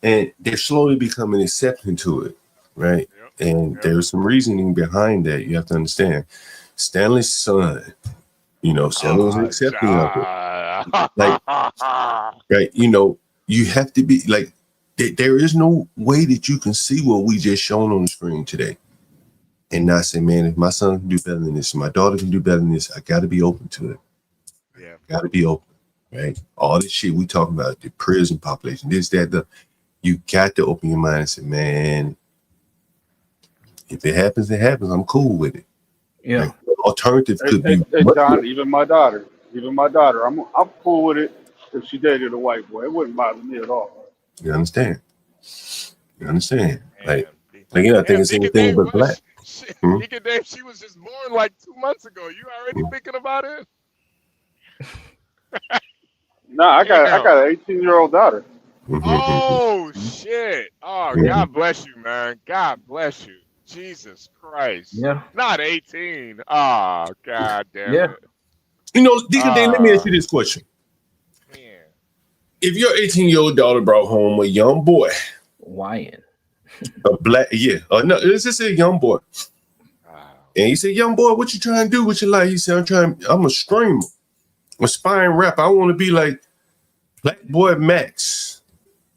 And they're slowly becoming accepting to it. Right? And there's some reasoning behind that. You have to understand. Stanley's son, Stanley was accepting of it. Like, right, you have to be like, there is no way that you can see what we just shown on the screen today and not say, man, if my son can do better than this, my daughter can do better than this, I got to be open to it. Yeah, got to be open, right? All this shit we talking about, the prison population, this, that, you got to open your mind and say, man, if it happens, it happens. I'm cool with it. Yeah. Like, alternative could be. Hey, John, even my daughter, I'm cool with it if she dated a white boy. It wouldn't bother me at all. You understand? Like, I think it's anything but black. Deacon Dave, she was just born like 2 months ago. You already thinking about it? No, I got an 18-year-old daughter. Oh shit! Oh, God bless you, man. God bless you. Jesus Christ. Yeah. Not 18. Oh, God damn it. Deacon Dave, let me ask you this question. If your 18-year-old daughter brought home a young boy, Wyan, a black, no, let's just say a young boy, and he said, "Young boy, what you trying to do with your life?" He said, I'm a screamer, a spine rapper. I want to be like Black Boy Max,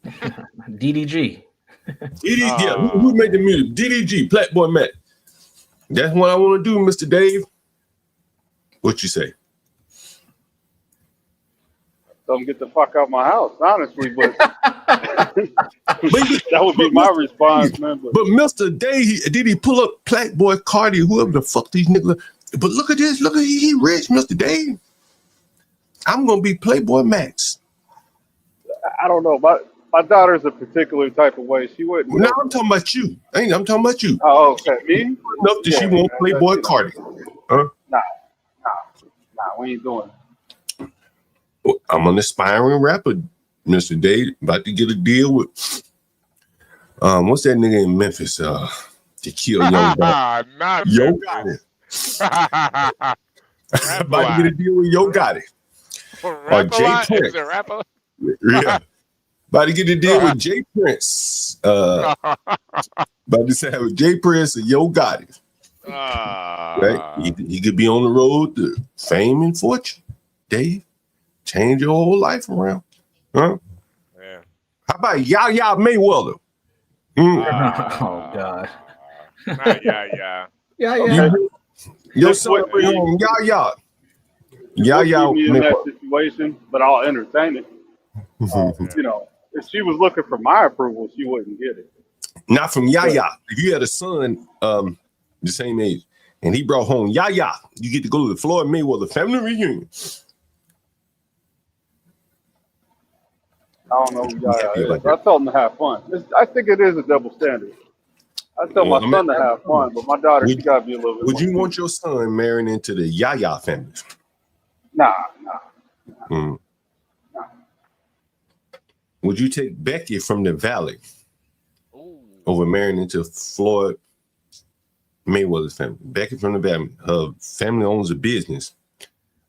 DDG. Who made the music? DDG, Black Boy Max. That's what I want to do, Mr. Dave. What you say? Don't get the fuck out my house, honestly, but that would be my response, man. But Mr. Dave, did he pull up Black Boy Cardi, whoever the fuck these niggas? But look at this, he rich, Mr. Dave. I'm gonna be Playboy Max. I don't know, my daughter's a particular type of way. She wouldn't. No, I'm talking about you. I'm talking about you. Oh, okay, me? Enough that she won't Playboy Cardi. Huh? Nah, we ain't doing it. I'm an aspiring rapper, Mr. Dave. About to get a deal with what's that nigga in Memphis? To kill Young Gotti. Yo Gotti. About to get a deal with Yo Gotti. Or Jay Prince. Yeah. About to get a deal with Jay Prince. About to have with Jay Prince and Yo Gotti. Right? He could be on the road to fame and fortune. Dave. Change your whole life around. Huh? Yeah. How about Yaya Mayweather? Oh, God. Yeah. Your son bring home Yaya. Yaya in that situation, but I'll entertain it. If she was looking for my approval, she wouldn't get it. Not from Yaya. If you had a son the same age, and he brought home Yaya, you get to go to the Floyd Mayweather family reunion. I don't know who Yaya is. I told him to have fun. I think it is a double standard. I tell my son to have fun, but my daughter, she got to be a little bit Would you want your son marrying into the Yaya family? Nah. Would you take Becky from the Valley over marrying into Floyd Mayweather's family? Becky from the Valley, her family owns a business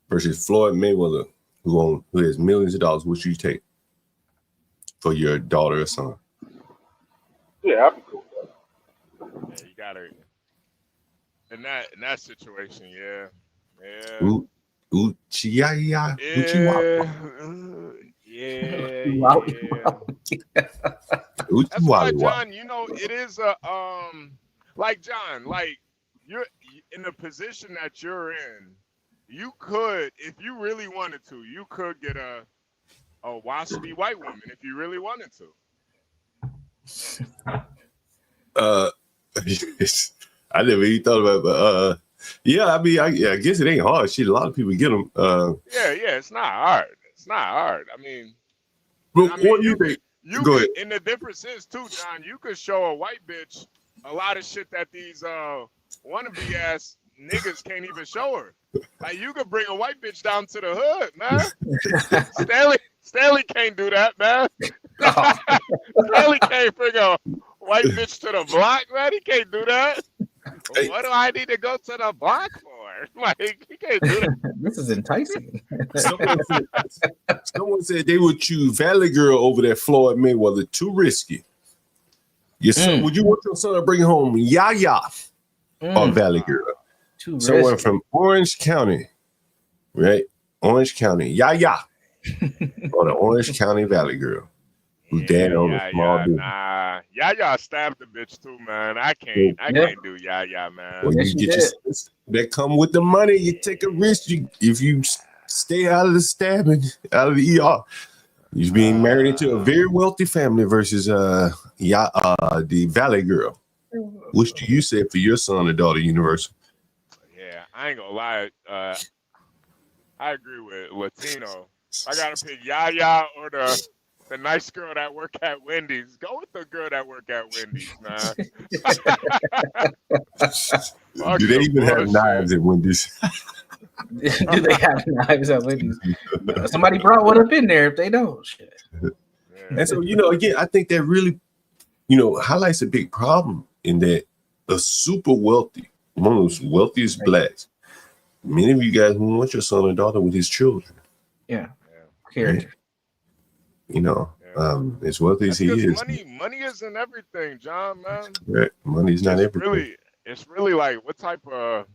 versus Floyd Mayweather, who has millions of dollars. What should you take for your daughter or son? Yeah, I'd be cool. Yeah, you got her in that situation. Yeah. That's why, John, it is a like John, like you're in the position that you're in. You could, if you really wanted to, you could get a waspy white woman if you really wanted to. I never even thought about it, but yeah, I mean, I guess it ain't hard. Shit, a lot of people get them. Yeah, it's not hard. It's not hard. I mean, But what do you think? You Go could, ahead. and the difference is too, John. You could show a white bitch a lot of shit that these wannabe ass niggas can't even show her. Like you could bring a white bitch down to the hood, man. Stanley can't do that, man. Stanley can't bring a white bitch to the block, man. He can't do that. What do I need to go to the block for? Like he can't do that. This is enticing. Someone said they would choose Valley Girl over that Floyd Mayweather. Too risky. Your son, would you want your son to bring home Yaya or Valley Girl? Someone risky. from Orange County, right? Orange County, Yaya, or the Orange County Valley Girl. Who's dad on a small business. Nah, Yaya stabbed the bitch too, man. I can't do Yaya, man. Well, you get your that come with the money. You take a risk. If you stay out of the stabbing, out of the ER, you're being married into a very wealthy family versus the Valley Girl. Which do you say for your son or daughter, Universal? Yeah, I ain't gonna lie. I agree with Latino. I gotta pick Yaya or the nice girl that work at Wendy's. Go with the girl that work at Wendy's, man. Do they even have knives at Wendy's? Do they have knives at Wendy's? Somebody brought one up in there if they don't. Shit. And so, again, I think that really, highlights a big problem in that the super wealthy, one of those wealthiest blacks, many of you guys who want your son or daughter with his children. Yeah. Character. As wealthy as he is. Money isn't everything, John, man. Right. Money's not everything. It's really like what type of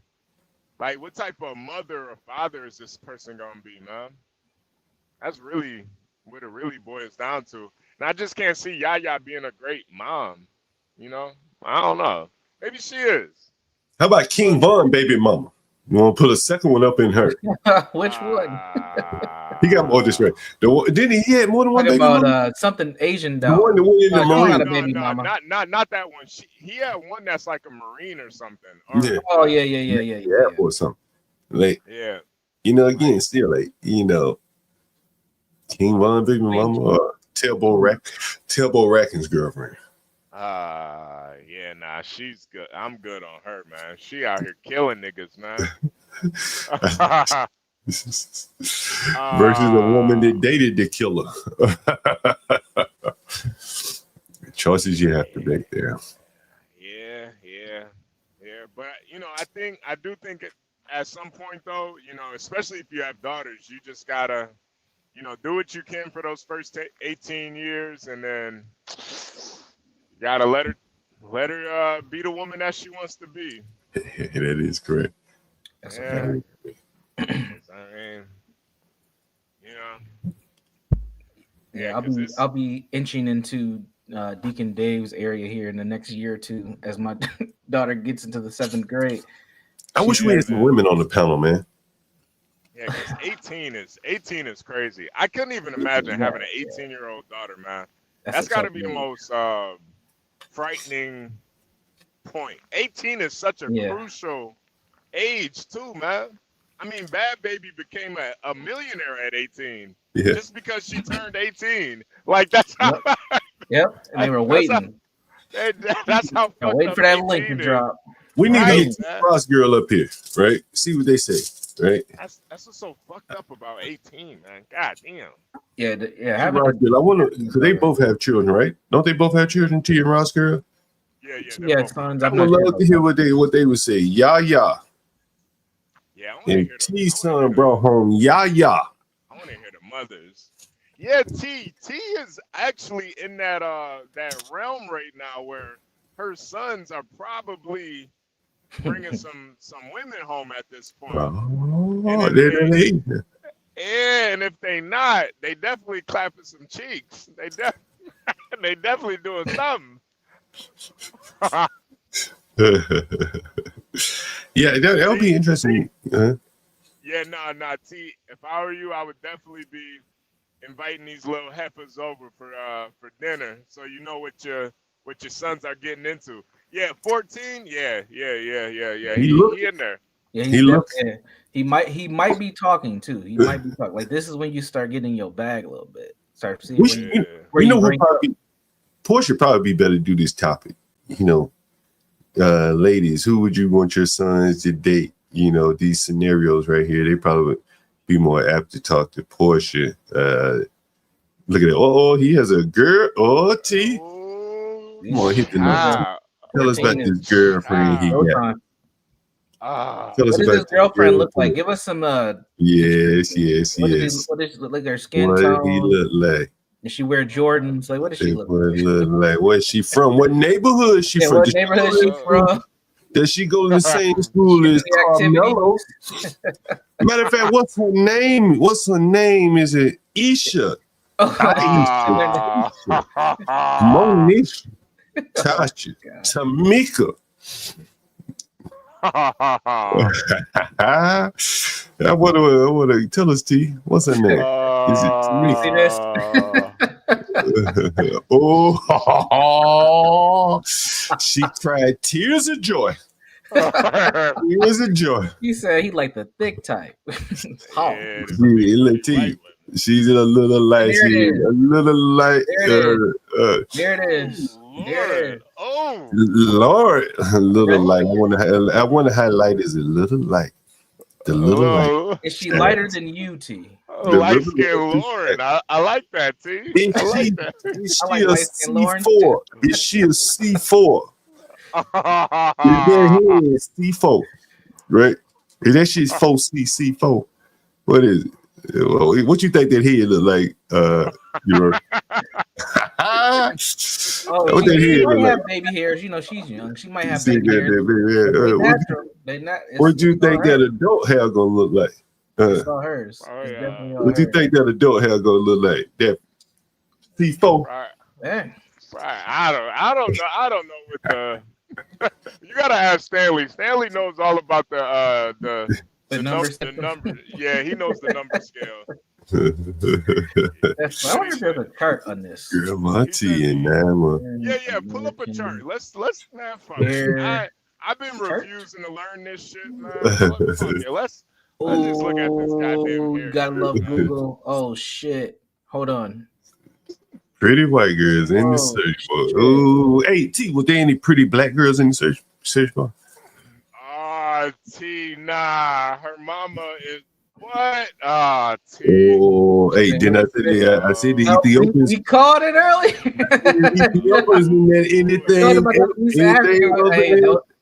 mother or father is this person gonna be, man? That's really what it really boils down to. And I just can't see Yaya being a great mom. I don't know. Maybe she is. How about King Von, baby mama? You want to put a second one up in her? Which one? He got more this way. Didn't he had more than one baby about mama? Something Asian dog. The one in the Marine. Not a baby mama. Not that one. He had one that's like a Marine or something. Yeah. Oh yeah. Or something. Like, yeah. Again, still like, King Von, baby mama, or Tailbone Rackin's girlfriend. Yeah, nah, she's good. I'm good on her, man. She out here killing niggas, man. Versus a woman that dated the killer. Choices you have to make there. Yeah. But I do think at some point though, especially if you have daughters, you just gotta, do what you can for those first 18 years, and then you gotta let her be the woman that she wants to be. That is correct. That's I'll be inching into Deacon Dave's area here in the next year or two as my daughter gets into the 7th grade. I wish we had some women on the panel, man. Yeah, because 18 is crazy. I couldn't even imagine having an 18-year-old daughter, man. That's got to be the most frightening point. 18 is such a crucial age too, man. I mean, Bad Baby became a millionaire at 18 just because she turned 18. Like that's how. Yep, and they were waiting. That's how. Waiting for that link to drop. We need to get the Cross girl up here, right? See what they say, right? That's what's so fucked up about 18, man. God damn. Yeah. I wonder, because they both have children, right? Don't they both have children? T and Ross girl. Yeah, sons. I would love to hear what they would say. Yeah. Yeah, and T's son brought home Yaya. I want to hear the mothers. Yeah, T is actually in that realm right now where her sons are probably bringing some women home at this point. And if they not, they definitely clapping some cheeks. They definitely doing something. Yeah, that'll be interesting. Yeah, nah, T. If I were you, I would definitely be inviting these little heifers over for dinner, so you know what your sons are getting into. Yeah, 14. Yeah. He He in there. Yeah, He looks. yeah. He might be talking too. He might be talking. Like this is when you start getting in your bag a little bit. Start seeing Which, where you know who bring probably Portia probably be better to do this topic. You know, ladies, who would you want your sons to date? You know, these scenarios right here, they probably would be more apt to talk to Portia. Look at it. Oh, he has a girl. Oh, T. Come on, hit the notes. Tell us about this girlfriend he got. Tell us what does about his girlfriend look like? Give us some. Yes. What does she look like? Her skin What tone. he look like? Does she wear Jordans? Like, what does she look like? Where's she from? What neighborhood is she from? What neighborhood is she from? Does she go to the same school as Carmelo? Matter of fact, what's her name? What's her name? Is it Isha? Aisha. Monique. Tasha. Tamika. I want to tell us, T. What's her name? Is it Tamika? Oh, she cried tears of joy. Tears of joy. He said he like the thick type. She's a little light. A little light. There it is. Oh, Lord, a little light. I want to highlight is a little light. The little light. Is she lighter than you, T? Light skin Lauren. I like that, T. I like that. Is she a C4? Is she a C4? Is C4? Right? Is that shit's 4C4? What is it? What you think that head look like? What she might have baby hairs. You know, she's young. She might have baby hairs. What do you think that adult hair gonna look like? It's all hers. What do you think that adult hair gonna look like? That C4? Right. I don't know what the. You gotta ask Stanley. Stanley knows all about the numbers. Yeah, he knows the number scale. I wonder if there's a chart on this. Girl, my T and Nama. Yeah. Pull up a chart. Let's have fun. I've been refusing to learn this shit, man. Let's just look at this goddamn hair. You gotta love Google. Oh shit. Hold on. Pretty white girls in the search bar. Oh, hey T, was there any pretty black girls in the search bar? T, nah. Her mama is what? T. Oh, hey, didn't I say that? I said the Ethiopians. We called it early. Ethiopians meant anything.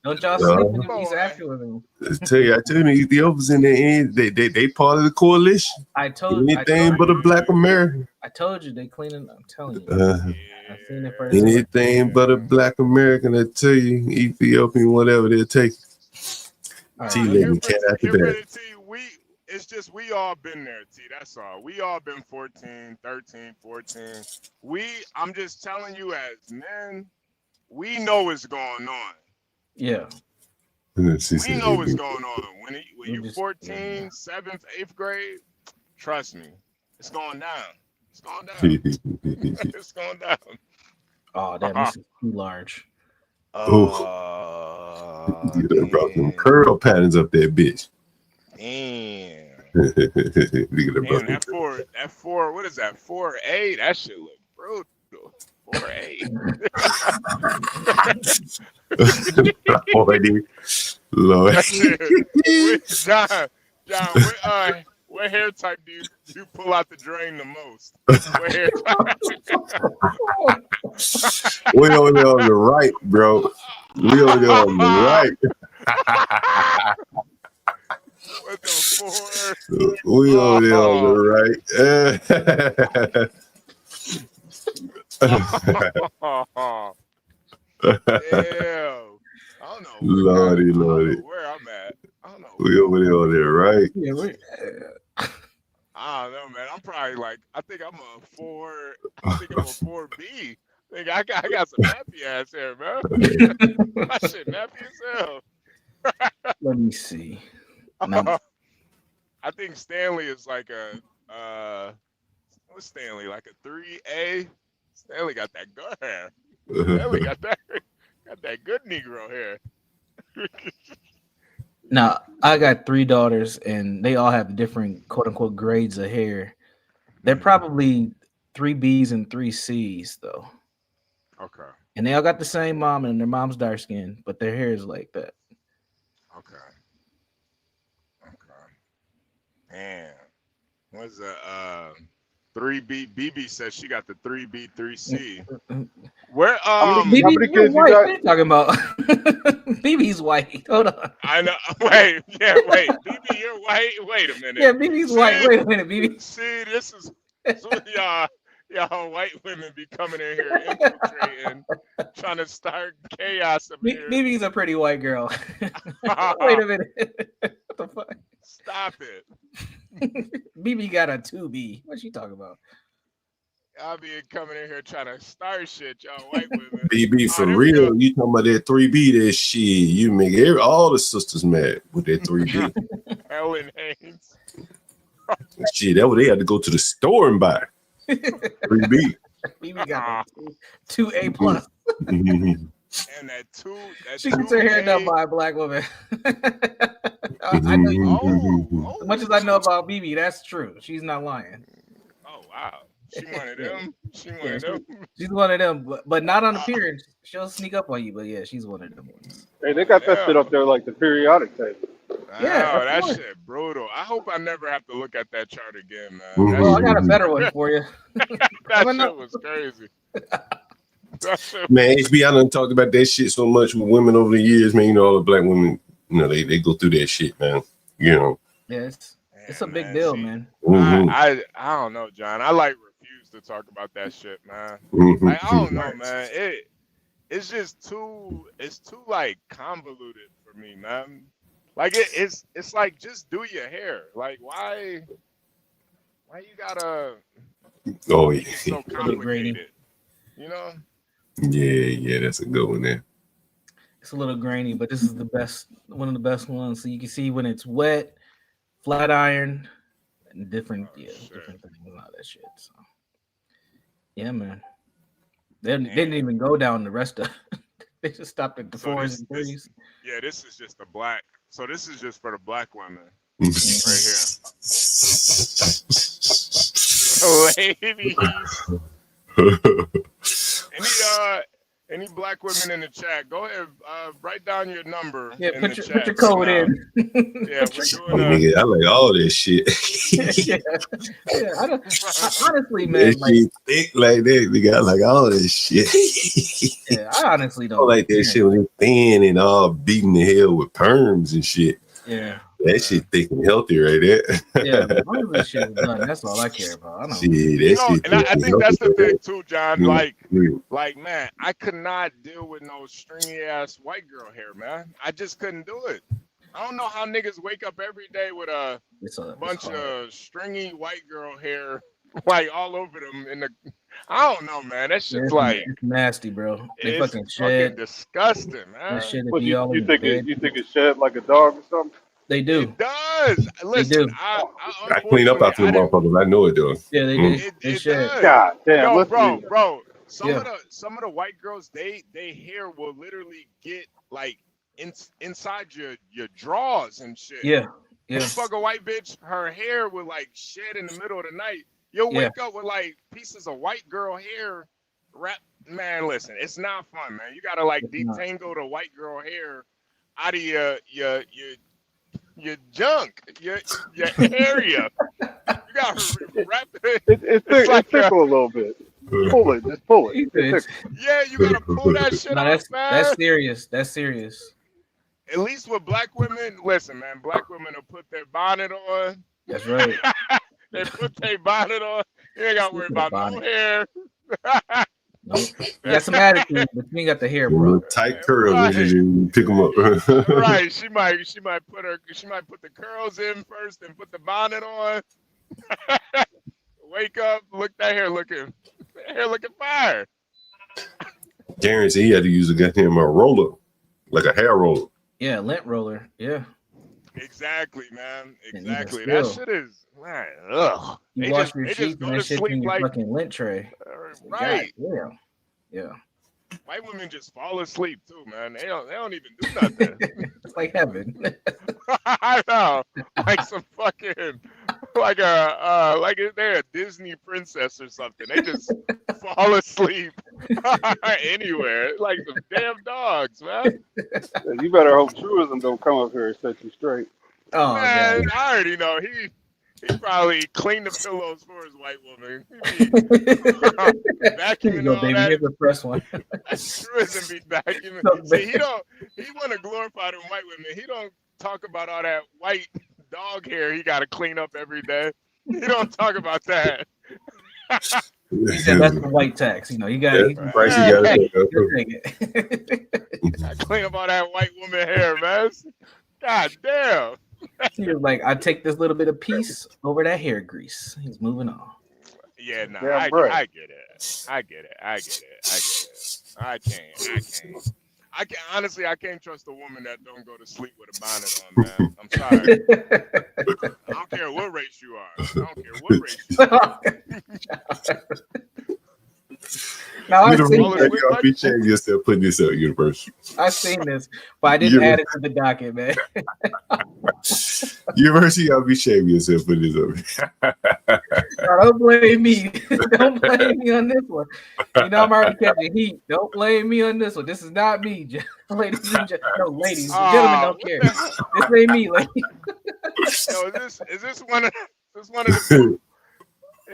Don't y'all sleep in these afterwards. I tell you, the Ethiopians in the end, they part of the coalition. I told you. Anything but a black American. I told you they cleaning. I'm telling you. I've seen it first. Anything but a black American, I tell you, Ethiopian, whatever they'll take. T lady, cat out the bag. It's just we all been there, T. That's all. We all been 14, 13, 14. I'm just telling you as men, we know what's going on. Yeah. We know what's going on. When you're 14, 7th, 8th grade, trust me, it's going down. It's going down. It's going down. Oh, damn, this is too large. You done brought them curl patterns up there, bitch. Damn. That four, what is that? 4A? That shit look brutal. 4A. Lord. John, what hair type do you pull out the drain the most? What hair type? We over there on the right, bro. We over there on the right. What the four? We over there on the right. Damn. I don't know. Lordy. Where I'm at. I don't know. We over there on the right. Yeah, I don't know, man. I'm probably like, I think I'm a 4. I think I'm a 4B. I got some nappy ass hair, man. My shit nappy as hell. Let me see. I think Stanley is like a what's Stanley? Like a 3A? Stanley got that good hair. Stanley got that Got that good Negro hair. Now, I got 3 daughters, and they all have different quote unquote grades of hair. They're probably 3 B's and 3 C's though. Okay. And they all got the same mom, and their mom's dark skinned, but their hair is like that. Okay. Man, what's the 3B? BB says she got the 3B, 3C. Where how many kids you white. got? What are you talking about? BB's white. Hold on. I know. Wait. BB, you're white. Wait a minute. Yeah, BB's white. Wait a minute, BB. See, this is y'all white women be coming in here infiltrating, trying to start chaos up here. BB's a pretty white girl. Wait a minute. What the fuck? Stop it. BB got a 2B. What's she talking about? Y'all be coming in here trying to start shit, y'all white women. BB, for real, you talking about that 3B, that shit. You make all the sisters mad with that 3B. Ellen Haynes. Shit, that what they had to go to the store and buy. 3B. BB got 2A plus. And that she gets her hair done by a black woman. I know you. As much as I know about BB, that's true. She's not lying. Oh wow, she one of them. She one of them. She's one of them, but not on appearance. She'll sneak up on you, but yeah, she's one of them ones. Hey, they got that shit up there like the periodic table. Yeah, that shit brutal. I hope I never have to look at that chart again, man. Well, I got a better one for you. That shit was crazy. Man, HB, I done talked about that shit so much with women over the years, man. You know, all the black women, you know, they go through that shit, man. You know. Yeah, it's a big deal, man. I don't know, John. I refuse to talk about that shit, man. Like, I don't know, man. It's just too like convoluted for me, man. Like it's like, just do your hair. Like why you gotta yeah. so complicated? You know? Yeah, that's a good one there. It's a little grainy, but this is one of the best ones. So you can see when it's wet, flat iron, and different things and all that shit. So yeah, man. They didn't even go down the rest of they just stopped at the 4s and 3s. Yeah, this is just the black. So this is just for the black women right here. Ladies. Any black women in the chat, go ahead, write down your number. Yeah, in put the your chat code in. Yeah, we're doing Nigga, I like all this shit. Honestly, man, that shit thick like that. Nigga, I like all this shit. Yeah, I honestly don't I like that shit when they thin and all beating the hell with perms and shit. Yeah. That shit thick and healthy right there. Yeah, as long as this shit is done, that's all I care about. I know. Shit, and I think that's the thing too, John. Mm-hmm. Like, man, I could not deal with no stringy ass white girl hair, man. I just couldn't do it. I don't know how niggas wake up every day with a bunch of stringy white girl hair, like all over them. I don't know, man. That shit's like it's nasty, bro. They it's fucking shed. Disgusting, man. That shit What, be all you in think the bed. you think it shed like a dog or something? They do. It does. Listen, do. I clean up after the motherfuckers. I know it does. Yeah, they do. They shed. does. God damn, Yo, listen. bro. Some Yeah. of the white girls, they hair will literally get like inside your drawers and shit. Yeah. You fuck a white bitch, her hair will like shed in the middle of the night. You'll wake up with like pieces of white girl hair wrapped. Man, listen, it's not fun, man. You gotta like detangle the white girl hair out of your junk, your area. You gotta wrap it. It's like tickle a little bit. Pull it, just pull it. Yeah, you gotta pull that shit No, off, man. that's serious. That's serious. At least with black women, listen, man. Black women will put their bonnet on. That's right. They put their bonnet on. You ain't gotta worry about no hair. Nope. You got some attitude, but you ain't got the hair, bro. Tight curls, you pick them up. Right. She might put the curls in first and put the bonnet on. Wake up, look, that hair looking fire. Guarantee he had to use a goddamn roller, like a hair roller. Yeah, lint roller. Yeah. Exactly, man. Exactly. still, That shit is, man, ugh. You wash your sheets and that shit in your fucking lint tray. Right. Yeah. White women just fall asleep too, man. They don't even do nothing. It's like heaven. I know, like some fucking, like they're a Disney princess or something. They just fall asleep anywhere, like some damn dogs, man. You better hope truism don't come up here and set you straight. Oh, Man, God. I already know he probably cleaned the pillows for his white woman. Vacuuming Go, all baby. that. Here's the first one. Truism be vacuuming. See, he want to glorify them white women. He don't talk about all that white dog hair he got to clean up every day. He don't talk about that. He said that's the white tax. You know, you got That's the price you gotta take up. I clean up all that white woman hair, man. God damn. He was like, I take this little bit of piece over that hair grease. He's moving on. Yeah, no, Yeah, I bro. get it. I can't. Honestly, I can't trust a woman that don't go to sleep with a bonnet on, man. I'm sorry. I don't care what race you are. I don't care what race you are. Now, I've seen Y'all be changing yourself, putting this out universal. I've seen this, but I didn't add it to the docket, man. University, y'all be shaming yourself for this over. Don't blame me. Don't blame me on this one. You know I'm already catching heat. Don't blame me on this one. This is not me, ladies and gentlemen. No, ladies and gentlemen don't care. This ain't me, lady. Yo, is this one of the?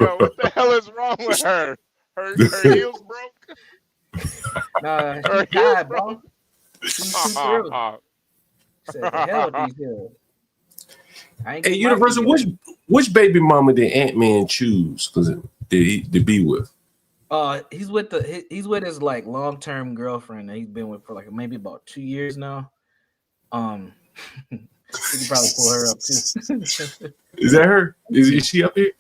Yo, what the hell is wrong with her? Her heels broke. Nah, Her she died, bro. She's too through. Said the hell with these heels. Hey, Universal, which baby mama did Ant-Man choose? Because to be with? He's with his like long-term girlfriend that he's been with for like maybe about 2 years now. You can probably pull her up too. Is that her? Is she up here?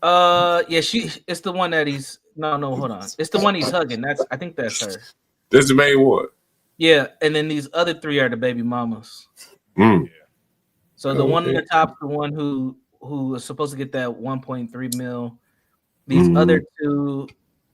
Yeah, it's the one that he's no, hold on. It's the one he's hugging. I think that's her. That's the main one. Yeah, and then these other three are the baby mamas. Mm. So the one on the top, the one who is supposed to get that 1.3 mil. These other two,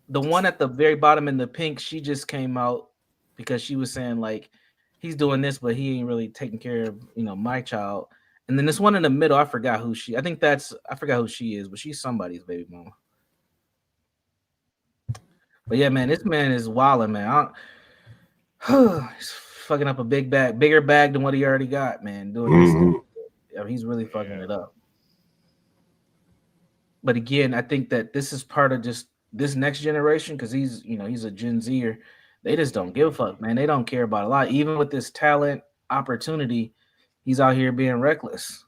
the one at the very bottom in the pink, she just came out because she was saying like he's doing this, but he ain't really taking care of my child. And then this one in the middle, I forgot who she. I forgot who she is, but she's somebody's baby mama. But yeah, man, this man is wilding, man. He's fucking up a bigger bag than what he already got, man. Doing this stuff. Yeah, he's really fucking it up. But again, I think that this is part of just this next generation because he's a Gen Zer. They just don't give a fuck, man. They don't care about a lot. Even with this talent opportunity, he's out here being reckless.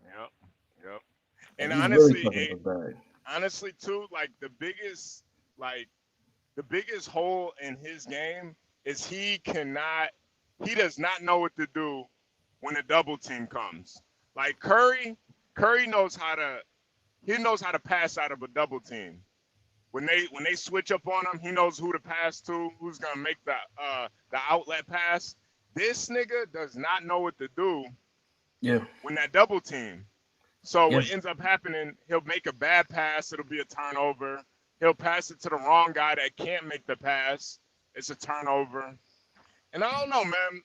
Yep. And he's honestly, too, like the biggest hole in his game is he does not know what to do when a double team comes. Like Curry knows how to pass out of a double team. When they switch up on him, he knows who to pass to, who's gonna make the outlet pass. This nigga does not know what to do. Yeah. When that double team. So what ends up happening, he'll make a bad pass, it'll be a turnover. He'll pass it to the wrong guy that can't make the pass. It's a turnover. And I don't know, man.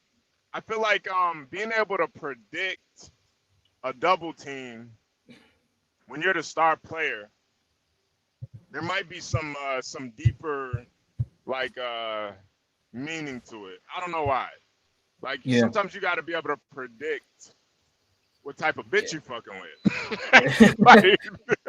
I feel like being able to predict a double team when you're the star player, there might be some deeper meaning to it. I don't know why. Like sometimes you got to be able to predict what type of bitch you fucking with.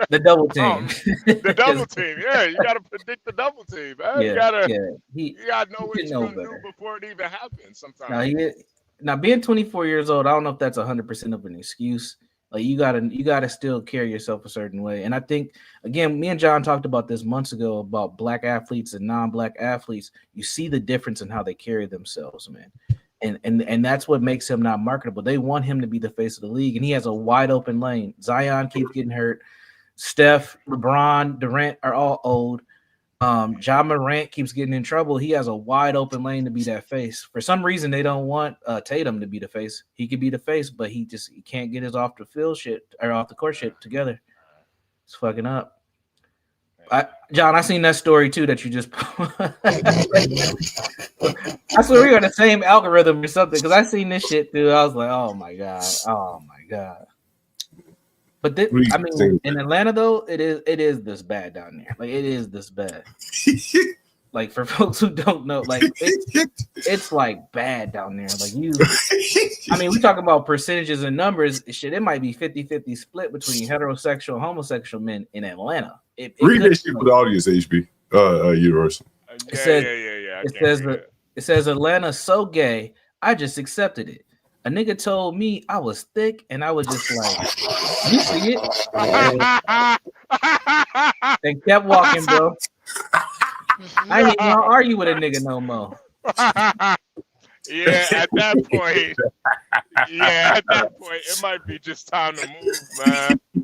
The double team. The double team. Yeah, you got to predict the double team, man. You got to know what you're going to do before it even happens sometimes. Now, being 24 years old, I don't know if that's 100% of an excuse. Like you gotta still carry yourself a certain way. And I think, again, me and John talked about this months ago about black athletes and non-black athletes. You see the difference in how they carry themselves, man. And that's what makes him not marketable. They want him to be the face of the league, and he has a wide open lane. Zion keeps getting hurt. Steph, LeBron, Durant are all old. John Morant keeps getting in trouble. He has a wide open lane to be that face. For some reason, they don't want Tatum to be the face. He could be the face, but he can't get his off the field shit or off the court shit together. It's fucking up. John, I seen that story too that you just. I swear we on the same algorithm or something because I seen this shit too. I was like, oh my god. But this, I mean, in Atlanta though, it is this bad down there. Like it is this bad. Like for folks who don't know, like it's like bad down there. Like I mean, we talk about percentages and numbers. Shit, it might be 50-50 split between heterosexual and homosexual men in Atlanta. Read that shit for the audience, HB. Universal. It says Atlanta's so gay, I just accepted it. A nigga told me I was thick, and I was just like, you see it? And kept walking, bro. I ain't even gonna argue with a nigga no more. Yeah, at that point, it might be just time to move, man. Yo,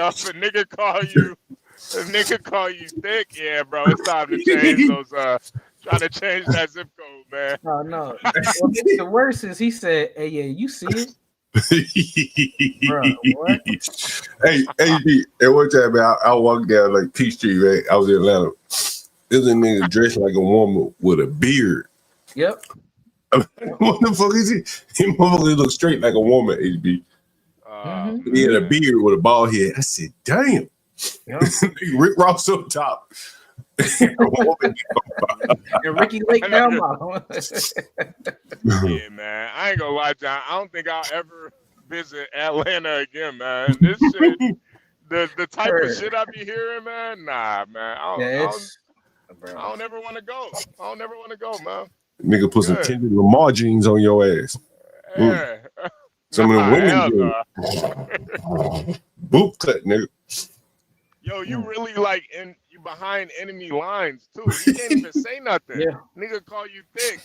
if a nigga call you thick, yeah, bro, it's time to change those. Trying to change that zip code, man. Oh no. The worst is he said, "Hey, yeah, you see it." Bro, what? Hey, at one time, man, I walked down like Peachtree, right? I was in Atlanta. There's a nigga dressed like a woman with a beard. Yep. What the fuck is he? He motherfucker look straight like a woman, HB. He had a beard with a bald head. I said, damn. Yep. Rick Ross up top. And Ricky Lake down bottom. Yeah, man. I ain't gonna lie, John. I don't think I'll ever visit Atlanta again, man. This shit, the type of shit I be hearing, man. Nah, man. I don't ever want to go. I don't ever want to go, man. Nigga put some Kendrick Lamar jeans on your ass. Yeah. Some of the women boot cut, nigga. Yo, you really like you behind enemy lines too. You can't even say nothing. Yeah. Nigga call you thick.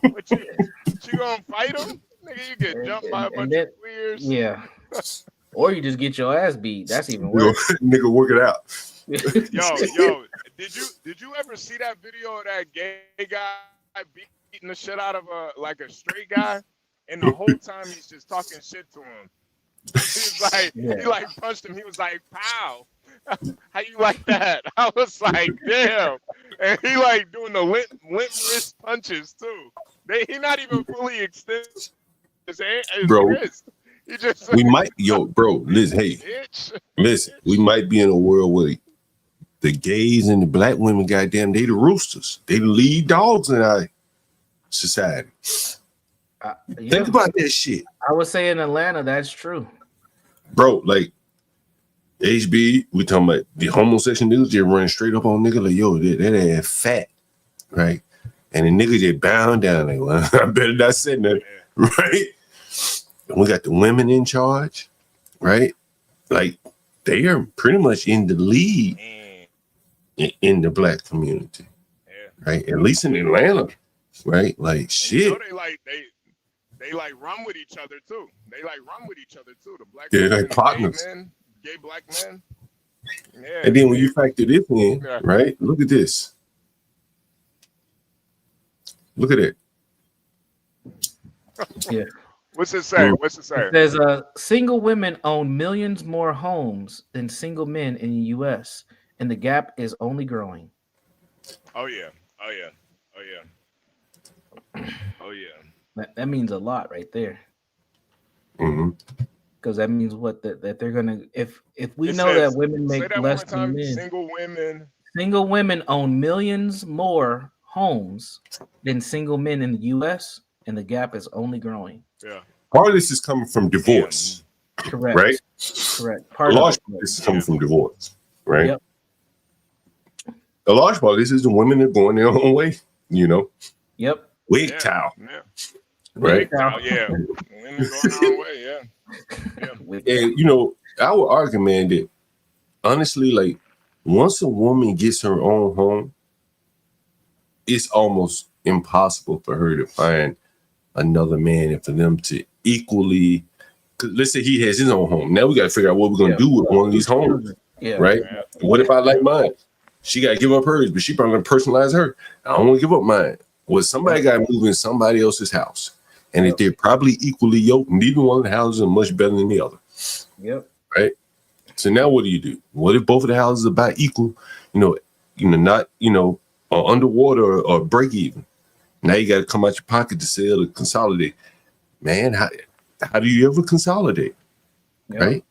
What you gonna fight him? Nigga, you get jumped by a bunch of queers. Yeah. Or you just get your ass beat. That's even worse. Nigga, work it out. Yo, did you ever see that video of that gay guy beating the shit out of a straight guy? And the whole time he's just talking shit to him. He's like, he like punched him. He was like, pow. How you like that? I was like, damn. And he like doing the limp wrist punches too. He not even fully extended his wrist. He just we might, listen, we might be in a world where the gays and the black women, goddamn, they the roosters. They the lead dogs in our society. Think about that shit. I would say in Atlanta, that's true. Bro, like, HB, we talking about the homosexual niggas just running straight up on nigga like, yo, that ass fat, right? And the nigga just bound down like, well, I better not say that, right? And we got the women in charge, right? Like, they are pretty much in the lead in the black community, right? At least in Atlanta, right? Like, shit. You know, they like run with each other too. They like run with each other too. The black men, like partners. Gay black men. Yeah. And then when you factor this in, right? Look at this. Look at it. Yeah. What's it say? What's it say? It says single women own millions more homes than single men in the U.S. and the gap is only growing. Oh yeah. That means a lot right there. Because that means what that they're gonna if we know that women make less than men. Single women own millions more homes than single men in the U.S. and the gap is only growing. Yeah. Part of this is coming from divorce. Correct. Right? Correct. A large part of this is coming from divorce. Right? Yep. A large part of this is the women are going their own way, you know. Yep. Wig towel. Right? Yeah. Women going their own way, And you know, I would argue, man, that honestly, like once a woman gets her own home, it's almost impossible for her to find another man and for them to equally. Cause let's say he has his own home. Now we got to figure out what we're gonna do with one of these homes. Right? What if I like mine? She got to give up hers, but she probably gonna personalize her. I don't want to give up mine. Well, somebody got to move in somebody else's house. And if they're probably equally yoked, neither one of the houses are much better than the other. Yep. Right? So now what do? What if both of the houses are about equal? Not underwater or break even. Now you got to come out your pocket to sell to consolidate. Man, how do you ever consolidate? Yeah. Right?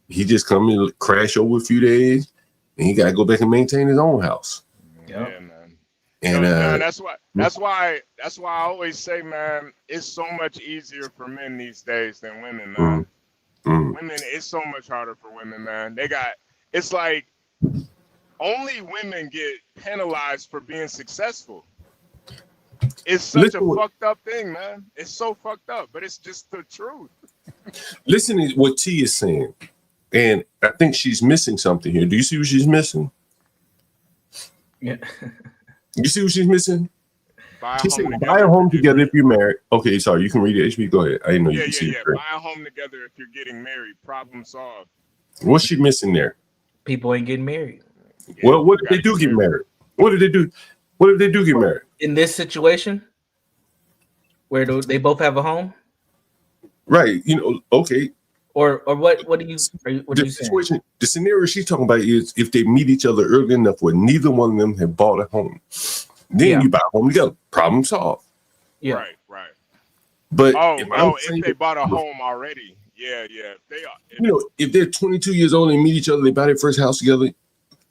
He just come and crash over a few days, and he got to go back and maintain his own house. Yeah, man. And that's why I always say, man, it's so much easier for men these days than women, man. Women, it's so much harder for women, man. It's like only women get penalized for being successful. It's such a fucked up thing, man. It's so fucked up, but it's just the truth. Listen to what T is saying, and I think she's missing something here. Do you see what she's missing? Yeah. You see what she's missing? Buy She said, buy a home together if you're married. Okay, sorry, you can read it, HB. Go ahead. I didn't know you could see it. Buy a home together if you're getting married. Problem solved. What's she missing there? People ain't getting married. Well, what if they do get married? What if they do? What if they do get married? In this situation, where they both have a home, right? Okay. Or what? What do you? What are you saying? The scenario she's talking about is if they meet each other early enough where neither one of them have bought a home, then you buy a home together. Problem solved. Yeah. Right. But if they bought a home already, yeah. If they're 22 years old and meet each other, they buy their first house together,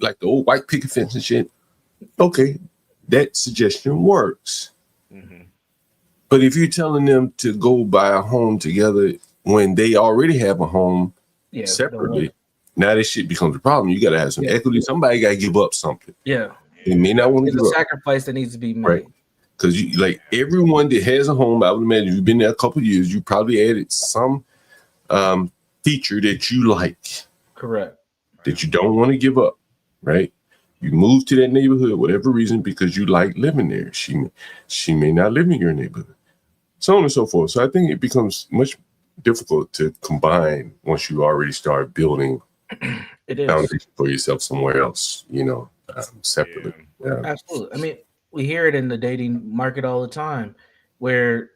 like the old white picket fence and shit. Okay, that suggestion works. But if you're telling them to go buy a home together when they already have a home separately, now this shit becomes a problem. You got to have some equity. Somebody got to give up something. Yeah. They may not want to give There's a up. sacrifice that needs to be made. Right. Because everyone that has a home, I would imagine if you've been there a couple of years, you probably added some feature that you like. Correct. That you don't want to give up, right? You move to that neighborhood, whatever reason, because you like living there. She may not live in your neighborhood. So on and so forth. So I think it becomes much difficult to combine once you already start building foundation for yourself somewhere else, separately. Yeah. Absolutely. I mean, we hear it in the dating market all the time, where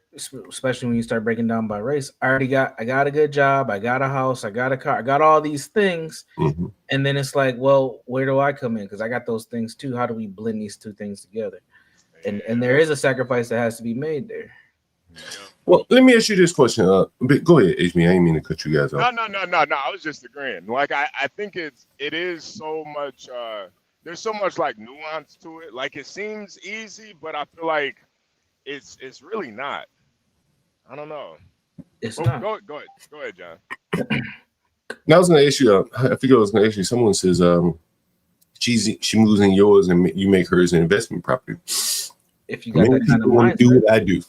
especially when you start breaking down by race, I got a good job, I got a house, I got a car, I got all these things, and then it's like, well, where do I come in? Because I got those things too. How do we blend these two things together? And there is a sacrifice that has to be made there. Well, let me ask you this question. Go ahead, HB. I ain't mean to cut you guys off. No. I was just agreeing. Like I think it is so much. There's so much like nuance to it. Like it seems easy, but I feel like it's really not. I don't know. It's not. Go ahead, John. Now I was going to ask you. I figured I was going to ask you. Someone says she moves in yours and you make hers an investment property. If you got that kind of want to do what I do.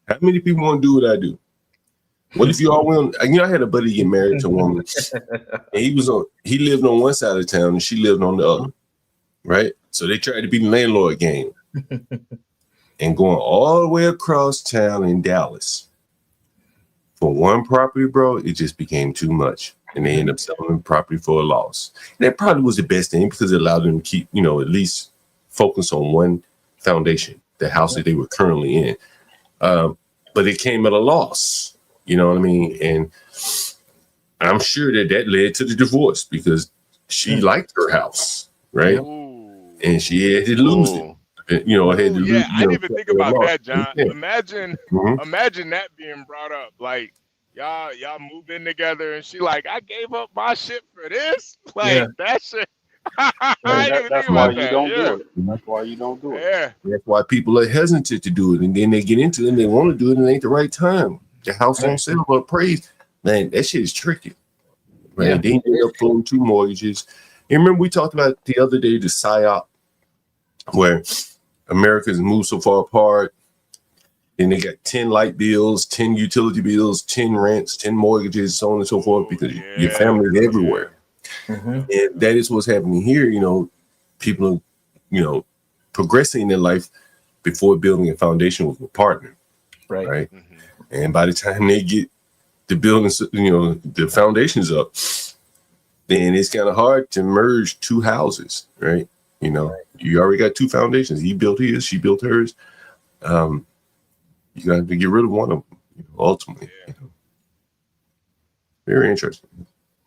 How many people want to do what I do? What if you all went? I had a buddy get married to a woman, and he lived on one side of town and she lived on the other, right? So they tried to be the landlord game, and going all the way across town in Dallas for one property, bro. It just became too much, and they ended up selling the property for a loss. And that probably was the best thing because it allowed them to keep, at least focus on one foundation, the house that they were currently in. But it came at a loss, you know what I mean? And I'm sure that led to the divorce because she liked her house, right? Ooh. And she had to lose it. Had to lose, I didn't even think about that, John. Yeah. Imagine that being brought up. Like, y'all moved in together and she like, I gave up my shit for this? Like, that shit. That's why you don't do it. That's why you don't do it. Yeah. That's why people are hesitant to do it. And then they get into it and they want to do it and it ain't the right time. The house on sale or appraised. Man, that shit is tricky. Right? Yeah. They end up pulling 2 mortgages. You remember we talked about the other day, the PSYOP, where America's moved so far apart. And they got 10 light bills, 10 utility bills, 10 rents, 10 mortgages, so on and so forth, because your family is everywhere. And that is what's happening here. People are, progressing in their life before building a foundation with a partner. Right. And by the time they get the buildings, the foundations up, then it's kind of hard to merge 2 houses. Right. You already got 2 foundations. He built his, she built hers. You got to get rid of one of them, ultimately. Very interesting.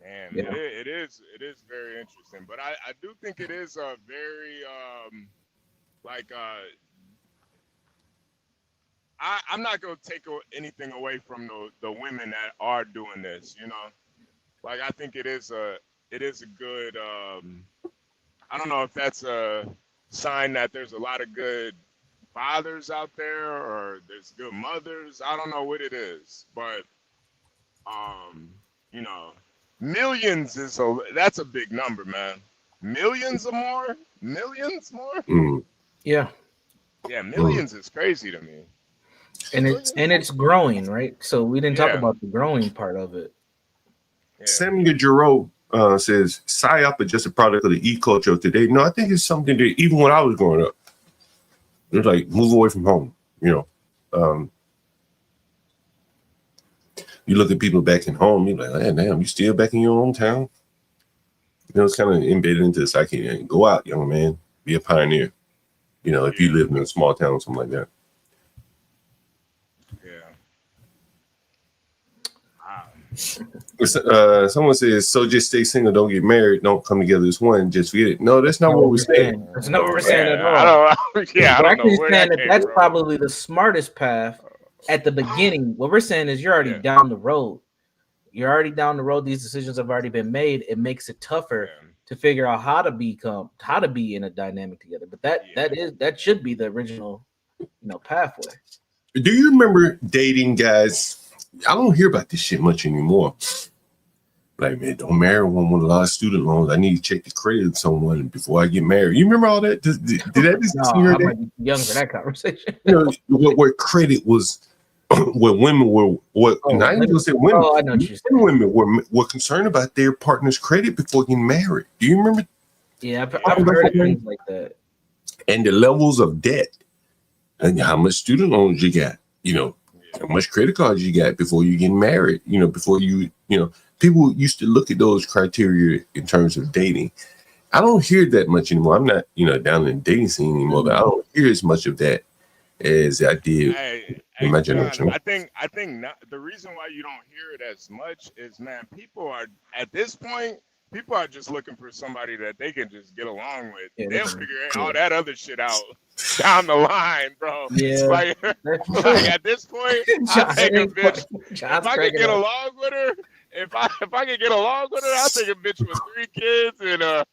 Damn, it is very interesting. But I do think it is a very like I'm not gonna take anything away from the women that are doing this. You know, like I think it is a good. I don't know if that's a sign that there's a lot of good fathers out there or there's good mothers. I don't know what it is, but you know, millions that's a big number, man. Millions or more? Millions more? Yeah. Yeah, millions is crazy to me. And it's growing, right? So we didn't talk Yeah. about the growing part of it. Samuel Giroux says PSYOP is just a product of the e-culture of today. No, I think it's something that even when I was growing up, it was like move away from home. You know, you look at people back in home, you're like, hey, damn, you still back in your hometown? You know, it's kind of embedded into the psyche. Go out, young man, be a pioneer. You know, if you live in a small town or something like that. Someone says, so just stay single, don't get married, don't come together as one, just forget it. No, that's not what we're saying. That's not what we're saying at all. I don't We're know actually where saying that that that's came from. probably the smartest path at the beginning. What we're saying is you're already down the road. You're already down the road. These decisions have already been made. It makes it tougher to figure out how to be in a dynamic together. But that should be the original, pathway. Do you remember dating guys? I don't hear about this shit much anymore. Like, man, don't marry one with a lot of student loans. I need to check the credit of someone before I get married. You remember all that? Did that just No, hear I that? might be young for that conversation. You know, where credit was, where women were, not even gonna say women, I know what you're women were concerned about their partner's credit before getting married. Do you remember? Yeah, I've heard of things like that. And the levels of debt and how much student loans you got, how much credit cards you got before you get married, before people used to look at those criteria in terms of dating. I don't hear that much anymore. I'm not, down in the dating scene anymore, but I don't hear as much of that as I did in my generation. I think not, the reason why you don't hear it as much is, man, people are at this point. People are just looking for somebody that they can just get along with. Yeah, They'll figure all that other shit out down the line, bro. Yeah, like at this point, I take a bitch. If I can get along with her, if I can get along with her, I'll take a bitch with 3 kids and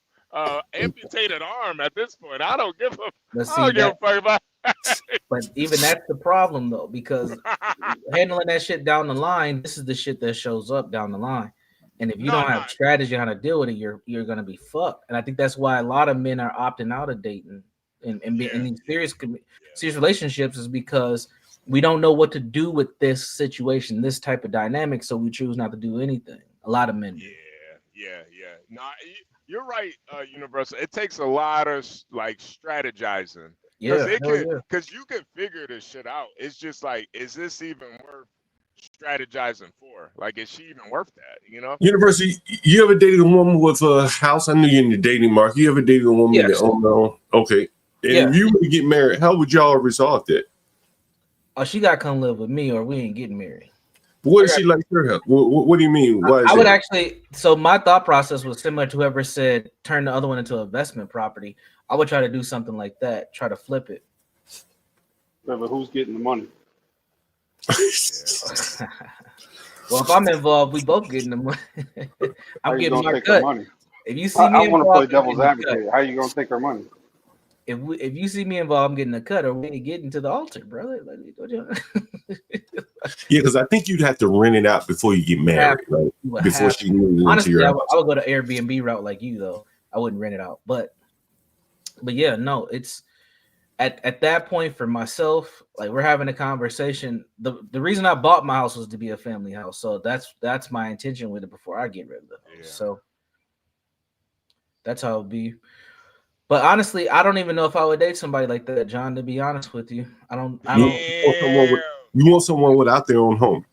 amputated arm. At this point, I don't give a fuck about. But even that's the problem though, because handling that shit down the line, this is the shit that shows up down the line. And if you don't have strategy on how to deal with it, you're gonna be fucked. And I think that's why a lot of men are opting out of dating and being in these serious relationships, is because we don't know what to do with this situation, this type of dynamic, so we choose not to do anything. A lot of men do. Yeah. No, you're right, Universal. It takes a lot of like strategizing. Because you can figure this shit out. It's just like, is this even worth strategizing for? Like, is she even worth that? University, you ever dated a woman with a house? I knew you're in the dating market. You ever dated a woman that owned her own? Okay. And if you were to get married, how would y'all resolve that? Oh, she got to come live with me or we ain't getting married. What is she like her house? What do you mean? Why is I would actually, so my thought process was similar to whoever said turn the other one into investment property. I would try to do something like that, try to flip it. Yeah, but who's getting the money? Well, if I'm involved, we both getting the money. I'm getting my take cut. her money? If you see me I want to play involved, devil's advocate. How you gonna take her money? If you see me involved, I'm getting a cut, or we ain't getting to the altar, brother. Yeah, because I think you'd have to rent it out before you get married, right? Before she moves into Honestly, your I house. would go to Airbnb route like you though. I wouldn't rent it out, but yeah, no, it's at that point for myself. Like, we're having a conversation. The reason I bought my house was to be a family house, so that's my intention with it before I get rid of the house. So that's how it'll be. But honestly, I don't even know if I would date somebody like that, John. To be honest with you, I don't. You want someone without their own home.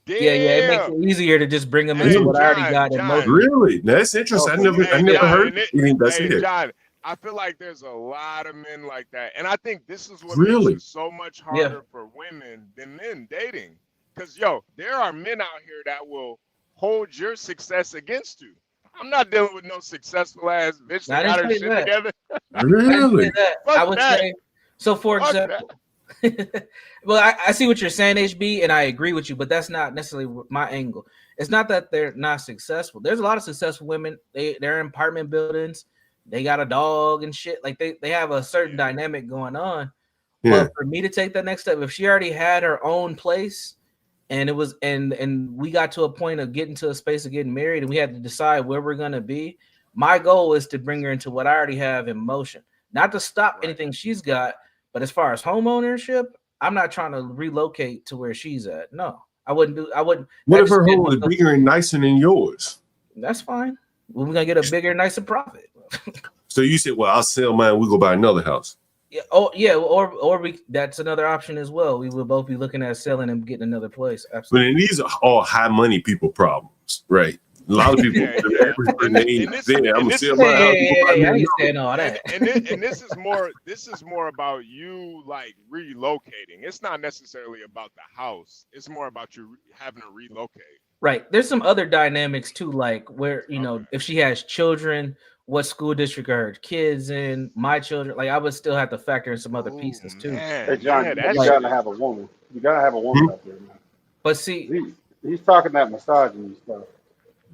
Yeah, it makes it easier to just bring them into what I already got. Really? That's interesting. I never heard anything that's it. John, I feel like there's a lot of men like that, and I think this is what Really? makes it so much harder for women than men dating. Because there are men out here that will hold your success against you. I'm not dealing with no successful ass bitch I that got didn't her say shit that. together. I didn't say Really? that. Fuck I would that. say so. For Fuck example, well, I see what you're saying, HB, and I agree with you, but that's not necessarily my angle. It's not that they're not successful. There's a lot of successful women. They're in apartment buildings. They got a dog and shit. Like they have a certain dynamic going on. Yeah. But for me to take that next step, if she already had her own place, and it was and we got to a point of getting to a space of getting married, and we had to decide where we're gonna be. My goal is to bring her into what I already have in motion, not to stop anything she's got. But as far as home ownership, I'm not trying to relocate to where she's at. No, I wouldn't do. I wouldn't. What that if just her didn't home is look- bigger and nicer than yours? That's fine. We're gonna get a bigger, nicer profit. So you said, well, I'll sell mine. We go buy another house. Yeah. Oh, yeah. Or we. That's another option as well. We will both be looking at selling and getting another place. But Absolutely. then these are all high money people problems, right? A lot of people, the average person ain't there. I'm gonna sell my house. I ain't saying all that. And this is more about you like relocating. It's not necessarily about the house. It's more about you having to relocate. Right. There's some other dynamics too, like where if she has children, what school district are her kids in? My children, like I would still have to factor in some other pieces too. Hey John, you gotta have a woman. You gotta have a woman out there, man. But see, he's talking that misogyny stuff.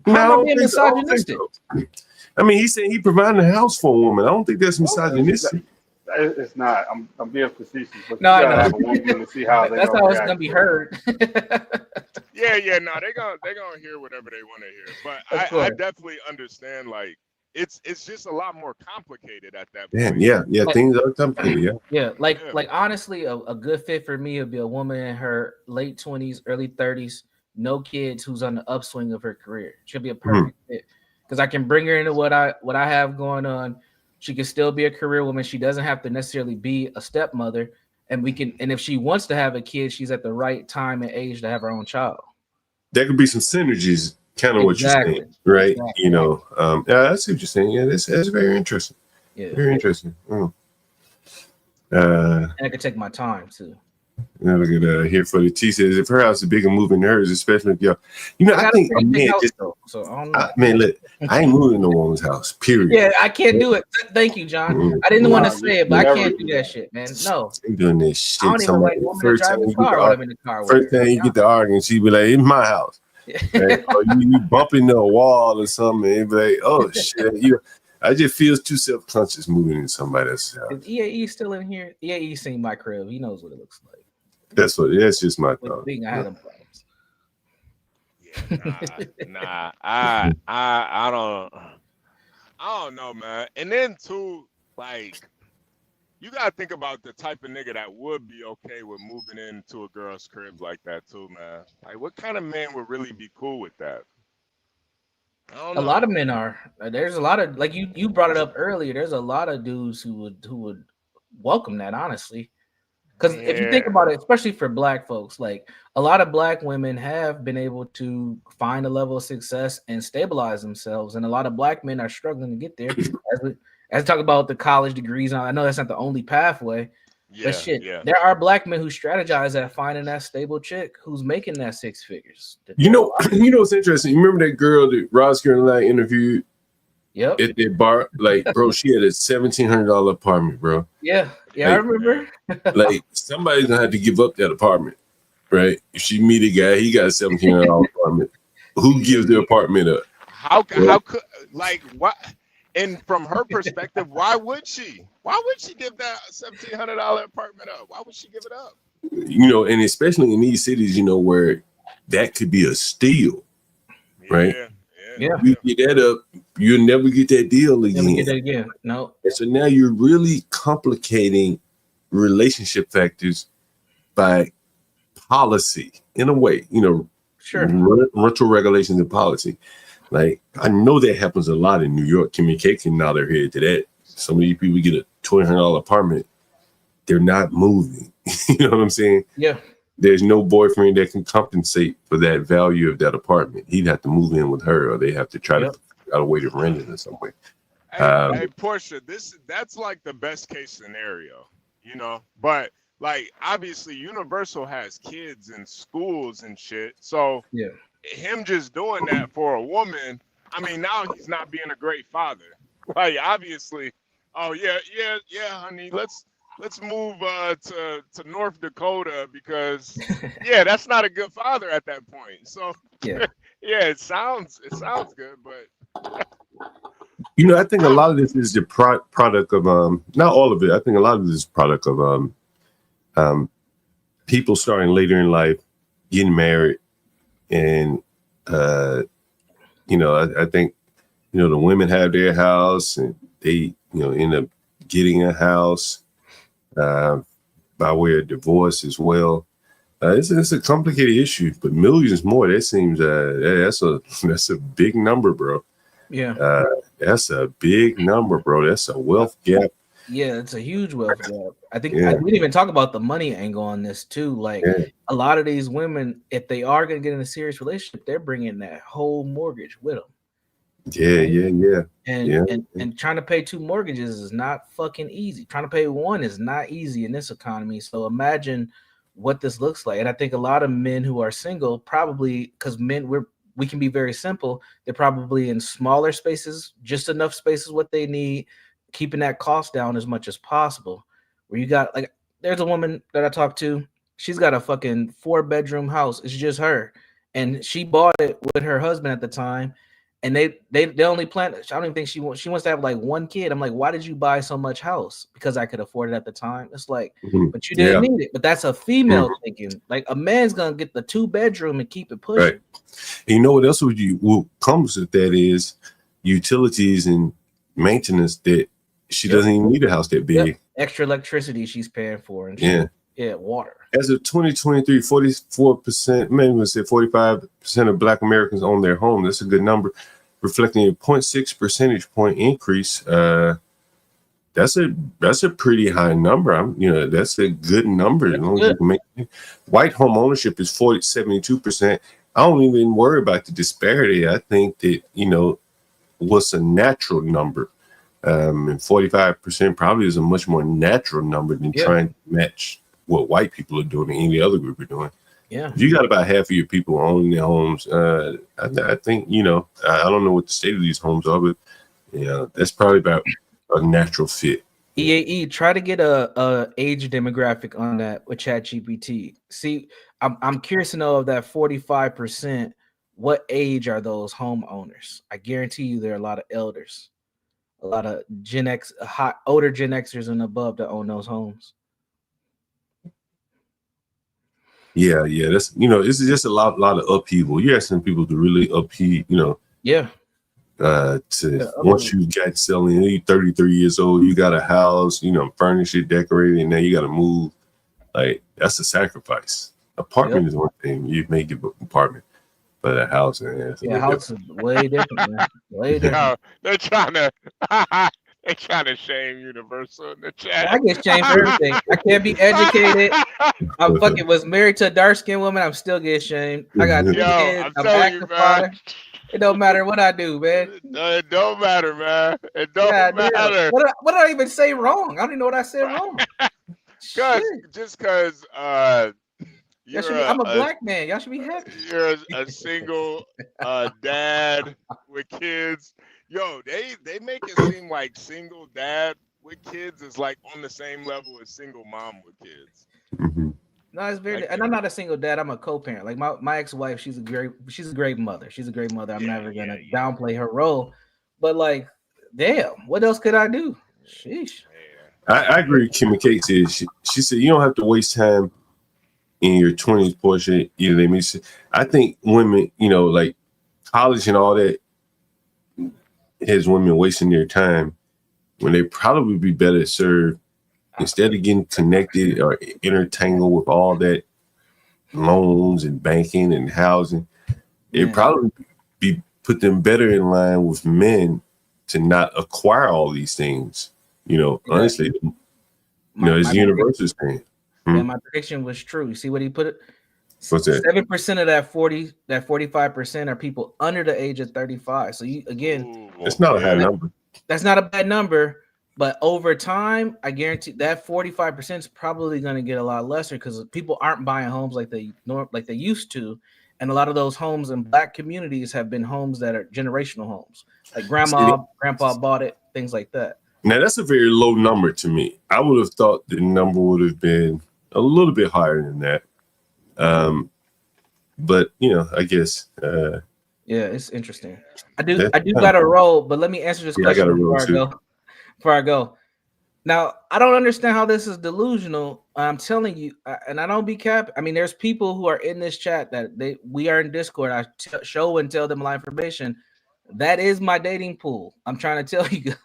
No, I How am I don't being think so. I don't think misogynistic? so. I mean, he's saying he providing a house for a woman. I don't think that's misogynistic. It's not. I'm being facetious, but No, you I gotta know. have a woman to see how they That's gonna how it's react gonna be to it. heard. Yeah, no, they're gonna hear whatever they want to hear. But I course. definitely understand. Like it's just a lot more complicated at that Yeah, point. yeah. Things are complicated. Yeah. Like honestly, a good fit for me would be a woman in her late 20s, early 30s, no kids, who's on the upswing of her career. She'll be a perfect fit because I can bring her into what I have going on. She can still be a career woman. She doesn't have to necessarily be a stepmother, and if she wants to have a kid, she's at the right time and age to have her own child. There could be some synergies, kind of what you're saying, right? Exactly. You know, yeah, I see what you're saying. Yeah, that's very interesting. Yeah. Very interesting. And I can take my time too. Now look at here for the T says if her house is bigger moving than hers, especially if y'all, I think a man just so I don't know. man, look, I ain't moving no woman's house. Period. Yeah, I can't do it. Thank you, John. I didn't want to say it, but I can't do that shit, man. No. I'm doing this shit. I don't even like women to drive the car when I'm in the car with First time you get to arguing, she be like, "It's my house." Right? Or you bump into a wall or something, and be like, "Oh shit!" I just feel too self-conscious moving in somebody else's house. Is EAE still in here? EAE seen my crib. He knows what it looks like. That's just my thought. I had them problems. I don't know, man. And then too, like, you gotta think about the type of nigga that would be okay with moving into a girl's crib like that too, man. Like, what kind of man would really be cool with that? A lot of men are. There's a lot of, like you brought it up earlier. There's a lot of dudes who would welcome that, honestly. Because if you think about it, especially for black folks, like a lot of black women have been able to find a level of success and stabilize themselves, and a lot of black men are struggling to get there. As we talk about the college degrees, I know that's not the only pathway, but shit, there are black men who strategize at finding that stable chick who's making that six figures. You know what's interesting? You remember that girl that Ross Carolina interviewed? Yep. At that bar, like, bro, she had a $1,700 apartment, bro. Yeah, I remember. Like, somebody's gonna have to give up that apartment, right? If she meet a guy, he got a $1,700 apartment. Who gives the apartment up? How could, like, what? And from her perspective, why would she? Why would she give that $1,700 apartment up? Why would she give it up? And especially in these cities, where that could be a steal, right? Yeah. You get that up, you'll never get that deal again. Never get that again. No. And so now you're really complicating relationship factors by policy in a way, sure. Rental regulations and policy. Like, I know that happens a lot in New York. Kimmy K can nod her head to that. Some of these people get a $200 apartment, they're not moving. You know what I'm saying? Yeah. There's no boyfriend that can compensate for that value of that apartment. He'd have to move in with her, or they have to try to figure out a way to rent it in some way. Hey, Portia, that's like the best case scenario, But like, obviously, Universal has kids in schools and shit. So him just doing that for a woman, I mean, now he's not being a great father. Like, obviously, oh yeah, honey, let's move to North Dakota because yeah, that's not a good father at that point. So Yeah. yeah, it sounds good, but You know, I think a lot of this is the product of not all of it. I think a lot of this is product of people starting later in life, getting married, and you know, I think, you know, the women have their house and they, you know, end up getting a house by way of divorce as well. It's a complicated issue, but millions more. That seems that's a big number, bro. Yeah. That's a big number, bro. That's a wealth gap. Yeah, it's a huge wealth gap. I think Yeah. we didn't even talk about the money angle on this too. Like Yeah. a lot of these women, if they are going to get in a serious relationship, they're bringing that whole mortgage with them. Yeah. And trying to pay 2 mortgages is not fucking easy. Trying to pay one is not easy in this economy. So imagine what this looks like. And I think a lot of men who are single probably, because men we can be very simple. They're probably in smaller spaces, just enough spaces what they need, keeping that cost down as much as possible. Where you got like, there's a woman that I talked to. She's got a fucking 4-bedroom house. It's just her, and she bought it with her husband at the time. And they only plan. I don't even think she wants to have like 1 kid. I'm like, why did you buy so much house? Because I could afford it at the time. It's like, but you didn't need it. But that's a female thinking. Like a man's gonna get the 2-bedroom and keep it pushing. Right. And you know what else what comes with that is utilities and maintenance that she doesn't even need a house that big. Yep. Extra electricity she's paying for, and water. As of 2023, 44%, maybe we say 45% of Black Americans own their home. That's a good number, reflecting a 0.6 percentage point increase. That's a pretty high number. That's a good number. As long as you can make it. White home ownership is 72%. I don't even worry about the disparity. I think that, what's a natural number, and 45% probably is a much more natural number than trying to match what white people are doing and any other group are doing. Yeah. If you got about half of your people owning their homes, I think, I don't know what the state of these homes are, but that's probably about a natural fit. EAE, try to get a age demographic on that with ChatGPT. See, I'm curious to know of that 45%, what age are those homeowners? I guarantee you there are a lot of elders, a lot of Gen X, older Gen Xers and above that own those homes. Yeah, that's it's just a lot of upheaval. You're asking people to really upheave, once you got selling, you're 33 years old, you got a house, furnish it, decorated, and now you got to move. Like, that's a sacrifice. Apartment is one thing, you make it an apartment, but a house, house is way different, man. Way different. They're trying to shame Universal in the chat. I get shamed for everything. I can't be educated. I fucking was married to a dark-skinned woman. I'm still getting shamed. I got 3 kids. I'm back to father. It don't matter what I do, man. It don't matter, man. It don't matter. What did I even say wrong? I don't even know what I said wrong. Because I'm a black man. Y'all should be happy. You're a single dad with kids. Yo, they make it seem like single dad with kids is like on the same level as single mom with kids. No, it's very. And I'm not a single dad. I'm a co-parent. Like my ex-wife, she's a great mother. She's a great mother. I'm never gonna downplay her role. But like, damn, what else could I do? Sheesh. I agree with Kimmy Kate said. She said you don't have to waste time in your 20s portion. I think women, like college and all that, has women wasting their time when they probably be better served instead of getting connected or intertangled with all that loans and banking and housing. It probably be put them better in line with men to not acquire all these things. Honestly, it's universal thing. Yeah, my prediction was true. You see what he put it? What's that? 7% of that 45% are people under the age of 35. So it's not a high number. That's not a bad number, but over time, I guarantee that 45% is probably going to get a lot lesser because people aren't buying homes like they used to, And a lot of those homes in Black communities have been homes that are generational homes. Like grandpa, grandpa bought it, things like that. Now, that's a very low number to me. I would have thought the number would have been a little bit higher than that. But, I guess. Yeah, it's interesting. I do got to roll, but let me answer this question before I go. Now, I don't understand how this is delusional. I'm telling you, and I don't be capping. I mean, there's people who are in this chat that we are in Discord. I show and tell them my information. That is my dating pool. I'm trying to tell you guys.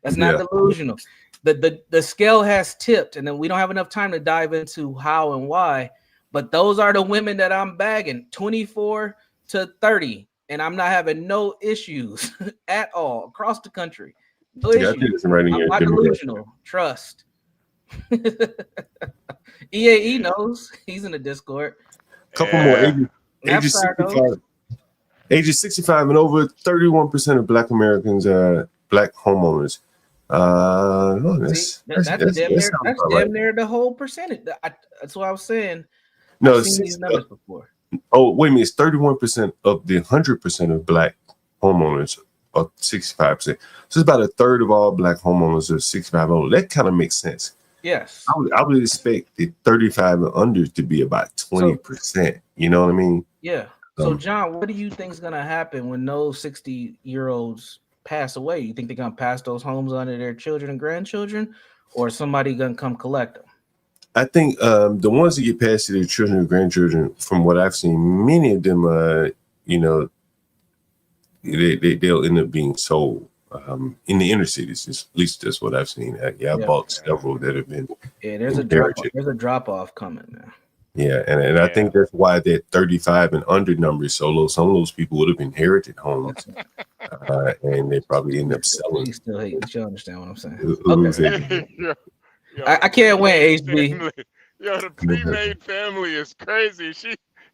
That's not delusional. The scale has tipped, and then we don't have enough time to dive into how and why. But those are the women that I'm bagging, 24 to 30, and I'm not having no issues at all across the country. No issues. I'm not delusional. Trust. EAE knows. He's in the Discord. Couple more ages 65. Ages 65 and over, 31% of Black Americans are Black homeowners. That's damn near the whole percentage. That's what I was saying. No, I've seen these numbers before. Oh, wait a minute. It's 31% of the 100% of Black homeowners are 65%. So it's about a third of all Black homeowners are 65 and older. That kind of makes sense. Yes. I would expect the 35 and under to be about 20%. You know what I mean? Yeah. So, John, what do you think is going to happen when those 60-year-olds pass away? You think they're going to pass those homes on to their children and grandchildren, or is somebody going to come collect them? I think the ones that get passed to their children and grandchildren, from what I've seen, many of them, they'll end up being sold in the inner cities. At least that's what I've seen. I bought several that have been. Yeah, there's a drop off coming, man. Yeah, and I think that's why that 35 and under number is so low. Some of those people would have inherited homes, and they probably end up selling. You still hate, but you understand what I'm saying? Okay. I can't win, HB. Yo, the pre-made family is crazy.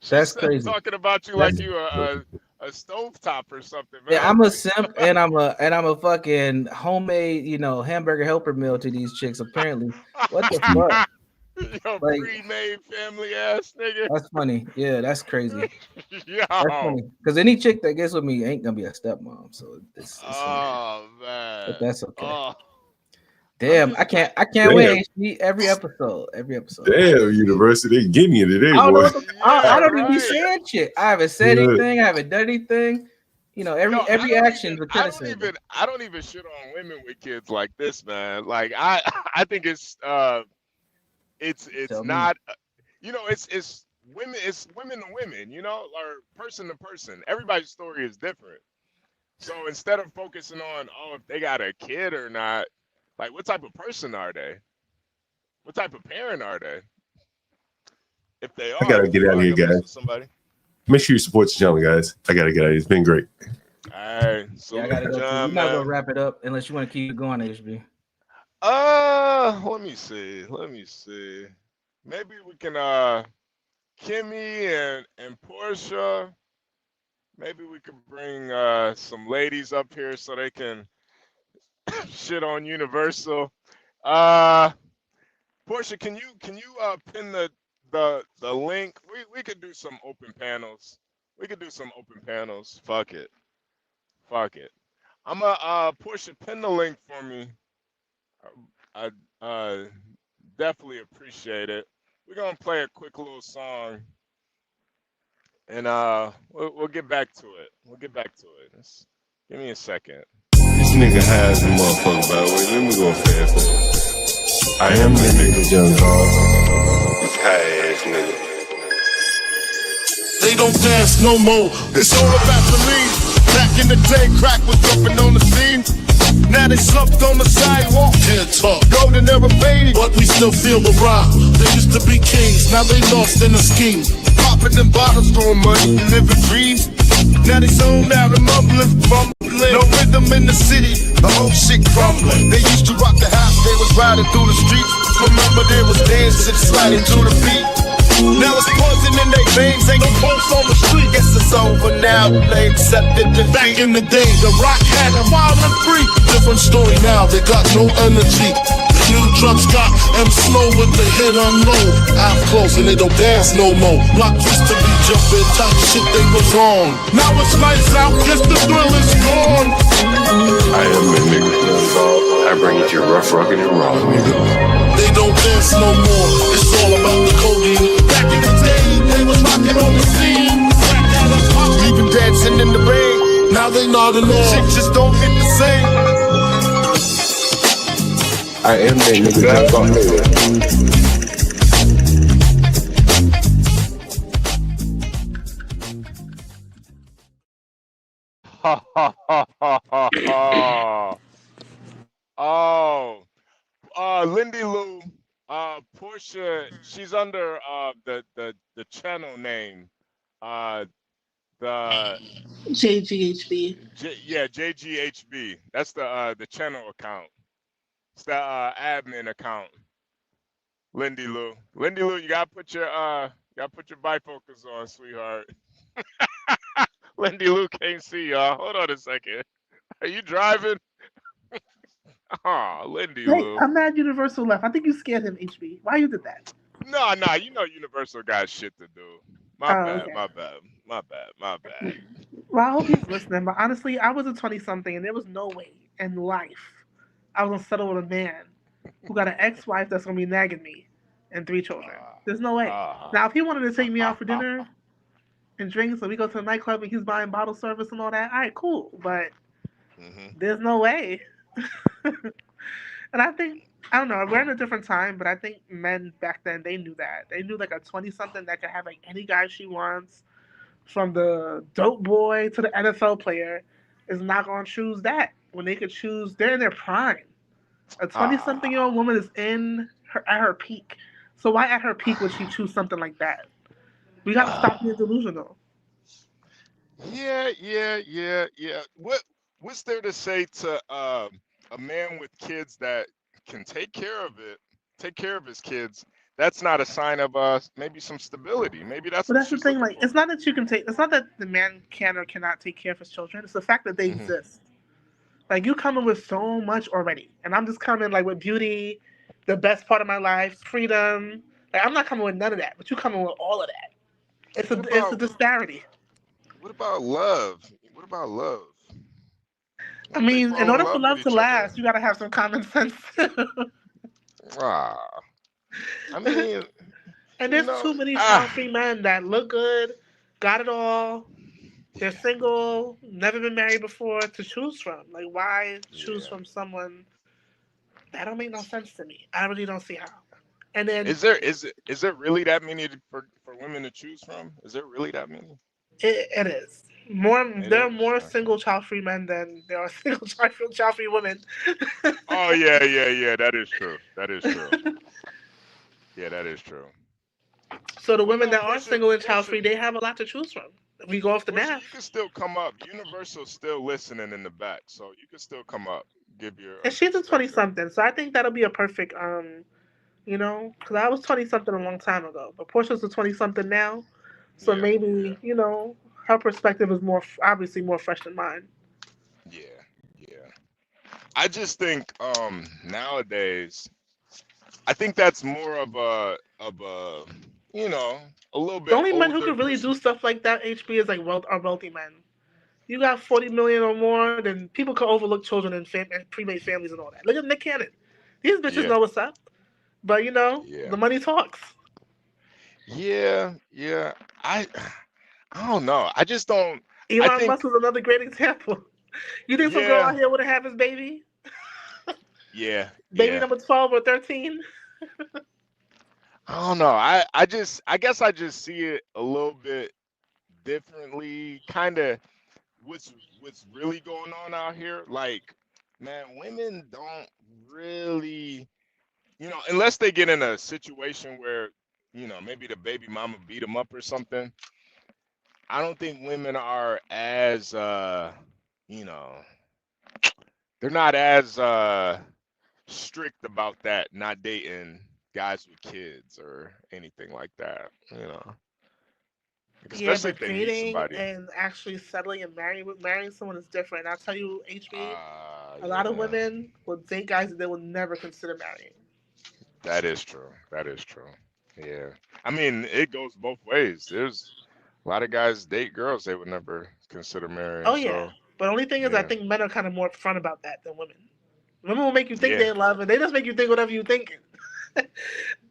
That's crazy. Talking about you like you a stovetop or something, man. Yeah, I'm a simp, and I'm a fucking homemade, hamburger helper meal to these chicks. Apparently, what the fuck? Yo, pre-made family ass nigga. That's funny. Yeah, that's crazy. Yo. That's funny. Because any chick that gets with me ain't gonna be a stepmom. So it's man. But that's okay. Damn, I can't wait. Every episode. Damn, University, they getting you today, boy. I don't even be saying shit. I haven't said anything. I haven't done anything. Every action. I don't even shit on women with kids like this, man. Like I think it's not. It's women. It's women to women. Or person to person. Everybody's story is different. So instead of focusing on if they got a kid or not. Like, what type of person are they? What type of parent are they? If they are, I gotta get out of here, guys. Make sure you support the channel, guys. I gotta get out of here. It's been great. All right, so I gotta go. We're not gonna wrap it up unless you want to keep it going, HB. Let me see. Maybe we can Kimmy and Portia. Maybe we could bring some ladies up here so they can shit on Universal. Portia, can you pin the link? We could do some open panels. Fuck it. I'm Portia, pin the link for me. I definitely appreciate it. We're gonna play a quick little song, and we'll get back to it. Just give me a second. This nigga high as a motherfucker, by the way. Let me go fast. I am the nigga, young dog. This high ass nigga. They don't dance no more. It's all about the lean. Back in the day, crack was jumping on the scene. Now they slumped on the sidewalk. Can't talk. Golden era baby, but we still feel the rock. They used to be kings, now they lost in the scheme. Popping them bottles, throwing money, living dreams. Now they zone out and mumbling, no rhythm in the city, the whole shit crumbling. They used to rock the house, they was riding through the streets. Remember there was dancing, sliding to the beat. Now it's poison in their veins, ain't no pulse on the street. Guess it's over now, they accepted defeat. Back in the day, the rock had them wild and free. Different story now, they got no energy. New truck stop and slow with the hit unload. I'm close and they don't dance no more. Block used to be jumping, type shit they was on. Now it's lights out, guess the thrill is gone. I am a nigga. I bring it to you rough, rugged, and raw, nigga. They don't dance no more. It's all about the codeine. Back in the day, they was rocking on the scene. Even dancing in the rain. Now they nodding off. Shit just don't hit the same. I am that nigga. Just got Lindy Lou, Portia, she's under the channel name, the JGHB. JGHB. That's the channel account. It's the admin account. Lindy Lou, you gotta put your bifocals on, sweetheart. Lindy Lou can't see y'all. Hold on a second. Are you driving? Oh, Lindy Hey, Lou. I'm mad Universal left. I think you scared him, HB. Why you did that? No, you know Universal got shit to do. My bad. Well, I hope he's listening. But honestly, I was a 20-something, and there was no way in life I was gonna settle with a man who got an ex-wife that's gonna be nagging me and 3 children. There's no way. Now, if he wanted to take me out for dinner and drinks, so we go to a nightclub and he's buying bottle service and all that, all right, cool. But there's no way. And I don't know, we're in a different time, but I think men back then, they knew that. They knew like a 20-something that could have like any guy she wants, from the dope boy to the NFL player, is not going to choose that when they could choose. They're in their prime. A 20-something-year-old woman is at her peak. So why at her peak would she choose something like that? We got to stop being delusional. Yeah. What's there to say to a man with kids that can take care of his kids? That's not a sign of maybe some stability. Maybe that's. But that's the thing. Like, it's not that you can take. It's not that the man can or cannot take care of his children. It's the fact that they exist. Like, you coming with so much already, and I'm just coming like with beauty, the best part of my life, freedom. Like, I'm not coming with none of that, but you coming with all of that. It's a disparity. What about love? I mean, in order for love to last, you gotta have some common sense. I mean, and there's too many child-free men that look good, got it all. They're single, never been married before, to choose from. Like, why choose from someone? That don't make no sense to me. I really don't see how. And then is there really that many for women to choose from? Is there really that many? It is. There are more single child-free men than there are single child-free women. Oh yeah. That is true. Yeah, that is true. So the women that are single and child-free, they have a lot to choose from. If we go off the math. You can still come up. Universal's still listening in the back, so you can still come up. Give your. And she's a 20-something, so I think that'll be a perfect, because I was 20-something a long time ago, but Portia's a 20-something now, so maybe her perspective is obviously more fresh than mine. Yeah. I just think nowadays, I think that's more of a a little bit. The only men who could really do stuff like that, HB, is like wealthy men. You got 40 million or more, then people could overlook children and pre-made families and all that. Look at Nick Cannon. These bitches know what's up, but the money talks. Yeah. I don't know. I just don't. Elon Musk is another great example. You think some girl out here would have his baby? Baby number 12 or 13? I don't know. I guess I just see it a little bit differently. Kind of what's really going on out here. Like, man, women don't really, unless they get in a situation where, maybe the baby mama beat them up or something. I don't think women are as, they're not as strict about that, not dating guys with kids or anything like that, Especially if they meet somebody. And actually settling and marrying someone is different. I'll tell you, HB, A lot of women will date guys that they will never consider marrying. That is true. That is true. Yeah. I mean, it goes both ways. There's a lot of guys date girls they would never consider marrying. Oh yeah, So but the only thing is, I yeah. think men are kind of more upfront about that than women. Women will make you think Yeah. they're in love, and they just make you think whatever you're thinking.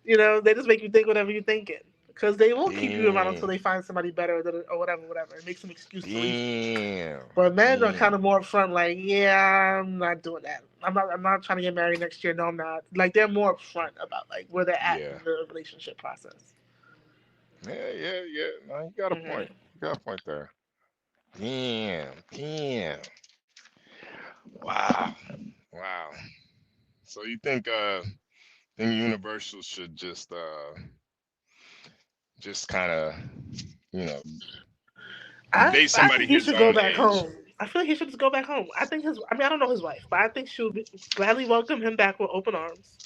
You know, they just make you think whatever you're thinking because they won't keep you around until Damn. they find somebody better or whatever. It makes some excuse to leave. Damn. But men are kind Damn. of more upfront, like, yeah, I'm not doing that. I'm not trying to get married next year. No, I'm not. Like they're more upfront about like where they're at Yeah. in the relationship process. Yeah. No, you got a point. You got a point there. Damn. Wow. So you think Universal should just kind of, you know, date I somebody think he his should go own back age? home. I feel like he should just go back home. I mean, I don't know his wife, but I think she'll gladly welcome him back with open arms.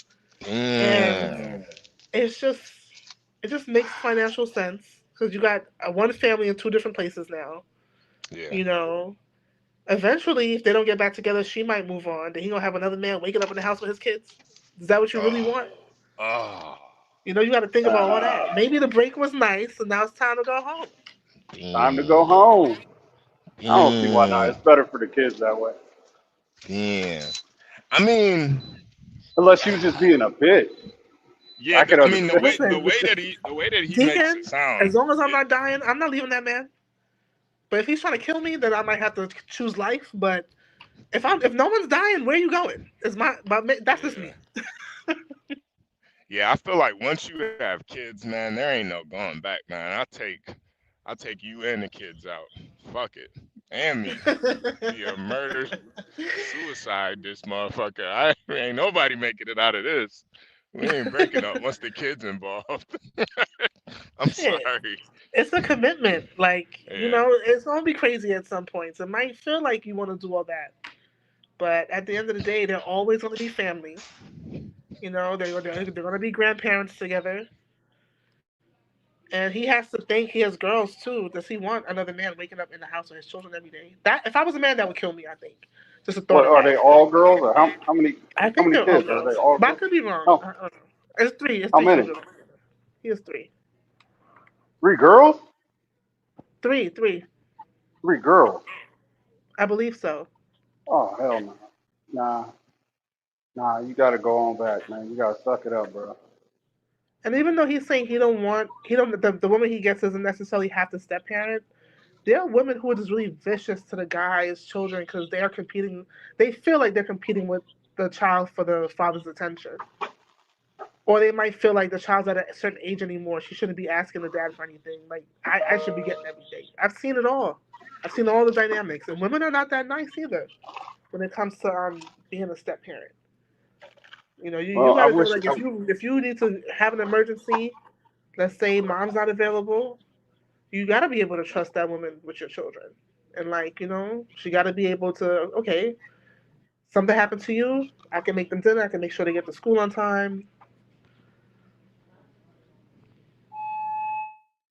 And it just makes financial sense because you got one family in two different places now. Yeah. You know, eventually, if they don't get back together, she might move on. Then he gonna have another man waking up in the house with his kids. Is that what you really want? Oh. You know, you got to think about all that. Maybe the break was nice, so now it's time to go home. Time to go home. I don't see why not. It's better for the kids that way. Damn. I mean, unless she was just being a bitch. Yeah, I mean the way that he makes it sound. As long as I'm not dying, I'm not leaving that man. But if he's trying to kill me, then I might have to choose life. But if no one's dying, where are you going? That's just me. Yeah, I feel like once you have kids, man, there ain't no going back, man. I'll take you and the kids out. Fuck it. And me. Be a murder, suicide, this motherfucker. Ain't nobody making it out of this. We ain't breaking up once the kid's involved. I'm sorry. It's a commitment. Like, you Yeah. know, it's going to be crazy at some points. It might feel like you want to do all that. But at the end of the day, they're always going to be family. You know, they're going to be grandparents together. And he has to think he has girls too. Does he want another man waking up in the house with his children every day? That if I was a man, that would kill me. I think. Just a thought. What are they all girls or how many? I think how many they're all kids are girls. they all? But I could be wrong. Oh. I don't know. It's three. It's How three many? children. He has three. 3 girls? Three. 3 girls. I believe so. Oh hell no. Nah. You gotta go on back, man. You gotta suck it up, bro. And even though he's saying the woman he gets doesn't necessarily have to step parent, there are women who are just really vicious to the guy's children because they are competing. They feel like they're competing with the child for the father's attention. Or they might feel like the child's at a certain age anymore. She shouldn't be asking the dad for anything. Like, I should be getting everything. I've seen it all. I've seen all the dynamics. And women are not that nice either when it comes to being a step parent. You know, you gotta feel like if you need to have an emergency, let's say mom's not available, you gotta be able to trust that woman with your children. And like, you know, she gotta be able to, okay, something happened to you, I can make them dinner, I can make sure they get to school on time.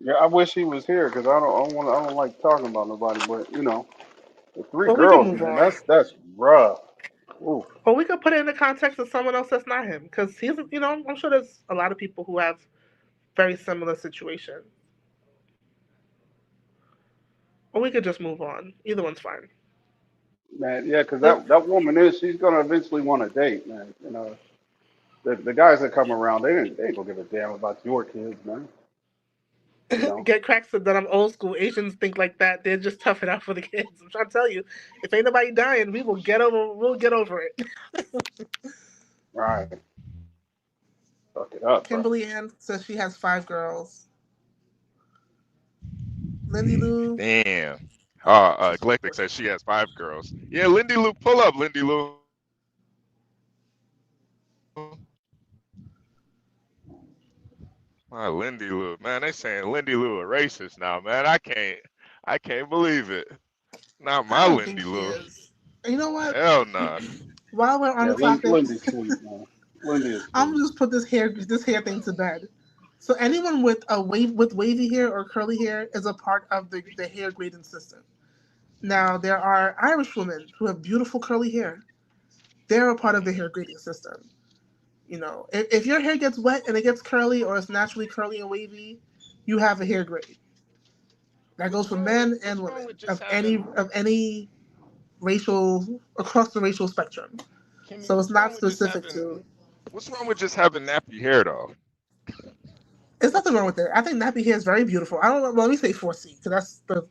Yeah, I wish he was here because I don't like talking about nobody, but you know, the 3 Well, we can girls, move man, on. that's rough. Ooh. Or we could put it in the context of someone else that's not him, because he's, you know, I'm sure there's a lot of people who have very similar situations. Or we could just move on. Either one's fine. Man, yeah, because that woman she's gonna eventually want to date, man. You know, the guys that come around, they ain't gonna give a damn about your kids, man. You know? Get Crack said that I'm old school. Asians think like that. They're just tough it out for the kids. I'm trying to tell you, if ain't nobody dying, we'll get over it. Right. Fuck it up, bro. Kimberly Ann says she has 5 girls. Lindy Lou. Damn. Eclectic says she has 5 girls. Yeah, Lindy Lou, pull up, Lindy Lou. My Lindy Lou, man, they saying Lindy Lou a racist now, man. I can't believe it. Not my Lindy Lou. You know what? Hell no. While we're on the topic, Lindy's sweet, man. Lindy is sweet. I'm gonna just put this hair thing to bed. So anyone with wavy hair or curly hair is a part of the hair grading system. Now there are Irish women who have beautiful curly hair. they're a part of the hair grading system. You know, if your hair gets wet and it gets curly or it's naturally curly and wavy, you have a hair grade. That goes for men and women of any racial across the racial spectrum. So it's not specific to. What's wrong with just having nappy hair though? There's nothing wrong with it. I think nappy hair is very beautiful. I don't know. Well, let me say 4C because that's the.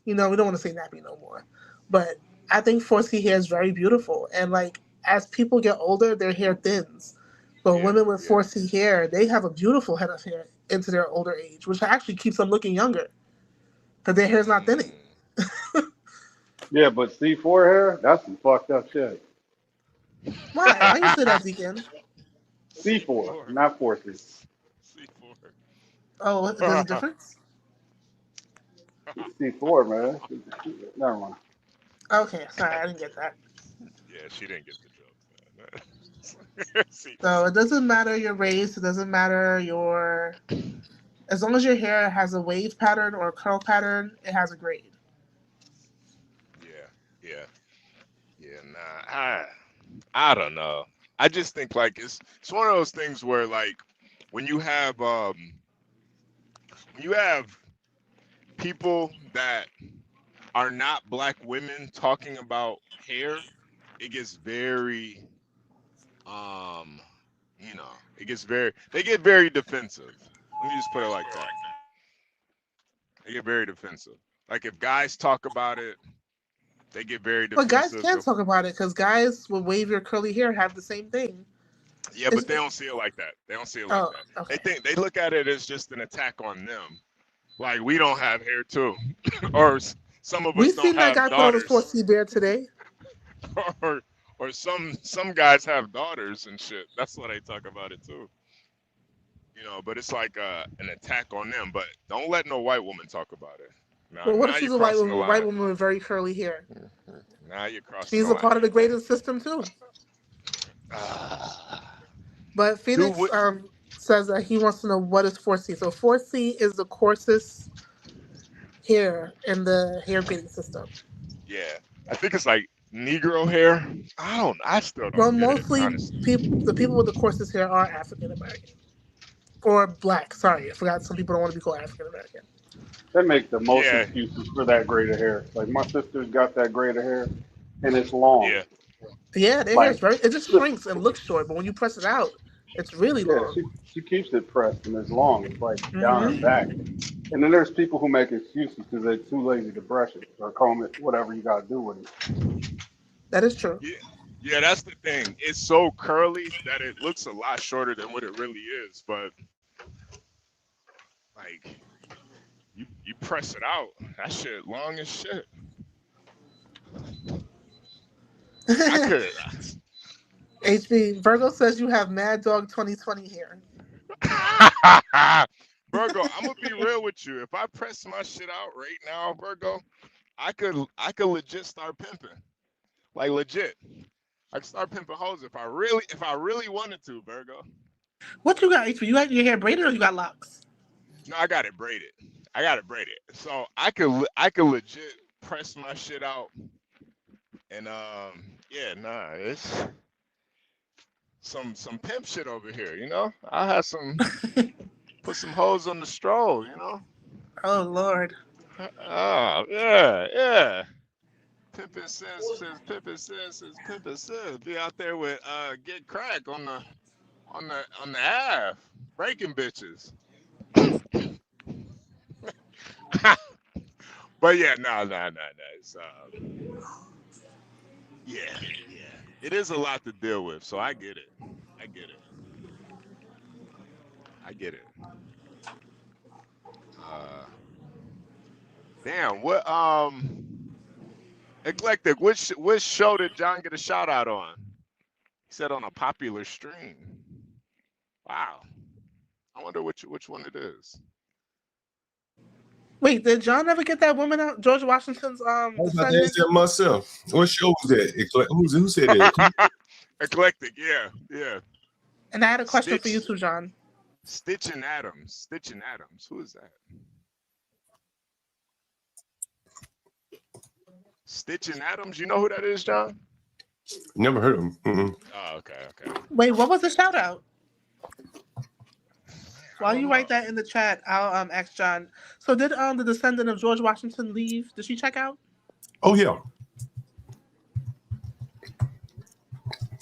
You know, we don't want to say nappy no more, but I think 4C hair is very beautiful. And like as people get older, their hair thins. But women with 4C hair, they have a beautiful head of hair into their older age, which actually keeps them looking younger because their hair's not thinning. Yeah, but C4 hair, that's some fucked up shit. Why? Why you say that, Deacon? C4, not 4C. C4. Oh, there's a difference? C4, man. Never mind. Okay, sorry, I didn't get that. Yeah, she didn't get the joke. So it doesn't matter your race. It doesn't matter your. As long as your hair has a wave pattern or a curl pattern, it has a grade. Yeah. Nah, I don't know. I just think like it's one of those things where like when you have people that are not black women talking about hair, it gets very they get very defensive. Let me just put it like that. They get very defensive. Like if guys talk about it, they get very But defensive. guys can't talk about it because guys with wavy or curly hair have the same thing. Yeah, but they don't see it like that. They don't see it like that. Okay. They look at it as just an attack on them. Like we don't have hair too, or some of us We've don't seen that have guy put on his daughters. 4C beard today. or some guys have daughters and shit. That's why they talk about it too. You know, but it's like an attack on them. But don't let no white woman talk about it. But what if now she's you're a white crossing woman? the line. White woman with very curly hair. Now you're crossing She's the a line. part of the grading system too. But Phoenix says that he wants to know what is 4C. So 4C is the coarsest hair in the hair grading system. Yeah, I think it's like Negro hair. I still don't Well, get mostly it, honestly. the people with the coarsest hair are African American or black. Sorry, I forgot. Some people don't want to be called African American. They make the most excuses for that grade of hair. Like my sister's got that grade of hair, and it's long. Yeah, their hair is very. It just shrinks and looks short, but when you press it out, it's really long. She keeps it pressed and it's long. It's like down her back. And then there's people who make excuses because they're too lazy to brush it or comb it, whatever you got to do with it. That is true. Yeah, that's the thing. It's so curly that it looks a lot shorter than what it really is. But like, you press it out, that shit long as shit. I could. HB Virgo says you have Mad Dog 2020 here. Virgo, I'm gonna be real with you. If I press my shit out right now, Virgo, I could legit start pimping. Like legit. I could start pimping hoes if I really wanted to, Virgo. What you got, HB? You got your hair braided or you got locks? No, I got it braided. So I could legit press my shit out. And it's some pimp shit over here, you know? I had some put some hoes on the stroll, you know? Oh Lord. Oh, yeah. Pimpin' says. Be out there with get crack on the Ave, breaking bitches. But yeah, no. It's yeah. It is a lot to deal with, so I get it. Damn, what Eclectic, which show did John get a shout out on? He said on a popular stream. Wow. I wonder which one it is. Wait, did John ever get that woman out? George Washington's I was about to ask that myself. What show was that? Who said that? Eclectic, yeah. And I had a question for you too, John. Stitching Adams. Who is that? Stitching Adams, you know who that is, John? Never heard of him. Mm-mm. Oh, okay. Wait, what was the shout out? While you write that in the chat, I'll ask John. So did the descendant of George Washington leave? Did she check out? Oh yeah.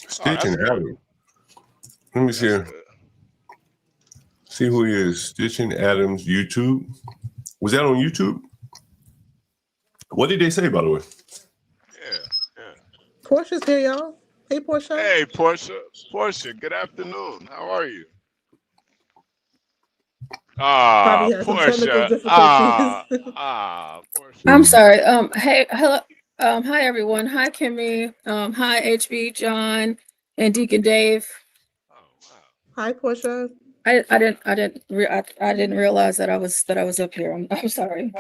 Stitch and Adams. Let me see. See who he is. Stitch and Adams, YouTube. Was that on YouTube? What did they say, by the way? Portia's here, y'all. Hey, Portia. Hey, Portia. Portia, good afternoon. How are you? Probably has some technical difficulties. Portia. I'm sorry. Hey, hello. Hi everyone. Hi Kimmy. Hi HB, John, and Deacon Dave. Hi, Portia. I didn't realize that I was up here. I'm sorry.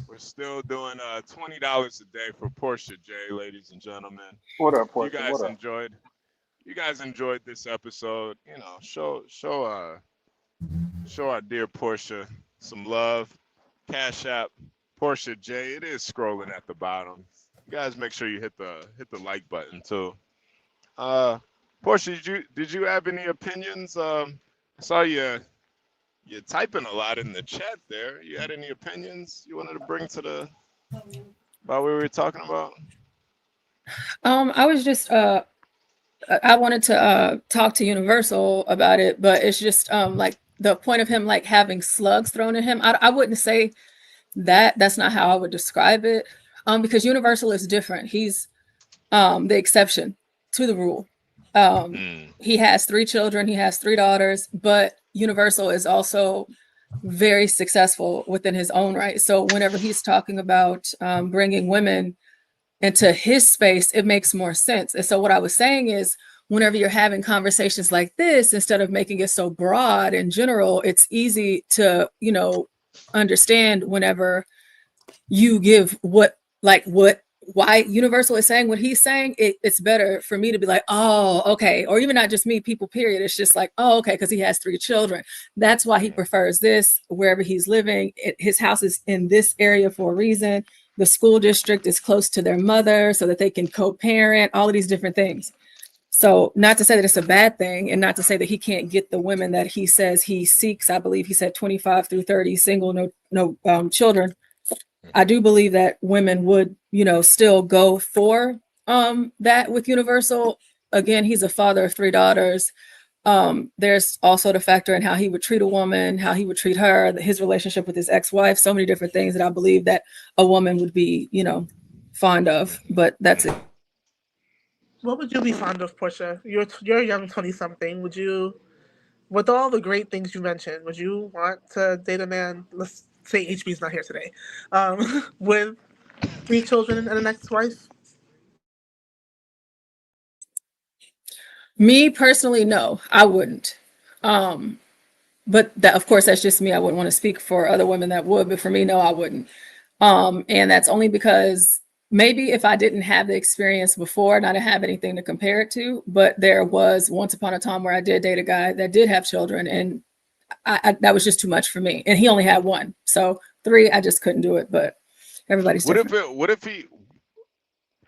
We're still doing $20 a day for Portia J, ladies and gentlemen. What up, Portia? You guys What up? enjoyed this episode. You know, show our dear Portia some love. Cash App Portia J. It is scrolling at the bottom. You guys make sure you hit the like button too. Portia, did you have any opinions? I saw you're typing a lot in the chat there. You had any opinions you wanted to bring to about what we were talking about? I was just I wanted to talk to Universal about it, but it's just like the point of him like having slugs thrown at him. I wouldn't say that's not how I would describe it. Because Universal is different. He's the exception to the rule. He has 3 children, he has 3 daughters, but Universal is also very successful within his own right. So whenever he's talking about bringing women into his space, it makes more sense. And so what I was saying is, whenever you're having conversations like this, instead of making it so broad and general, it's easy to, understand whenever you give why Universal is saying what he's saying. It's better for me to be like, oh, okay. Or even not just me, people, period. It's just like, oh, okay, because he has 3 children. That's why he prefers this wherever he's living. His house is in this area for a reason. The school district is close to their mother so that they can co-parent, all of these different things. So not to say that it's a bad thing, and not to say that he can't get the women that he says he seeks. I believe he said 25 through 30, single, no children. I do believe that women would, still go for that with Universal. Again, he's a father of 3 daughters. There's also the factor in how he would treat a woman, how he would treat her, his relationship with his ex-wife, so many different things that I believe that a woman would be, fond of. But that's it. What would you be fond of, Portia? You're a young 20-something. Would you, with all the great things you mentioned, would you want to date a man? Let's say HB's not here today, with 3 children and an ex-wife? Me personally, no, I wouldn't. But that, of course, that's just me. I wouldn't want to speak for other women that would, but for me, no, I wouldn't. And that's only because maybe if I didn't have the experience before and I didn't have anything to compare it to, but there was once upon a time where I did date a guy that did have children, and that was just too much for me. And he only had 1. So 3, I just couldn't do it, but everybody's different. What if he,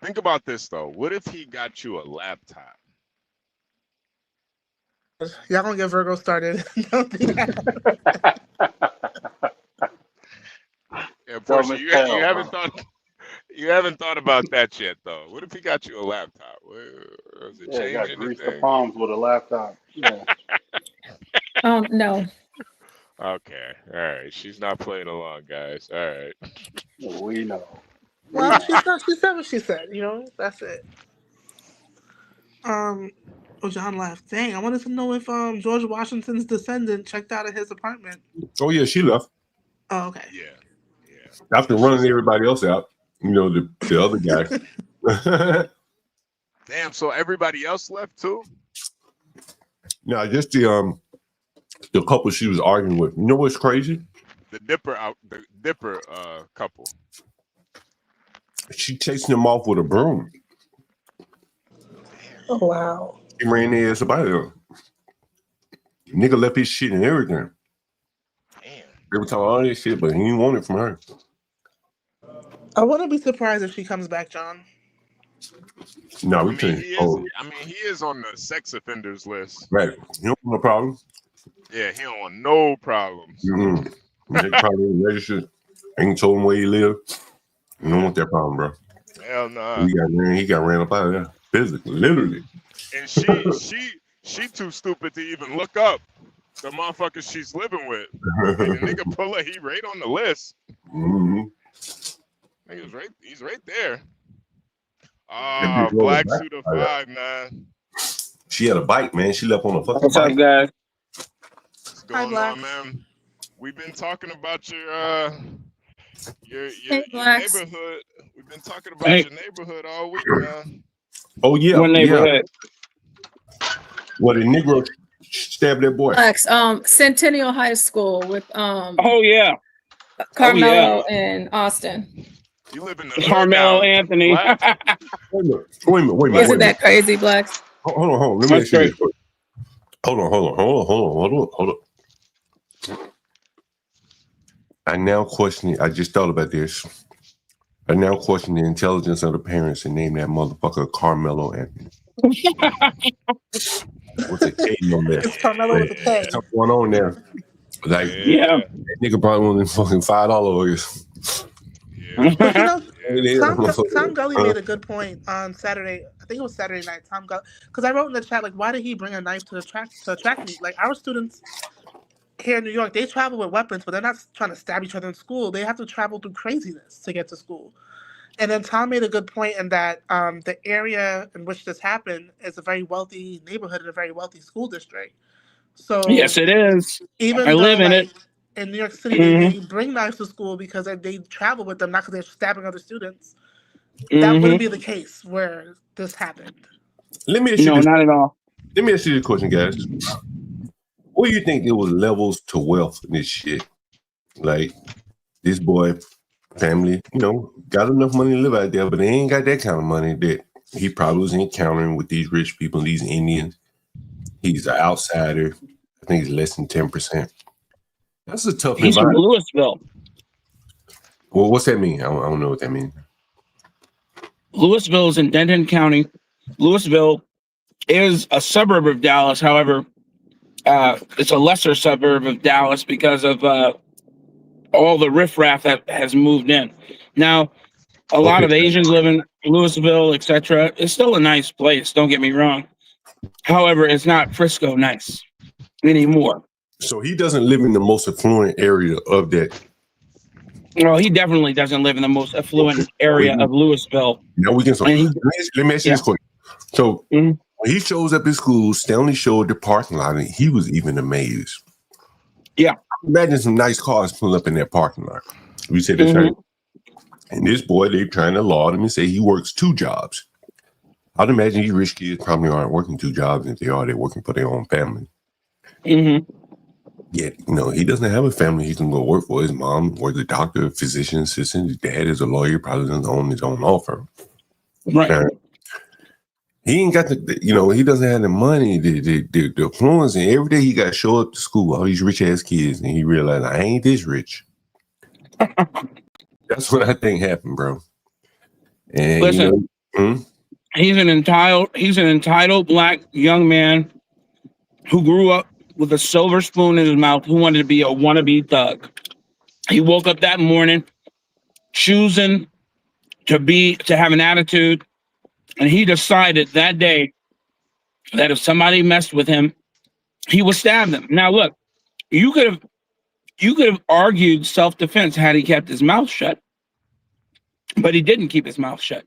think about this though. What if he got you a laptop? Y'all gonna get Virgo started. Don't do that. Yeah, Portia, you haven't thought about that yet though. What if he got you a laptop? Does it change got anything? grease the palms with a laptop. Yeah. No. Okay, all right. She's not playing along, guys. All right. We know. Well, she said what she said. That's it. Oh, John left. Dang, I wanted to know if George Washington's descendant checked out of his apartment. Oh yeah, she left. Oh, okay. Yeah. After running everybody else out, the other guy. Damn. So everybody else left too? No, just the couple she was arguing with. You know what's crazy? The Dipper couple. She chasing him off with a broom. Oh wow. He ran their ass up out of there. Nigga left his shit and everything. They were talking all this shit, but he didn't want it from her. I wouldn't be surprised if she comes back, John. No, I we mean, can't. he is on the sex offenders list. Right. You don't want no problem. Yeah, he don't want no problems. They probably registered. Ain't told him where he live. You don't want that problem, bro. Hell nah. He got ran up out of there. Physically, literally. And she too stupid to even look up the motherfucker she's living with. And the nigga pull her, he right on the list. He's right there. Ah, Black Shooter 5, man. She had a bike, man. She left on a fucking What's bike. up, guys? What's going on, man? We've been talking about your neighborhood. We've been talking about your neighborhood all week, man. Oh yeah. What neighborhood? What, a Negro stabbed that boy? Blacks, Centennial High School with Oh yeah. Carmelo and Austin. You live in the Carmelo Anthony. Wait a minute. Isn't that crazy, Blacks? Hold on. Let me ask you this. Hold on. I now question it. I just thought about this. I now question the intelligence of the parents and name that motherfucker Carmelo Anthony. What's a K on there? It's Carmelo with a K. What's going on there? Like, that nigga probably wanted fucking $5 lawyers. But you know, Tom Gully made a good point on Saturday. I think it was Saturday night. Tom Gully, because I wrote in the chat, like, why did he bring a knife to the track meet? Like, our students here in New York, they travel with weapons, but they're not trying to stab each other in school. They have to travel through craziness to get to school. And then Tom made a good point in that the area in which this happened is a very wealthy neighborhood and a very wealthy school district. So yes, it is. Even I live in it. In New York City, they bring knives to school because they travel with them, not because they're stabbing other students. That wouldn't be the case where this happened. Let me ask you No, this. not at all. Let me ask you this question, guys. What do you think there was levels to wealth in this shit? Like, this boy, family, got enough money to live out there, but they ain't got that kind of money that he probably was encountering with these rich people, these Indians. He's an outsider. I think he's less than 10%. That's a tough He's from environment. Louisville. Well, what's that mean? I don't know what that means. Louisville is in Denton County. Louisville is a suburb of Dallas. However, it's a lesser suburb of Dallas because of all the riffraff that has moved in. Now, a lot of Asians live in Louisville, etc. It's still a nice place. Don't get me wrong. However, it's not Frisco nice anymore. So he doesn't live in the most affluent area of that. No, he definitely doesn't live in the most affluent area of Louisville. Now we can. Let me ask you this question. So when he shows up at school, Stanley showed the parking lot, and he was even amazed. Yeah, imagine some nice cars pulling up in that parking lot. We said this, right? And this boy, they trying to laud him and say he works 2 jobs. I'd imagine these rich kids probably aren't working 2 jobs. If they are, they're working for their own family. Yet, he doesn't have a family he can go work for. His mom was a doctor, a physician assistant. His dad is a lawyer, probably doesn't own his own law firm. Right. He ain't got the, he doesn't have the money, the influence, and every day he got to show up to school, all these rich ass kids, and he realized I ain't this rich. That's what I think happened, bro. And listen, he's an entitled black young man who grew up with a silver spoon in his mouth, who wanted to be a wannabe thug. He woke up that morning choosing to have an attitude, and he decided that day that if somebody messed with him, he would stab them. Now, look, you could have argued self-defense had he kept his mouth shut, but he didn't keep his mouth shut.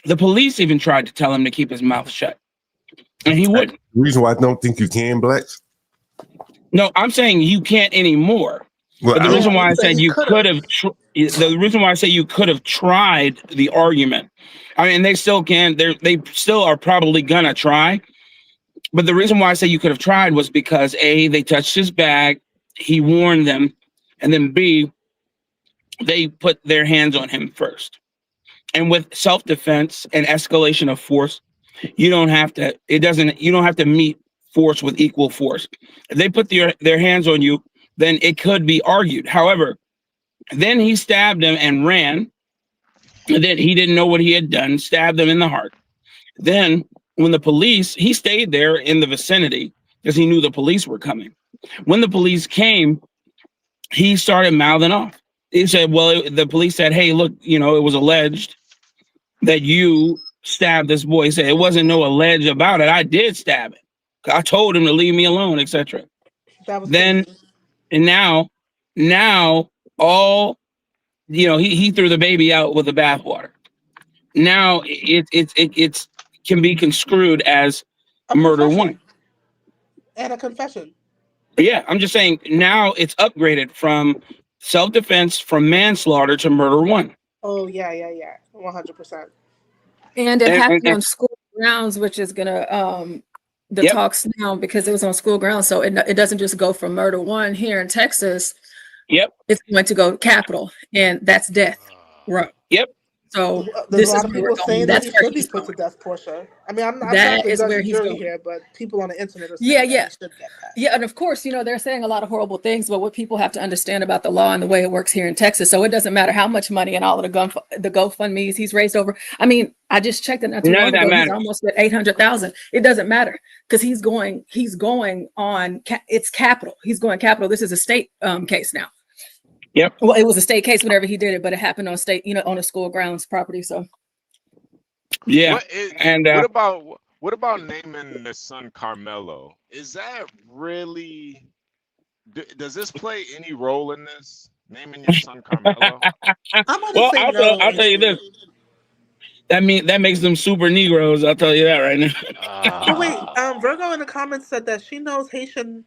The police even tried to tell him to keep his mouth shut, and he wouldn't. The reason why I don't think you can, Blacks? No, I'm saying you can't anymore. Well, but the reason why I said you could have, the reason why I say you could have tried the argument. I mean, they still can. They still are probably gonna try. But the reason why I say you could have tried was because A, they touched his bag, he warned them, and then B, they put their hands on him first. And with self-defense and escalation of force, you don't have to meet force with equal force. If they put their hands on you, then it could be argued. However, then he stabbed him and ran. And then he didn't know what he had done, stabbed him in the heart. Then when the police, he stayed there in the vicinity because he knew the police were coming. When the police came, he started mouthing off. He said, well, the police said, hey, look, you know, it was alleged that you stabbed this boy. He said, it wasn't no alleged about it. I did stab him. I told him to leave me alone, etc. Then, and now all, you know, he threw the baby out with the bathwater. Now it can be construed as murder one. And a confession. Yeah, I'm just saying now it's upgraded from self-defense, from manslaughter to murder one. Oh, yeah. 100%. And it happened on school grounds, which is gonna the talks now because it was on school grounds. So it doesn't just go from murder one here in Texas. Yep. It's going to go capital, and that's death. Right. Yep. So There's this a is lot of where we're people going. saying that That's he where should be he's put to death, Portia. I mean, I'm That not the is judge where and he's jury going. here, but people on the internet are saying Yeah, that yeah. he should get that. Yeah, and of course, you know, they're saying a lot of horrible things, but what people have to understand about the law and the way it works here in Texas, so it doesn't matter how much money and all of the GoFundMe's he's raised over. I mean, I just checked it not too None long of that ago. He's matters. almost at 800,000. It doesn't matter because he's going on. It's capital. He's going capital. This is a state case now. Yep. Well, it was a state case whenever he did it, but it happened on state, you know, on a school grounds property. So. Yeah. What about naming the son Carmelo? Is that really? Does this play any role in this? Naming your son Carmelo? Well, I'll tell you this. That makes them super Negroes. I'll tell you that right now. But wait, Virgo in the comments said that she knows Haitian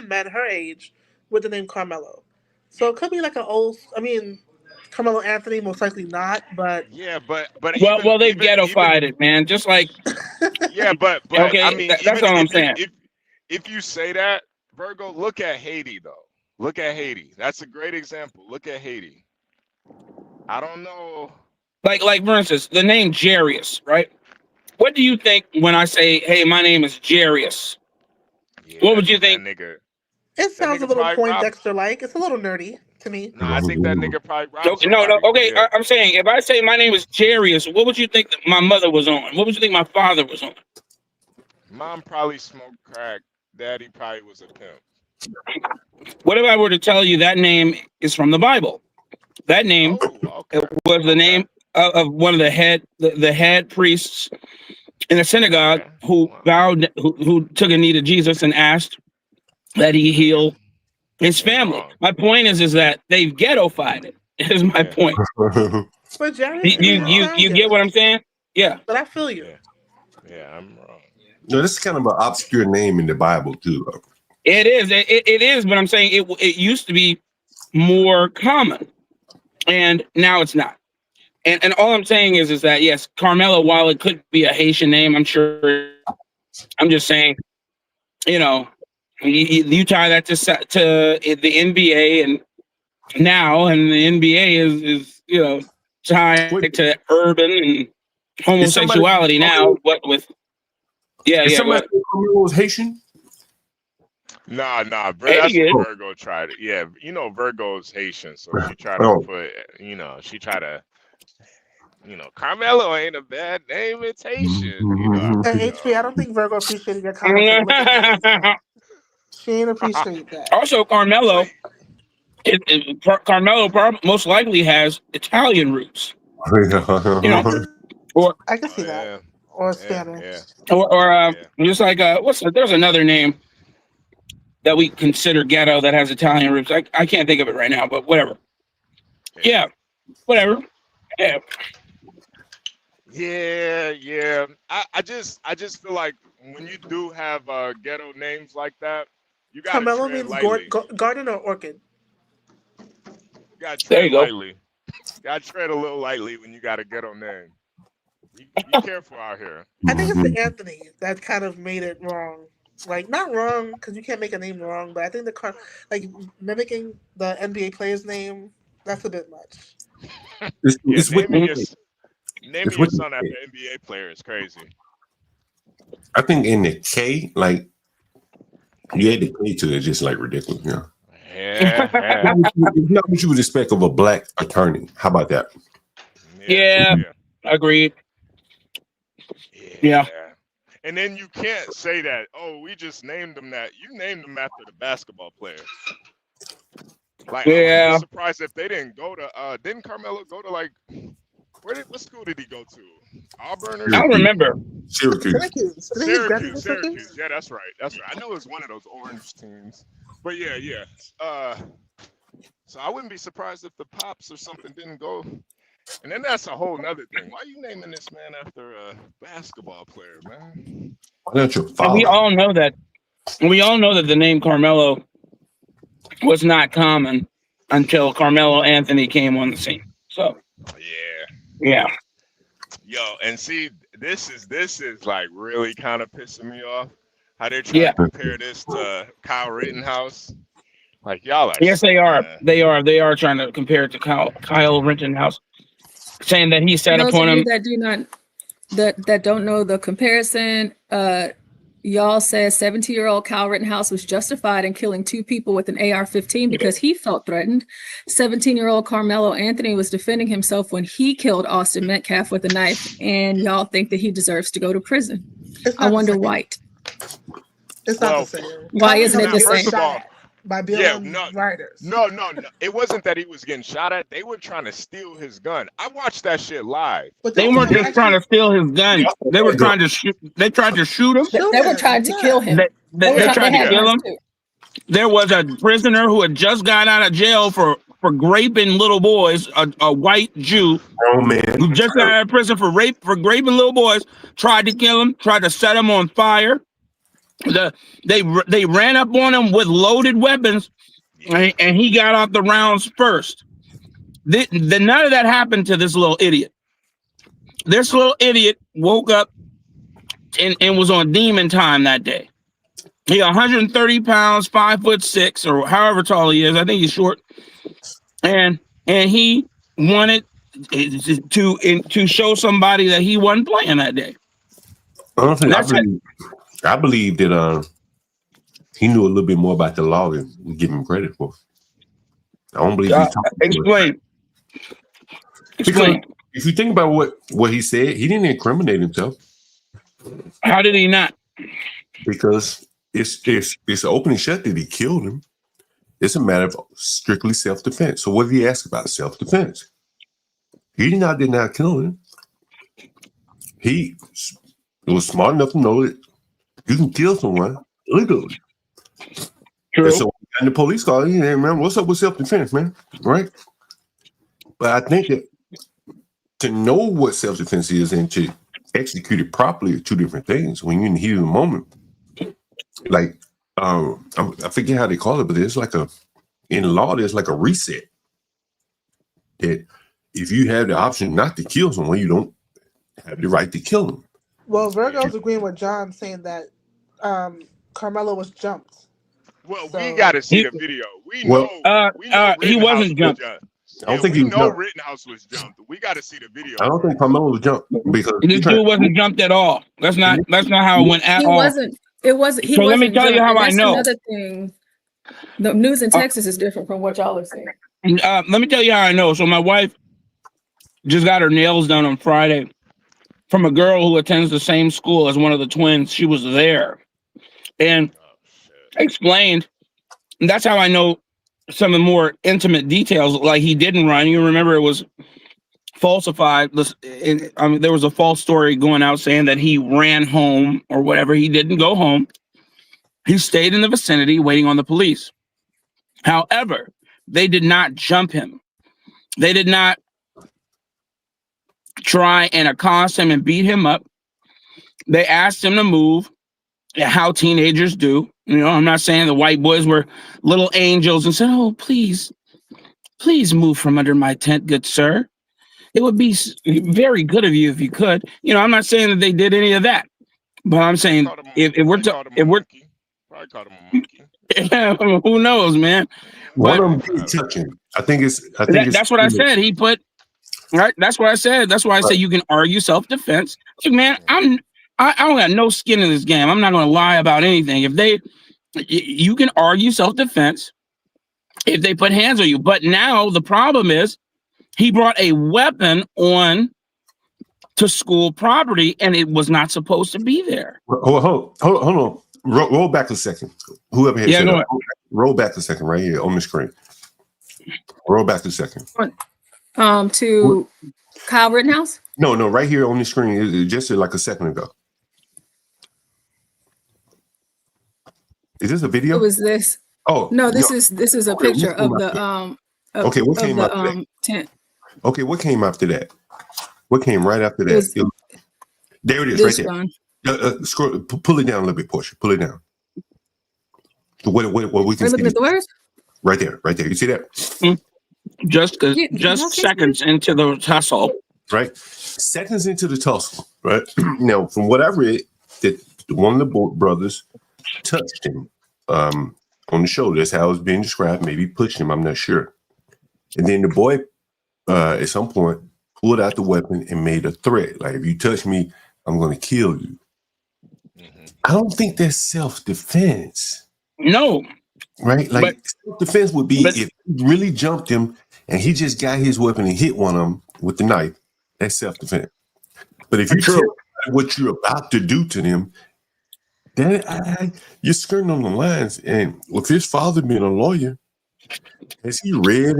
men her age with the name Carmelo. So it could be like Carmelo Anthony, most likely not, but yeah, but well, they've ghettofied it, man. Just like yeah, but okay, I mean, that's all I'm saying. If you say that, Virgo, look at Haiti though. Look at Haiti. That's a great example. Look at Haiti. I don't know. Like for instance, the name Jarius, right? What do you think when I say, "Hey, my name is Jarius"? Yeah, what would you think? it sounds a little Poindexter-like. It's a little nerdy to me. No, I think that nigga probably robbed No. somebody. Okay, Yeah. I'm saying if I say my name is Jarius, what would you think that my mother was on? What would you think my father was on? Mom probably smoked crack. Daddy probably was a pimp. What if I were to tell you that name is from the Bible? That name was the name of one of the head priests in the synagogue who vowed, who took a knee to Jesus and asked that he heal his family. My point is that they've ghettofied it. Is my point. But Jerry, you get what I'm saying? Yeah. But I feel you. Yeah, I'm wrong. No, this is kind of an obscure name in the Bible too. It is. It is. But I'm saying it used to be more common, and now it's not. And all I'm saying is that yes, Carmelo, while it could be a Haitian name, I'm sure. I'm just saying, you know, you tie that to the NBA, and the NBA is you know tied to urban and homosexuality now. What with? Yeah. Somebody was Haitian. Nah, bro. That's what Virgo tried. Yeah, you know Virgo's Haitian, so she tried to put, you know, Carmelo ain't a bad name. It's Haitian. You know, and HB, I don't think Virgo appreciated your comment. She ain't appreciate that. Also, Carmelo, Carmelo most likely has Italian roots. You know, or I can see that, or Spanish, or just like there's another name that we consider ghetto that has Italian roots. I can't think of it right now, but whatever. Yeah, whatever. Yeah. I just feel like when you do have ghetto names like that, you gotta Carmelo tread means lightly. garden or orchid. You gotta tread lightly. You gotta tread a little lightly when you got a ghetto name. Be careful out here. I think it's the Anthony that kind of made it wrong. Like, not wrong, because you can't make a name wrong, but I think mimicking the NBA player's name, that's a bit much. Naming your son after an NBA player is crazy. I think in the K, like, you add the K to it, it's just like ridiculous, yeah. It's not what you would expect of a black attorney. How about that? Yeah, agreed. Yeah. And then you can't say that, oh, we just named them that. You named them after the basketball player. Like, I wouldn't be surprised if they didn't go to, didn't Carmelo go to, like, what school did he go to? Auburn or I don't remember. Syracuse. Syracuse. Yeah, that's right. I know it was one of those orange teams. But yeah. So I wouldn't be surprised if the Pops or something didn't go. And then that's a whole nother thing. Why are you naming this man after a basketball player, man? And we all know that. We all know that the name Carmelo was not common until Carmelo Anthony came on the scene. So yeah. Yo, and see, this is like really kind of pissing me off. How they're trying to compare this to Kyle Rittenhouse. Like y'all are. Yes, they are. They are trying to compare it to Kyle Rittenhouse, saying that he set Those upon of you him. that do not that don't know the comparison, y'all said 17-year-old Kyle Rittenhouse was justified in killing 2 people with an AR-15 because he felt threatened. 17-year-old Carmelo Anthony was defending himself when he killed Austin Metcalf with a knife, and y'all think that he deserves to go to prison. I wonder why. It's not the same. Why isn't it the First same? of all, by BLM writers. No. It wasn't that he was getting shot at. They were trying to steal his gun. I watched that shit live. But they weren't just trying to steal his gun. They were trying to shoot. They tried to shoot him. They were trying to kill him. They tried to kill him. There was a prisoner who had just got out of jail for raping little boys. A white Jew. Oh man. Who just got out of prison for raping little boys. Tried to kill him. Tried to set him on fire. They ran up on him with loaded weapons, and he got off the rounds first. None of that happened to this little idiot. This little idiot woke up and was on demon time that day. He 130 pounds, 5'6", or however tall he is. I think he's short, and he wanted to show somebody that he wasn't playing that day. I believe that he knew a little bit more about the law than we give him credit for. I don't believe he's talking. Explain. Because if you think about what he said, he didn't incriminate himself. How did he not? Because it's an open and shut that he killed him. It's a matter of strictly self-defense. So what did he ask about? Self-defense. He did not kill him. He was smart enough to know that you can kill someone legally. True. And so when the police call you, hey, man, what's up with self-defense, man? Right? But I think that to know what self-defense is and to execute it properly are 2 different things. When you're in the heat of the moment, like I forget how they call it, but there's like in law, there's like a reset. That if you have the option not to kill someone, you don't have the right to kill them. Well, Virgo's agreeing with John saying that Carmelo was jumped. Well, we got to see the video. We know he wasn't jumped. I don't think he was jumped. Rittenhouse was jumped. We got to see the video. I don't think Carmelo was jumped because this dude wasn't jumped at all. That's not how it went at all. It wasn't. He so wasn't let me tell you how I know. Another thing. The news in Texas is different from what y'all are saying. Let me tell you how I know. So my wife just got her nails done on Friday from a girl who attends the same school as one of the twins. She was there and explained. And that's how I know some of the more intimate details. Like he didn't run. You remember it was falsified. I mean, there was a false story going out saying that he ran home or whatever. He didn't go home. He stayed in the vicinity waiting on the police. However, they did not jump him. They did not try and accost him and beat him up. They asked him to move, how teenagers do. You know, I'm not saying the white boys were little angels and said, "Oh, please move from under my tent, good sir. It would be very good of you if you could." You know, I'm not saying that they did any of that, but I'm saying if we're probably called him a monkey. Yeah, who knows, man? One of them touching. I think that's what I said. He put right. That's what I said. That's why I said you can argue self-defense. Look, man, I don't got no skin in this game. I'm not going to lie about anything. You can argue self-defense, if they put hands on you. But now the problem is he brought a weapon on to school property, and it was not supposed to be there. Hold on. Roll back a second. Whoever has said roll back a second right here on the screen. Roll back a second. To Kyle Rittenhouse? No, right here on the screen. It just like a second ago. Is this a video? What was this? Oh no, this is a picture of the okay, what came after that? Tent. Okay, what came after that? What came right after that? There it is, right there. Scroll, pull it down a little bit, Portia. Pull it down. What we can see? Right there. You see that? Just seconds into the tussle. Right, seconds into the tussle. Right now, from what I read, that one of the brothers touched him on the shoulder. That's how it's being described. Maybe pushed him. I'm not sure. And then the boy, at some point, pulled out the weapon and made a threat. Like, if you touch me, I'm going to kill you. I don't think that's self-defense. No. Right? Like, self-defense would be if he really jumped him and he just got his weapon and hit one of them with the knife. That's self-defense. But if you tell what you're about to do to them, then you're skirting on the lines. And with his father being a lawyer, has he read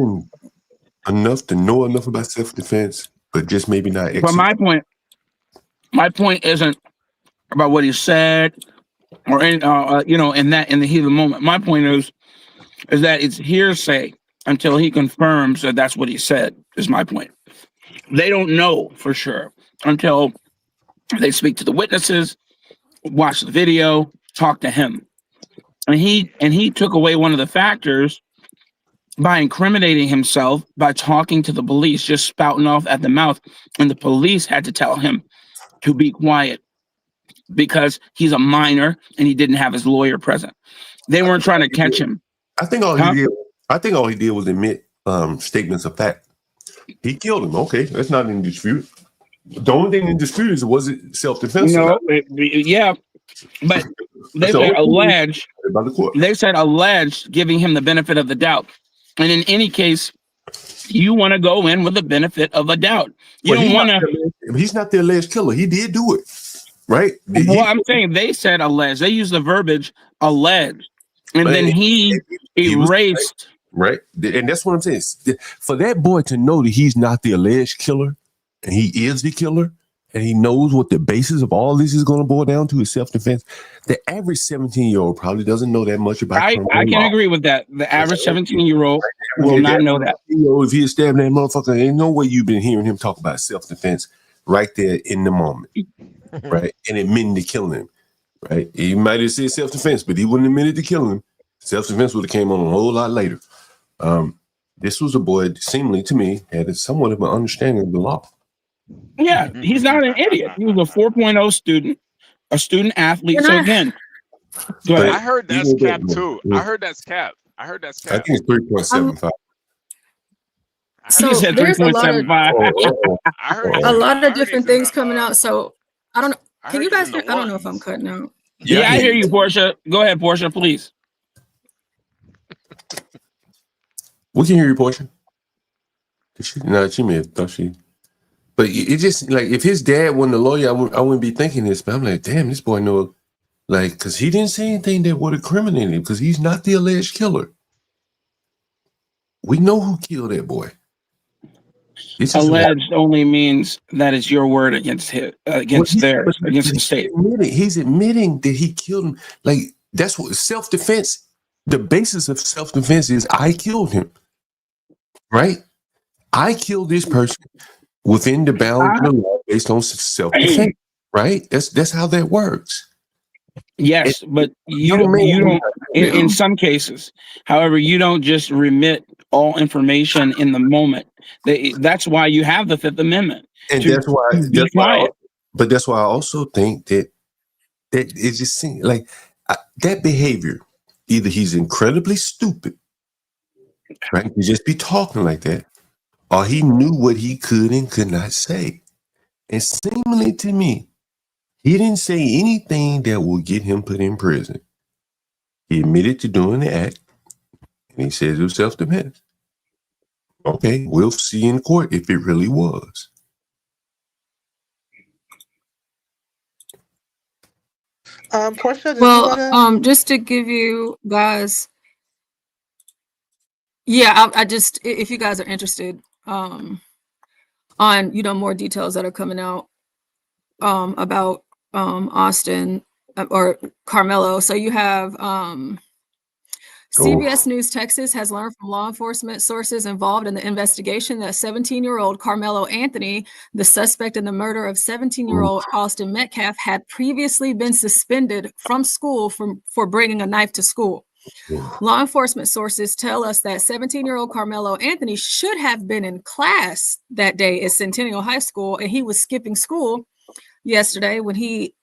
enough to know enough about self-defense, but just maybe not execute? But my point isn't about what he said or in the heat of the moment. My point is that it's hearsay until he confirms that that's what he said. Is my point. They don't know for sure until they speak to the witnesses, watch the video, talk to him, and he took away one of the factors by incriminating himself by talking to the police, just spouting off at the mouth, and the police had to tell him to be quiet because he's a minor and he didn't have his lawyer present. They weren't trying to catch him. I think all he did was admit statements of fact. He killed him. Okay, that's not in dispute. The only thing in dispute is, was it self-defense? No, but they said alleged. They said alleged, giving him the benefit of the doubt. And in any case, you want to go in with the benefit of a doubt. You don't want to. He's not the alleged killer. He did do it, right? Well, I'm saying they said alleged. They used the verbiage alleged, and then he erased. Right, and that's what I'm saying. For that boy to know that he's not the alleged killer, and he is the killer, and he knows what the basis of all this is going to boil down to is self-defense. The average 17-year-old probably doesn't know that much about. I can agree with that. The average 17-year-old will not know that. If he had stabbed that motherfucker, ain't no way you've been hearing him talk about self-defense right there in the moment, right? And admitting to killing him, right? He might have said self-defense, but he wouldn't have admitted to killing him. Self-defense would have came on a whole lot later. This was a boy, seemingly to me, had somewhat of an understanding of the law. Yeah, he's not an idiot. He was a 4.0 student, a student athlete. So again, I heard that's cap too. I heard that's cap. I think it's 3.75. So there's a lot of different things coming out. So I don't know. Can you guys hear? I don't know if I'm cutting out. Yeah, I hear you, Portia. Go ahead, Portia, please. We can hear you, Portia. She may have thought she. But it just, like, if his dad wasn't a lawyer, I wouldn't be thinking this. But I'm like, damn, this boy know, like, because he didn't say anything that would incriminate him, because he's not the alleged killer. We know who killed that boy. Alleged only means that it's your word against his, against theirs, against the state. He's admitting that he killed him. Like, that's what self-defense. The basis of self-defense is I killed him, right? I killed this person within the bounds of the law based on self-defense, right? That's how that works. Yes, but you don't in some cases. However, you don't just remit all information in the moment. That's why you have the Fifth Amendment. And that's why I also think that it just seems like that behavior. Either he's incredibly stupid, right, to just be talking like that, or he knew what he could and could not say. And seemingly to me, he didn't say anything that will get him put in prison. He admitted to doing the act. And he says it was self-defense. Okay, we'll see in court if it really was. Portia, did you Well, wanna? just to give you guys, yeah, I just if you guys are interested, on more details that are coming out, about Austin or Carmelo. So you have CBS News Texas has learned from law enforcement sources involved in the investigation that 17-year-old Carmelo Anthony, the suspect in the murder of 17-year-old Austin Metcalf, had previously been suspended from school for bringing a knife to school. Law enforcement sources tell us that 17-year-old Carmelo Anthony should have been in class that day at Centennial High School, and he was skipping school yesterday when he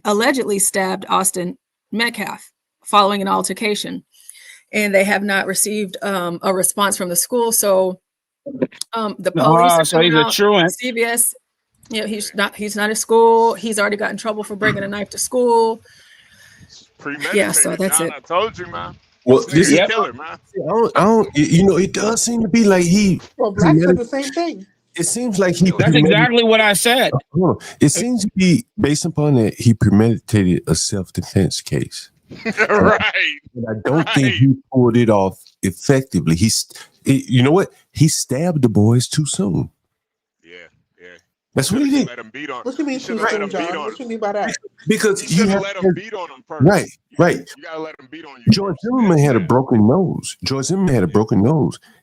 allegedly stabbed Austin Metcalf following an altercation. And they have not received a response from the school. So the police are So coming he's a out. truant. CBS, he's not at school. He's already got in trouble for bringing a knife to school. Premeditated, Yeah, so that's John, it. I told you, man. Well, this is killer, man. I don't. It does seem to be like he. Well, Black said the same thing. It seems like he. That's exactly what I said. It seems to be based upon that he premeditated a self-defense case. Right. And I don't think he pulled it off effectively. You know what? He stabbed the boys too soon. Yeah. That's what he did. Let him beat on. What you mean too soon, John? What you mean by that? Because you have to let him beat on him first. Right. You gotta let him beat on you. George Zimmerman had a broken nose.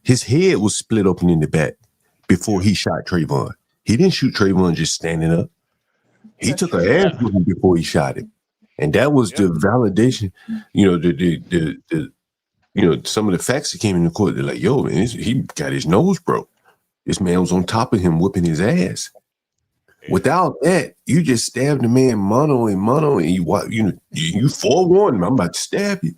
His head was split open in the back before he shot Trayvon. He didn't shoot Trayvon just standing up. He took an ass whooping before he shot him. And that was the validation, some of the facts that came in the court. They're like, yo, man, he got his nose broke. This man was on top of him whipping his ass. Without that, you just stabbed the man mano, and you forewarned him, I'm about to stab you.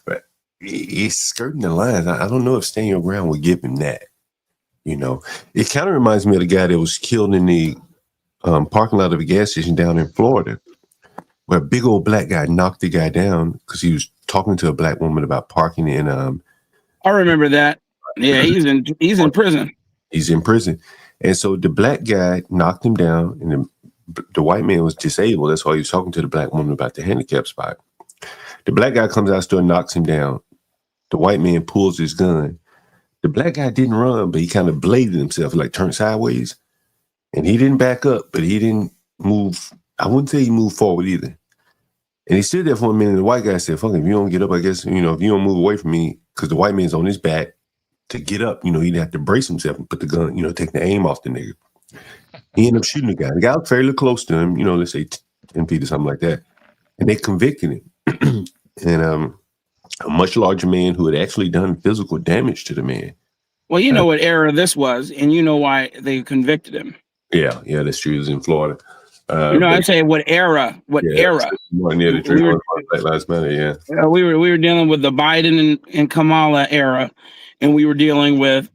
But it's skirting the lines. I don't know if Stand Your Ground would give him that. It kind of reminds me of the guy that was killed in the parking lot of a gas station down in Florida, where a big old black guy knocked the guy down because he was talking to a black woman about parking in. I remember that. Yeah, he's in prison. He's in prison, and so the black guy knocked him down, and the white man was disabled. That's why he was talking to the black woman about the handicap spot. The black guy comes out store and knocks him down. The white man pulls his gun. The black guy didn't run, but he kind of bladed himself, like turned sideways, and he didn't back up, but he didn't move. I wouldn't say he moved forward either. And he stood there for a minute, and the white guy said, fuck, if you don't get up, I guess, if you don't move away from me, because the white man's on his back, to get up, he'd have to brace himself and put the gun, take the aim off the nigga. He ended up shooting the guy. The guy was fairly close to him, let's say 10 feet or something like that. And they convicted him. And a much larger man who had actually done physical damage to the man. Well, you know what era this was, and you know why they convicted him. Yeah, that's true. He was in Florida. I'd say what era? Era? Near the tree Black Lives Matter. Yeah. We were dealing with the Biden and Kamala era, and we were dealing with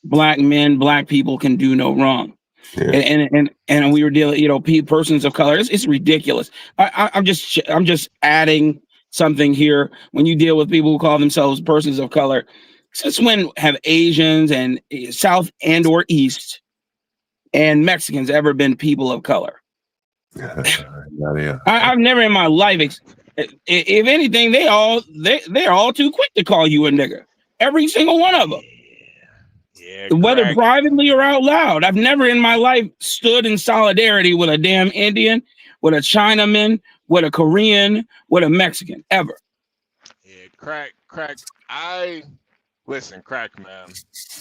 black men, black people can do no wrong, and we were dealing persons of color. It's ridiculous. I'm just adding something here. When you deal with people who call themselves persons of color, since when have Asians and South and or East and Mexicans ever been people of color? I've never in my life. If anything, they're all too quick to call you a nigger. Every single one of them. Yeah, whether privately or out loud. I've never in my life stood in solidarity with a damn Indian, with a Chinaman, with a Korean, with a Mexican, ever. Yeah, crack. Listen, crack, man.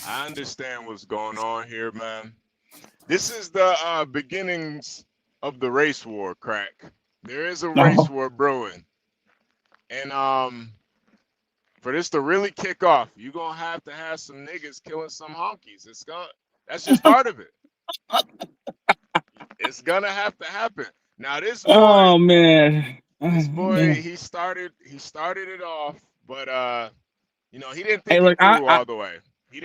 I understand what's going on here, man. This is the beginnings of the race war, crack. There is a race war brewing. And for this to really kick off, you're gonna have to have some niggas killing some honkies. That's just part of it. It's gonna have to happen. Now this boy, this boy, he started it off, but he didn't think it through all the way.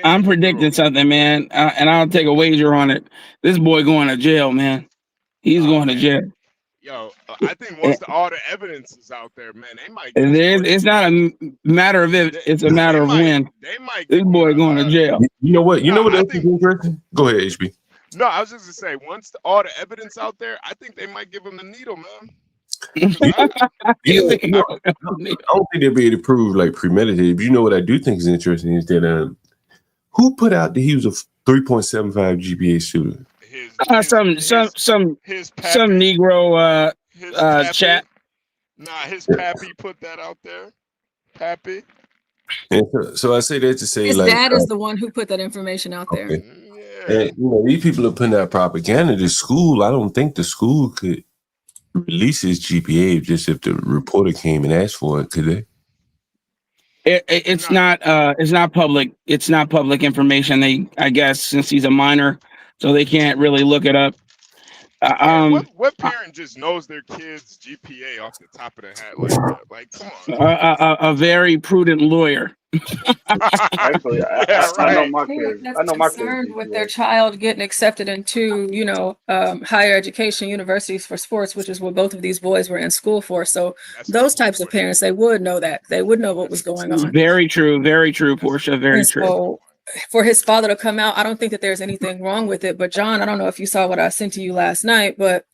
I'm predicting something, man, and I'll take a wager on it. This boy going to jail, man. He's going to jail. Yo, I think once all the evidence is out there, man, they might. It's not a matter of if, it's a matter of when. They might. This boy going to jail. You know what? You know what else is interesting? Go ahead, HB. No, I was just gonna say, once all the evidence out there, I think they might give him the needle, man. I don't think they'll be able to prove like premeditated. But you know what I do think is interesting is that who put out that he was a 3.75 GPA student? Some Negro chat. Nah, his pappy put that out there. Pappy. And so I say that to say, His like, dad is the one who put that information out there. okay. And, you know, these people are putting out propaganda to school. I don't think the school could release his GPA just if the reporter came and asked for it. Could they? It's not public. It's not public information. I guess, since he's a minor, so they can't really look it up. What parent just knows their kid's GPA off the top of their hat like that? Like, come on. A very prudent lawyer. Actually, I know my kids. I know my kids. With their child getting accepted into, higher education universities for sports, which is what both of these boys were in school for. So those types of parents, they would know that. They would know what was going on. Very true, Portia. Very true. So for his father to come out, I don't think that there's anything wrong with it. But John, I don't know if you saw what I sent to you last night, but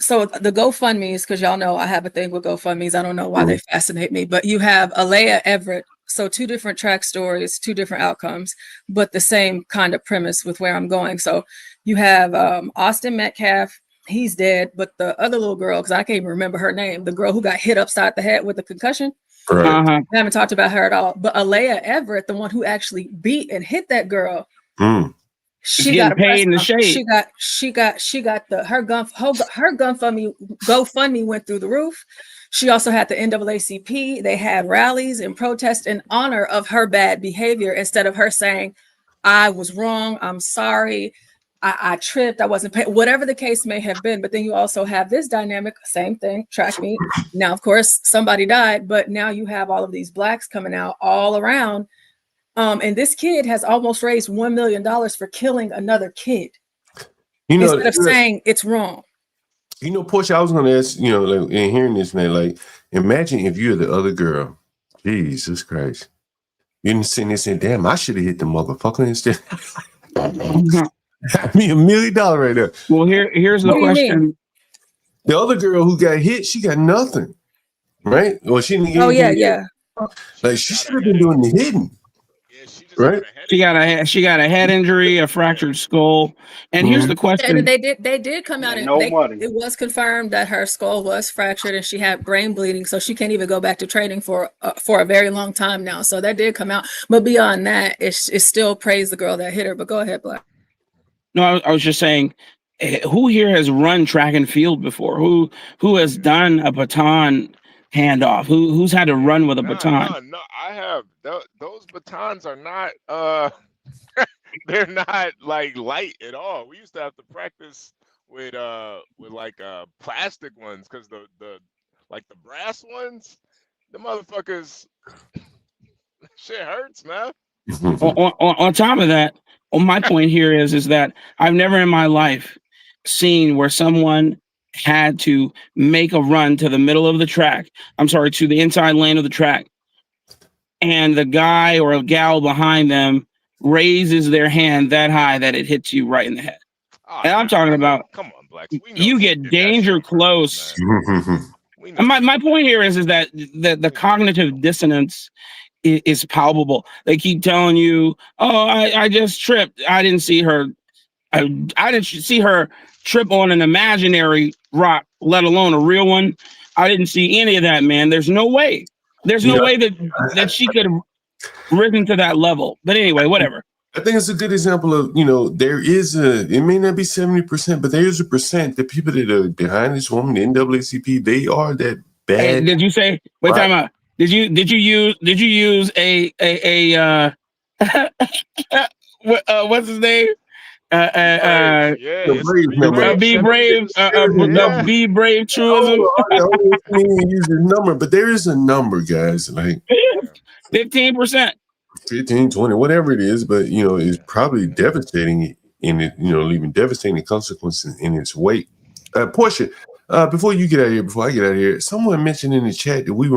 so the GoFundMe's, because y'all know I have a thing with GoFundMe's. I don't know why they fascinate me, but you have Alea Everett. So 2 different track stories, 2 different outcomes, but the same kind of premise with where I'm going. So you have Austin Metcalf. He's dead, but the other little girl, because I can't even remember her name, the girl who got hit upside the head with a concussion. Right. I haven't talked about her at all. But Alea Everett, the one who actually beat and hit that girl, she got paid in the shade. She got her GoFundMe went through the roof. She also had the NAACP. They had rallies and protests in honor of her bad behavior instead of her saying, "I was wrong. I'm sorry. I tripped. I wasn't paid," whatever the case may have been. But then you also have this dynamic, same thing, track meet. Now, of course, somebody died, but now you have all of these blacks coming out all around. And this kid has almost raised $1 million for killing another kid. Instead of saying it's wrong. Portia, I was going to ask, like, in hearing this, man, like, imagine if you're the other girl. Jesus Christ. You didn't sit there and say, damn, I should have hit the motherfucker instead. I mean, $1 million right there. Well, here's the question. The other girl who got hit, she got nothing, right? Well, she didn't get yeah. Like, she should have been doing the hitting. Right. She got a head injury, a fractured skull. And here's the question. And they did come out and it was confirmed that her skull was fractured and she had brain bleeding, so she can't even go back to training for a very long time now. So that did come out. But beyond that, it's still praise the girl that hit her. But go ahead, Black. No, I was just saying, who here has run track and field before? Who has done a baton handoff? Who's had to run with a baton? No, I have. Those batons are not they're not like light at all. We used to have to practice with like plastic ones, because the brass ones, the motherfuckers shit hurts, man. On top of that, my point here is that I've never in my life seen where someone had to make a run to the middle of the track. I'm sorry, to the inside lane of the track. And the guy or a gal behind them raises their hand that high that it hits you right in the head. And I'm talking about, come on, Blacks. You get danger close. And my point here is that the cognitive dissonance is palpable. They keep telling you, "Oh, I just tripped. I didn't see her. I didn't see her trip on an imaginary rock, let alone a real one. I didn't see any of that, man. There's no way. There's no way that she could have risen to that level." But anyway, whatever. I think it's a good example of, there is it may not be 70%, but there is a percent, the people that are behind this woman, the NAACP, they are that bad. Hey, did you say, wait, time out. Did you use a what's his name? Be brave truism. I don't use the number, but there is a number, guys. Like 15%. 15, 20, whatever it is, but it's probably devastating in it, leaving devastating consequences in its wake. Portia, before you get out of here, before I get out of here, someone mentioned in the chat that we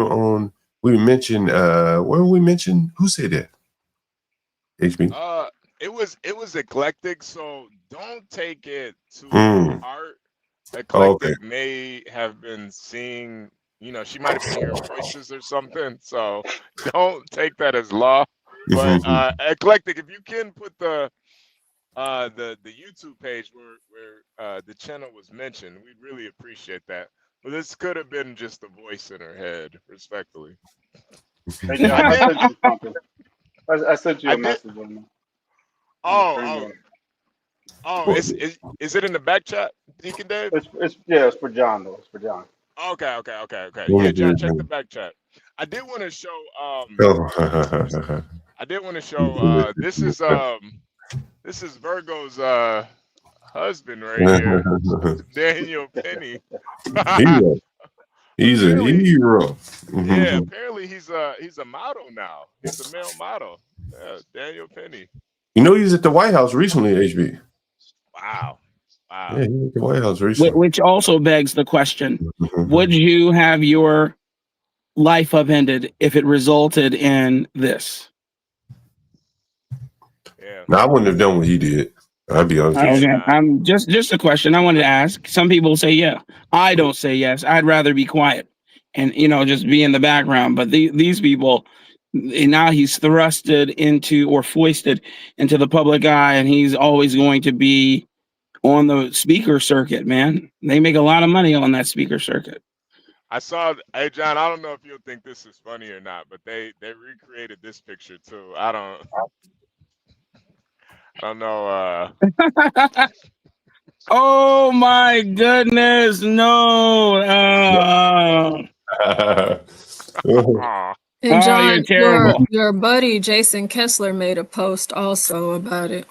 mentioned, where were we mentioned? Who said that? HB? It was eclectic, so don't take it to heart. Eclectic may have been seeing, she might have been hearing voices or something, so don't take that as law. But eclectic, if you can put the YouTube page where the channel was mentioned, we'd really appreciate that. But this could have been just a voice in her head, respectfully. Hey, John, I sent you something. I sent you a message on that. Is it in the back chat, Deacon Dave? It's for John though. It's for John. Okay. Yeah, John, check the back chat. I did want to show. This is Virgo's husband right here, Daniel Penny. He's a hero. Yeah, apparently he's a model now. He's a male model. Yeah, Daniel Penny. He was at the White House recently, HB. Wow. Yeah, he was at the White House recently. Which also begs the question: would you have your life upended if it resulted in this? Yeah. No, I wouldn't have done what he did. I'd be honest. Okay, I'm just a question I wanted to ask. Some people say yeah. I don't say yes. I'd rather be quiet and just be in the background. But these people, now he's thrusted into or foisted into the public eye, and he's always going to be on the speaker circuit. Man, they make a lot of money on that speaker circuit. I saw. Hey, John, I don't know if you'll think this is funny or not, but they recreated this picture too. I don't know. Oh my goodness, no. And John, you're terrible. your buddy Jason Kessler made a post also about it.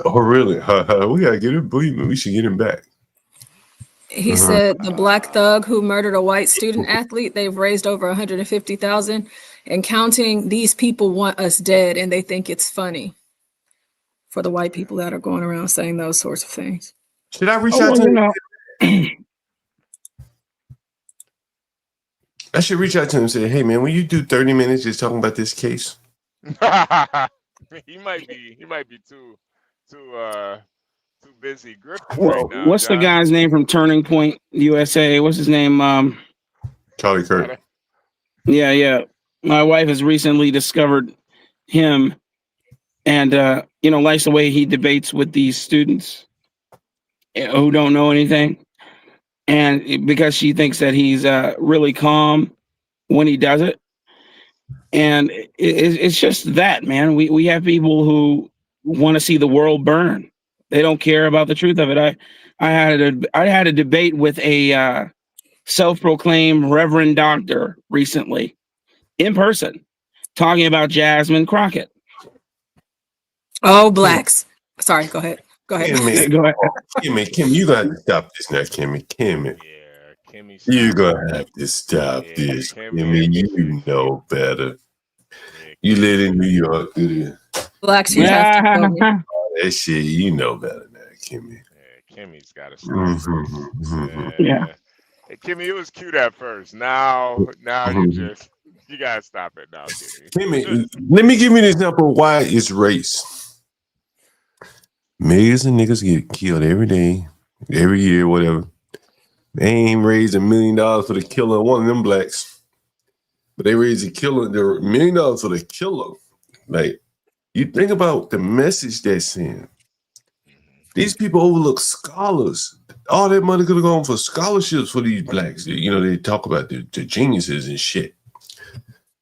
Oh, really? We gotta get him. We should get him back. He said the black thug who murdered a white student athlete, they've raised over 150,000 and counting. These people want us dead, and they think it's funny for the white people that are going around saying those sorts of things. Should I reach out to him? I should reach out to him and say, hey, man, will you do 30 minutes just talking about this case? He might be too busy grifting right now. What's John. the guy's name from Turning Point USA? What's his name? Charlie Kirk. Yeah. My wife has recently discovered him, and likes the way he debates with these students who don't know anything, and because she thinks that he's really calm when he does it, and it's just that, man. We have people who want to see the world burn. They don't care about the truth of it. I had a debate with a self-proclaimed Reverend Doctor recently, in person, talking about Jasmine Crockett. Oh, blacks. Sorry, go ahead. Kimmy, Go ahead. Kim, you gotta stop this now, Kimmy. Yeah, Kimmy. You gonna have to stop this, Kimmy. You know better. You live in New York, do you? Blacks, you have to kill me. That shit, you know better now, Kimmy. Yeah, Kimmy's got to stop. Yeah. Hey, Kimmy, it was cute at first. Now you gotta stop it now, Kimmy. Kimmy, let me give you an example of why it's race. Millions of niggas get killed every day, every year, whatever. They ain't raised $1 million for the killer of one of them blacks, but they raised $1 million for the killer. Like, you think about the message they're sending. These people overlook scholars. All that money could have gone for scholarships for these blacks. They talk about the geniuses and shit.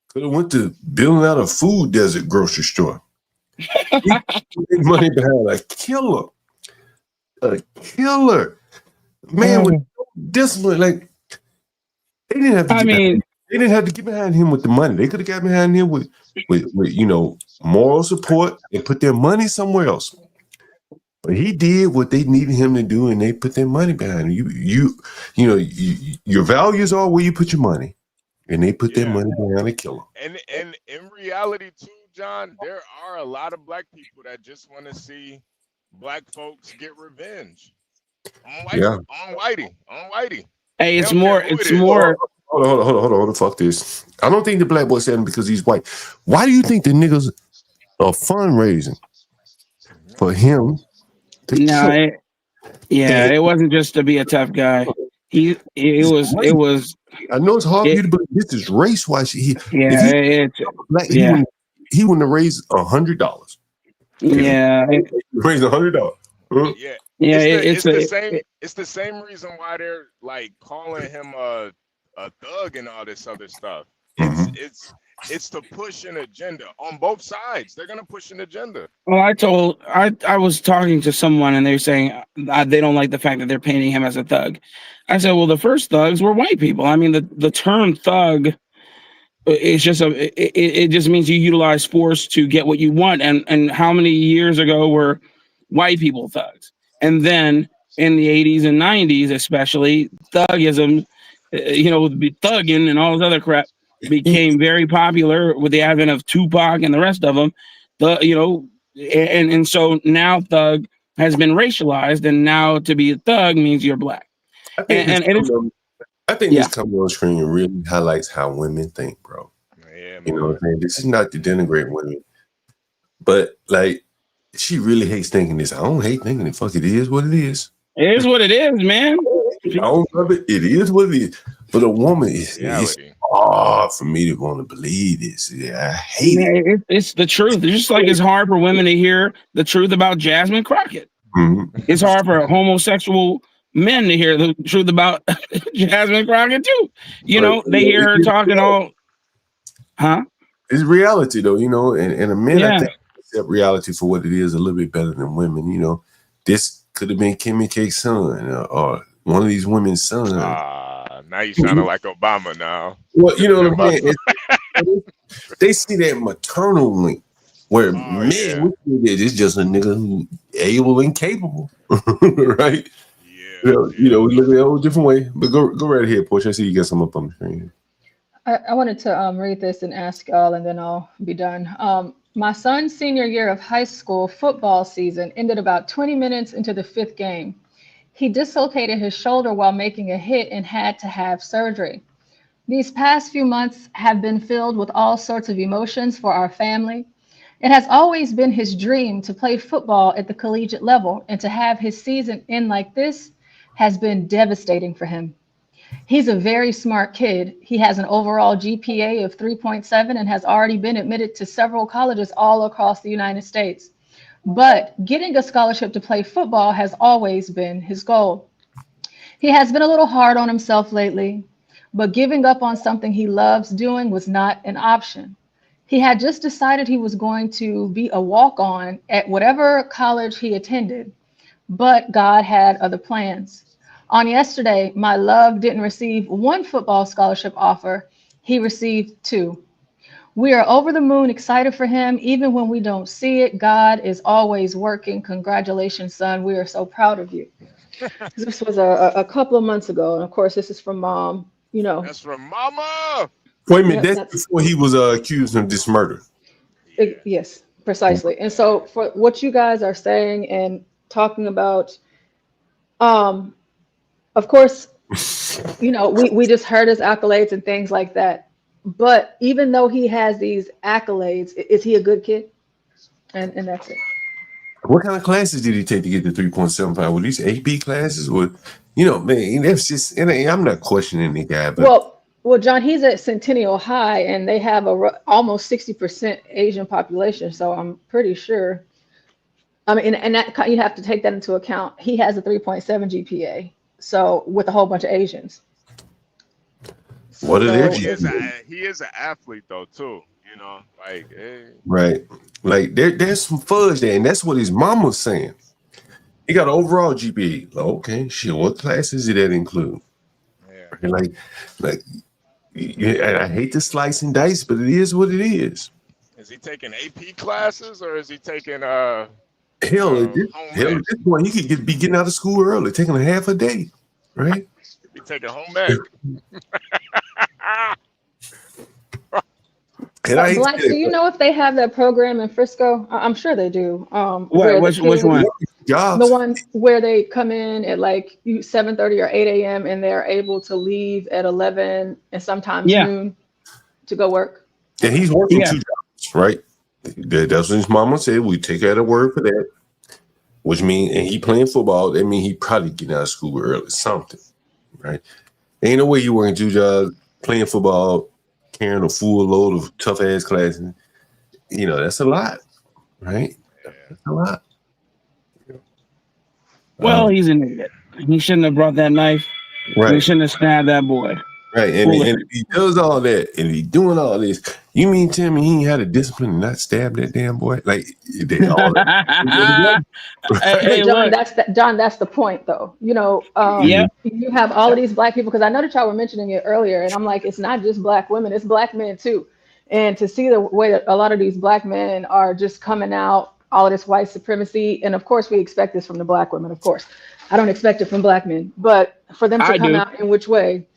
Could have went to building out a food desert grocery store. Money behind a killer. A killer. Man with discipline. Like, they didn't have to they didn't have to get behind him with the money. They could have got behind him with moral support and put their money somewhere else. But he did what they needed him to do, and they put their money behind him. Your values are where you put your money, and they put their money behind a killer. And in reality too, John, there are a lot of black people that just want to see black folks get revenge. Yeah. On Whitey. Hey, They it's don't care more. who it It's is. more. Hold on. Fuck this. I don't think the black boy said him because he's white. Why do you think the niggas are fundraising for him to No, kill? it wasn't just to be a tough guy. It was. I know it's hard for you to believe this is race wise. If he black, he wouldn't have raised $100. Yeah, raised $100. Yeah. Yeah, It's the same reason why they're like calling him a thug and all this other stuff. It's to push an agenda on both sides. They're gonna push an agenda. Well, I was talking to someone and they were saying they don't like the fact that they're painting him as a thug. I said, well, the first thugs were white people. I mean, the term thug it's just it just means you utilize force to get what you want. And how many years ago were white people thugs? And then in the 80s and 90s, especially, thugism, thugging and all this other crap became very popular with the advent of Tupac and the rest of them. And so now thug has been racialized, and now to be a thug means you're black. I think this coming on screen really highlights how women think, bro. Yeah, you know what I'm saying? This is not to denigrate women, but like she really hates thinking this. I don't hate thinking it. Fuck, it is what it is. It is what it is, man. I don't love it. It is what it is. But a woman, it's hard for me to want to believe this. Yeah, I hate it. It's the truth. It's just like it's hard for women to hear the truth about Jasmine Crockett. Mm-hmm. It's hard for homosexual men to hear the truth about Jasmine Crockett too. They hear her talking all, huh? It's reality though, and a man I think accept reality for what it is a little bit better than women. This could have been Kimmy K's son or one of these women's sons. Now you sounding like Obama now. Well, you know what I mean? They see that maternal link where men, it's just a nigga who able and capable, right? We look at it a different way. But go right ahead, Portia. I see you got some up on the screen. I wanted to read this and ask y'all, and then I'll be done. My son's senior year of high school football season ended about 20 minutes into the 5th game. He dislocated his shoulder while making a hit and had to have surgery. These past few months have been filled with all sorts of emotions for our family. It has always been his dream to play football at the collegiate level, and to have his season end like this has been devastating for him. He's a very smart kid. He has an overall GPA of 3.7 and has already been admitted to several colleges all across the United States. But getting a scholarship to play football has always been his goal. He has been a little hard on himself lately, but giving up on something he loves doing was not an option. He had just decided he was going to be a walk-on at whatever college he attended, but God had other plans. On yesterday, my love didn't receive 1 football scholarship offer. He received 2. We are over the moon excited for him, even when we don't see it. God is always working. Congratulations, son. We are so proud of you. This was a couple of months ago. And of course, this is from mom, That's from mama. Wait a minute, that's before he was accused of this murder. Yes, precisely. And so for what you guys are saying and talking about, of course, we just heard his accolades and things like that. But even though he has these accolades, is he a good kid? And that's it. What kind of classes did he take to get the 3.75? Were these AP classes? Or, man, that's just, and I'm not questioning the guy. But Well, John, he's at Centennial High, and they have almost 60% Asian population. So I'm pretty sure. I mean, and that you have to take that into account. He has a 3.7 GPA, so with a whole bunch of Asians. What are their he is an athlete though too, right? Like there's some fudge there, and that's what his mom was saying. He got an overall GPA. Okay, shit. What classes did that include? Yeah. Like, I hate to slice and dice, but it is what it is. Is he taking AP classes or is he taking hell? At this point, he could be getting out of school early, taking a half a day, right? He taking home ec. Black, do you know if they have that program in Frisco? I'm sure they do. Which one? The ones where they come in at like 7:30 or 8 a.m. and they're able to leave at 11 and sometimes noon to go work. And he's working 2 jobs, right? That's what his mama said. We take her at her word for that. Which means, and he playing football, that means he probably getting out of school early, something, right? Ain't no way you working 2 jobs, playing football, carrying a full load of tough ass classes. You know, that's a lot, right? That's a lot. Well, he's an idiot. He shouldn't have brought that knife. Right. He shouldn't have stabbed that boy. Right. And if he does all that and he doing all this, you mean tell me he ain't had a discipline and not stab that damn boy? Like all that. But John, that's the point, though. You know, you have all of these black people, because I know that y'all were mentioning it earlier, and I'm like, it's not just black women, it's black men too. And to see the way that a lot of these black men are just coming out, all of this white supremacy, and of course we expect this from the black women, of course. I don't expect it from black men, but for them to come out in which way?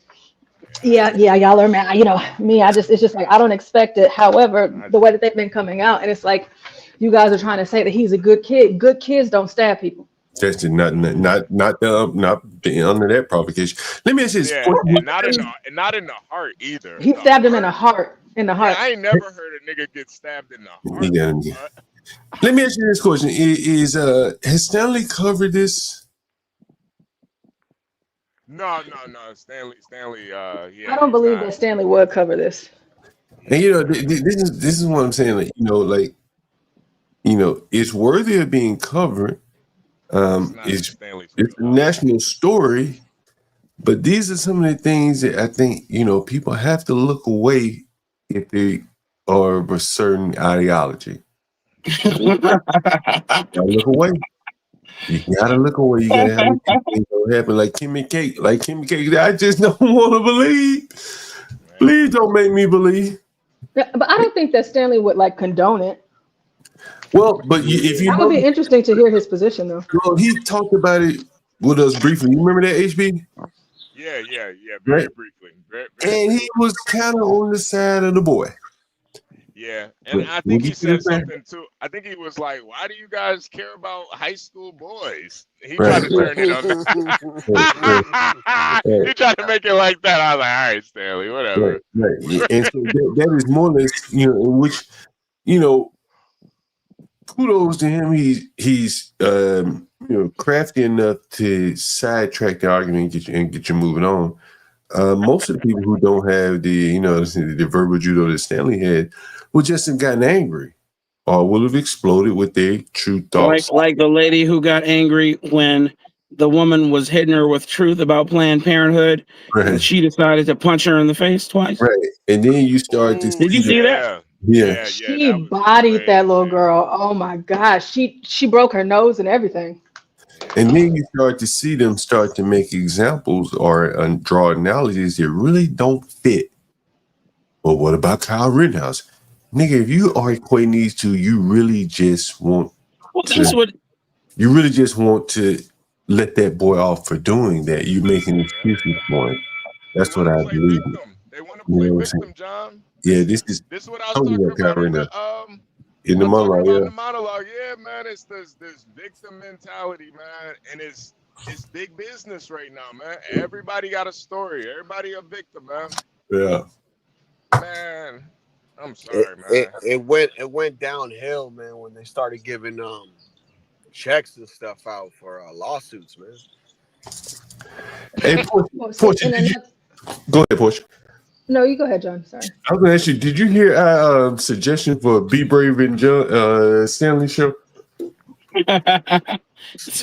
Yeah, y'all are mad. You know, me, it's just like, I don't expect it. However, the way that they've been coming out, and it's like, you guys are trying to say that he's a good kid. Good kids don't stab people. That's not under that provocation. Let me ask you this. And not in the heart either. He stabbed him in the heart. Yeah, I ain't never heard a nigga get stabbed in the heart. Yeah. Let me ask you this question: has Stanley covered this? No. Stanley. I don't believe that Stanley would cover this. And you know, this is what I'm saying. Like, it's worthy of being covered. It's a national story, but these are some of the things that I think people have to look away if they are of a certain ideology. Gotta look away. You gotta look away. You gotta have things that happen like Kimmy Cake. I just don't want to believe. Please don't make me believe. Yeah, but I don't think that Stanley would condone it. Well, but if you that would be interesting to hear his position, though. Well, he talked about it with us briefly. You remember that, HB? Yeah, very briefly. And he was kind of on the side of the boy. Yeah, and I think he said something too. I think he was like, "Why do you guys care about high school boys?" He tried to turn it on. He tried to make it like that. I was like, "All right, Stanley, whatever." Right. And so that is more or less, in which, kudos to him. He's crafty enough to sidetrack the argument and get you moving on. Most of the people who don't have the verbal judo that Stanley had would just have gotten angry or would have exploded with their true thoughts. Like the lady who got angry when the woman was hitting her with truth about Planned Parenthood, and she decided to punch her in the face twice. Right, and then you start to. Did you see that? Yeah. She bodied that little girl. Oh my gosh, she broke her nose and everything. And then you start to see them start to make examples or draw analogies that really don't fit. Well, what about Kyle Rittenhouse? Nigga, if you are equating these two, you really just want to let that boy off for doing that. You making excuses for him. That's what I believe. They want to play victim, John. Yeah, this is what I was talking about in the monologue. In the monologue, yeah, man, it's this victim mentality, man, and it's big business right now, man. Everybody got a story. Everybody a victim, man. Yeah. Man, I'm sorry, man. It went downhill, man, when they started giving checks and stuff out for lawsuits, man. Hey, Portia, go ahead, Portia. No, you go ahead, John. Sorry. I was going to ask you, did you hear our suggestion for Be Brave and Stanley show?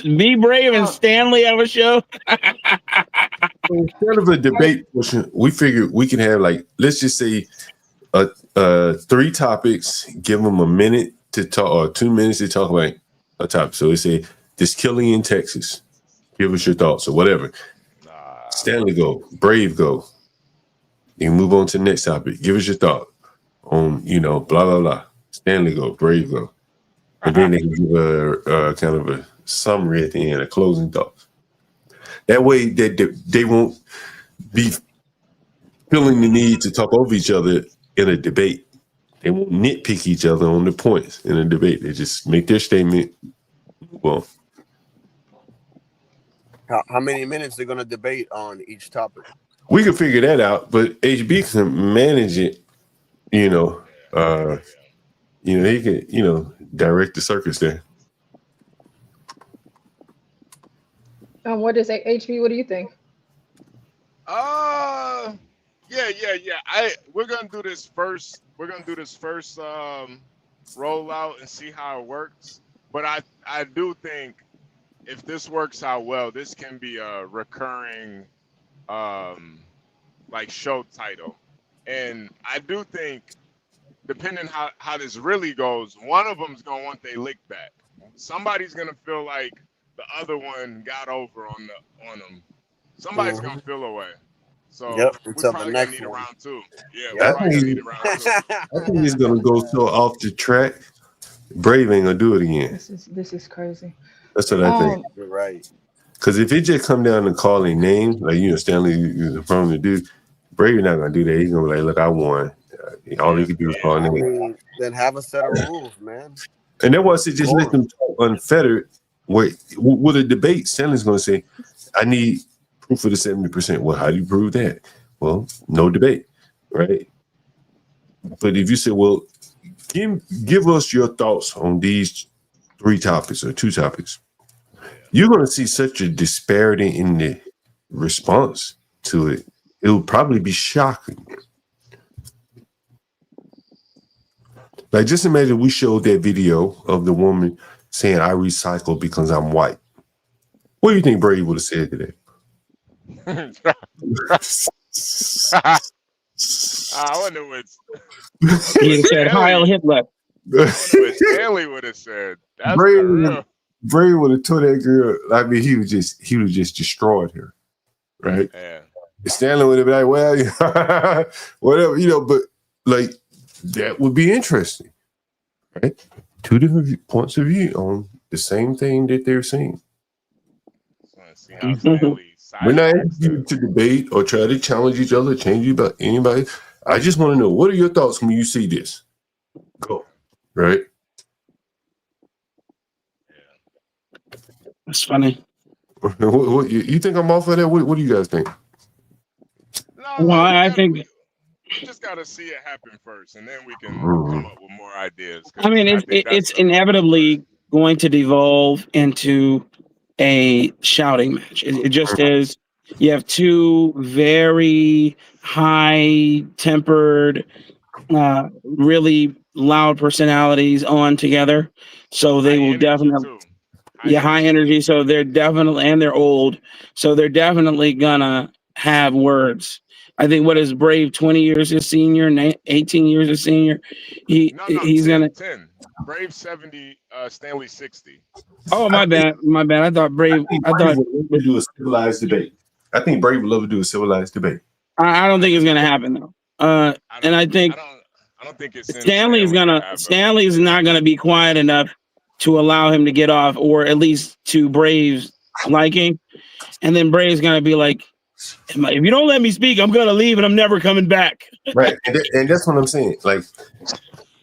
Be Brave and Stanley have a show? Instead of a debate portion, we figured we can have let's just say 3 topics, give them a minute to talk or 2 minutes to talk about a topic. So we say, this killing in Texas. Give us your thoughts or whatever. Stanley go, Brave go. You move on to the next topic. Give us your thought on, blah, blah, blah. Stanley go, Brave go. And then they can give a kind of a summary at the end, a closing thought. That way they won't be feeling the need to talk over each other in a debate. They won't nitpick each other on the points in a debate. They just make their statement. Well, How many minutes they're gonna debate on each topic? We can figure that out, but HB can manage it. You know, he can, direct the circus there. What is HB? What do you think? Yeah. We're gonna do this first. We're gonna do this first rollout and see how it works. But I do think if this works out well, this can be a recurring like show title. And I do think, depending how this really goes, one of them's gonna want their lick back. Somebody's gonna feel like the other one got over on them. Somebody's gonna feel away. So Yep, we're until the probably next gonna need a one. round two. Yeah, I we're probably gonna need a round two. I think he's gonna go so off the track. Brave ain't gonna do it again. This is crazy. That's what I think. You're right. Because if it just come down to calling names, like Stanley is the problem to do, Brave not gonna do that. He's gonna be like, "Look, I won." All he can do is call names. Then have a set of rules, man. And then once it just let them talk unfettered, with a debate, Stanley's gonna say, "I need proof of the 70%." Well, how do you prove that? Well, no debate, right? But if you say, "Well, give us your thoughts on these 3 topics or 2 topics," you're going to see such a disparity in the response to it. It will probably be shocking. Like, just imagine we showed that video of the woman saying, "I recycle because I'm white." What do you think Brady would have said to that? I wonder what He said Heil Hitler. what Stanley would have said. That's Brady real. would have told that girl. I mean, he would just destroyed her, right? Yeah. Stanley would have been like, "Well, whatever, but like that would be interesting, right? 2 different points of view on the same thing that they're saying. We're not asking you to debate or try to challenge each other, change you about anybody. I just want to know, what are your thoughts when you see this? Go, right? That's funny. What, you think I'm off of that? What do you guys think? Well, I think We just gotta see it happen first, and then we can come up with more ideas. I mean, it's inevitably going to devolve into a shouting match. It just is. You have 2 very high-tempered, really loud personalities on together, so they will definitely, high energy. So they're definitely, and they're old, so they're definitely gonna have words. I think what is Brave 20 years his senior, 18 years his senior. He's 10, gonna 10. Brave 70, Stanley 60. Oh, my bad. I thought Brave. I thought would do a civilized debate. I think Brave would love to do a civilized debate. I don't think it's gonna happen though. And I think I don't think it's Stanley's not gonna be quiet enough to allow him to get off, or at least to Brave's liking. And then Brave's gonna be like, "If you don't let me speak, I'm gonna leave and I'm never coming back." Right, and that's what I'm saying. Like,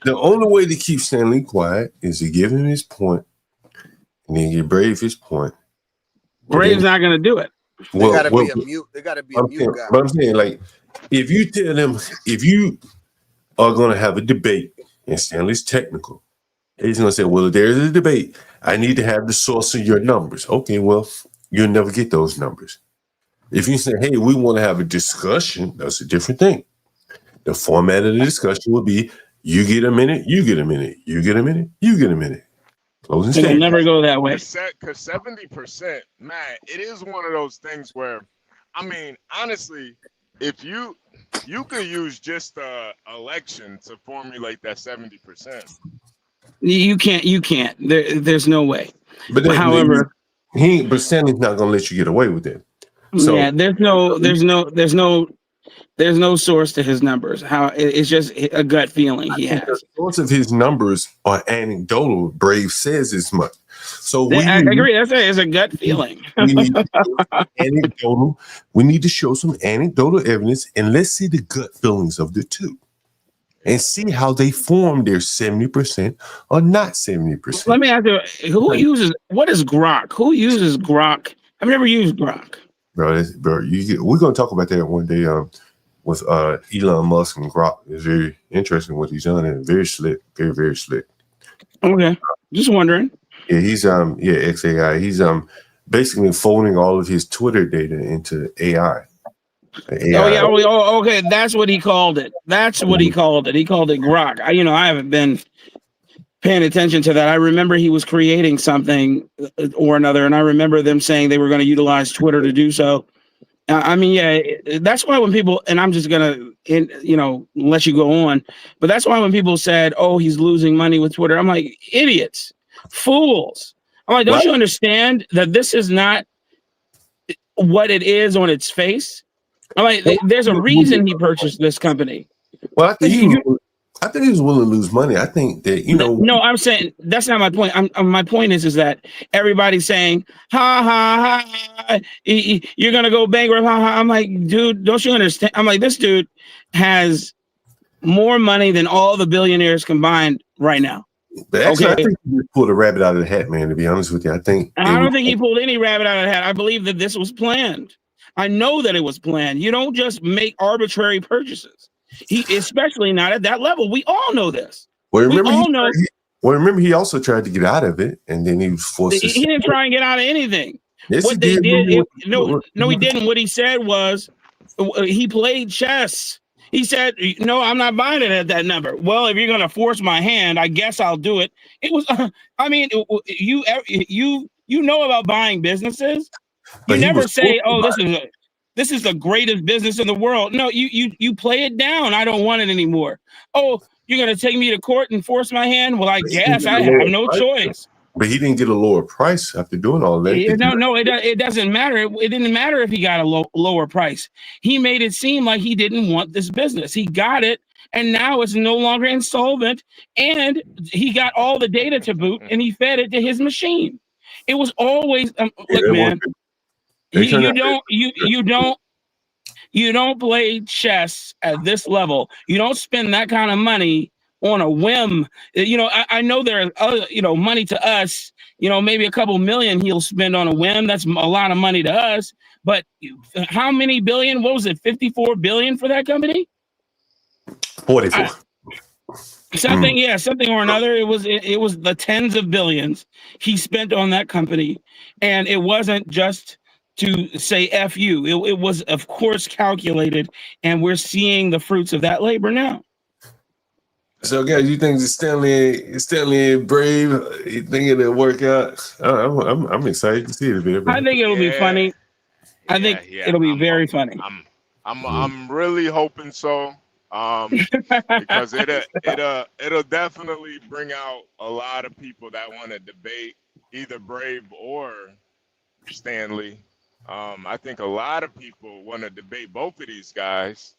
the only way to keep Stanley quiet is to give him his point, and then give Brave his point. Brave's not gonna do it. They gotta be a mute. They gotta be a mute guy. But I'm saying, like, if you tell them, if you are gonna have a debate and Stanley's technical, he's gonna say, "Well, if there's a debate, I need to have the source of your numbers." Okay, well, you'll never get those numbers. If you say, "Hey, we want to have a discussion," that's a different thing. The format of the discussion will be, you get a minute, you get a minute, you get a minute, you get a minute. Closing It'll statement. never go that way. Because 70%, man, it is one of those things where, I mean, honestly, if you could use just the election to formulate that 70%. You can't. There's no way. But then, however, but Stanley's not gonna let you get away with it. So yeah, there's no source to his numbers. It's just a gut feeling he has. The source of his numbers are anecdotal. Brave says as much. So I agree. It's a gut feeling. We need anecdotal. We need to show some anecdotal evidence, and let's see the gut feelings of the 2, and see how they form their 70% or not 70%. Let me ask you: what is Grok? Who uses Grok? I've never used Grok. Bro, we're gonna talk about that one day. With Elon Musk and Grok, it's very interesting what he's done and very slick, very very slick. Okay, just wondering. Yeah, he's XAI. He's basically folding all of his Twitter data into AI. Oh yeah. Oh, okay. That's what he called it. That's what he called it. He called it Grok. I haven't been paying attention to that. I remember he was creating something or another, and I remember them saying they were going to utilize Twitter to do so. That's why when people, and I'm just gonna, let you go on, but that's why when people said, "Oh, he's losing money with Twitter," I'm like, idiots, fools. I'm like, don't you understand that this is not what it is on its face? I'm like, there's a reason he purchased this company. Well, I think he was willing to lose money. I think that No, I'm saying that's not my point. My point is that everybody's saying, "Ha ha ha, you're gonna go bankrupt." Ha ha. I'm like, dude, don't you understand? I'm like, this dude has more money than all the billionaires combined right now. But actually, I think he pulled a rabbit out of the hat, man. To be honest with you, I don't think he pulled any rabbit out of the hat. I believe that this was planned. I know that it was planned. You don't just make arbitrary purchases. Especially not at that level. We all know this. Well, remember, he also tried to get out of it, and then he was forced. He didn't try and get out of anything. Yes, what they did, no, he didn't. What he said was, he played chess. He said, "No, I'm not buying it at that number." Well, if you're going to force my hand, I guess I'll do it. It was, you know about buying businesses. You never say, "Oh, this is the greatest business in the world." No, you play it down. I don't want it anymore. Oh, you're gonna take me to court and force my hand? Well, I guess I have no choice. But he didn't get a lower price after doing all that. It doesn't matter. It didn't matter if he got a lower price. He made it seem like he didn't want this business. He got it, and now it's no longer insolvent. And he got all the data to boot, and he fed it to his machine. It was always look, man. You don't play chess at this level. You don't spend that kind of money on a whim. I know there are money to us, maybe a couple million he'll spend on a whim. That's a lot of money to us. But how many billion? What was it? 54 billion for that company? 44. Something or another. It was the tens of billions he spent on that company, and it wasn't just to say F you. It was, of course, calculated, and we're seeing the fruits of that labor now. So, guys, you think Stanley and Brave, you think it'll work out? I'm excited to see it a bit. I think it'll be funny. I think it'll be very funny. I'm really hoping so. Because it'll definitely bring out a lot of people that want to debate either Brave or Stanley. I think a lot of people want to debate both of these guys,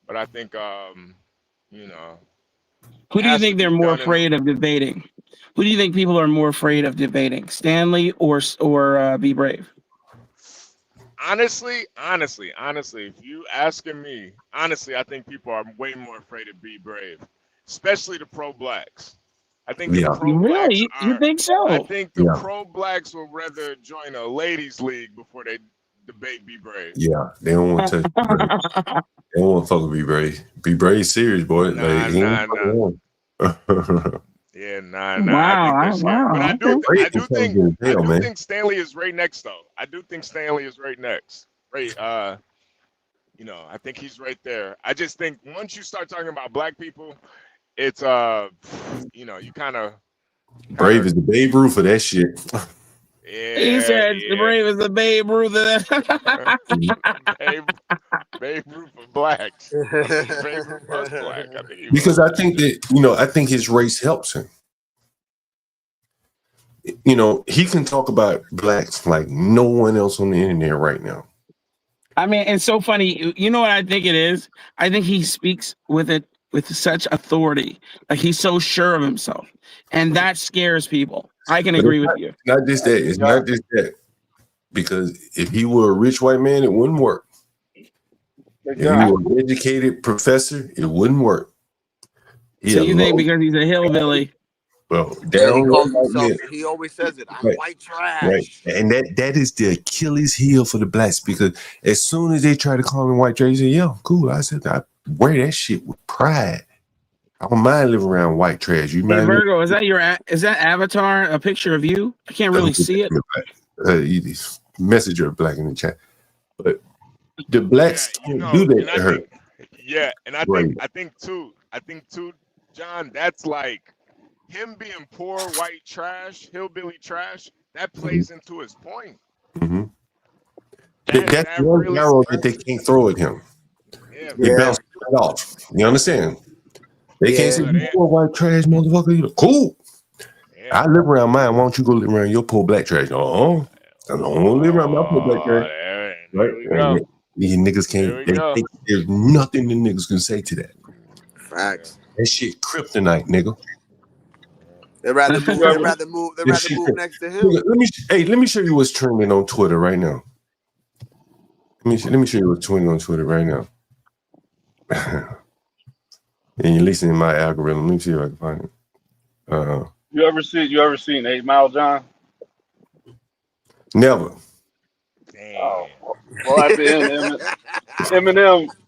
but I think who do you think they're more afraid of debating? Who do you think people are more afraid of debating, Stanley or Be Brave? Honestly, if you asking me, honestly, I think people are way more afraid of Be Brave, especially the pro-blacks. I think the pro-blacks you think so? I think the pro-blacks will rather join a ladies' league before they debate Be Brave. Yeah, they don't want to. They don't want to fuck with Be Brave. Be Brave, serious boy. Nah. But I do think Stanley is right next, though. I do think Stanley is right next. Right. I think he's right there. I just think once you start talking about black people, it's you kind of Brave is the Babe Ruth of that shit. He said the Brave is the Babe Ruth of that. Babe Ruth of blacks. Babe Ruth was black. Because I think that I think his race helps him. He can talk about blacks like no one else on the internet right now. I mean, it's so funny. You know what I think it is? I think he speaks with such authority. Like he's so sure of himself. And that scares people. I can agree with you. Not just that. It's not just that. Because if he were a rich white man, it wouldn't work. If he were an educated professor, it wouldn't work. So you think because he's a hillbilly? Well, Yeah, he down calls there, himself. man, He always says it. I'm right, white right, trash. and that is the Achilles heel for the blacks because as soon as they try to call me white trash, they say, "Yo, cool." I said, "I wear that shit with pride. I don't mind living around white trash. You Hey mind living?" Virgo, is that avatar a picture of you? I can't really see it. Messenger black in the chat, but the blacks can't do and that I to her. think, and I Right. think too, John, that's like him being poor, white trash, hillbilly trash. That plays into his point. Mm-hmm. That That's one really, arrow that they can't throw at him. yeah, They Yeah. bounce it off. You understand? They can't say, Yeah. "You poor white trash motherfucker." You cool. Yeah. I live around mine. Why don't you go live around your poor black trash? I don't live around my poor black trash. Right? we go. These niggas There we can't. go. There's nothing the niggas can say to that. Facts. That shit kryptonite, nigga. They'd rather move. They'd rather move. They'd That rather shit move kryp- next to him. Nigga, let me show you what's trending on Twitter right now. Let me show you what's trending on Twitter right now. And you're listening to my algorithm. Let me see if I can find it. You ever seen 8 Mile, John? Never. Oh, well, at the end,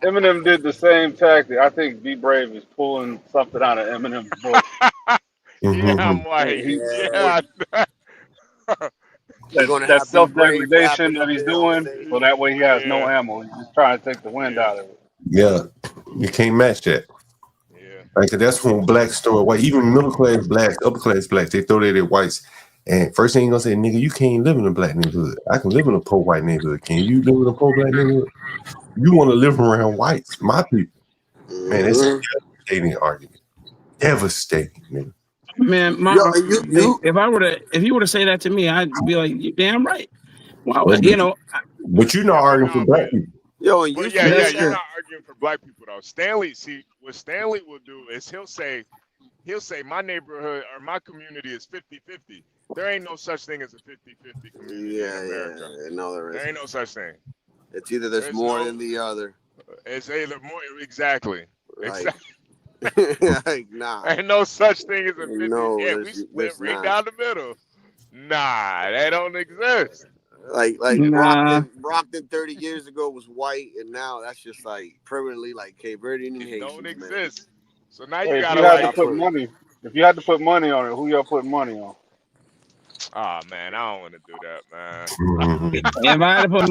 Eminem did the same tactic. I think Be Brave is pulling something out of Eminem's book. Yeah, I'm white. Yeah. That self-degradation that he's doing, so that way he has no ammo. He's just trying to take the wind out of it. Yeah, you can't match that. Yeah. Like that's when blacks throw white, even middle class blacks, upper class blacks, they throw that at whites. And first thing you gonna say, nigga, you can't live in a black neighborhood. I can live in a poor white neighborhood. Can you live in a poor black neighborhood? You want to live around whites, my people. Man, it's a devastating argument. Devastating, nigga. Man, if you were to say that to me, I'd be like, "You damn right." Well, But you're not arguing for black people. Yo, and But you you're that? not arguing for black people though. Stanley, see what Stanley will do is he'll say my neighborhood or my community is 50-50. There ain't no such thing as a 50-50 community in America. No, there ain't no such thing. It's either there's more than the other. It's either more exactly. Like, Exactly. like, nah. Ain't no such thing as a 50. No, yeah, we split right down the middle. Nah, that don't exist. Like Brockton 30 years ago was white, and now that's just like permanently like Cape Verdean and Haitians. Don't exist. So now Hey, you if gotta you had like. to put money, if you had to put money on it, who y'all putting money on? Oh man, I don't want to do that, man. If I had to put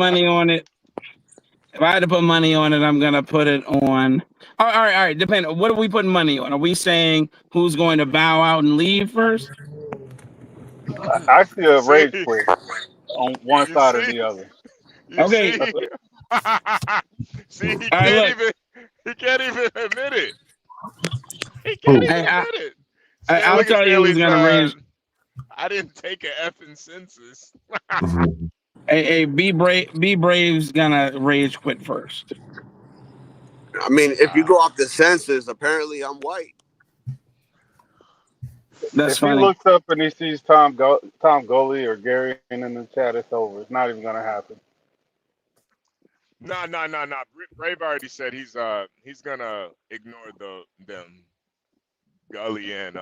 money on it, I'm gonna put it on. All right. Depending. What are we putting money on? Are we saying who's going to bow out and leave first? I see a rage quit on one side or the other. Okay. See, he All can't even admit it. He can't even admit it. I'll tell you who's gonna raise. I didn't take an effing census. Hey, Be Brave's gonna rage quit first. I mean, if you go off the census, apparently I'm white. That's if funny. he looks up and he sees Tom Gully or Gary in the chat, it's over. It's not even gonna happen. No. Brave already said he's gonna ignore them Gully and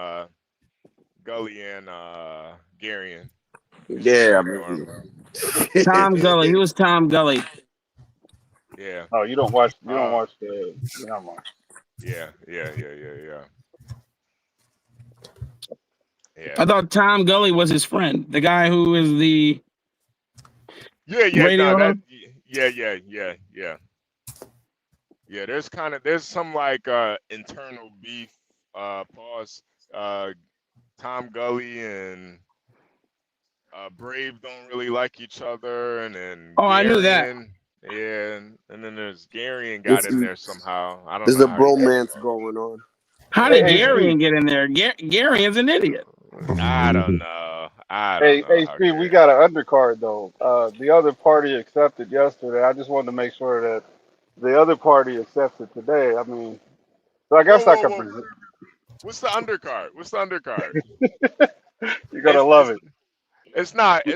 Garion. Yeah, Tom Gully. He was Tom Gully. Yeah. Oh, you don't watch the. Never mind. Yeah. I thought Tom Gully was his friend, the guy who is the radio host. Yeah, there's some like internal beef. Pause. Tom Gully and Brave don't really like each other, and then I knew that. Yeah, and then there's Garion got in there somehow. I don't know. There's a bromance going on. How did Garion get in there? Garion's an idiot. I don't know. Hey, Steve, we got an undercard though. The other party accepted yesterday. I just wanted to make sure that the other party accepted today. I mean, so I guess I could. What's the undercard? You're gonna love it. It's not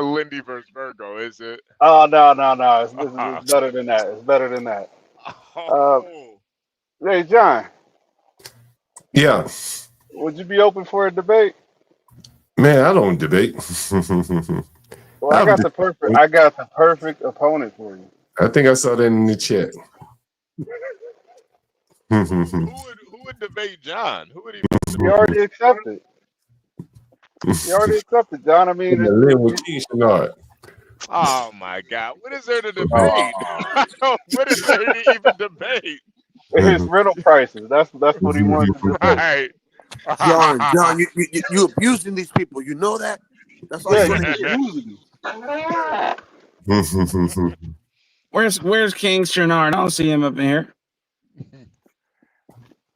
Lindy versus Virgo, is it? Oh no! It's better than that. It's better than that. Hey, John. Yeah. Would you be open for a debate? Man, I don't debate. Well, I got the perfect opponent for you. I think I saw that in the chat. Who would debate John? Who would he? You already accepted. You already accepted, John. I mean, Oh my God! What is there to debate? What is there to even debate? his rental prices. That's what he wanted to do. Right. John, you abusing these people. You know that? That's all you're abusing Where's King Shanard? I don't see him up in here.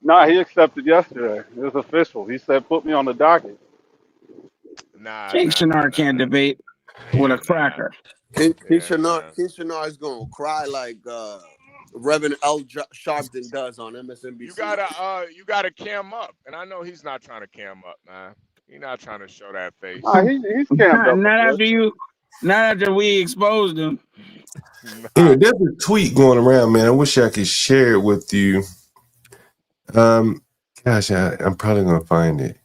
Nah, he accepted yesterday. It was official. He said, "Put me on the docket." King Shanard can't debate with a cracker. King Shanard is gonna cry like Reverend L. Sharpton does on MSNBC. You gotta cam up, and I know he's not trying to cam up, man. He's not trying to show that face. He's cammed up. Not after we exposed him. Anyway, there's a tweet going around, man. I wish I could share it with you. Gosh, I'm probably gonna find it.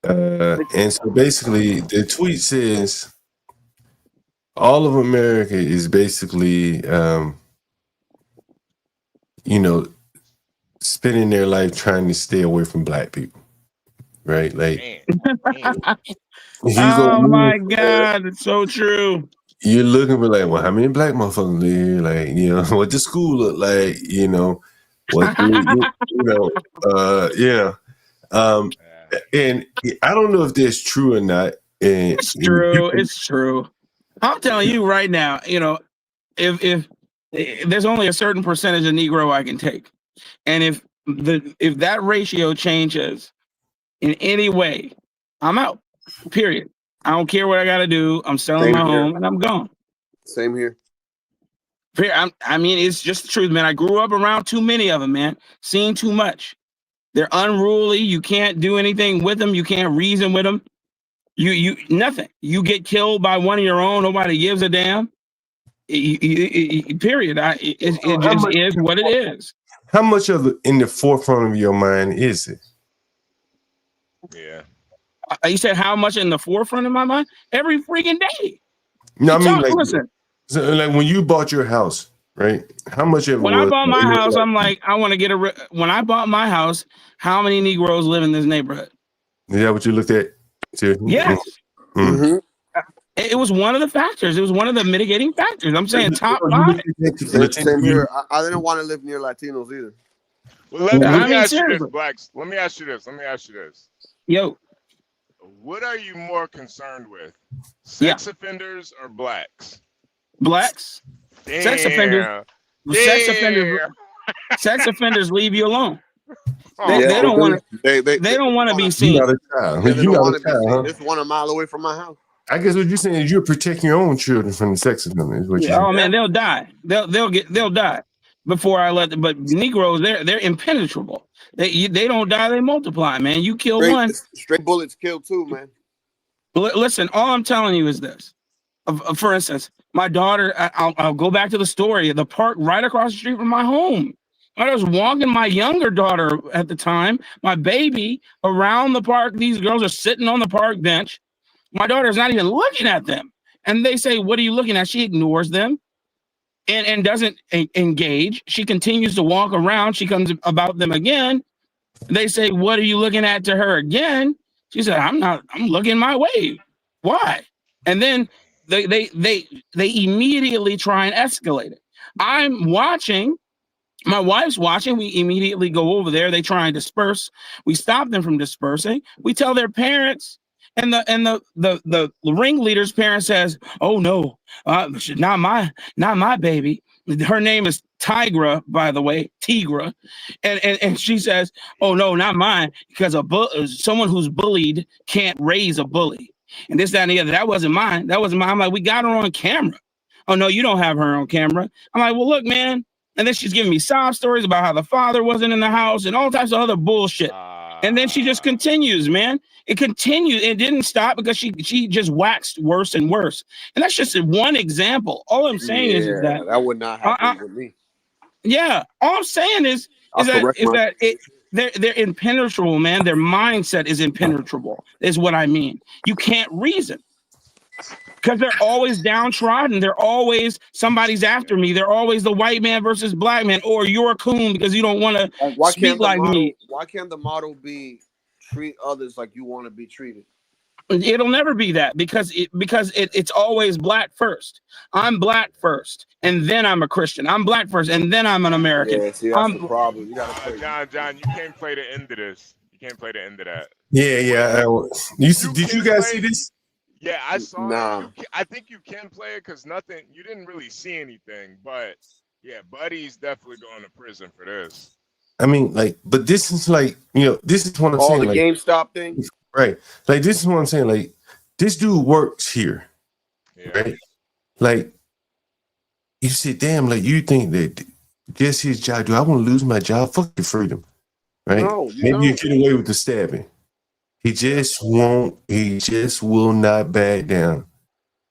And so basically, the tweet says, all of America is basically, spending their life trying to stay away from black people, right? Like, oh my God, it's so true. You're looking for like, well, how many black motherfuckers live? Like, what the school look like? What and I don't know if that's true or not. It's true. It's true. I'm telling you right now, if there's only a certain percentage of Negro I can take, and if that ratio changes in any way, I'm out. Period. I don't care what I got to do. I'm selling my home and I'm gone. Same here. I mean, it's just the truth, man. I grew up around too many of them, man. Seen too much. They're unruly. You can't do anything with them. You can't reason with them. You nothing. You get killed by one of your own. Nobody gives a damn. Period. It just is what it is. How much of it in the forefront of your mind is it? Yeah. You said how much in the forefront of my mind? Every freaking day. No, I mean, listen. So, like when you bought your house, right? How much of it when I bought my house, I'm like, I want to get when I bought my house, how many Negroes live in this neighborhood? Is that what you looked at? Yes. Mm-hmm. It was one of the factors. It was one of the mitigating factors. I'm saying top 5. Same here. I didn't want to live near Latinos either. Well, let me ask you this, Blacks. Let me ask you this. Yo. What are you more concerned with? Sex offenders or blacks? Blacks. Damn. Sex offenders leave you alone. They don't want to. They don't want to be seen. You're not a child. They don't want to be seen. It's 1 mile away from my house. I guess what you're saying is you're protecting your own children from the sex offenders. Oh man, they'll die. They'll die before I let them. But Negroes, they're impenetrable. They don't die. They multiply, man. You kill one. Straight bullets kill 2, man. Listen, all I'm telling you is this. For instance, my daughter, I'll go back to the story, the park right across the street from my home. I was walking my younger daughter at the time, my baby, around the park. These girls are sitting on the park bench. My daughter's not even looking at them. And they say, what are you looking at? She ignores them and doesn't engage. She continues to walk around. She comes about them again. They say, what are you looking at to her again? She said, I'm looking my way. Why? And then they immediately try and escalate it. I'm watching. My wife's watching. We immediately go over there. They try and disperse. We stop them from dispersing. We tell their parents, and the ringleader's parent says, "Oh no, not my baby." Her name is Tigra, by the way, Tigra, and she says, "Oh no, not mine," because someone who's bullied can't raise a bully. And this, that, and the other. That wasn't mine. I'm like, we got her on camera. Oh no, you don't have her on camera. I'm like, well, look, man. And then she's giving me sob stories about how the father wasn't in the house and all types of other bullshit. And then she just continues, man. It continues. It didn't stop because she just waxed worse and worse. And that's just one example. All I'm saying is that would not happen with me. Yeah. All I'm saying is that they're impenetrable, man. Their mindset is impenetrable, is what I mean. You can't reason. Because they're always downtrodden. They're always somebody's after me. They're always the white man versus black man, or you're a coon because you don't want to Why speak can't the like model? me. Why can't the model be treat others like you want to be treated? It'll never be that because it's always black first. I'm black first, and then I'm a Christian. I'm black first, and then I'm an American. Yeah, see, that's the problem. You gotta play. John, you can't play the end of this. You can't play the end of that. Yeah. Did you guys see this? Yeah, I saw Nah. it. I think you can play it because you didn't really see anything. But yeah, Buddy's definitely going to prison for this. I mean, like, but this is like, this is what I'm saying. The like, GameStop thing? Right. Like, this is what I'm saying. Like, this dude works here. Yeah. Right. Like, you say, damn, like, you think that just his job, do I want to lose my job? Fuck your freedom. Right. No, Maybe you get away with the stabbing. He just will not back down.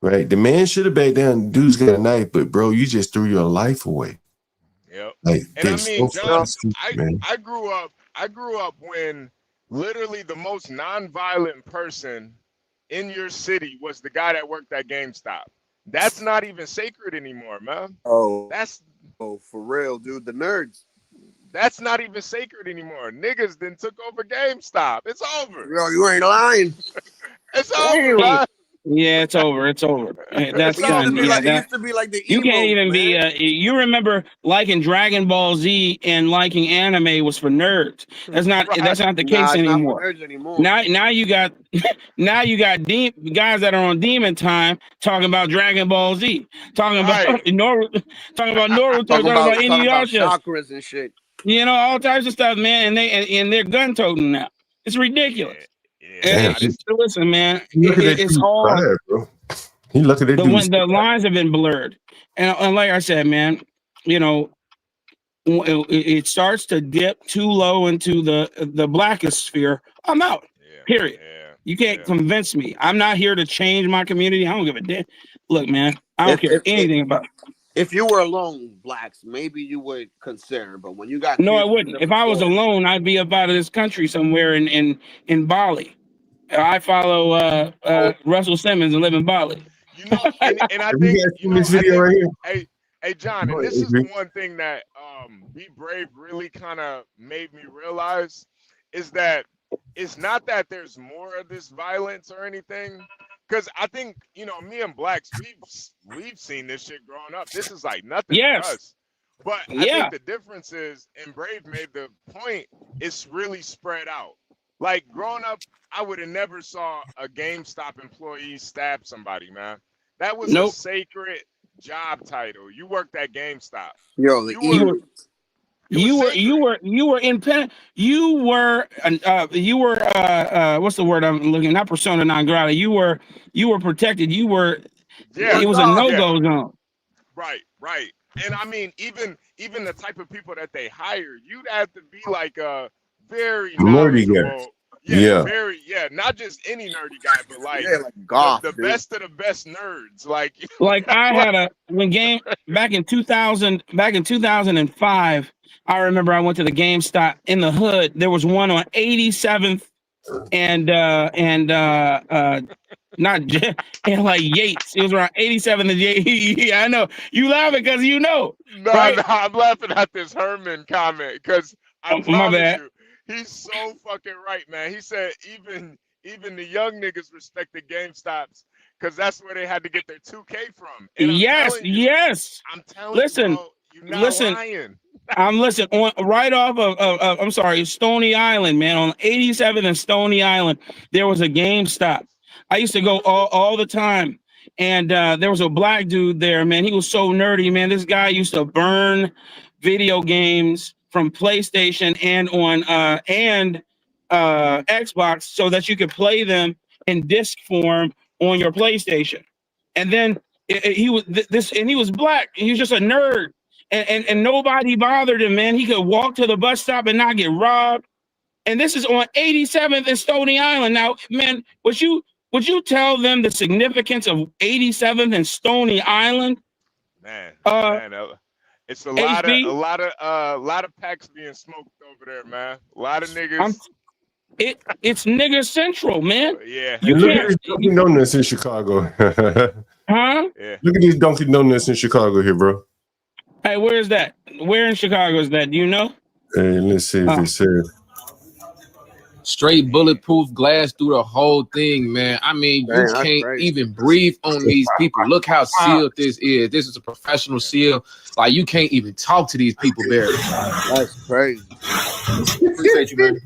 Right. The man should have backed down. The dude's got a knife, but bro, you just threw your life away. Yep. Like, and I mean, John, man. I grew up when literally the most nonviolent person in your city was the guy that worked at GameStop. That's not even sacred anymore, man. Oh, for real, dude. The nerds. That's not even sacred anymore. Niggas then took over GameStop. It's over. Yo, you ain't lying. It's over, man. Yeah, it's over. It's over. That's done. Yeah, it used to be like the you emo, can't even man. be. You remember liking Dragon Ball Z and liking anime was for nerds. That's not. Right. That's not the Nah, case it's not for anymore. nerds anymore. Now you got guys that are on Demon Time talking about Dragon Ball Z, talking about Naruto, talking about Inuyasha, chakras and shit. You know, all types of stuff, man. And they're gun toting now. It's ridiculous. Listen, man, it's all. Fire, bro. He look at it. The lines have been blurred, and like I said, man, it starts to dip too low into the blackest sphere. I'm out. Period. You can't convince me. I'm not here to change my community. I don't give a damn. Look, man, I don't care anything about. If you were alone, blacks, maybe you would consider. But when you got I wouldn't. If I was alone, I'd be up out of this country somewhere in Bali. I follow Russell Simmons and live in Bali. And I think this video right here. Hey, John, and this is the one thing that Be Brave really kind of made me realize is that it's not that there's more of this violence or anything. Because I think, me and blacks, we've seen this shit growing up. This is like nothing to us. But I think the difference is, and Brave made the point, it's really spread out. Like growing up, I would have never saw a GameStop employee stab somebody, man. That was a sacred job title. You worked at GameStop. Yo, you were what's the word I'm looking? Not persona non grata. You were protected. It was a no-go zone. Right. And I mean, even the type of people that they hired, you'd have to be like a very nerdy guy. Not just any nerdy guy, but like, goth, the best of the best nerds. Like I had back in 2005. I remember I went to the GameStop in the hood. There was one on 87th and like Yates. It was around 87th and Yates. Yeah, I know. You laughing because No, I'm laughing at this Herman comment because I promise you, he's so fucking right, man. He said even the young niggas respect the GameStops because that's where they had to get their 2K from. And I'm telling you, bro, you're not lying. I'm right off of Stony Island, man. On 87th and Stony Island, there was a GameStop. I used to go all the time. And there was a black dude there, man. He was so nerdy, man. This guy used to burn video games from PlayStation and on Xbox so that you could play them in disc form on your PlayStation. And then he was black. He was just a nerd. And nobody bothered him, man. He could walk to the bus stop and not get robbed. And this is on 87th and Stony Island. Now, man, would you tell them the significance of 87th and Stony Island? Man, It's a HB, lot of packs being smoked over there, man. A lot of I'm niggas. it's nigga central, man. Yeah. You And look at can't, this Dunkin' Donuts in Chicago. huh? Yeah. Look at these Dunkin' Donuts in Chicago here, bro. Hey, where is that? Where in Chicago is that? Do you know? Hey, let's see if Oh. it says. Straight bulletproof glass through the whole thing, man. I mean, you Damn, that's can't crazy. even breathe on these people. Look how sealed this is. This is a professional seal. Like, you can't even talk to these people, Barry. That's crazy. Appreciate you, man.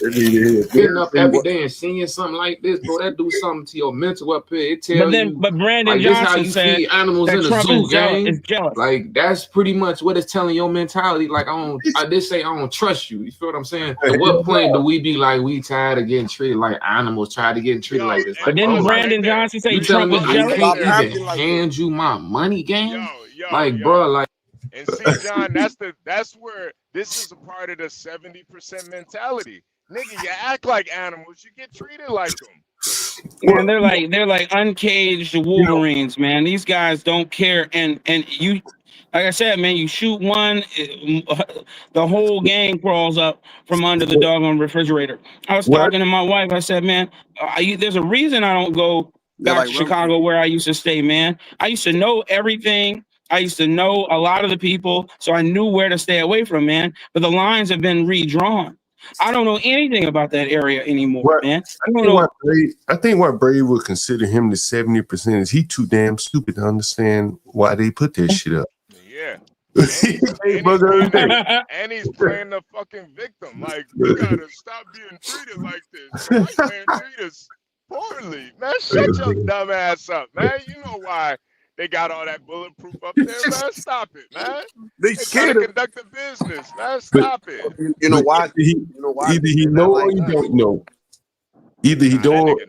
Getting up every day and seeing something like this, bro, that do something to your mental up here. It tell you, But Brandon like, this how Johnson you said feed animals that in a Trump zoo, is jealous. gang. Like, that's pretty much what it's telling your mentality. Like, I did say I don't trust you. You feel what I'm saying? At what point do we be like, we tired of getting treated like animals, tired of getting treated like this? But Like, didn't bro, Brandon Johnson say you telling Trump me was I jealous? can't even hand you my money, gang? Like, bro, like. And see, John, that's where this is a part of the 70% mentality. Nigga, you act like animals, you get treated like them. Man, they're like uncaged Wolverines, man. These guys don't care, and you, like I said, man, you shoot one, the whole gang crawls up from under the doggone refrigerator. I was talking to my wife. I said, man, there's a reason I don't go back to Chicago where I used to stay, man. I used to know everything. I used to know a lot of the people, so I knew where to stay away from, man. But the lines have been redrawn. I don't know anything about that area anymore, man. I think what Brave would consider him the 70% is he too damn stupid to understand why they put that shit up. Yeah. And And he's playing the fucking victim. Like, we gotta stop being treated like this. The white man treat us poorly. Man, shut your dumb ass up, man. You know why they got all that bulletproof up there, man. Stop it, man. They trying to conduct a business, man. Stop it. You know why? Either he know or he don't know. Either he don't.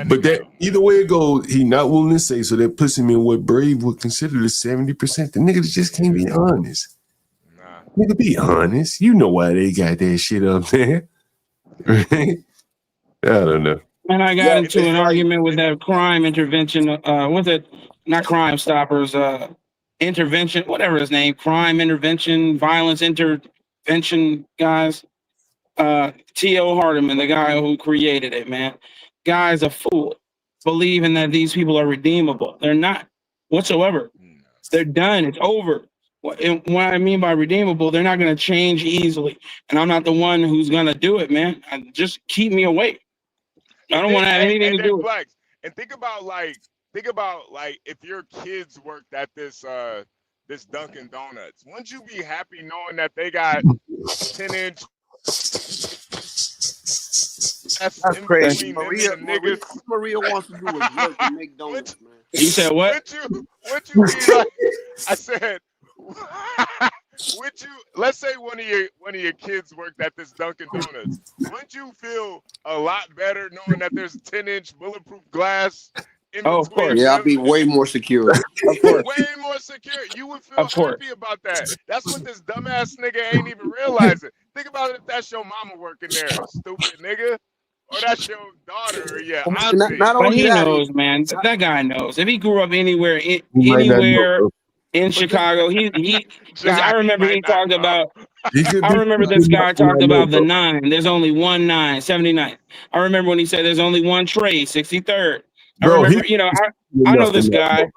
But that either way it goes, he not willing to say. So that puts him in what Brave would consider the 70%. The niggas just can't be honest. Nigga, be honest. You know why they got that shit up there, right? I don't know. And I got into an argument with that crime intervention. What's it? Not Crime Stoppers. Intervention, whatever his name. Crime intervention, violence intervention guys. T.O. Hardeman, the guy who created it, man. Guy's a fool, believing that these people are redeemable. They're not whatsoever. They're done. It's over. What I mean by redeemable, they're not going to change easily. And I'm not the one who's going to do it, man. Just keep me away. I don't want to have anything to do with it. And think about like if your kids worked at this Dunkin' Donuts, wouldn't you be happy knowing that they got 10-inch? That's crazy. Maria wants to do is work and make donuts, man. You said what? Would you be like? I said, would you? Let's say one of your kids worked at this Dunkin' Donuts. Wouldn't you feel a lot better knowing that there's 10-inch bulletproof glass? Of course. Yeah, I'd be way more secure. Of course. Way more secure. You would feel happy about that. That's what this dumbass nigga ain't even realizing. Think about it if that's your mama working there, stupid nigga. Or that's your daughter or your auntie. But he knows, man. That guy knows. If he grew up anywhere in Chicago, I remember he talked about. I remember this guy talked about the 9. There's only one 9, 79. I remember when he said there's only one Trey, 63rd. I remember, I know this guy.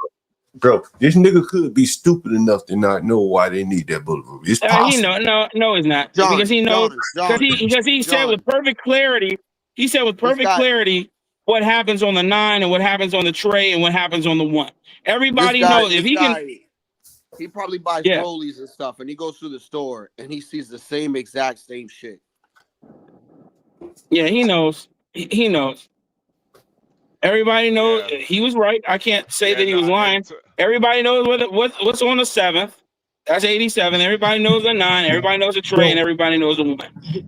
Bro, this nigga could be stupid enough to not know why they need that bulletproof. It's possible. No, he's not. Because he knows. Because he said with perfect clarity. He said with perfect clarity what happens on the 9 and what happens on the Trey and what happens on the 1. Everybody knows if he can. He probably buys rollies and stuff, and he goes through the store and he sees the same shit. Yeah, he knows. He knows. Everybody knows he was right. I can't say that he was lying. Everybody knows what's on the 7th. That's 87. Everybody knows the 9. Everybody knows the Trey, and everybody knows the 1.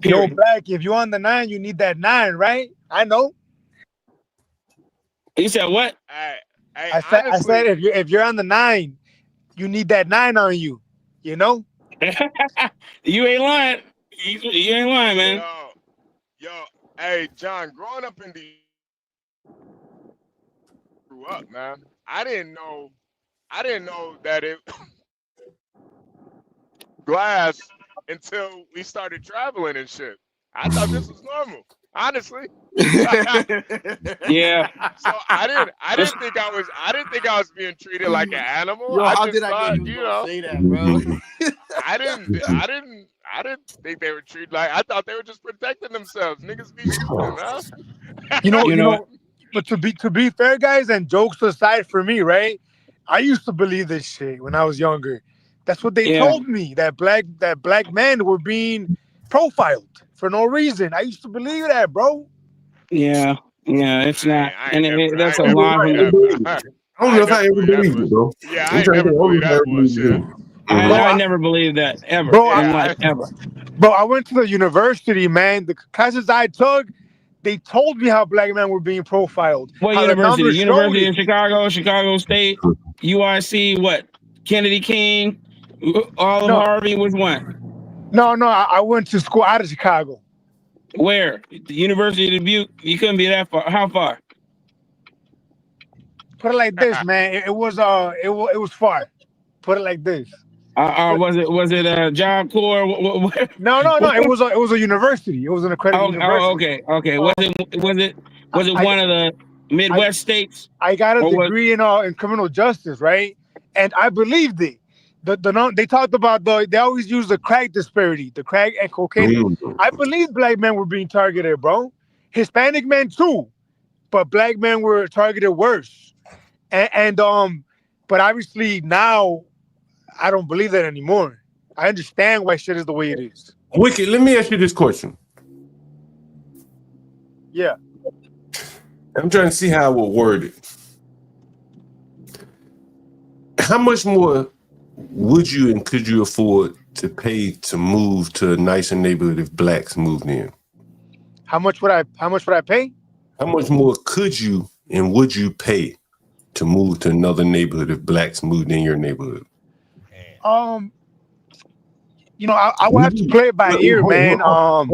Yo, Black, if you're on the 9, you need that 9, right? I know. He said what? I said if you're on the 9, you need that 9 on you. You know? You ain't lying. You ain't lying, man. Yo, hey, John, growing up in the grew up, man. I didn't know that it glass until we started traveling and shit. I thought this was normal, honestly. Yeah. So I didn't think I was being treated like an animal. Yo, I how just did I know thought, you was you gonna know, say that, bro? I didn't think they were treated like. I thought they were just protecting themselves. Niggas be shooting, huh? You know. But to be fair, guys, and jokes aside, for me, right? I used to believe this shit when I was younger. That's what they told me, that black men were being profiled for no reason. I used to believe that, bro. Yeah, it's not, and that's a I lie from the. don't know if I ever believed it, bro. Yeah, I'm I trying to never think. believe that I bullshit. I never believed that ever in life, ever. Bro, I went to the university, man. The classes I took, they told me how black men were being profiled. What how university? The numbers University showed in Chicago, Chicago State, UIC, what? Kennedy King, Olive Harvey was one. No, I went to school out of Chicago. Where? The University of Dubuque? You couldn't be that far. How far? Put it like this, man. It was far. Put it like this. Was it John Core? No. It was a university. It was an accredited university. Okay. Was it one of the Midwest states? I got a degree in criminal justice, right? And I believed it. They talked about they always use the crack disparity, the crack and cocaine. I believe black men were being targeted, bro. Hispanic men too, but black men were targeted worse. And but obviously now I don't believe that anymore. I understand why shit is the way it is. Wicked, let me ask you this question. Yeah. I'm trying to see how I would word it. How much more would you and could you afford to pay to move to a nicer neighborhood if blacks moved in? How much would I pay? How much more could you and would you pay to move to another neighborhood if blacks moved in your neighborhood? I will have to play it by ear, man. Hold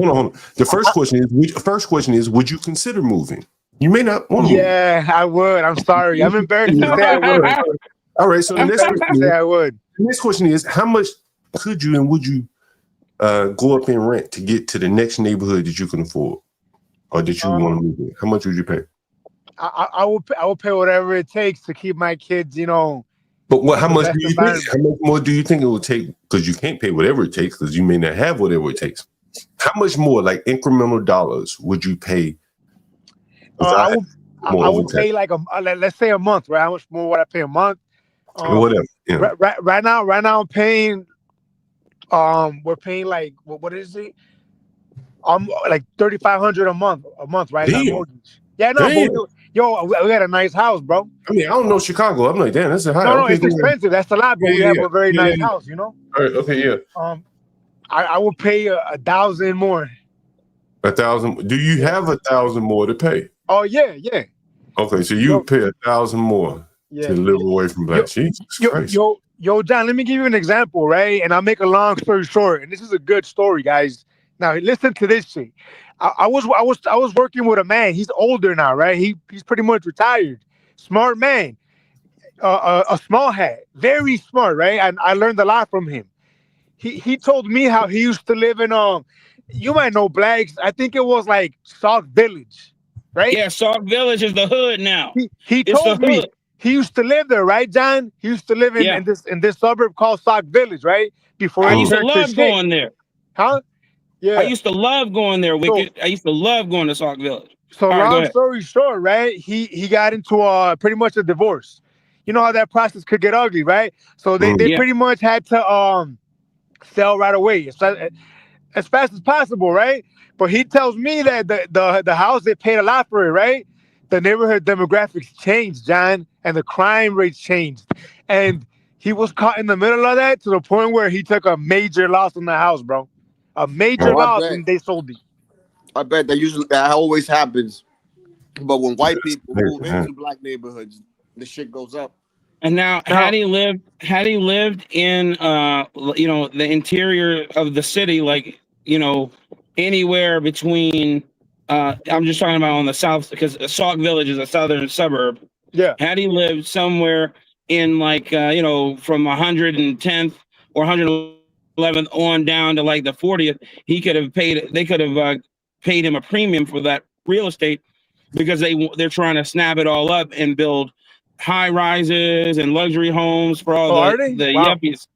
on. The first question is, would you consider moving? You may not want to move. Yeah, I would. I'm sorry. I'm embarrassed to say I would. All right, so the next question is, how much could you and would you go up in rent to get to the next neighborhood that you can afford or that you want to move in? How much would you pay? I will pay whatever it takes to keep my kids, But how much do you think? How much more do you think it would take? Because you can't pay whatever it takes because you may not have whatever it takes. How much more, like incremental dollars, would you pay? I would pay like let's say a month, right? How much more would I pay a month? Whatever. Yeah. Right now I'm paying. We're paying like what is it? Like $3,500 a month, right? Our mortgage. Yeah, no, but we got a nice house, bro. I mean, I don't know Chicago. I'm like, damn, that's a high. No, it's expensive. That's a lot, but we have a very nice house, All right, okay, yeah. I would pay $1,000 more. 1,000. Do you have 1,000 more to pay? Oh yeah. Okay, so you would pay 1,000 more to live away from black. Jesus Christ. Yo, John, let me give you an example, right? And I'll make a long story short. And this is a good story, guys. Now listen to this shit. I was working with a man. He's older now, right? He's pretty much retired. Smart man. A small hat. Very smart, right? And I learned a lot from him. He told me how he used to live in you might know blacks. I think it was like Sauk Village, right? Yeah, Sauk Village is the hood now. He told me he used to live there, right, John? He used to live in this suburb called Sauk Village, right? Before I used to love going there. Huh? Yeah. I used to love going there, Wicked. I used to love going to Sauk Village. So long story short, right? He got into pretty much a divorce. You know how that process could get ugly, right? So they pretty much had to sell right away as fast as possible, right? But he tells me that the house, they paid a lot for it, right? The neighborhood demographics changed, John, and the crime rates changed. And he was caught in the middle of that to the point where he took a major loss on the house, bro. A major loss when they sold it. I bet that always happens. But when white people move into black neighborhoods, the shit goes up. And now, had he lived in the interior of the city, like anywhere between I'm just talking about on the south, because Sauk Village is a southern suburb. Yeah. Had he lived somewhere in like from 110th or 100 11th on down to like the 40th, he could have paid. They could have paid him a premium for that real estate because they're trying to snap it all up and build high rises and luxury homes for all the yuppies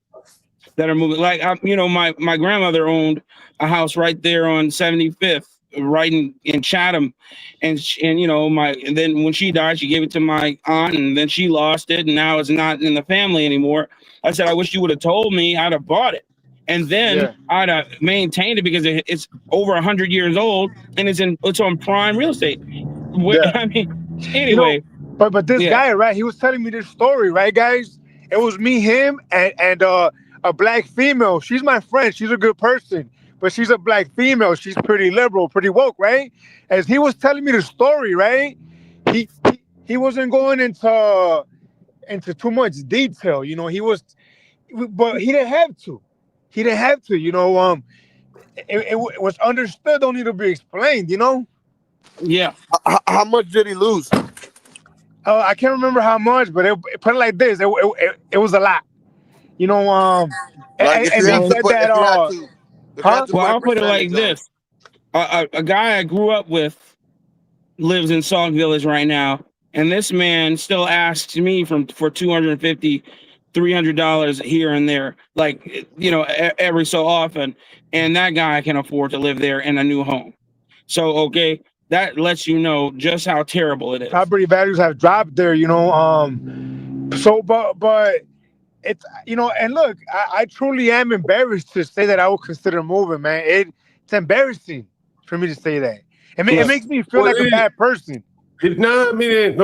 that are moving. Like my grandmother owned a house right there on 75th, right in Chatham, and then when she died, she gave it to my aunt, and then she lost it, and now it's not in the family anymore. I said, I wish you would have told me. I'd have bought it, and then I'd have maintained it because it's over 100 years old and it's on prime real estate. I mean, anyway. But this guy, right? He was telling me this story, right, guys? It was me, him, and a black female. She's my friend. She's a good person, but she's a black female. She's pretty liberal, pretty woke, right? As he was telling me the story, right? He wasn't going into too much detail, he was, but he didn't have to. He didn't have to, it was understood, don't need to be explained, Yeah. How much did he lose? I can't remember how much, but put it like this, it was a lot. Well, I'll put it like this. A guy I grew up with lives in Sauk Village right now, and this man still asks me for $250, $300 here and there, like, every so often, and that guy can afford to live there in a new home. So, okay, that lets you know just how terrible it is. Property values have dropped there, so, but it's, and look, I truly am embarrassed to say that I would consider moving, man. It's embarrassing for me to say that. It makes me feel like a bad person. It don't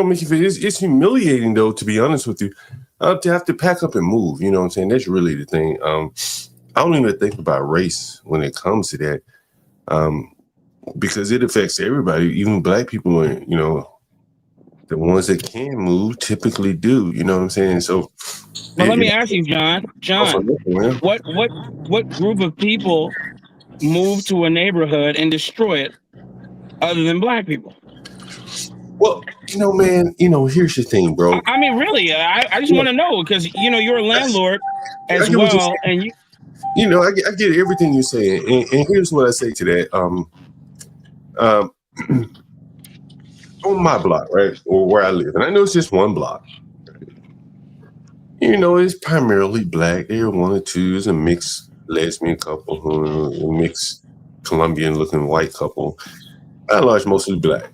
make you feel. It's humiliating, though, to be honest with you. To have to pack up and move, you know what I'm saying? That's really the thing. I don't even think about race when it comes to that, because it affects everybody, even black people. The ones that can move typically do. You know what I'm saying? So, well, let me ask you, John. What group of people move to a neighborhood and destroy it, other than black people? Well, man, here's the thing, bro. I mean, really, I just want to know, because you're a landlord as well, and I get everything you're saying, and here's what I say to that. On my block, right, or where I live, and I know it's just one block. It's primarily black. There are one or two. There's a mixed lesbian couple, a mixed Colombian-looking white couple. By and large, mostly black.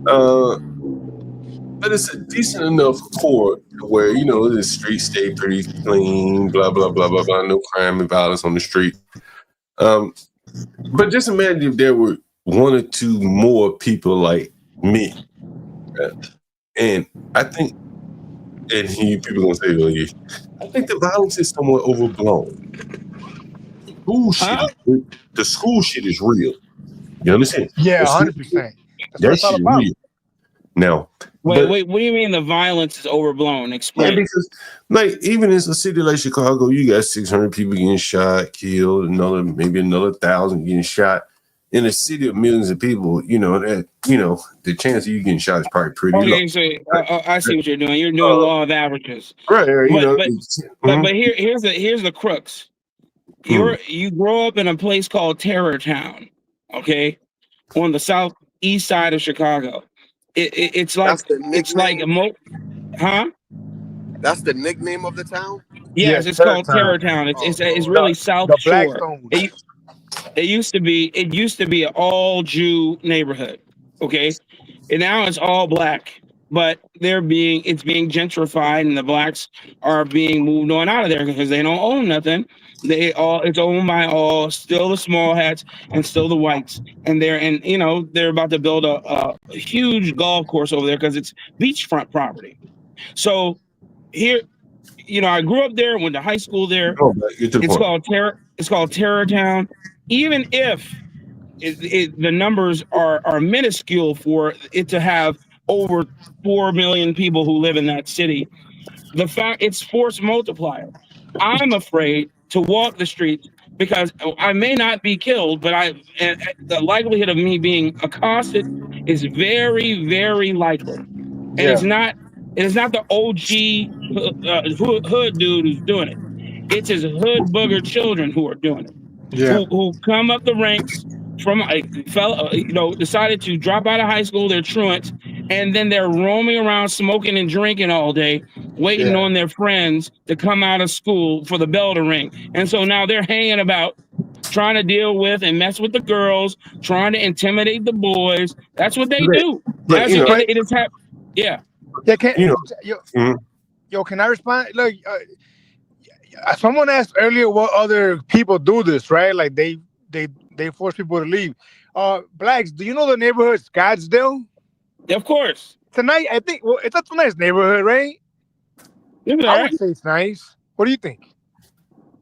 But it's a decent enough core where, the streets stay pretty clean, blah, blah, blah, blah, blah, no crime and violence on the street. But just imagine if there were one or two more people like me. And I think, and people going to say, well, I think the violence is somewhat overblown. The school shit is real. You understand? Yeah, 100%. That shit is real. Now, wait, what do you mean the violence is overblown? Explain. Yeah, because even in a city like Chicago, you got 600 people getting shot, killed, maybe another 1,000 getting shot. In a city of millions of people, the chance of you getting shot is probably pretty low. Okay, so I see what you're doing. You're doing law of averages, right? But here's the crux. You grow up in a place called Terror Town, okay, on the southeast side of Chicago. It's like huh? That's the nickname of the town. Yes, it's called Terror Town. It's really South Shore. It used to be an all Jew neighborhood, okay, and now it's all black. But it's being gentrified, and the blacks are being moved on out of there because they don't own nothing. It's owned by still the small hats and still the whites, and they're about to build a huge golf course over there because it's beachfront property. So here, I grew up there, went to high school there. It's called Terror Town. Even if the numbers are minuscule for it to have over 4 million people who live in that city, the fact it's force multiplier. I'm afraid to walk the streets because I may not be killed, but the likelihood of me being accosted is very, very likely. And it's not the OG hood dude who's doing it. It's his hood booger children who are doing it. Yeah. Who come up the ranks from decided to drop out of high school, they're truants, and then they're roaming around smoking and drinking all day, waiting Yeah. on their friends to come out of school for the bell to ring. And so now they're hanging about, trying to deal with and mess with the girls, trying to intimidate the boys. That's what they do. But, you know, It is happening. Yeah. Yo, can I respond? Look, someone asked earlier what other people do this, right? Like they force people to leave. Blacks, do you know the neighborhood Scottsdale? Of course. Tonight, I think. Well, it's a nice neighborhood, right? I would say it's nice. What do you think?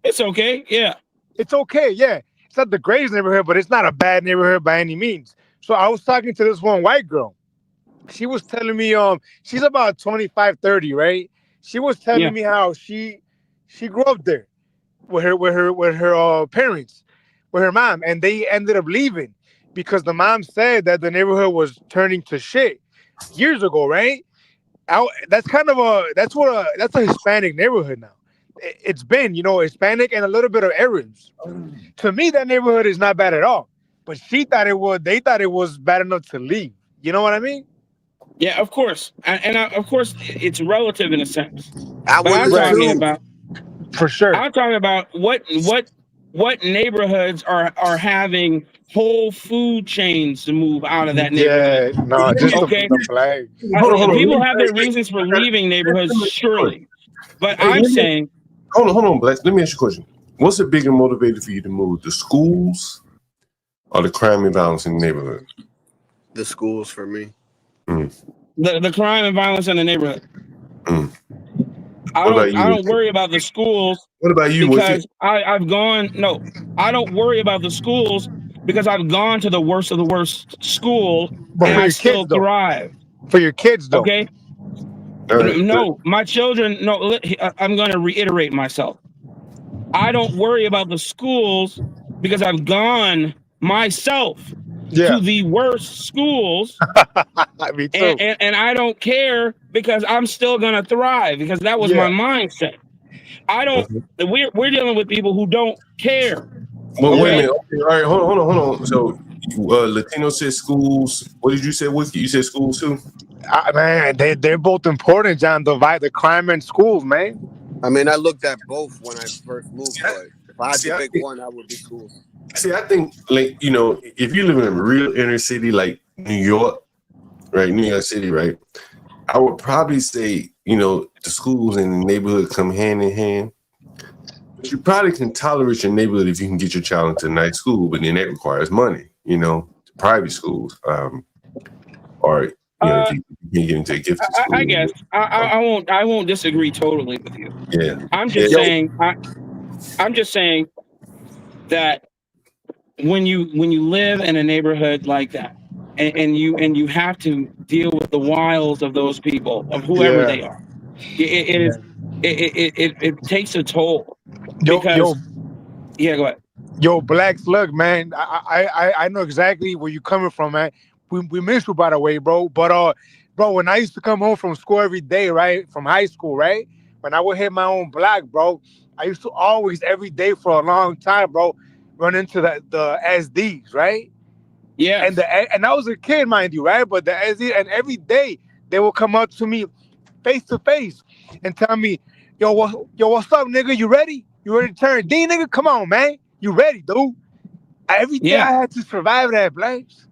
It's okay. Yeah. It's okay. Yeah. It's not the greatest neighborhood, but it's not a bad neighborhood by any means. So I was talking to this one white girl. She was telling me, she's about 25, 30, right? She was telling me how she grew up there with her parents, with her mom, and they ended up leaving because the mom said that the neighborhood was turning to shit years ago, right? That's a Hispanic neighborhood now. It's been, Hispanic and a little bit of Arabs. To me, that neighborhood is not bad at all. But they thought it was bad enough to leave. You know what I mean? Yeah, of course. Of course, it's relative in a sense. I'm talking about, for sure. I'm talking about what neighborhoods are having whole food chains to move out of that neighborhood. Yeah, no, just okay. the flag. People have their reasons for leaving neighborhoods, surely. But I'm saying, hold on, Blacks. Let me ask you a question. What's the bigger motivator for you to move? The schools or the crime and violence in the neighborhood? The schools for me. The crime and violence in the neighborhood. I don't worry about the schools. What about you? Because I've gone. No, I don't worry about the schools because I've gone to the worst of the worst school, but and I still thrive. For your kids, though. Okay. No, my children. No, I'm going to reiterate myself. I don't worry about the schools because I've gone myself to the worst schools. Me too. And I don't care because I'm still going to thrive because that was my mindset. I don't. We're dealing with people who don't care. Well, wait a minute. Okay, all right, hold on. So, Latino said schools. What did you say? You said schools too? Man, they're both important, John. The crime and schools, man. I mean, I looked at both when I first moved, but if I had to pick one, I would be schools. See, I think, if you live in a real inner city like New York, right? New York City, right? I would probably say, the schools and the neighborhood come hand in hand. But you probably can tolerate your neighborhood if you can get your child into a nice school, but then that requires money, private schools. Or if you can get into a gifted school. I guess I won't disagree totally with you. Yeah. I'm just saying that when you live in a neighborhood like that, and you have to deal with the wiles of those people, of whoever they are, it takes a toll. Go ahead. Yo, Blacks, look, man, I know exactly where you're coming from, man. We miss you, by the way, bro. But bro, when I used to come home from school every day, right, from high school, right, when I would hit my own block, bro, I used to always, every day for a long time, bro, run into the SDs, right? Yeah. And I was a kid, mind you, right? But the SD, and every day they will come up to me face to face and tell me, yo, what's up, nigga? You ready? You ready to turn D, nigga? Come on, man. You ready, dude? Every day I had to survive that, Blacks.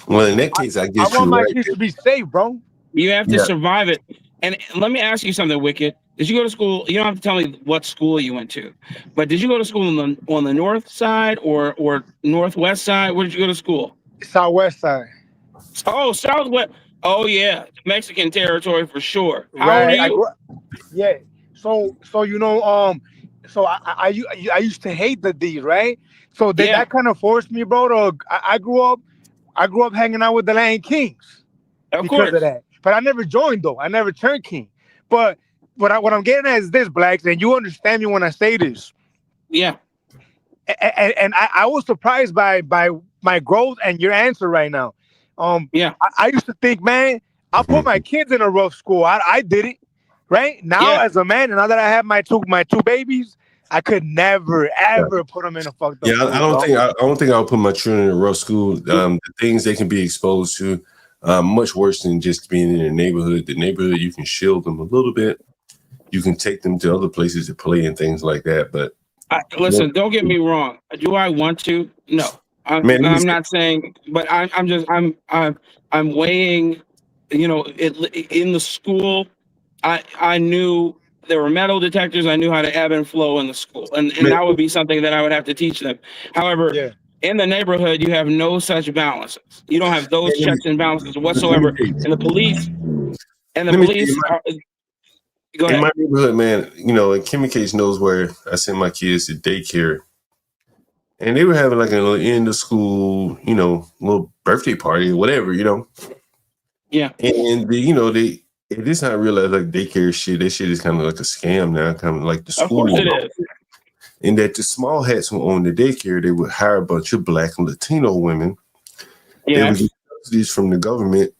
Well, in that case, I guess I want my kids to be safe, bro. You have to survive it. And let me ask you something, Wicked. Did you go to school? You don't have to tell me what school you went to, but did you go to school on the north side or northwest side? Where did you go to school? Southwest side. Oh, southwest. Oh yeah, Mexican territory for sure. How old are you? Yeah. So so I used to hate the D's, right? So that kind of forced me, bro. To I grew up hanging out with the Latin Kings because of that. But I never joined though. I never turned king. But what I'm getting at is this, Blacks, and you understand me when I say this. Yeah. And I was surprised by my growth and your answer right now. I used to think, man, I'll put my kids in a rough school. I did it, right? Now as a man, and now that I have my two babies, I could never ever put them in a fucked up Yeah, school, I don't bro. think I don't think I'll put my children in a rough school. The things they can be exposed to, much worse than just being in a neighborhood. The neighborhood, you can shield them a little bit. You can take them to other places to play and things like that. But Listen, don't get me wrong. Do I want to? No. I'm not saying, but I'm weighing, you know, in the school. I knew there were metal detectors. I knew how to ebb and flow in the school, and that would be something that I would have to teach them. However, in the neighborhood, you have no such balances. You don't have those checks and balances whatsoever. And the police, are. Go ahead. In my neighborhood, man, you know, and Kimmy Case knows where I send my kids to daycare. And they were having like a little end of school, you know, little birthday party or whatever, you know. Yeah. And at this time I realized like daycare shit, that shit is kind of like a scam now, kind of like the school. Of course it is. And that the small hats who own the daycare, they would hire a bunch of Black and Latino women. They would get subsidies from the government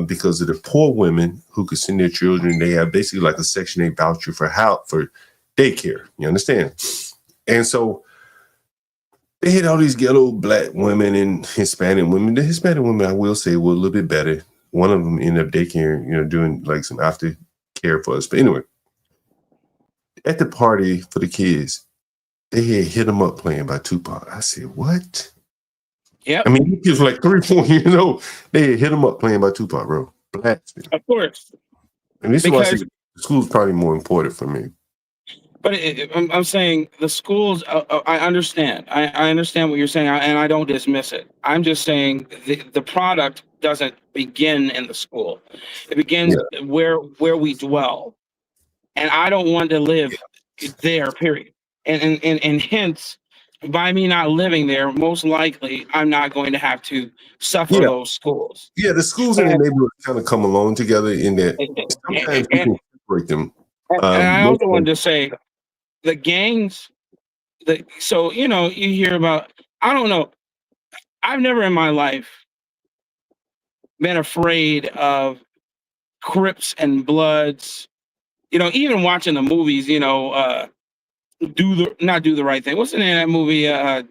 because of the poor women who could send their children. They have basically like a Section 8 voucher for daycare. You understand? And so they had all these ghetto Black women and Hispanic women. The Hispanic women, I will say, were a little bit better. One of them ended up daycare, you know, doing like some after care for us. But anyway, at the party for the kids, they had Hit 'Em Up playing by Tupac. I said, what? Yeah. I mean, these kids were like 3, 4 years old. They had Hit 'Em Up playing by Tupac, bro. Blasted. Of course. And this is why I say the school's probably more important for me. But I'm saying the schools, I understand. I understand what you're saying, and I don't dismiss it. I'm just saying the product doesn't begin in the school. It begins where we dwell. And I don't want to live there, period. And hence, by me not living there, most likely I'm not going to have to suffer those schools. Yeah, the schools in the neighborhood kind of come along together in that sometimes we can separate them. And I also wanted to say, the gangs, so, you know, you hear about, I don't know, I've never in my life been afraid of Crips and Bloods, you know, even watching the movies, you know, not do the right thing. What's the name of that movie?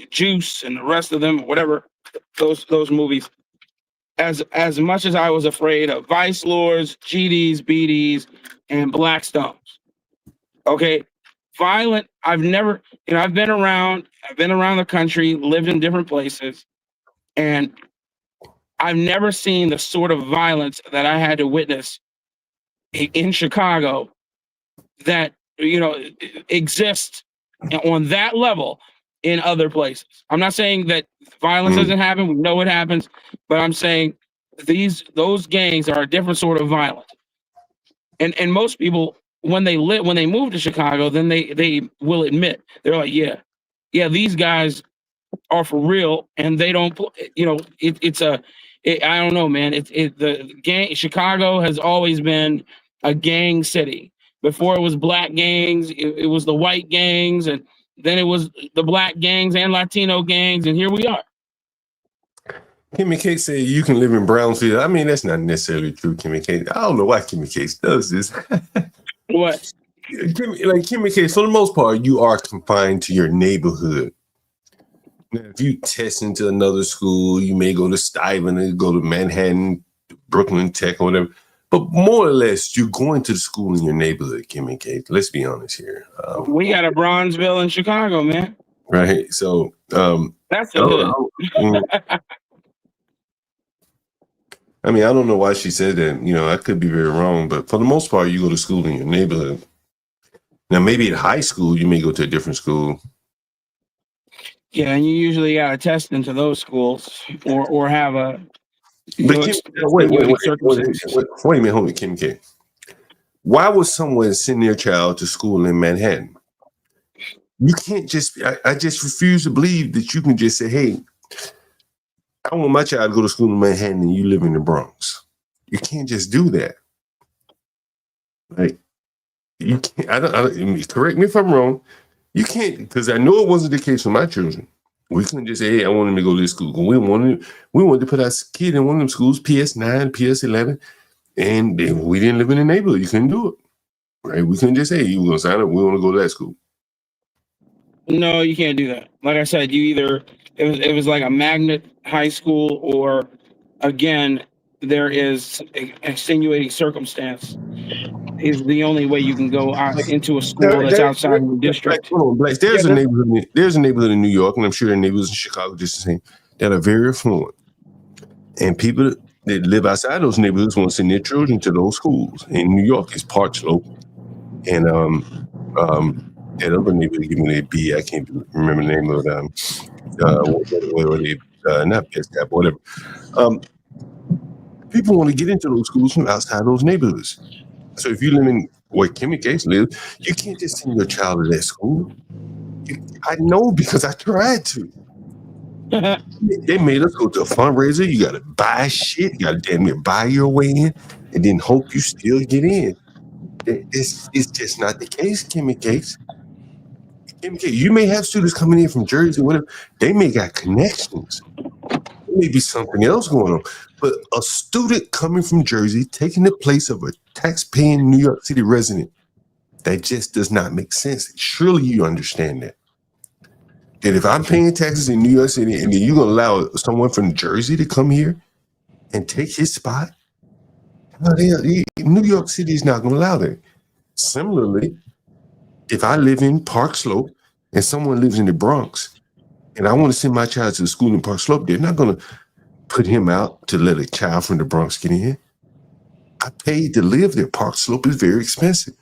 Juice and the rest of them, whatever, those movies. As much as I was afraid of Vice Lords, GDs, BDs, and Blackstones. Okay, violent. I've never, you know, I've been around the country, lived in different places, and I've never seen the sort of violence that I had to witness in Chicago that, you know, exists on that level in other places. I'm not saying that violence doesn't happen. We know it happens, but I'm saying those gangs are a different sort of violence. And most people, when they move to Chicago, then they will admit, they're like, yeah, these guys are for real, and they don't, you know, I don't know, man. The gang. Chicago has always been a gang city. Before it was black gangs, it was the white gangs, and then it was the black gangs and Latino gangs, and here we are. Kimmy Case said you can live in Brownsville. I mean, that's not necessarily true, Kimmy Case. I don't know why Kimmy Case does this. What? Kimmy Case, for the most part, you are confined to your neighborhood. Now, if you test into another school, you may go to Stuyvesant and go to Manhattan, Brooklyn Tech, or whatever. But more or less, you're going to the school in your neighborhood, Kimmy Case. Let's be honest here. We got a Bronzeville in Chicago, man. Right. So that's the hood. I mean, I don't know why she said that. You know, I could be very wrong, but for the most part, you go to school in your neighborhood. Now, maybe at high school, you may go to a different school. Yeah, and you usually got to test into those schools or have a. But wait a minute, hold on, Kim K. Why would someone send their child to school in Manhattan? You can't just. I just refuse to believe that you can just say, "Hey, I want my child to go to school in Manhattan, and you live in the Bronx." You can't just do that. Like, you can't. I don't. Correct me if I'm wrong. You can't, because I know it wasn't the case for my children. We couldn't just say, "Hey, I want them to go to this school." We wanted to put our kid in one of them schools, PS9, PS11, and we didn't live in the neighborhood. You couldn't do it, right? We couldn't just say, "You were gonna sign up. We want to go to that school." No, you can't do that. Like I said, it was like a magnet high school, or again, there is extenuating circumstance is the only way you can go out into a school that's outside of the district. Blacks. There's a neighborhood in New York, and I'm sure there are neighborhoods in Chicago just the same, that are very affluent. And people that live outside those neighborhoods want to send their children to those schools. In New York, it's Park Slope, and that other neighborhood, give me that B, I can't remember the name of them. Not Best Gap, whatever. People want to get into those schools from outside those neighborhoods. So if you live in where Kimmy Gates lives, you can't just send your child to that school. I know because I tried to. They made us go to a fundraiser. You got to buy shit. You got to damn near buy your way in, and then hope you still get in. It's just not the case, Kimmy Gates. You may have students coming in from Jersey, whatever. They may got connections. There may be something else going on. But a student coming from Jersey taking the place of a tax-paying New York City resident, that just does not make sense. Surely you understand that. And if I'm paying taxes in New York City, and then you're going to allow someone from Jersey to come here and take his spot, New York City is not going to allow that. Similarly, if I live in Park Slope and someone lives in the Bronx, and I want to send my child to the school in Park Slope, they're not going to put him out to let a child from the Bronx get in. I paid to live there. Park Slope is very expensive.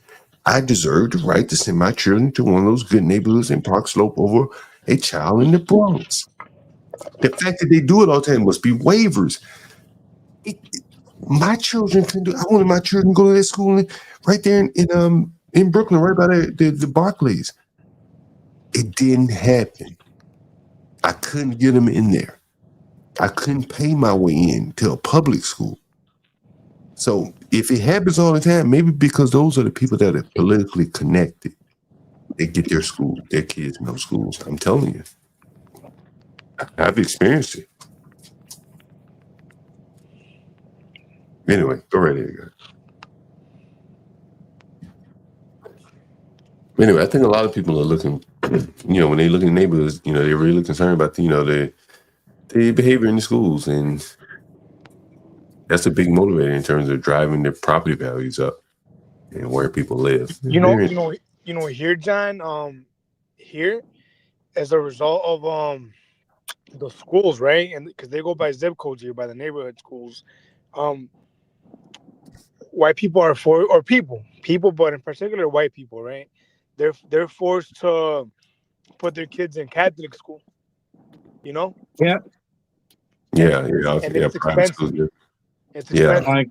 I deserve the right to send my children to one of those good neighborhoods in Park Slope over a child in the Bronx. The fact that they do it all the time must be waivers. My children can do. I wanted my children to go to that school right there in Brooklyn, right by the Barclays. It didn't happen. I couldn't get them in there. I couldn't pay my way in to a public school. So if it happens all the time, maybe because those are the people that are politically connected, they get their kids in those schools. I'm telling you, I've experienced it. Anyway, go right ahead, guys. Anyway, I think a lot of people are looking, when they look in neighborhoods, they're really concerned about, the behavior in the schools, and that's a big motivator in terms of driving their property values up and where people live. Here, John, here, as a result of the schools, right? And because they go by zip codes here, by the neighborhood schools, white people are people, but in particular white people, right? They're forced to put their kids in Catholic school. Yeah. Yeah. And it's expensive. It's expensive. Like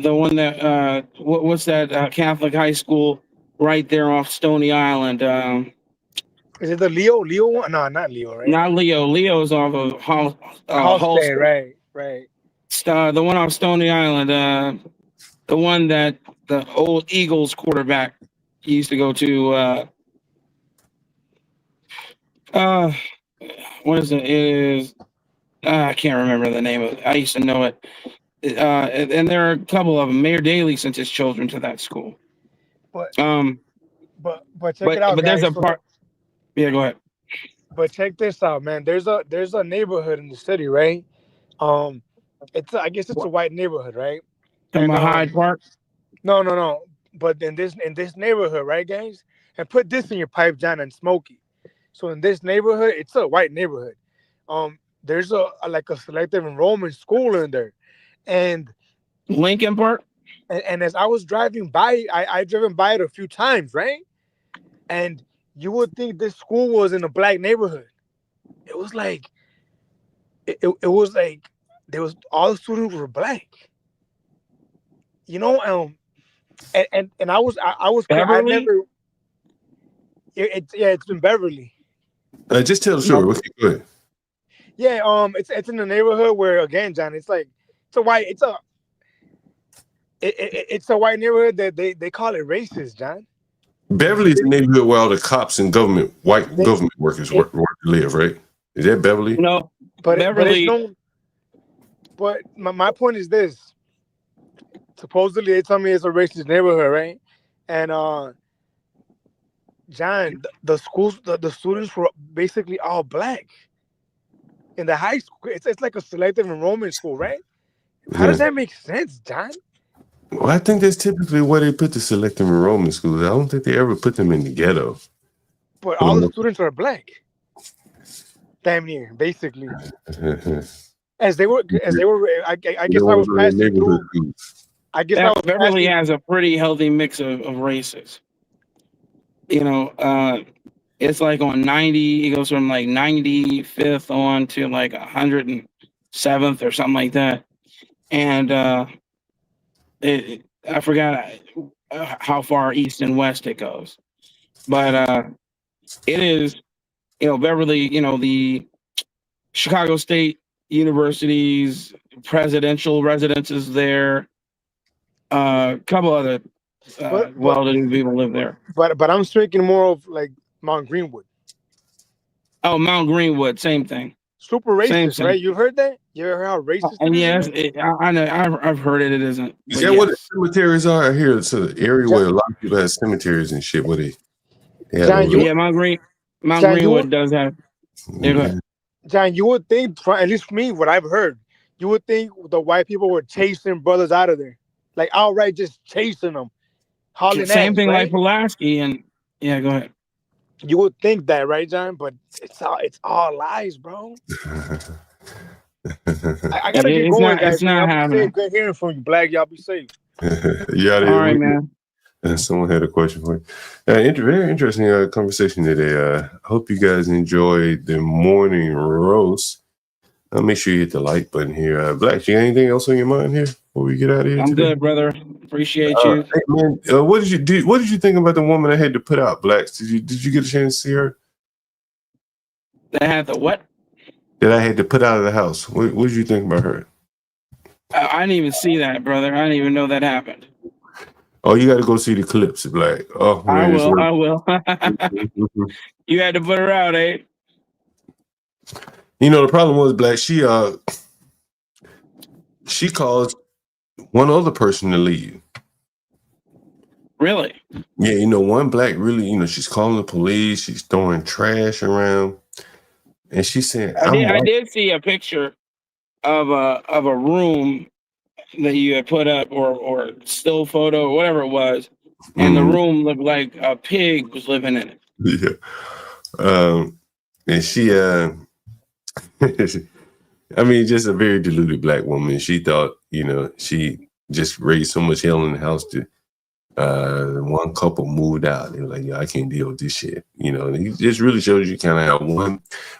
the one that what's that Catholic high school right there off Stony Island? Is it the Leo one? No, not Leo, right? Not Leo. Leo's off of Halsted, right. The one off Stony Island, the one that the old Eagles quarterback used to go to. What is it? It is I can't remember the name of it. I used to know it. And there are a couple of them. Mayor Daley sent his children to that school. But check it out, but guys. there's a part. Yeah, go ahead. But check this out, man. There's a neighborhood in the city, right? I guess it's a white neighborhood, right? And Hyde Park. No. But in this neighborhood, right, guys? And put this in your pipe, John, and smoke it. So in this neighborhood, it's a white neighborhood. There's a selective enrollment school in there, and Lincoln Park. And as I was driving by, I driven by it a few times, right? And you would think this school was in a black neighborhood. It was like, it was like there was all the students were black. And I was Beverly? I never. It's in Beverly. Just tell the story. Okay, go ahead. Yeah, it's in the neighborhood where, again, John, it's a white neighborhood that they call it racist, John. Beverly is the neighborhood where all the cops and white government workers live, right? Is that Beverly? No, but Beverly. But my point is this. Supposedly, they tell me it's a racist neighborhood, right? And John, the schools, the students were basically all black in the high school. It's like a selective enrollment school, right? How does that make sense, John? Well, I think that's typically where they put the selective enrollment schools. I don't think they ever put them in the ghetto. But all the students are black. Damn near, basically. As they were, I guess I was passing through. I guess I was Beverly has a pretty healthy mix of races. You know, it's like on 90, it goes from like 95th on to like 107th or something like that. And I forgot how far east and west it goes. But it is, you know, Beverly, you know, the Chicago State University's presidential residences there. A couple other well-to-do people live there. But I'm speaking more of like Mount Greenwood. Oh, Mount Greenwood, same thing. Super racist, right? You heard that? You heard how racist? And yes, I know. I've heard it. It isn't. Is that what the cemeteries are here? It's an area where a lot of people have cemeteries and shit. Where they John, Mount Greenwood does have. John, you would think, at least for me, what I've heard, you would think the white people were chasing brothers out of there, like outright just chasing them. Same thing like Pulaski, and yeah, go ahead. You would think that, right, John? But it's all lies, bro. I gotta get going, guys. It's not happening. Good hearing from you, Black. Y'all be safe. Yeah, all right, man. Someone had a question for you. Very interesting conversation today. I hope you guys enjoyed the morning roast. Make sure you hit the like button here. Black, you got anything else on your mind here before we get out of here? I'm good, brother. Appreciate you. Hey, man, what did you do? What did you think about the woman I had to put out, Blacks? Did you get a chance to see her? That had the what? That I had to put out of the house. What did you think about her? I didn't even see that, brother. I didn't even know that happened. Oh, you got to go see the clips, Black. Oh, man, I will. You had to put her out, eh? You know, the problem was, Black, she caused one other person to leave. Really? Yeah, you know, one Black really, you know, she's calling the police, she's throwing trash around, and she said, I did see a picture of a room that you had put up or still photo or whatever it was, and the room looked like a pig was living in it. Yeah. And she I mean, just a very deluded Black woman. She thought, you know, she just raised so much hell in the house that one couple moved out. They were like, "Yo, I can't deal with this shit." You know, and it just really shows you kind of how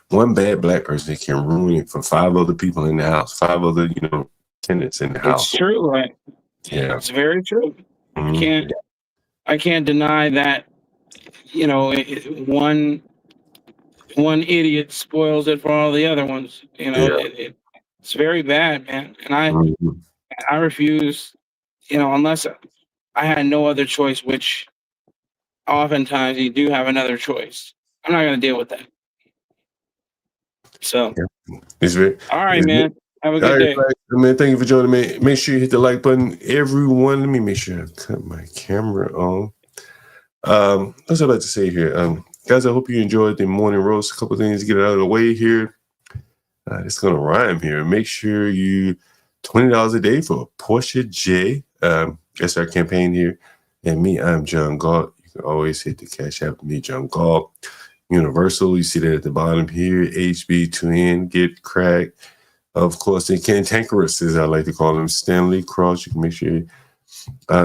one bad Black person can ruin it for 5 other people in the house, 5 other, you know, tenants in the house. It's true, right? Yeah, it's very true. I can't deny that. You know, one idiot spoils it for all the other ones. You know, it's very bad, man. And I refuse. You know, unless I had no other choice, which oftentimes you do have another choice. I'm not going to deal with that. So, all right, man. Have a good day. Man, thank you for joining me. Make sure you hit the like button, everyone. Let me make sure I cut my camera on. What's I about to say here? Guys, I hope you enjoyed the morning roast. A couple things to get it out of the way here. It's going to rhyme here. Make sure you $20 a day for Porsche J. That's our campaign here. And me, I'm John Galt. You can always hit the Cash App me, John Galt. Universal, you see that at the bottom here. HB2N, Get Cracked. Of course, the cantankerous, as I like to call them, Stanley Cross. You can make sure you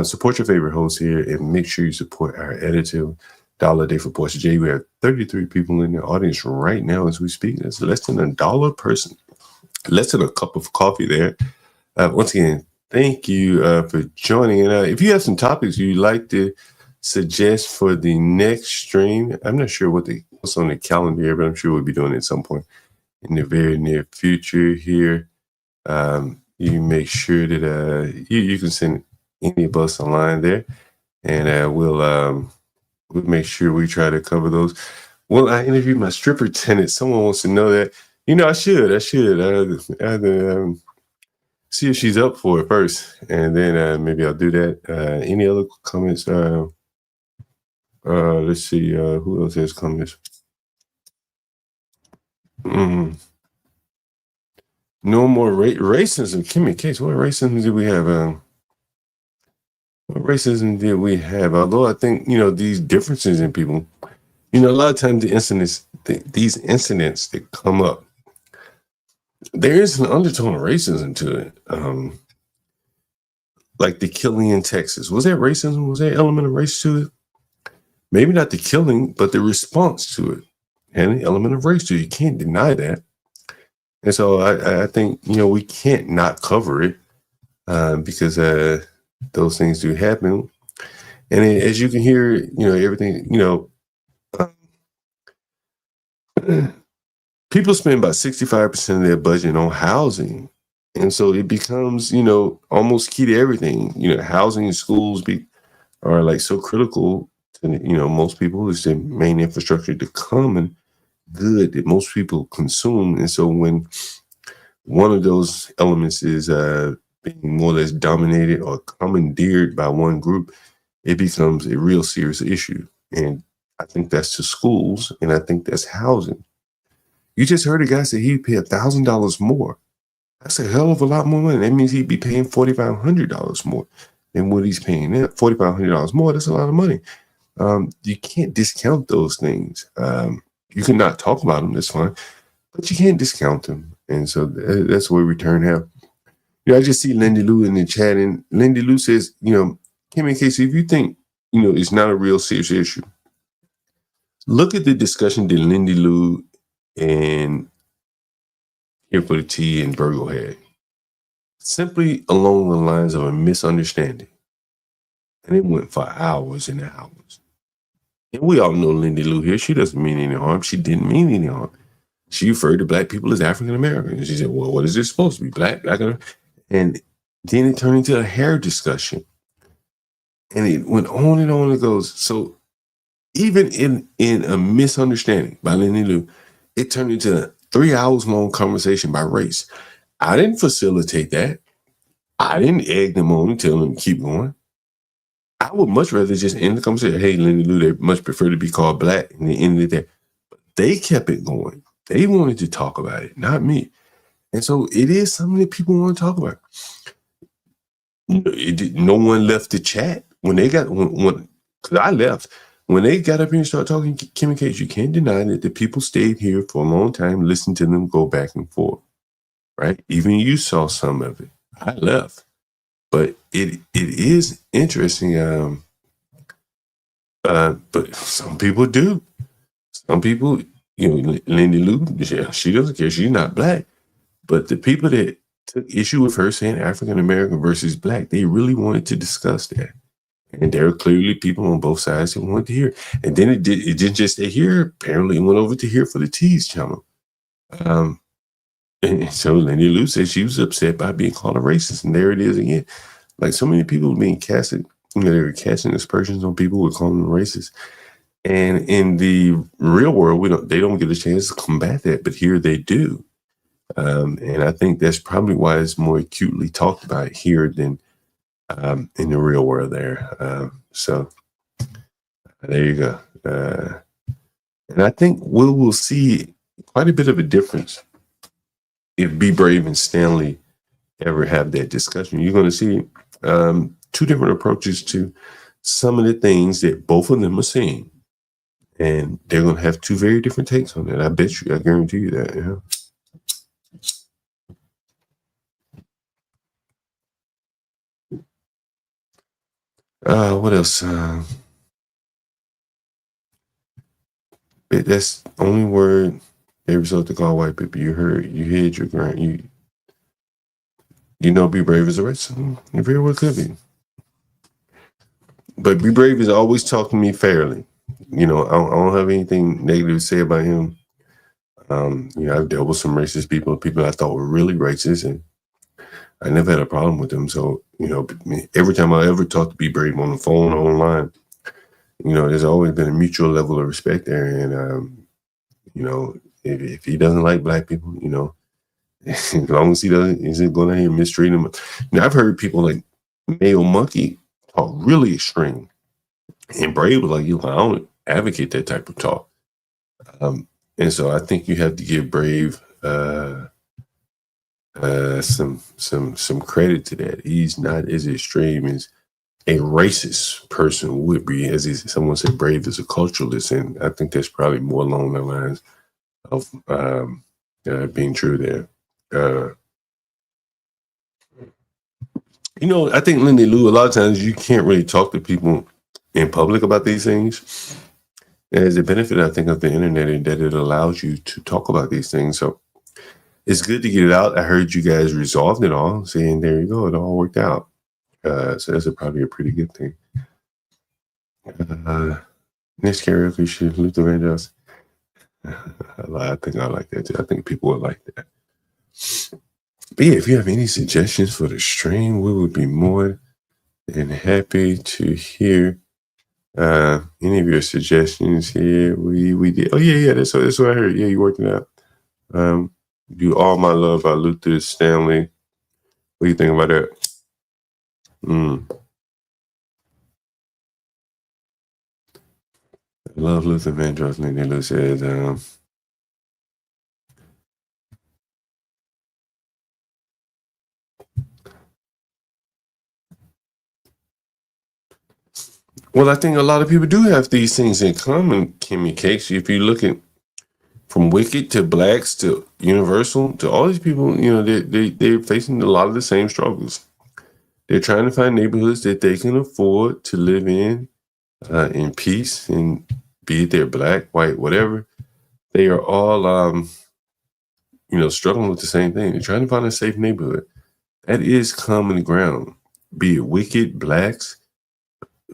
support your favorite host here and make sure you support our editor. $1 a day for Porsche J. We have 33 people in the audience right now as we speak. That's less than $1 a person. Less than a cup of coffee there. Once again, thank you for joining. And if you have some topics you'd like to suggest for the next stream, I'm not sure what's on the calendar here, but I'm sure we'll be doing it at some point in the very near future here. You make sure that you can send any of us online there, and we'll make sure we try to cover those. Well, I interviewed my stripper tenant. Someone wants to know that. You know, I should. See if she's up for it first, and then maybe I'll do that. Any other comments? Let's see. Who else has comments? No more racism. Kimmy Case, what racism did we have? What racism did we have? Although I think, these differences in people, a lot of times these incidents that come up, there is an undertone of racism to it. Like the killing in Texas. Was that racism? Was there an element of race to it? Maybe not the killing, but the response to it had an element of race to it. You can't deny that. And so I think, we can't not cover it because those things do happen. And as you can hear, everything, people spend about 65% of their budget on housing. And so it becomes, almost key to everything. Housing and schools are like so critical to, most people. It's the main infrastructure to common good that most people consume. And so when one of those elements is being more or less dominated or commandeered by one group, it becomes a real serious issue. And I think that's to schools, and I think that's housing. You just heard a guy say he'd pay $1,000 more. That's a hell of a lot more money. That means he'd be paying $4,500 more than what he's paying now. $4,500 more, that's a lot of money. You can't discount those things. You can not talk about them, that's fine, but you can't discount them. And so that's where we turn out. I just see Lindy Lou in the chat, and Lindy Lou says, Kim and Casey, if you think, it's not a real serious issue, look at the discussion that Lindy Lou and Here for the Tea and Virgo had. Simply along the lines of a misunderstanding. And it went for hours and hours. And we all know Lindy Lou here. She doesn't mean any harm. She didn't mean any harm. She referred to black people as African American. She said, well, what is this supposed to be? Black? And then it turned into a hair discussion. And it went on and on. It goes. So even in a misunderstanding by Lindy Lou, it turned into a 3 hours long conversation by race. I didn't facilitate that. I didn't egg them on and tell them to keep going. I would much rather just end the conversation. Hey, Lindy Lou, they much prefer to be called black, and they ended it there. But they kept it going. They wanted to talk about it, not me. And so it is something that people want to talk about. No one left the chat when they got because I left. When they got up here and started talking, Kim and Case, you can't deny that the people stayed here for a long time, listened to them go back and forth, right? Even you saw some of it. I left. But it is interesting. But some people do. Some people, Lindy Lou, she doesn't care. She's not black. But the people that took issue with her saying African American versus black, they really wanted to discuss that. And there are clearly people on both sides who wanted to hear. And then it didn't just stay here. Apparently it went over to Here for the Tea's channel. And so Lindy Lou said she was upset by being called a racist. And there it is again. Like so many people being casted, they were casting aspersions on people who were calling them racist. And in the real world, they don't get a chance to combat that, but here they do. And I think that's probably why it's more acutely talked about here than in the real world there. So there you go. And I think we'll see quite a bit of a difference if Be Brave and Stanley ever have that discussion. You're going to see two different approaches to some of the things that both of them are saying. And they're going to have two very different takes on it. I bet you, I guarantee you that. Yeah. What else? That's the only word they resort to call white people. You heard your grant. You know, Be Brave is a racist. It very well could be. But Be Brave is always talking to me fairly. I don't have anything negative to say about him. I've dealt with some racist people I thought were really racist, and I never had a problem with them. So, every time I ever talk to Be Brave on the phone or online, there's always been a mutual level of respect there. And, if he doesn't like black people, as long as he isn't going out here mistreating them. I've heard people like Mayo Monkey talk really extreme And Brave was like, I don't advocate that type of talk. And so I think you have to give Brave some credit to that. He's not as extreme as a racist person would be, as someone said, Brave is a culturalist, and I think that's probably more along the lines of being true there. I think Lindy Lou, a lot of times you can't really talk to people in public about these things. There's a benefit, I think, of the internet in that it allows you to talk about these things. So it's good to get it out. I heard you guys resolved it all, saying there you go, it all worked out. So that's probably a pretty good thing. Next karaoke should Luther Vandross. I think I like that too. I think people would like that. But yeah, if you have any suggestions for the stream, we would be more than happy to hear any of your suggestions here. We did. Oh yeah, that's what I heard. Yeah, you worked it out. Do All My Love by Luther Stanley. What do you think about that? I love Luther Vandross. Lou says, well, I think a lot of people do have these things in common, Kimmy Cakes. If you look at from Wicked to Blacks to Universal to all these people, they're facing a lot of the same struggles. They're trying to find neighborhoods that they can afford to live in peace, and be it they're black, white, whatever. They are all, struggling with the same thing. They're trying to find a safe neighborhood. That is common ground. Be it Wicked, Blacks,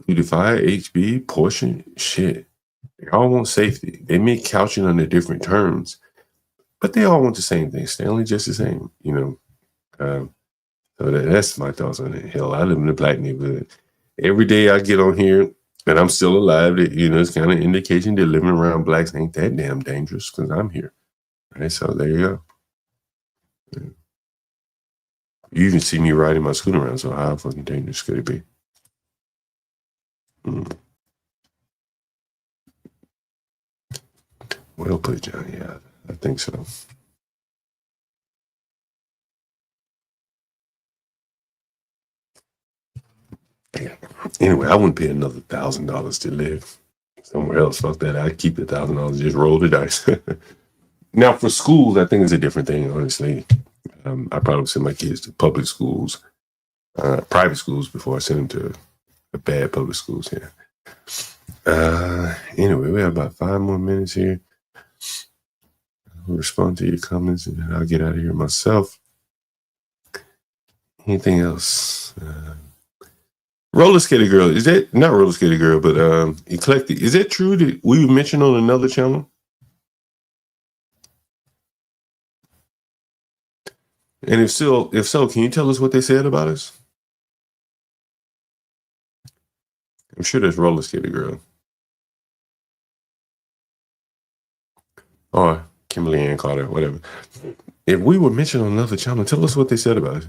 who defy HB, Portion, shit. They all want safety. They may couch it under different terms, but they all want the same thing. Stanley just the same, So that's my thoughts on it. Hell, I live in a black neighborhood. Every day I get on here and I'm still alive, it's kind of indication that living around blacks ain't that damn dangerous because I'm here. Right? So there you go. Yeah. You even see me riding my scooter around, so how fucking dangerous could it be? Well put, John. Yeah, I think so. Yeah. Anyway, I wouldn't pay another $1,000 to live somewhere else. Fuck that. I'd keep the $1,000, just roll the dice. Now, for schools, I think it's a different thing, honestly. I probably send my kids to public schools, private schools, before I send them to a bad public schools here. Anyway, we have about 5 more minutes here. I'll respond to your comments and then I'll get out of here myself. Anything else? Roller Skater Girl, is that not Roller Skater Girl, but Eclectic? Is that true that we mentioned on another channel? And if so, can you tell us what they said about us? I'm sure that's Roller Skater Girl. Or Kimberly Ann Carter, whatever. If we were mentioned on another channel, tell us what they said about us.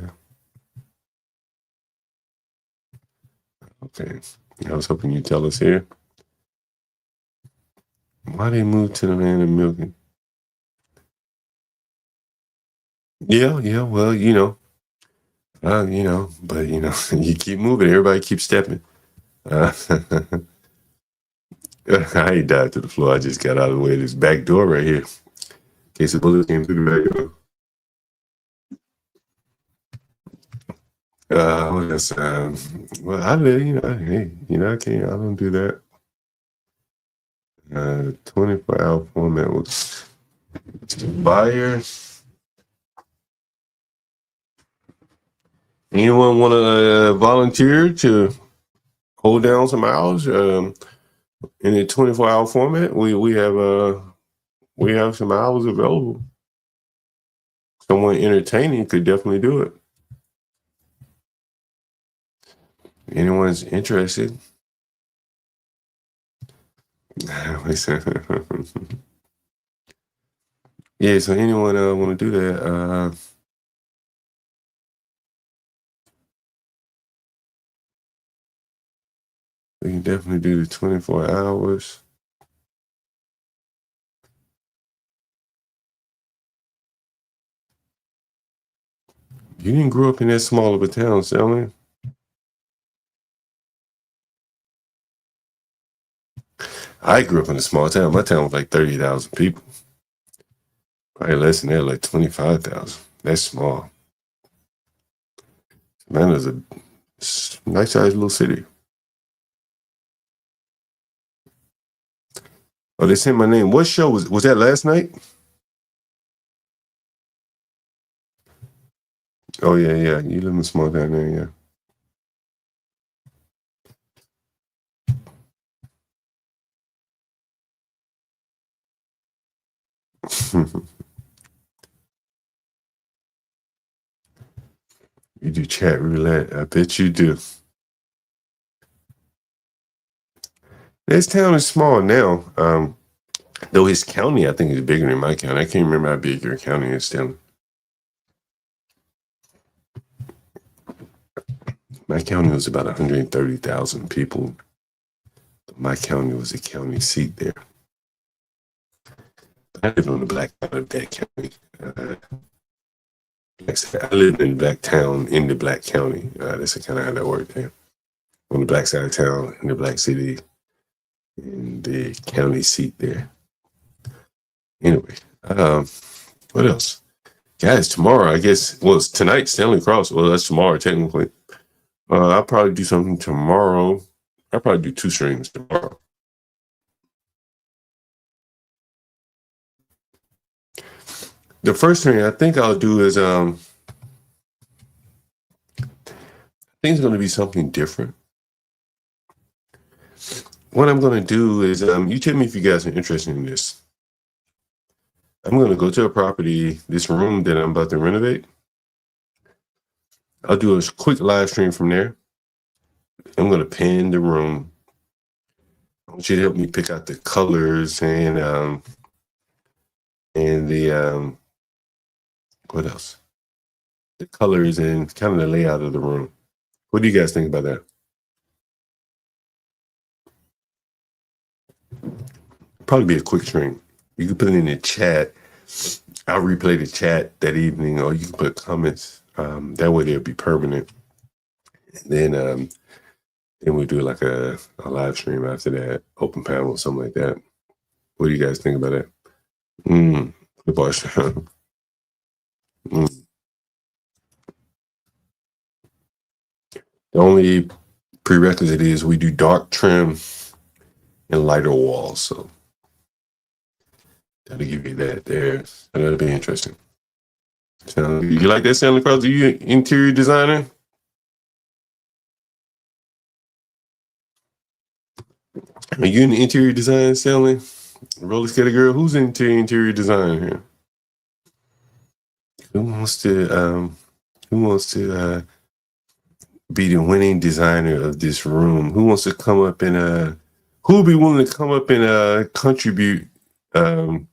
Okay. I was hoping you'd tell us here. Why they moved to the land of milking? Yeah, well, but you keep moving, everybody keeps stepping. I ain't died to the floor. I just got out of the way of this back door right here. In case the bullets came through the back door. What else? Well, I live, hey, I can't, I don't do that. 24-hour format was buyer. Anyone want to volunteer to hold down some hours in a 24-hour format? We have some hours available. Someone entertaining could definitely do it. Anyone's interested? Yeah, so anyone want to do that? We can definitely do the 24 hours. You didn't grow up in that small of a town, Stanley. I grew up in a small town. My town was like 30,000 people. Probably less than that, like 25,000. That's small. Man, it's a nice sized little city. Oh, they sent my name. What show was that last night? Oh yeah, yeah. You live in a small town there, yeah. You do chat roulette. I bet you do. This town is small now. Though his county, I think, is bigger than my county. I can't remember how big your county is, Stanley. My county was about 130,000 people. My county was a county seat there. I lived on the black side of that county. I lived in the black town in the black county. That's kind of how that worked there. On the black side of town, in the black city, in the county seat there. Anyway, what else? Guys, tomorrow, I guess, well, it's tonight, Stanley Cross. Well, that's tomorrow, technically. I'll probably do something tomorrow. I'll probably do 2 streams tomorrow. The first thing I think I'll do is, I think it's going to be something different. What I'm going to do is, you tell me if you guys are interested in this. I'm going to go to a property, this room that I'm about to renovate. I'll do a quick live stream from there. I'm going to pan the room. I want you to help me pick out the colors and the, what else? The colors and kind of the layout of the room. What do you guys think about that? Probably be a quick stream. You can put it in the chat. I'll replay the chat that evening, or you can put comments. That way they'll be permanent. And then we'll do like a live stream after that, open panel or something like that. What do you guys think about that? Good question. The only prerequisite is we do dark trim and lighter walls. So that'll give you that there. And that'll be interesting. So, you like that, Stanley Cross? Are you an interior designer? Are you an interior designer, Stanley? Roller skater girl, who's into interior design here? Who wants to be the winning designer of this room? Who wants to come up and who will be willing to come up and contribute their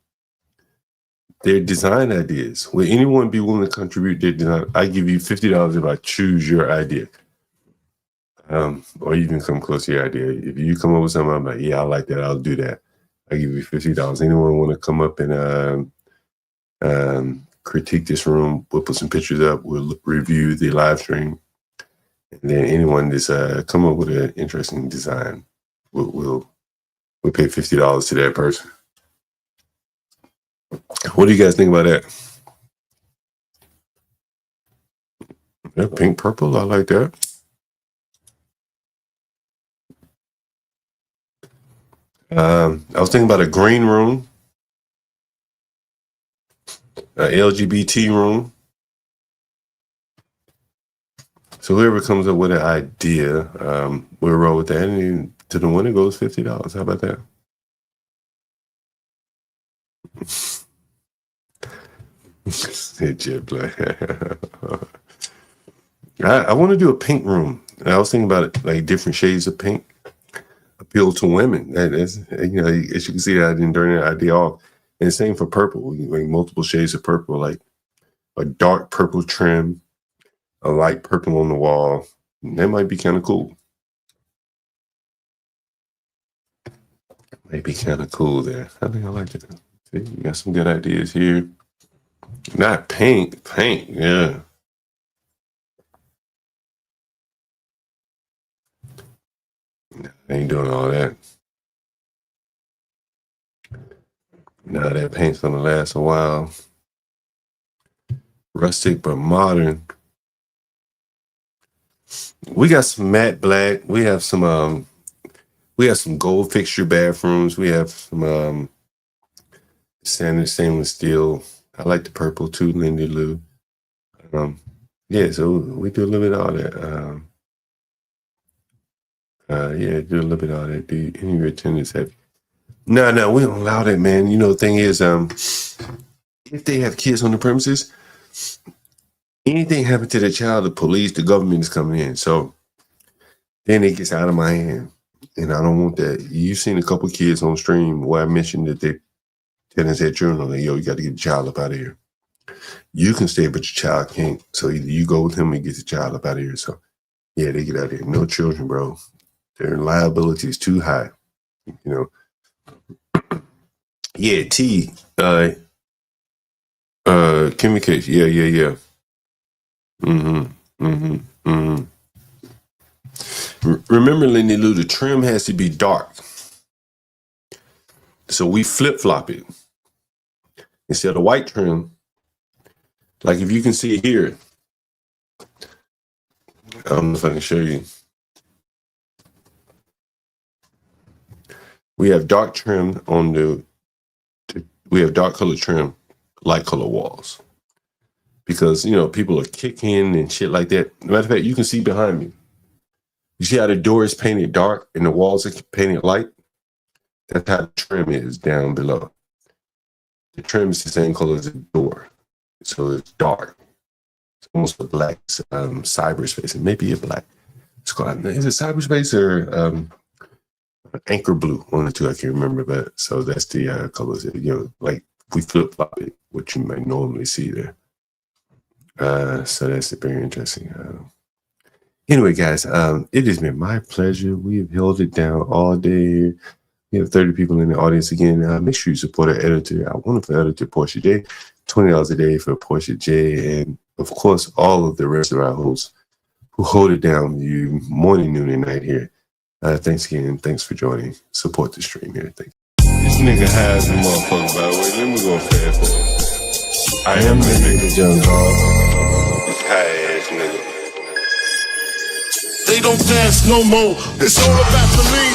design ideas? Will anyone be willing to contribute their design? I give you $50 if I choose your idea. Or you can come close to your idea. If you come up with something, I'm like, yeah, I like that, I'll do that. I give you $50. Anyone want to come up and critique this room? We'll put some pictures up. We'll review the live stream. And then anyone that's come up with an interesting design, we'll pay $50 to that person. What do you guys think about that? Yeah, pink, purple, I like that. I was thinking about a green room, an LGBT room. So whoever comes up with an idea, we'll roll with that. And to the winner goes $50. How about that? I want to do a pink room. I was thinking about it, like different shades of pink appeal to women. That's, as you can see, I didn't turn that idea off. And the same for purple, like multiple shades of purple, like a dark purple trim, a light purple on the wall. That might be kind of cool. Might be kind of cool there. I think I like it. See, you got some good ideas here. Not paint, yeah. No, I ain't doing all that. No, that paint's gonna last a while. Rustic but modern. We got some matte black. We have some gold fixture bathrooms. We have some stainless steel. I like the purple too, Lindy Lou. Yeah, so we do a little bit of all that. Yeah, do a little bit of all that. Do any of your attendants have? No, we don't allow that, man. You know, the thing is, if they have kids on the premises, anything happen to the child, the police, the government is coming in. So then it gets out of my hand. And I don't want that. You've seen a couple kids on stream where I mentioned that they tenants had children. Like, yo, you got to get the child up out of here. You can stay, but your child can't. So either you go with him and get the child up out of here. So yeah, they get out of here. No children, bro. Their liability is too high. You know. Yeah, T. Communication. Yeah. Remember, Lindy Lou, the trim has to be dark. So we flip-flop it. Instead of white trim, like if you can see here, I don't know if I can show you. We have dark trim on we have dark color trim, light color walls. Because, you know, people are kicking and shit like that. Matter of fact, you can see behind me. You see how the door is painted dark and the walls are painted light? That's how the trim is down below. The trim is the same color as the door. So it's dark. It's almost a black cyberspace. It may be a black. It's called, is it cyberspace or anchor blue? One or two, I can't remember. But so that's the colors. You know, like we flip flop it, what you might normally see there. So that's very interesting. Anyway, guys, it has been my pleasure. We have held it down all day here. We have 30 people in the audience again. Make sure you support our editor, our wonderful editor, Portia J. $20 a day for Portia J. And, of course, all of the rest of our hosts who hold it down you morning, noon, and night here. Thanks again. Thanks for joining. Support the stream here. Thank you. This nigga has a motherfucker, by the way. Let me go fast forward. I am the nigga, John Galt. This high-ass nigga. They don't dance no more. It's all about the lean.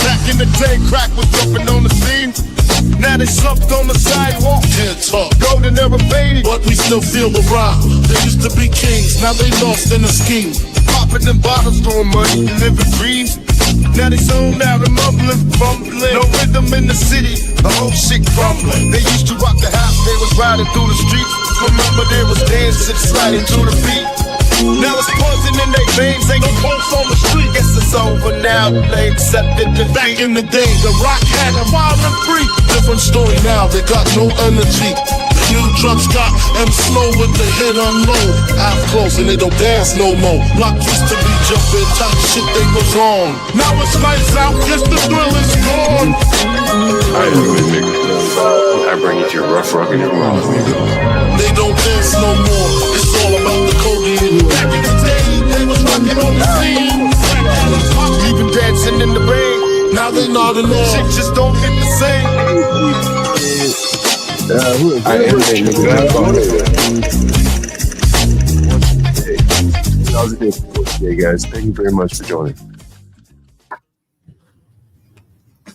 Back in the day, crack was jumping on the scene. Now they slumped on the sidewalk. Can't talk. Golden era baby, but we still feel the rock. They used to be kings, now they lost in the scheme. Popping them bottles, throwing money, living dreams. Now they zoned out and mumbling, fumbling. No rhythm in the city, the whole shit crumbling. They used to rock the house, they was riding through the streets. Remember they was dancing, sliding to the beat. Now it's poison in their veins, ain't no pulse on the street. Guess it's over now, they accepted defeat. Back in the day, the rock had a wild and free. Different story now, they got no energy. The new drugs got them slow with the hit unload. Eyes closed and they don't dance no more. Block used to be jumping, type shit they was on. Now it's lights out, guess the thrill is gone. I bring you to your rough, rockin' and roll. They don't dance no more. It's all about the codeine. Back in the day, they was rocking on the scene. Even dancing in the rain. Now they not in love. Shit just don't hit the same. I am that nigga. Hey, guys, thank you very much for joining.